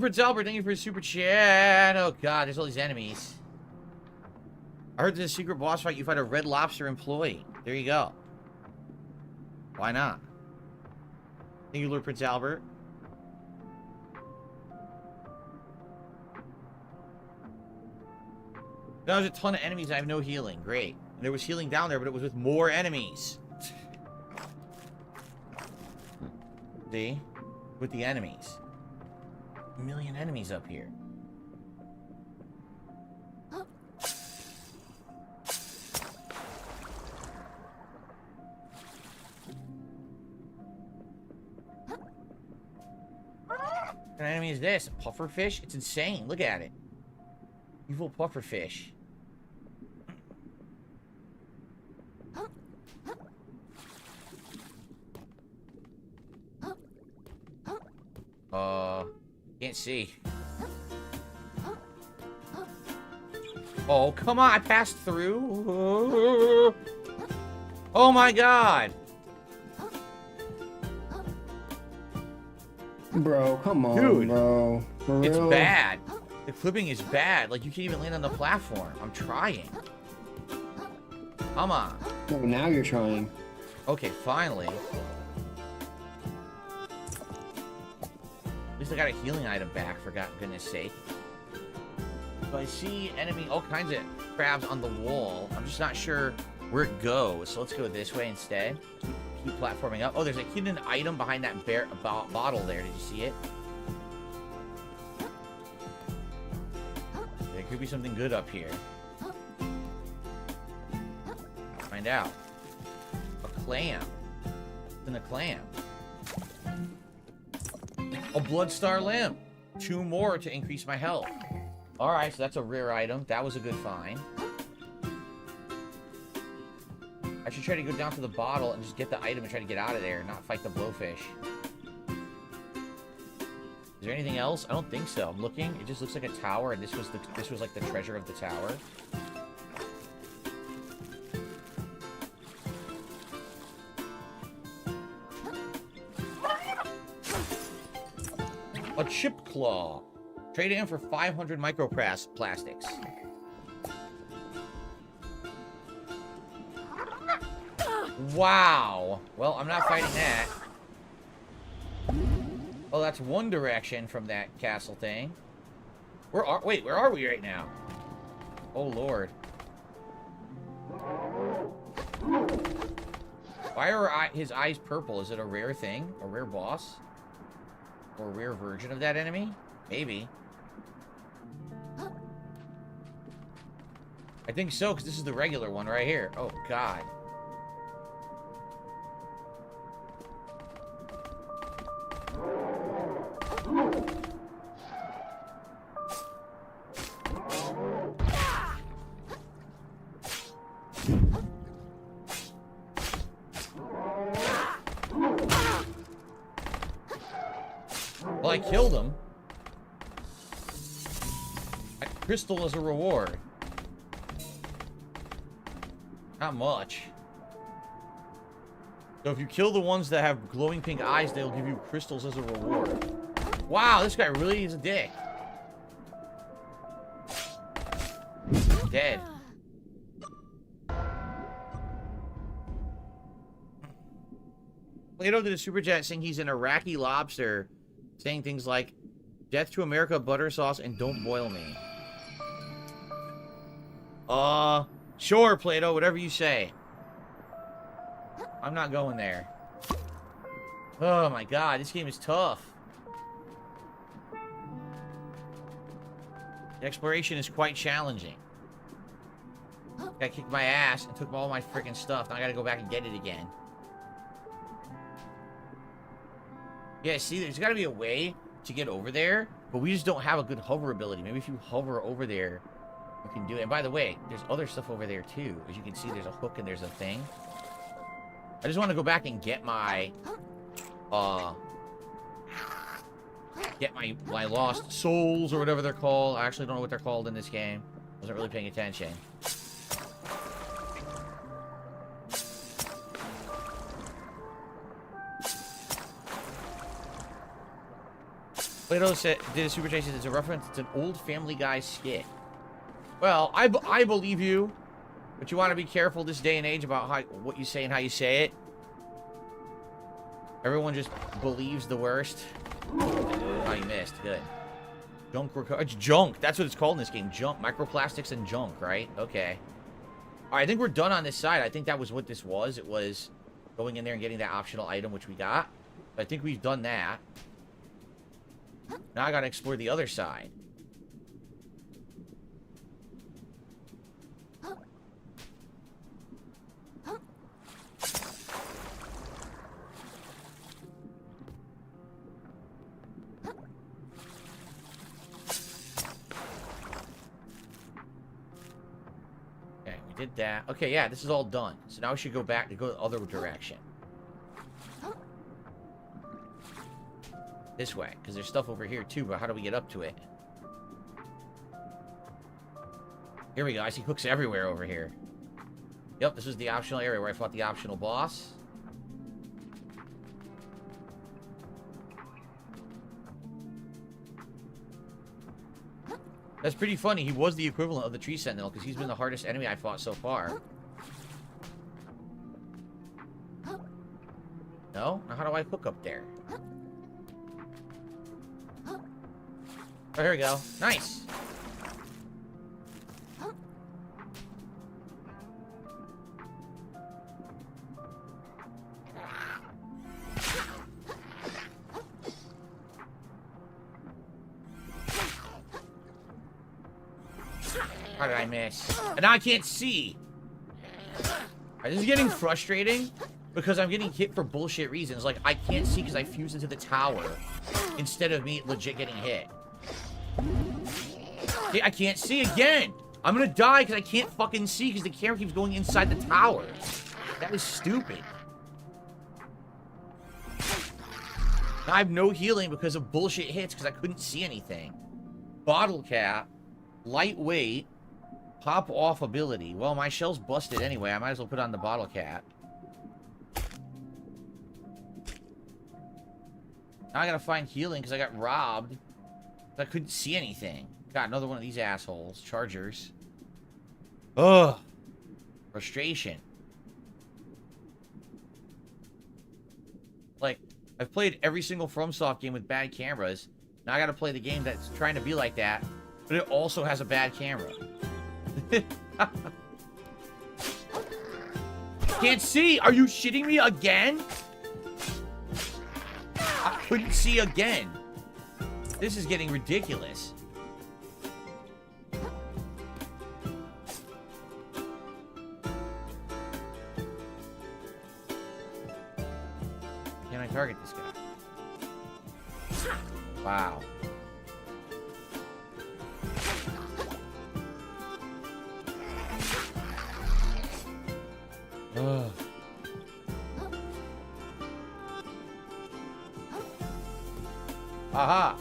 Prince Albert, thank you for a super chat. Oh god, there's all these enemies. I heard there's a secret boss fight. You fight a Red Lobster employee. There you go. Why not? Thank you, Lord Prince Albert. Now there's a ton of enemies. I have no healing. Great. And there was healing down there, but it was with more enemies. See? With the enemies. A million enemies up here. What kind of enemy is this? A pufferfish? It's insane. Look at it. Evil pufferfish. Can't see. Oh, come on. I passed through. Oh my god. Bro, come on, dude, bro. For it's real? bad. The clipping is bad. Like, you can't even land on the platform. I'm trying. Come on. No, now you're trying. Okay, finally. At least I got a healing item back, for goodness sake. So I see all kinds of crabs on the wall. I'm just not sure where it goes. So let's go this way instead. Keep platforming up. Oh, there's a hidden item behind that bottle there. Did you see it? There could be something good up here. Find out. A clam. It's in a clam. A Bloodstar lamp. 2 more to increase my health. Alright, so that's a rare item. That was a good find. I should try to go down to the bottle and just get the item and try to get out of there, not fight the blowfish. Is there anything else? I don't think so. I'm looking. It just looks like a tower, and this was like the treasure of the tower. A chip claw. Trade it in for 500 microplastics. Wow. Well, I'm not fighting that. Oh, that's one direction from that castle thing. Wait, where are we right now? Oh, Lord. Why are his eyes purple? Is it a rare thing? A rare boss? Or a rare version of that enemy? Maybe. I think so, because this is the regular one right here. Oh, God. Well, I killed him. A crystal as a reward. Not much. So if you kill the ones that have glowing pink eyes, they'll give you crystals as a reward. Wow, this guy really is a dick. Dead. Plato did a super chat saying he's an Iraqi lobster, saying things like, "Death to America, butter sauce, and don't boil me." Sure, Plato, whatever you say. I'm not going there. Oh my god, this game is tough. The exploration is quite challenging. I kicked my ass and took all my freaking stuff. Now I gotta go back and get it again. Yeah, see, there's gotta be a way to get over there, but we just don't have a good hover ability. Maybe if you hover over there, you can do it. And by the way, there's other stuff over there too. As you can see, there's a hook and there's a thing. I just want to go back and get my my lost souls or whatever they're called. I actually don't know what they're called in this game. Wasn't really paying attention. Plato said, did a super chat, says it's a reference, it's an old Family Guy skit. Well, I believe you, but you want to be careful this day and age about what you say and how you say it. Everyone just believes the worst. Oh, you missed. Good. Junk it's junk. That's what it's called in this game. Junk. Microplastics and junk, right? Okay. All right, I think we're done on this side. I think that was what this was. It was going in there and getting that optional item, which we got. But I think we've done that. Now I gotta explore the other side. Okay, we did that. Okay, yeah, this is all done. So now we should go back to go the other direction. This way, because there's stuff over here too, but how do we get up to it? Here we go. I see hooks everywhere over here. Yep, this is the optional area where I fought the optional boss. That's pretty funny. He was the equivalent of the Tree Sentinel, because he's been the hardest enemy I fought so far. No? Now how do I hook up there? Oh, here we go. Nice. How did I miss? And now I can't see. Alright, this is getting frustrating because I'm getting hit for bullshit reasons. Like, I can't see because I fused into the tower. instead of me legit getting hit. Okay, I can't see again. I'm gonna die because I can't fucking see because the camera keeps going inside the tower. That is stupid. Now I have no healing because of bullshit hits because I couldn't see anything. Bottle cap, lightweight, pop off ability. Well, my shell's busted anyway. I might as well put on the bottle cap. Now I gotta find healing because I got robbed. I couldn't see anything. Got another one of these assholes. Chargers. Ugh. Frustration. Like, I've played every single FromSoft game with bad cameras. Now I gotta play the game that's trying to be like that, but it also has a bad camera. Can't see! Are you shitting me again? I couldn't see again. This is getting ridiculous. Can I target this guy? Wow. Ugh. Aha!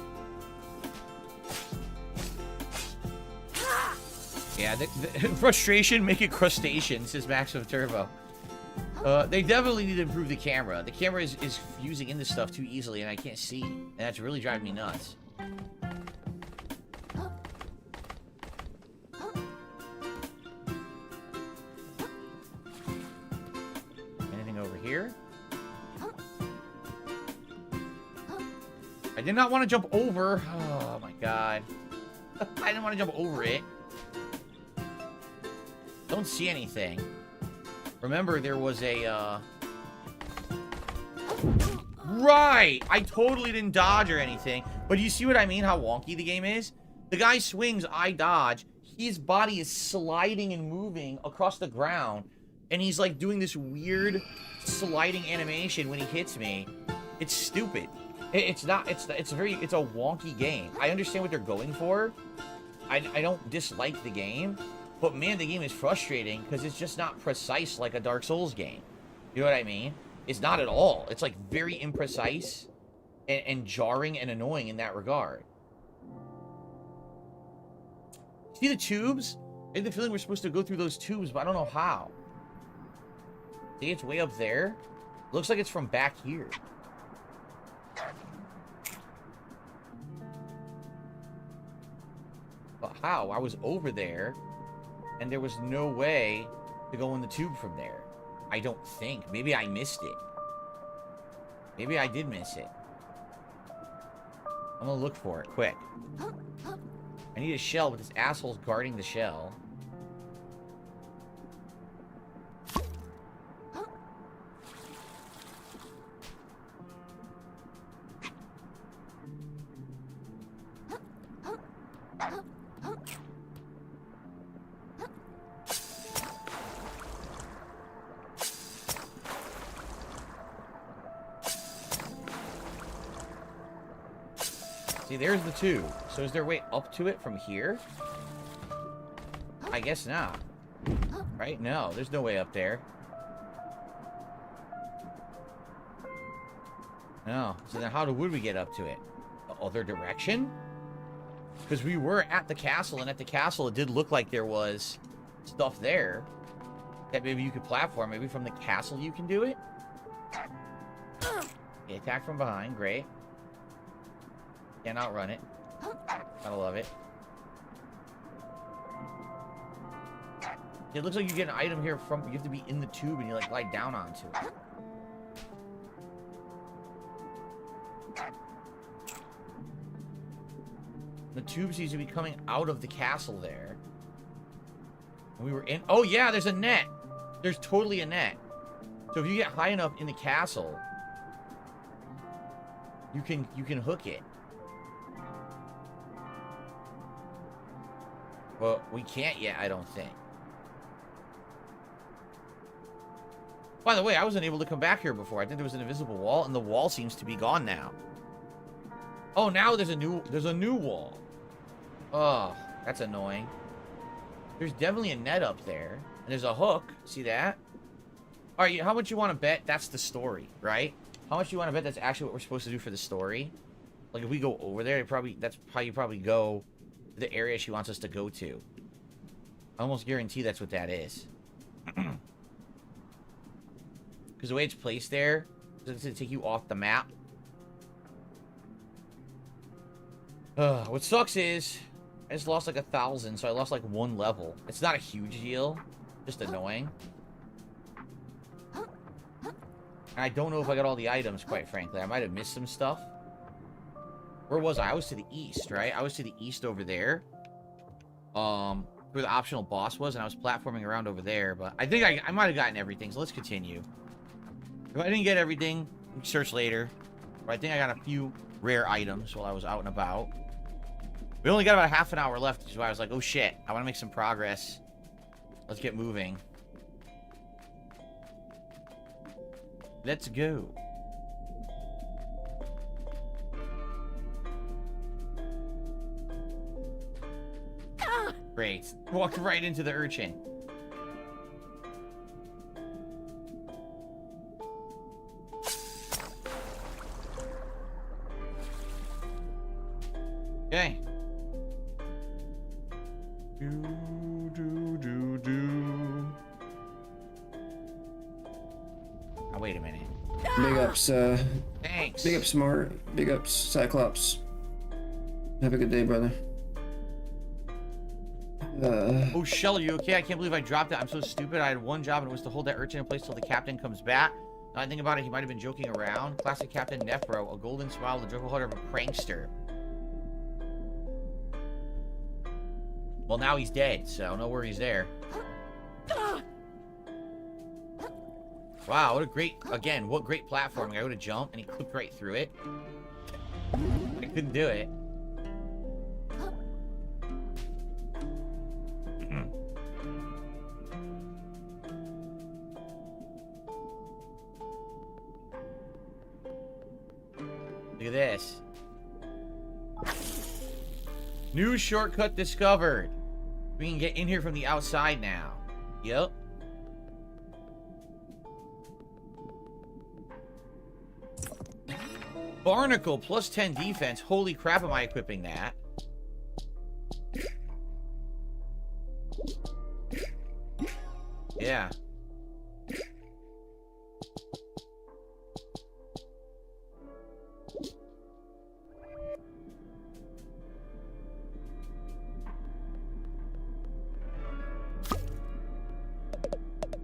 Yeah, the frustration make it crustacean, says Maximum Turbo. They definitely need to improve the camera. The camera is fusing into stuff too easily and I can't see. And that's really driving me nuts. Anything over here? I did not want to jump over. Oh my god. I didn't want to jump over it. Don't see anything. Remember, there was a, Right! I totally didn't dodge or anything. But you see what I mean? How wonky the game is? The guy swings, I dodge. His body is sliding and moving across the ground. And he's, like, doing this weird sliding animation when he hits me. It's stupid. It's not, it's a wonky game. I understand what they're going for. I don't dislike the game. But man, the game is frustrating because it's just not precise like a Dark Souls game. You know what I mean? It's not at all. It's like very imprecise and jarring and annoying in that regard. See the tubes? I have the feeling we're supposed to go through those tubes, but I don't know how. See, it's way up there. Looks like it's from back here. But how? I was over there. And there was no way to go in the tube from there. I don't think. Maybe I missed it. Maybe I did miss it. I'm gonna look for it, quick. I need a shell, but this asshole's guarding the shell. See, there's the tube. So is there a way up to it from here? I guess not. Right? No, there's no way up there. No. So then how would we get up to it? The other direction? Because we were at the castle, and at the castle it did look like there was stuff there that maybe you could platform. Maybe from the castle you can do it? Okay, attack from behind. Great. Can't outrun it. Gotta love it. It looks like you get an item here from... You have to be in the tube and you, like, glide down onto it. The tube seems to be coming out of the castle there. And we were in... Oh, yeah, there's a net. There's totally a net. So if you get high enough in the castle, you can hook it. Well, we can't yet, I don't think. By the way, I wasn't able to come back here before. I think there was an invisible wall, and the wall seems to be gone now. Oh, now there's a new wall. Oh, that's annoying. There's definitely a net up there. And there's a hook. See that? All right, how much you want to bet that's the story, right? How much you want to bet that's actually what we're supposed to do for the story? Like, if we go over there, that's how you probably go to the area she wants us to go to. I almost guarantee that's what that is. Because the way it's placed there, it's going to take you off the map. What sucks is, I just lost like 1,000, so I lost like 1 level. It's not a huge deal, just annoying. And I don't know if I got all the items, quite frankly. I might have missed some stuff. Where was I? I was to the east, right? I was to the east over there. Where the optional boss was, and I was platforming around over there. But I think I might have gotten everything, so let's continue. If I didn't get everything, we can search later. But I think I got a few rare items while I was out and about. We only got about half an hour left, which is why I was like, oh shit, I want to make some progress. Let's get moving. Let's go. Great. Walked right into the urchin. Okay. Oh, wait a minute. Big ups, Thanks. Big ups, Smart. Big ups, Cyclops. Have a good day, brother. Oh, Shell, are you okay? I can't believe I dropped it. I'm so stupid. I had one job and it was to hold that urchin in place till the captain comes back. Now I think about it, he might have been joking around. Classic Captain Nephro, a golden smile, the joyful heart of a prankster. Well, now he's dead, so no worries there. Wow, what a great, again, what great platforming. I would have jumped and he clipped right through it. I couldn't do it. Look at this. New shortcut discovered. We can get in here from the outside now. Yep. Barnacle, plus 10 defense. Holy crap, am I equipping that? Yeah.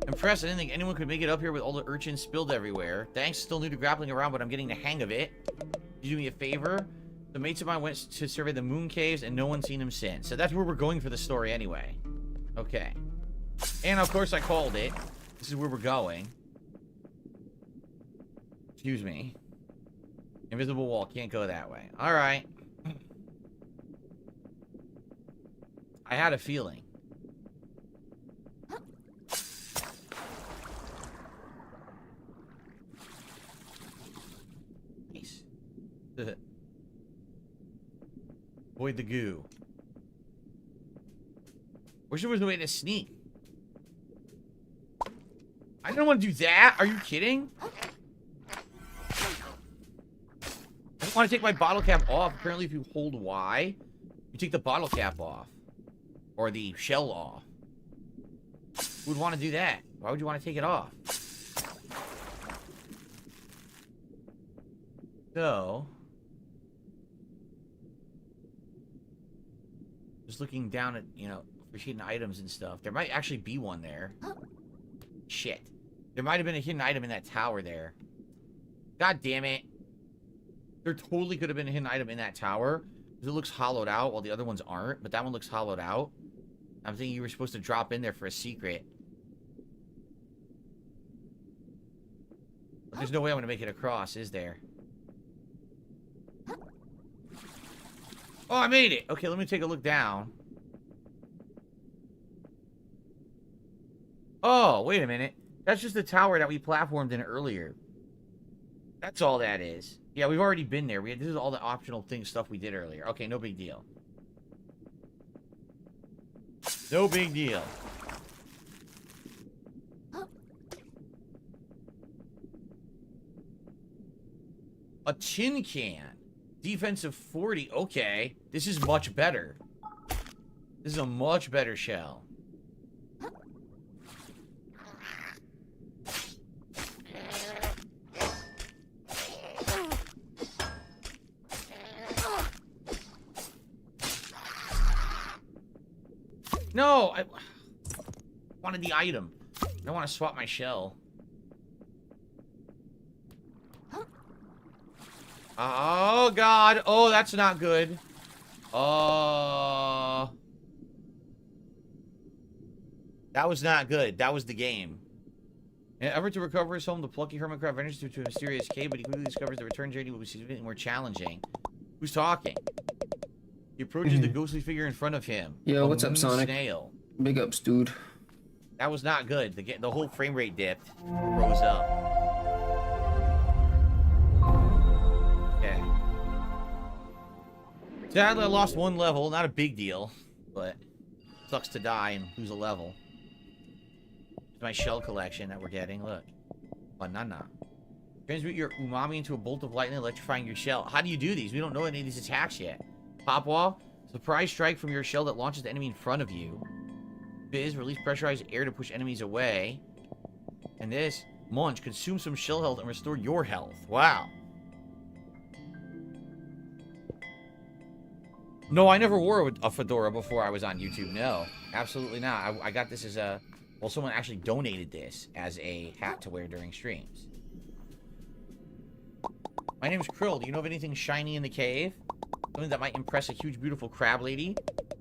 Impressed. I didn't think anyone could make it up here with all the urchins spilled everywhere. Thanks. Still new to grappling around, but I'm getting the hang of it. You do me a favor? The mates of mine went to survey the moon caves, and no one's seen him since. So that's where we're going for the story anyway. Okay. And of course I called it. This is where we're going. Excuse me. Invisible wall. Can't go that way. Alright. I had a feeling. Nice. Avoid the goo. Wish there was a way to sneak. I didn't want to do that. Are you kidding? I don't want to take my bottle cap off. Apparently, if you hold Y, you take the bottle cap off. Or the shell off. Who would want to do that? Why would you want to take it off? So... just looking down at, you know, for hidden items and stuff. There might actually be one there. Shit. There might have been a hidden item in that tower there. God damn it. There totally could have been a hidden item in that tower. Because it looks hollowed out while the other ones aren't. But that one looks hollowed out. I'm thinking you were supposed to drop in there for a secret. But there's no way I'm going to make it across, is there? Oh, I made it! Okay, let me take a look down. Oh, wait a minute. That's just the tower that we platformed in earlier. That's all that is. Yeah, we've already been there. This is all the optional stuff we did earlier. Okay, no big deal. No big deal. A tin can. Defensive 40. Okay. This is much better. This is a much better shell. No, I wanted the item. I don't want to swap my shell. Oh, God. Oh, that's not good. That was not good. That was the game. In an effort to recover his home, the plucky hermit crab ventures to a mysterious cave, but he quickly discovers the return journey will be significantly more challenging. Who's talking? He approaches the ghostly figure in front of him. Yo, what's up, Sonic? Snail. Big ups, dude. That was not good. The whole frame rate dipped. Rose up. Okay. Sadly, I lost one level. Not a big deal, but sucks to die and lose a level. It's my shell collection that we're getting. Look. Banana. Transmute your umami into a bolt of lightning, electrifying your shell. How do you do these? We don't know any of these attacks yet. Pop wall. Surprise strike from your shell that launches the enemy in front of you. Fizz. Release pressurized air to push enemies away. And this. Munch. Consume some shell health and restore your health. Wow. No, I never wore a fedora before I was on YouTube. No, absolutely not. I got this as a... Well, someone actually donated this as a hat to wear during streams. My name is Krill. Do you know of anything shiny in the cave? Something that might impress a huge, beautiful crab lady?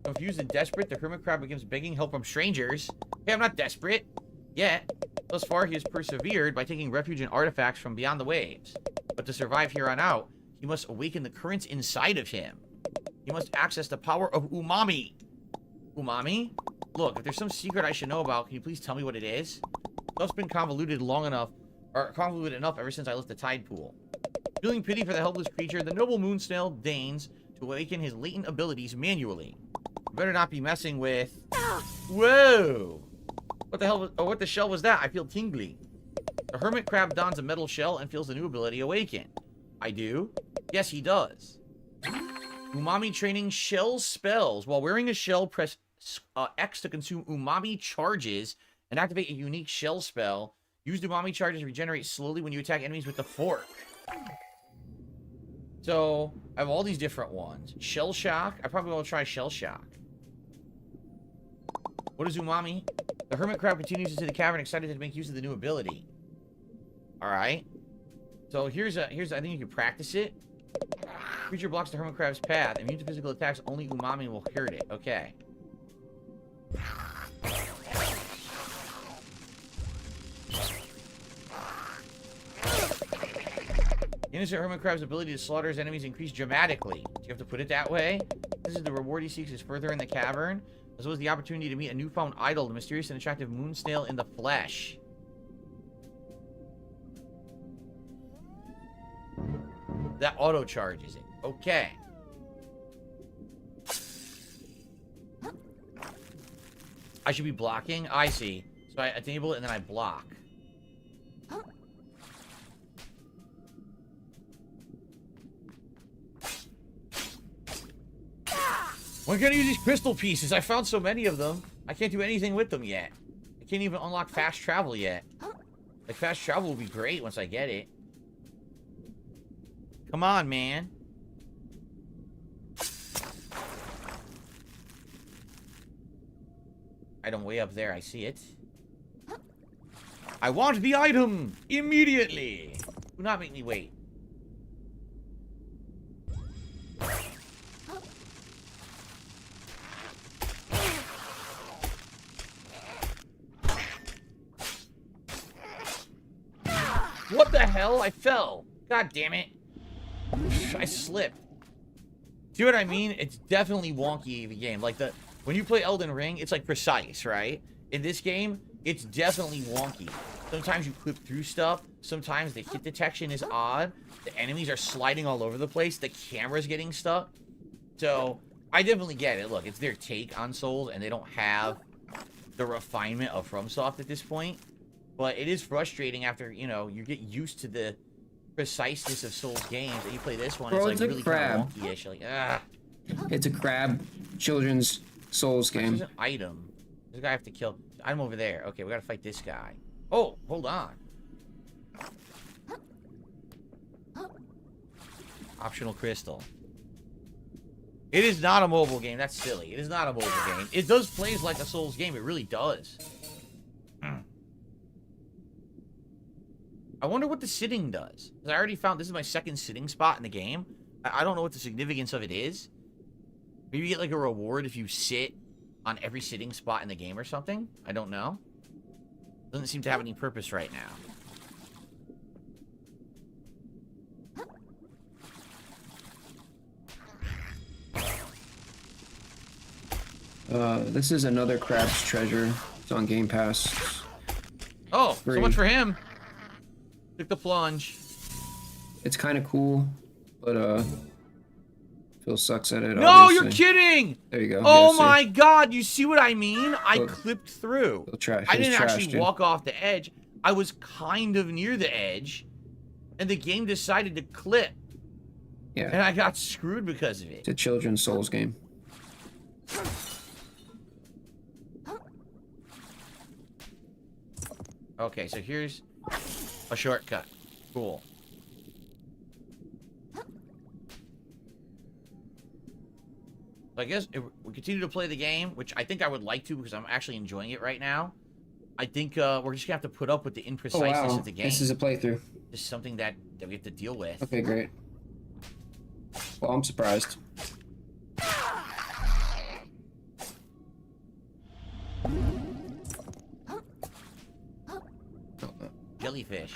Confused and desperate, the hermit crab begins begging help from strangers. Hey, I'm not desperate. Yet. Thus far, he has persevered by taking refuge in artifacts from beyond the waves. But to survive here on out, he must awaken the currents inside of him. He must access the power of umami. Umami? Look, if there's some secret I should know about, can you please tell me what it is? Stuff's been convoluted enough ever since I left the tide pool. Feeling pity for the helpless creature, the noble moon snail deigns to awaken his latent abilities manually. You better not be messing with... Whoa! What the hell what the shell was that? I feel tingly. The hermit crab dons a metal shell and feels the new ability awaken. I do? Yes, he does. Umami training shell spells. While wearing a shell, press X to consume umami charges and activate a unique shell spell. Used umami charges regenerate slowly when you attack enemies with the fork. So, I have all these different ones. Shell shock. I probably will try shell shock. What is umami? The hermit crab continues into the cavern, excited to make use of the new ability. Alright. So, here's I think you can practice it. Creature blocks the hermit crab's path. Immune to physical attacks, only umami will hurt it. Okay. The innocent hermit crab's ability to slaughter his enemies increased dramatically. Do you have to put it that way? This is the reward he seeks is further in the cavern, as well as the opportunity to meet a newfound idol, the mysterious and attractive moon snail in the flesh. That auto charges it. Okay. I should be blocking? I see. So I enable it and then I block. When can I use these crystal pieces? I found so many of them. I can't do anything with them yet. I can't even unlock fast travel yet. Like, fast travel will be great once I get it. Come on, man. Item way up there. I see it. I want the item immediately. Do not make me wait. What the hell? I fell. God damn it. I slipped. See what I mean? It's definitely wonky, the game. Like, when you play Elden Ring, it's like precise, right? In this game, it's definitely wonky. Sometimes you clip through stuff. Sometimes the hit detection is odd. The enemies are sliding all over the place. The camera's getting stuck. So, I definitely get it. Look, it's their take on Souls, and they don't have the refinement of FromSoft at this point. But it is frustrating after, you know, you get used to the preciseness of Souls games, and you play this one, Bro, it's like it's a really crab. kind of wonky-ish. Like, ah. It's a crab children's Souls game. There's an item. There's a guy I have to kill. I'm over there. Okay, we gotta fight this guy. Oh, hold on. Optional crystal. It is not a mobile game. That's silly. It is not a mobile game. It does plays like a Souls game. It really does. I wonder what the sitting does. 'Cause I already found this is my second sitting spot in the game. I don't know what the significance of it is. Maybe you get like a reward if you sit on every sitting spot in the game or something. I don't know. Doesn't seem to have any purpose right now. This is another Crab's Treasure. It's on Game Pass. Oh, Free. so much for him. Took the plunge. It's kind of cool, but Phil sucks at it. No, obviously. you're kidding! There you go. Oh Yeah, my see? god, you see what I mean? I Look. clipped through. Trash. I It was didn't trash, actually dude. walk off the edge. I was kind of near the edge, and the game decided to clip. Yeah. And I got screwed because of it. It's a children's Souls game. Okay, so here's a shortcut. Cool. So I guess if we continue to play the game, which I think I would like to because I'm actually enjoying it right now. I think we're just gonna have to put up with the impreciseness of the game. This is a playthrough. This is something that we have to deal with. Okay, great. Well, I'm surprised. Jellyfish.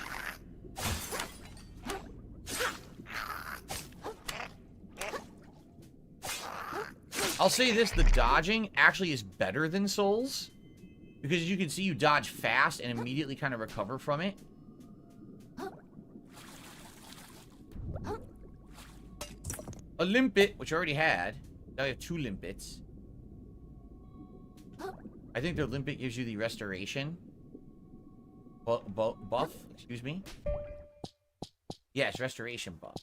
I'll say this, the dodging actually is better than Souls. Because as you can see, you dodge fast and immediately kind of recover from it. A limpet, which I already had. Now we have 2 limpets. I think the limpet gives you the restoration. Buff, excuse me. Yeah, it's restoration buff.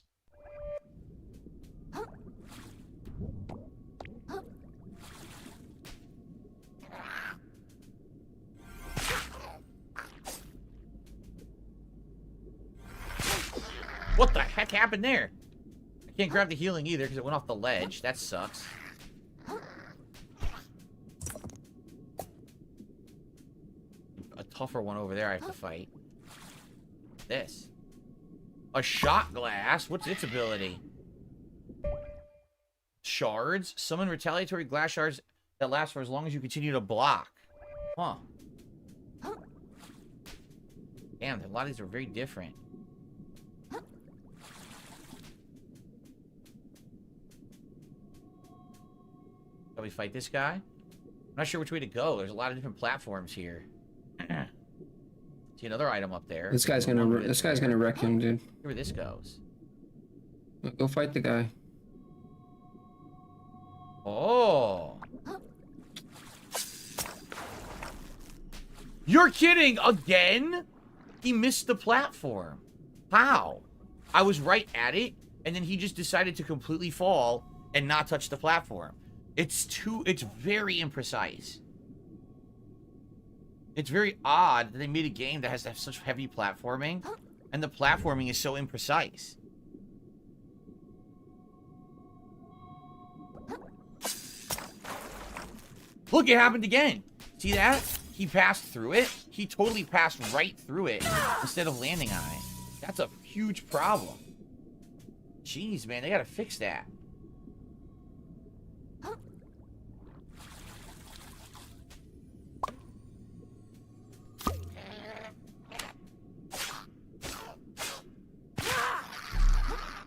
What the heck happened there? I can't grab the healing either because it went off the ledge. That sucks. A tougher one over there I have to fight. This. A shot glass? What's its ability? Shards? Summon retaliatory glass shards that last for as long as you continue to block. Huh. Damn, a lot of these are very different. Shall we fight this guy? I'm not sure which way to go. There's a lot of different platforms here. See another item up there. This guy's gonna wreck him, dude. See where this goes. Go fight the guy. Oh. You're kidding again? He missed the platform. How? I was right at it, and then he just decided to completely fall and not touch the platform. It's very imprecise. It's very odd that they made a game that has to have such heavy platforming, and the platforming is so imprecise. Look, it happened again. See that? He passed through it. He totally passed right through it instead of landing on it. That's a huge problem. Jeez, man, they gotta fix that.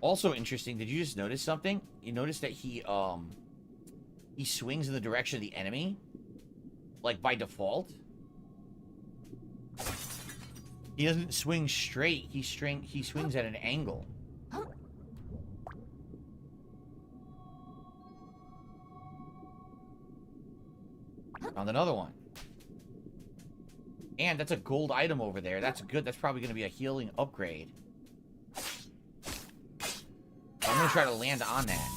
Also interesting, did you just notice something? You notice that he swings in the direction of the enemy? Like by default? He doesn't swing straight. He swings at an angle. Found another one. And that's a gold item over there. That's good. That's probably going to be a healing upgrade. I'm going to try to land on that.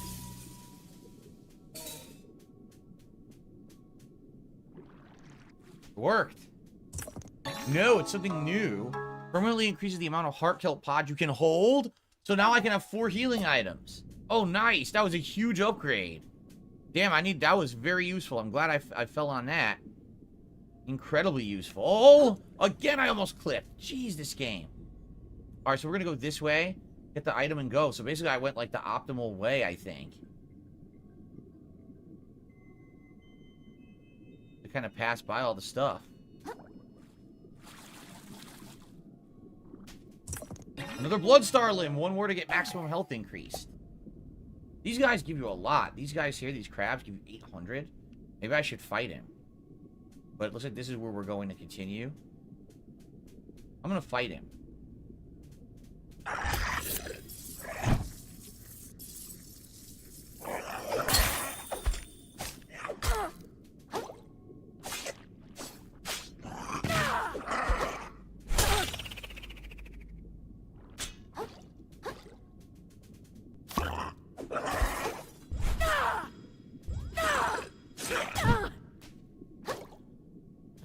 Worked. No, it's something new. Permanently increases the amount of heart kelp pods you can hold. So now I can have 4 healing items. Oh, nice. That was a huge upgrade. Damn, that was very useful. I'm glad I fell on that. Incredibly useful. Oh, again, I almost clipped. Jeez, this game. All right, so we're going to go this way, get the item, and go. So basically, I went, like, the optimal way, I think. To kind of pass by all the stuff. Another Bloodstar limb. 1 more to get maximum health increased. These guys give you a lot. These guys here, these crabs, give you 800. Maybe I should fight him. But it looks like this is where we're going to continue. I'm going to fight him.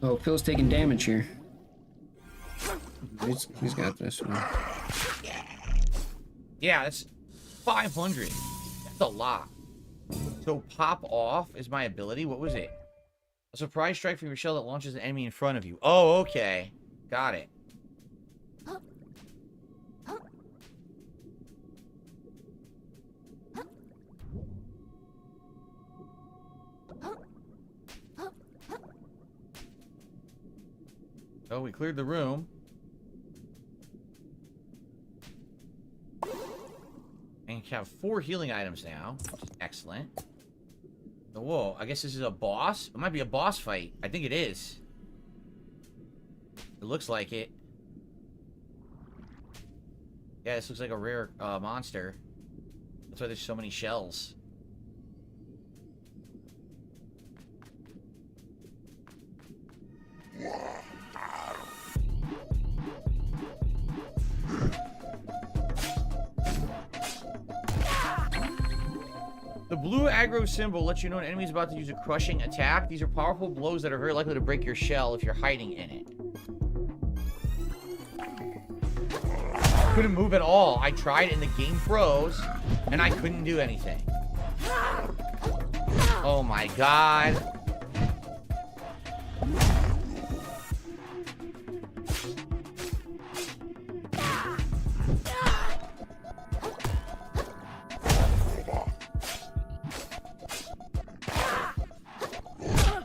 Oh, Phil's taking damage here. He's got this one. Yeah, that's 500. That's a lot. So pop off is my ability. What was it? A surprise strike from your shell that launches an enemy in front of you. Oh, okay. Got it. Oh, we cleared the room. And you have 4 healing items now, which is excellent. Whoa, I guess this is a boss? It might be a boss fight. I think it is. It looks like it. Yeah, this looks like a rare monster. That's why there's so many shells. The blue aggro symbol lets you know an enemy is about to use a crushing attack. These are powerful blows that are very likely to break your shell if you're hiding in it. Couldn't move at all. I tried and the game froze, and I couldn't do anything. Oh my god.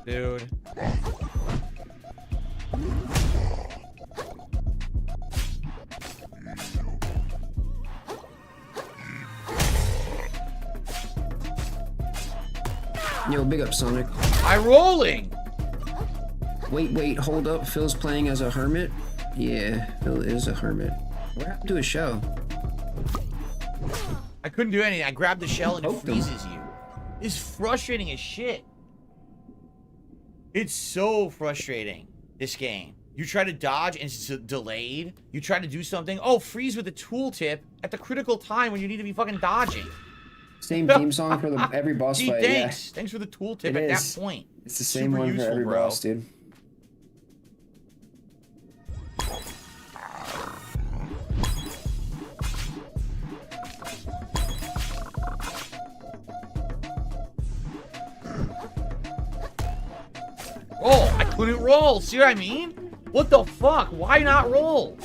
Dude. Yo, big up, Sonic. I'm rolling! Wait, hold up. Phil's playing as a hermit? Yeah, Phil is a hermit. What happened to his shell? I couldn't do anything. I grabbed the shell and it freezes you. It's frustrating as shit. It's so frustrating, this game. You try to dodge and it's delayed. You try to do something. Oh, freeze with the tooltip at the critical time when you need to be fucking dodging. Same theme song for every boss Gee, fight, thanks. yeah. Thanks for the tooltip at that point. It's the same Super one useful, for every bro. boss, dude. Oh, I couldn't roll. See what I mean? What the fuck? Why not roll?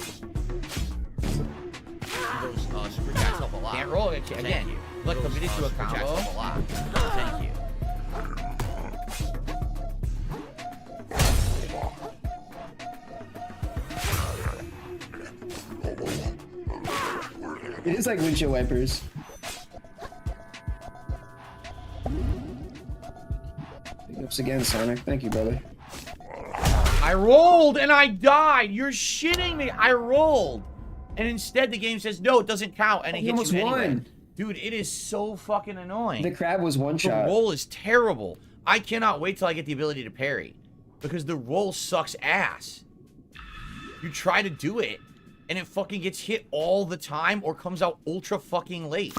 Those super jacks help a lot. Can't roll it again. Like committed to a combo. Help a lot. Thank you. It is like windshield wipers. Big ups again, Sonic. Thank you, brother. I rolled and I died. You're shitting me. I rolled. And instead the game says, no, it doesn't count. And it hits you anyway. Won. Dude, it is so fucking annoying. The crab was one shot. The roll is terrible. I cannot wait till I get the ability to parry. Because the roll sucks ass. You try to do it, and it fucking gets hit all the time or comes out ultra fucking late.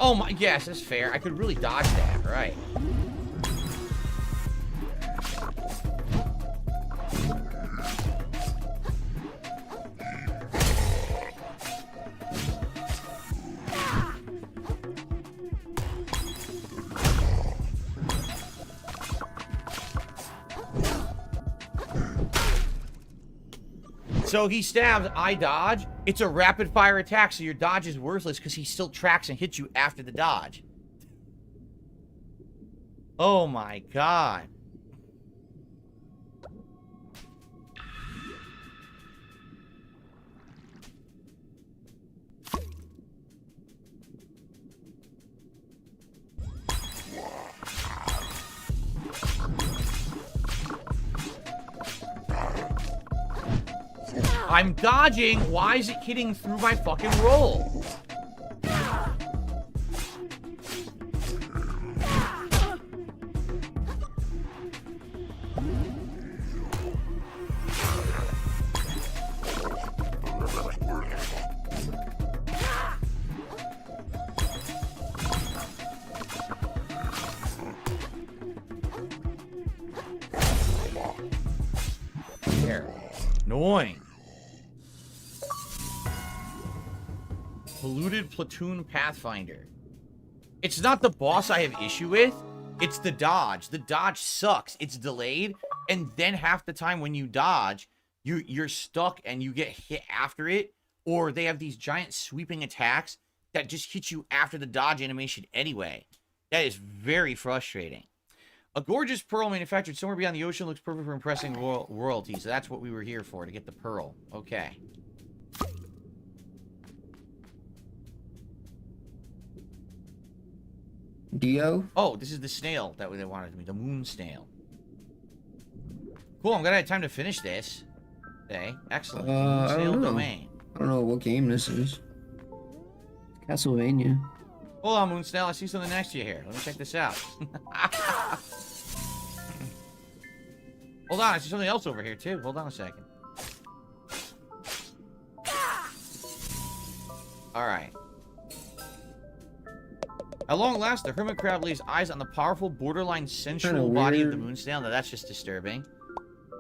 Oh my, yes, that's fair. I could really dodge that, right? So he stabs, I dodge. It's a rapid fire attack, so your dodge is worthless because he still tracks and hits you after the dodge. Oh my god. I'm dodging. Why is it hitting through my fucking roll? There. Annoying. Polluted Platoon Pathfinder. It's not the boss I have issue with. It's the dodge. The dodge sucks. It's delayed. And then half the time when you dodge, you're stuck and you get hit after it. Or they have these giant sweeping attacks that just hit you after the dodge animation anyway. That is very frustrating. A gorgeous pearl manufactured somewhere beyond the ocean looks perfect for impressing royalty. So that's what we were here for, to get the pearl. Okay. Dio? Oh, this is the snail that they wanted me. The moon snail. Cool, I'm glad I had time to finish this. Okay, excellent. Moon snail domain. I don't know what game this is. Castlevania. Hold on, moon snail. I see something next to you here. Let me check this out. Hold on, I see something else over here, too. Hold on a second. Alright. At long last, the hermit crab lays eyes on the powerful, borderline sensual body of the moon snail. Now that's just disturbing.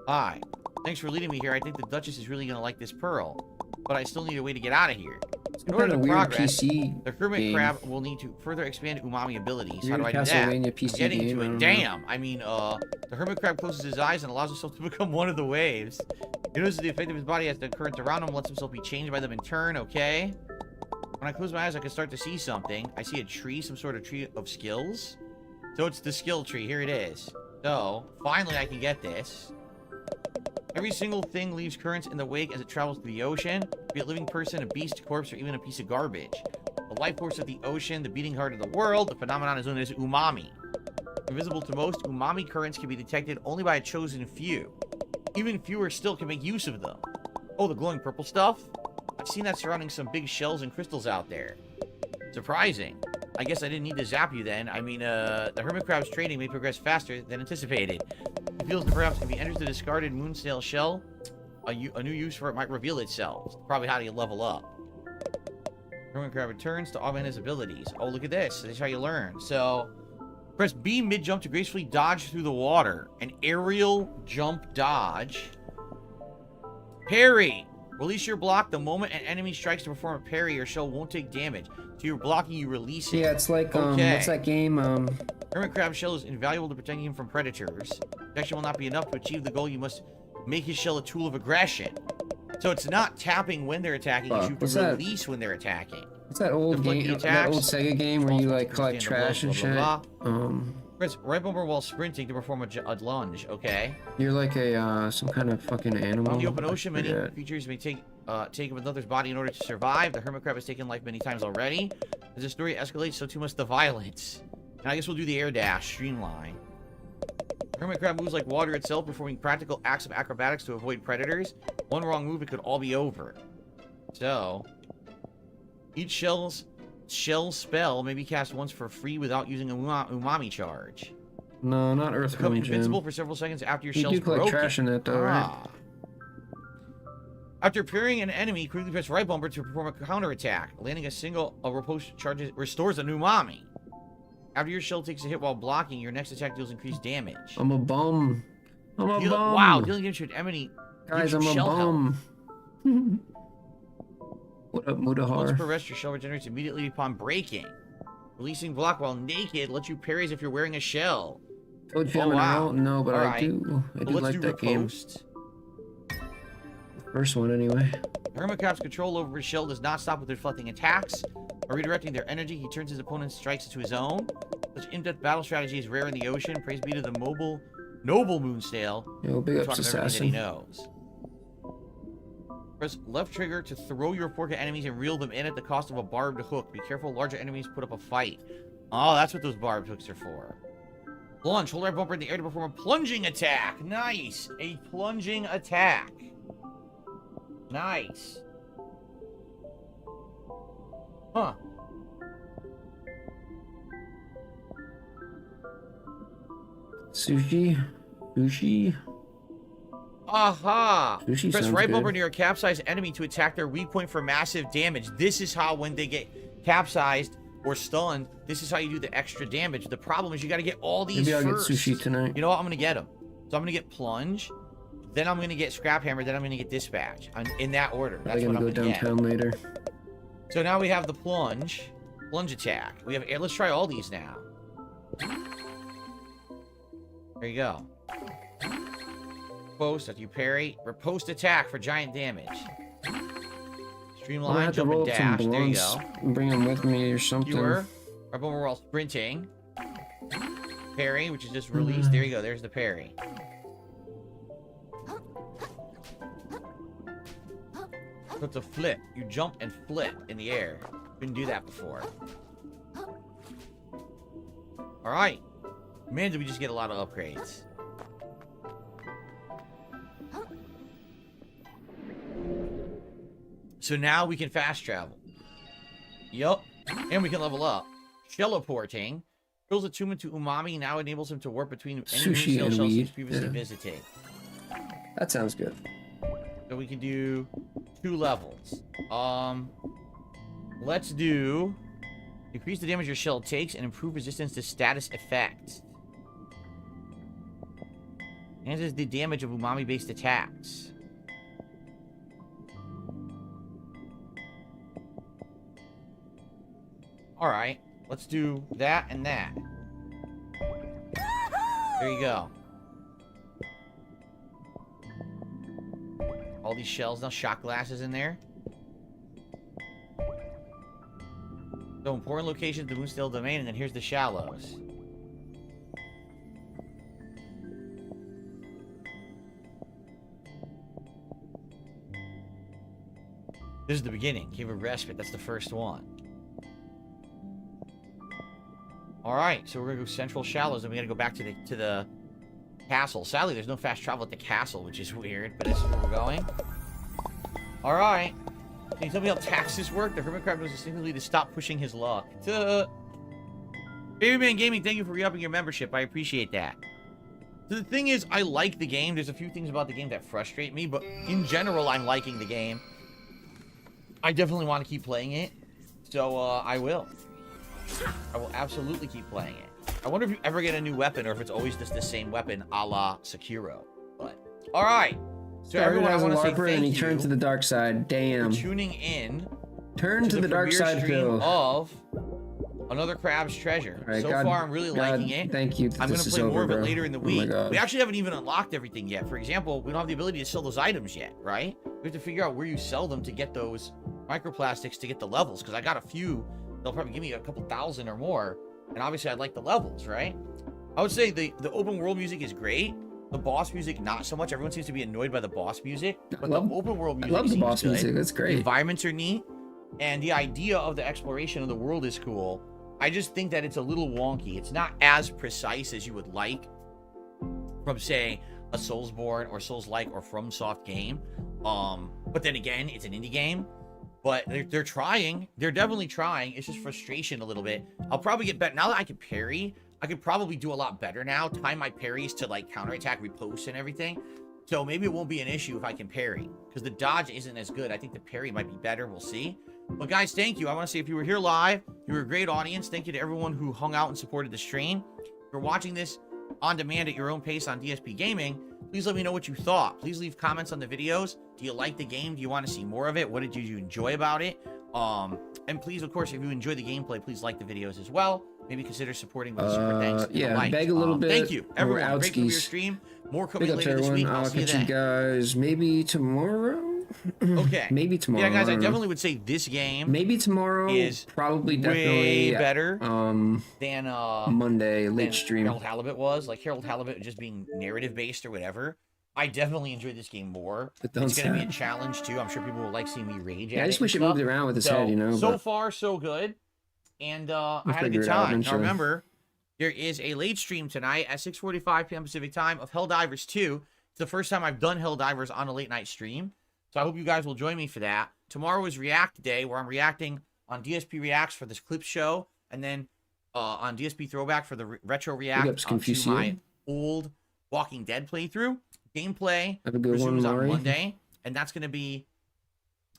Hi. Thanks for leading me here. I think the Duchess is really going to like this pearl. But I still need a way to get out of here. In order to progress, the hermit crab will need to further expand umami abilities. How do I do that? I'm getting to it. Damn. I mean, the hermit crab closes his eyes and allows himself to become one of the waves. He notices the effect of his body as the currents around him, lets himself be changed by them in turn. Okay. When I close my eyes, I can start to see something. I see a tree, some sort of tree of skills. So it's the skill tree. Here it is. So, finally I can get this. Every single thing leaves currents in the wake as it travels through the ocean. Be it a living person, a beast, a corpse, or even a piece of garbage. The life force of the ocean, the beating heart of the world. The phenomenon is known as umami. Invisible to most, umami currents can be detected only by a chosen few. Even fewer still can make use of them. Oh, the glowing purple stuff? I've seen that surrounding some big shells and crystals out there. Surprising. I guess I didn't need to zap you then. I mean, the hermit crab's training may progress faster than anticipated. It feels that perhaps if he enters the discarded moon snail shell, a new use for it might reveal itself. It's probably how do you level up. Hermit crab returns to augment his abilities. Oh, look at this. This is how you learn. So, press B mid-jump to gracefully dodge through the water. An aerial jump dodge. Parry. Release your block the moment an enemy strikes to perform a parry. Your shell won't take damage. So you're blocking, you release it. Yeah, it's like, okay. What's that game? Hermit crab shell is invaluable to protecting him from predators. Protection will not be enough to achieve the goal. You must make his shell a tool of aggression. So it's not tapping when they're attacking. It's you can release when they're attacking. What's that old Deflect the game? That old attacks. Sega game where you like collect Stand trash above, and blah, shit? blah, blah. Press right bumper while sprinting to perform a lunge. Okay. You're like a some kind of fucking animal. On the open I ocean, many forget. creatures may take of another's body in order to survive. The hermit crab has taken life many times already. As the story escalates, so too must the violence. And I guess we'll do the air dash streamline. Hermit crab moves like water itself, performing practical acts of acrobatics to avoid predators. One wrong move, it could all be over. So, each shell spell may be cast once for free without using a umami charge. No, not Become Earthworm invincible Jim. for several seconds after your You shell's do collect broken. trash in that though, right? After parrying an enemy, quickly press right bumper to perform a counterattack. Landing a single riposte charges restores an umami. After your shell takes a hit while blocking, your next attack deals increased damage. I'm a bum. I'm a bum. Wow, dealing damage to an enemy. Guys, gives you I'm a shell health. bum. What up, Once Mudahar? per rest, your shell regenerates immediately upon breaking. Releasing block while naked lets you parry as if you're wearing a shell. Told you Oh, I'm an wow. out? No, but I Alright. do. I do Well, let's like do that game. riposte. First one, anyway. Hermit crab's control over his shell does not stop with deflecting attacks. By redirecting their energy, he turns his opponent's strikes into his own. Such in-depth battle strategy is rare in the ocean. Praise be to the noble Moonsail. Yo, big who ups, taught him everything that he Assassin. knows. Press left trigger to throw your fork at enemies and reel them in at the cost of a barbed hook. Be careful, larger enemies put up a fight. Oh, that's what those barbed hooks are for. Plunge. Hold right bumper in the air to perform a plunging attack. Nice. A plunging attack. Nice. Huh. Sushi? Sushi? Aha! Sushi Press sounds right good. bumper near a capsized enemy to attack their weak point for massive damage. This is how, when they get capsized or stunned, this is how you do the extra damage. The problem is you got to get all these Maybe I'll first. get sushi tonight. You know what? I'm going to get them. So I'm going to get plunge, then I'm going to get scrap hammer, then I'm going to get dispatch. In that order. I'm That's gonna what I'm go going to get. downtown later. So now we have the plunge attack. We have air. Let's try all these now. There you go. Post after you parry. Riposte attack for giant damage. I'm gonna Streamline, have to jump roll and up some dash. There you blunts go. and bring them with me or something. Skewer. Right bumper while sprinting. Parry, which is just released. There you go. There's the parry. So it's a flip. You jump and flip in the air. Couldn't do that before. Alright. Man, did we just get a lot of upgrades. So now we can fast travel. Yup. And we can level up. Teleporting. Bill's attunement to umami now enables him to warp between any Sushi moon and shells he's weed. previously Yeah. visited. That sounds good. So we can do 2 levels. Let's do increase the damage your shell takes and improve resistance to status effects. Enhances the damage of umami-based attacks. Alright, let's do that and that. There you go. All these shells now, shot glasses in there. So important locations, the Moonstale Domain, and then here's the shallows. This is the beginning. Give a respite. That's the first one. Alright, so we're gonna go Central Shallows, and we gotta go back to the castle. Sadly, there's no fast travel at the castle, which is weird, but this is where we're going. Alright. Can you tell me how taxes work? The Hermit Crab knows distinctly to stop pushing his luck. Babyman Gaming, thank you for re-upping your membership. I appreciate that. So the thing is, I like the game. There's a few things about the game that frustrate me, but in general, I'm liking the game. I definitely want to keep playing it, so I will. I will absolutely keep playing it. I wonder if you ever get a new weapon, or if it's always just the same weapon, a la Sekiro. But all right. So everyone, I as a want to say LARPer thank and he you turned to the dark side. Damn. for tuning in. Turn to the dark premiere side, stream Phil. of Another Crab's Treasure. All right, So God- far, I'm really God, liking it. thank you that I'm going this to is play more over, of it bro. later in the Oh my week. God. We actually haven't even unlocked everything yet. For example, we don't have the ability to sell those items yet, right? We have to figure out where you sell them to get those microplastics to get the levels, because I got a few. They'll probably give me a couple thousand or more, and obviously I'd like the levels, right? I would say the open world music is great. The boss music, not so much. Everyone seems to be annoyed by the boss music, but the open world music, I love the seems boss good. music. That's great. The environments are neat, and the idea of the exploration of the world is cool. I just think that it's a little wonky. It's not as precise as you would like from, say, a Soulsborne or Souls-like or FromSoft game. But then again, it's an indie game. But they're trying. They're definitely trying. It's just frustration a little bit. I'll probably get better. Now that I can parry, I could probably do a lot better now. Time my parries to, like, counterattack, riposte, and everything. So maybe it won't be an issue if I can parry. Because the dodge isn't as good. I think the parry might be better. We'll see. But guys, thank you. I want to say if you were here live, you were a great audience. Thank you to everyone who hung out and supported the stream. If you're watching this on demand at your own pace on DSP Gaming, please let me know what you thought. Please leave comments on the videos. Do you like the game? Do you want to see more of it? What did you enjoy about it? And please, of course, if you enjoy the gameplay, please like the videos as well. Maybe consider supporting with a super thanks. Yeah, beg a little bit. Thank you, everyone. We're Great for your outskis. stream. More coming Big up to later this week. everyone. I'll I'll see you catch you then. guys maybe tomorrow. Okay. Maybe tomorrow. Yeah, guys, I don't know. definitely would say this game Maybe tomorrow is probably way definitely better than than Monday late than stream. Harold Halibut was. Like Harold Halibut just being narrative based or whatever. I definitely enjoyed this game more. But don't It's going to be say- a challenge too. I'm sure people will like seeing me rage Yeah, at I it just and wish it stuff. moved around with his So- head, you know. So but far, so good. And I We'll had a figure good it out time. Now eventually. remember, there is a late stream tonight at 6:45 p.m. Pacific time of Helldivers 2. It's the first time I've done Helldivers on a late night stream. So I hope you guys will join me for that. Tomorrow is React Day, where I'm reacting on DSP Reacts for this clip show, and then on DSP Throwback for the retro react to my old Walking Dead playthrough. Gameplay Have a good resumes one, on Maury. Monday, and that's going to be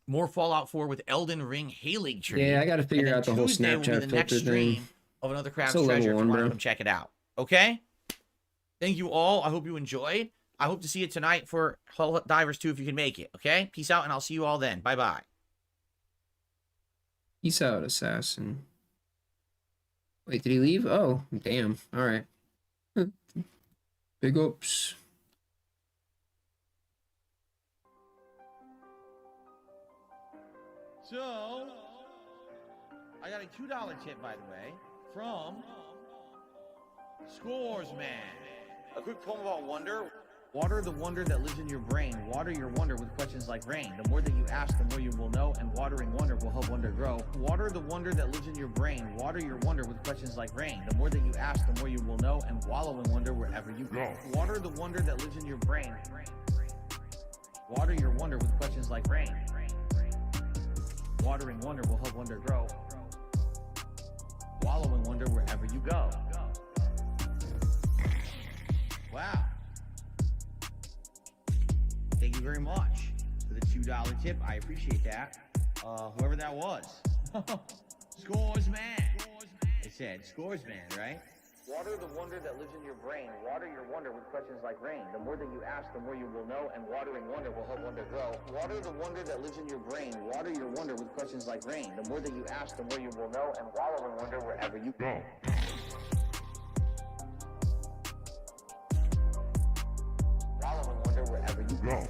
more Fallout 4 with Elden Ring Hay League tree. Yeah, I gotta figure And then out the whole Tuesday will be Snapchat the next filter thing. stream of Another Crab's Still level Treasure if one, you want to bro. come check it out. Okay? Thank you all. I hope you enjoyed. I hope to see you tonight for Helldivers 2 if you can make it. Okay? Peace out, and I'll see you all then. Bye-bye. Peace out, assassin. Wait, did he leave? Oh, damn. All right. Big ups. So, I got a $2 tip, by the way, from Scores Man. A quick poem about wonder. Water the wonder that lives in your brain. Water your wonder with questions like rain. The more that you ask, the more you will know, and watering wonder will help wonder grow. Water the wonder that lives in your brain. Water your wonder with questions like rain. The more that you ask, the more you will know, and wallow in wonder wherever you go. Water the wonder that lives in your brain. Water your wonder with questions like rain. Watering wonder will help wonder grow. Wallow in wonder wherever you go. Wow. Thank you very much for the $2 tip. I appreciate that. Whoever that was. Scores Man. It said Scores Man, right? Water the wonder that lives in your brain. Water your wonder with questions like rain. The more that you ask, the more you will know, and watering wonder will help wonder grow. Water the wonder that lives in your brain. Water your wonder with questions like rain. The more that you ask, the more you will know, and wallow in wonder wherever you go. Wallow in wonder wherever you go.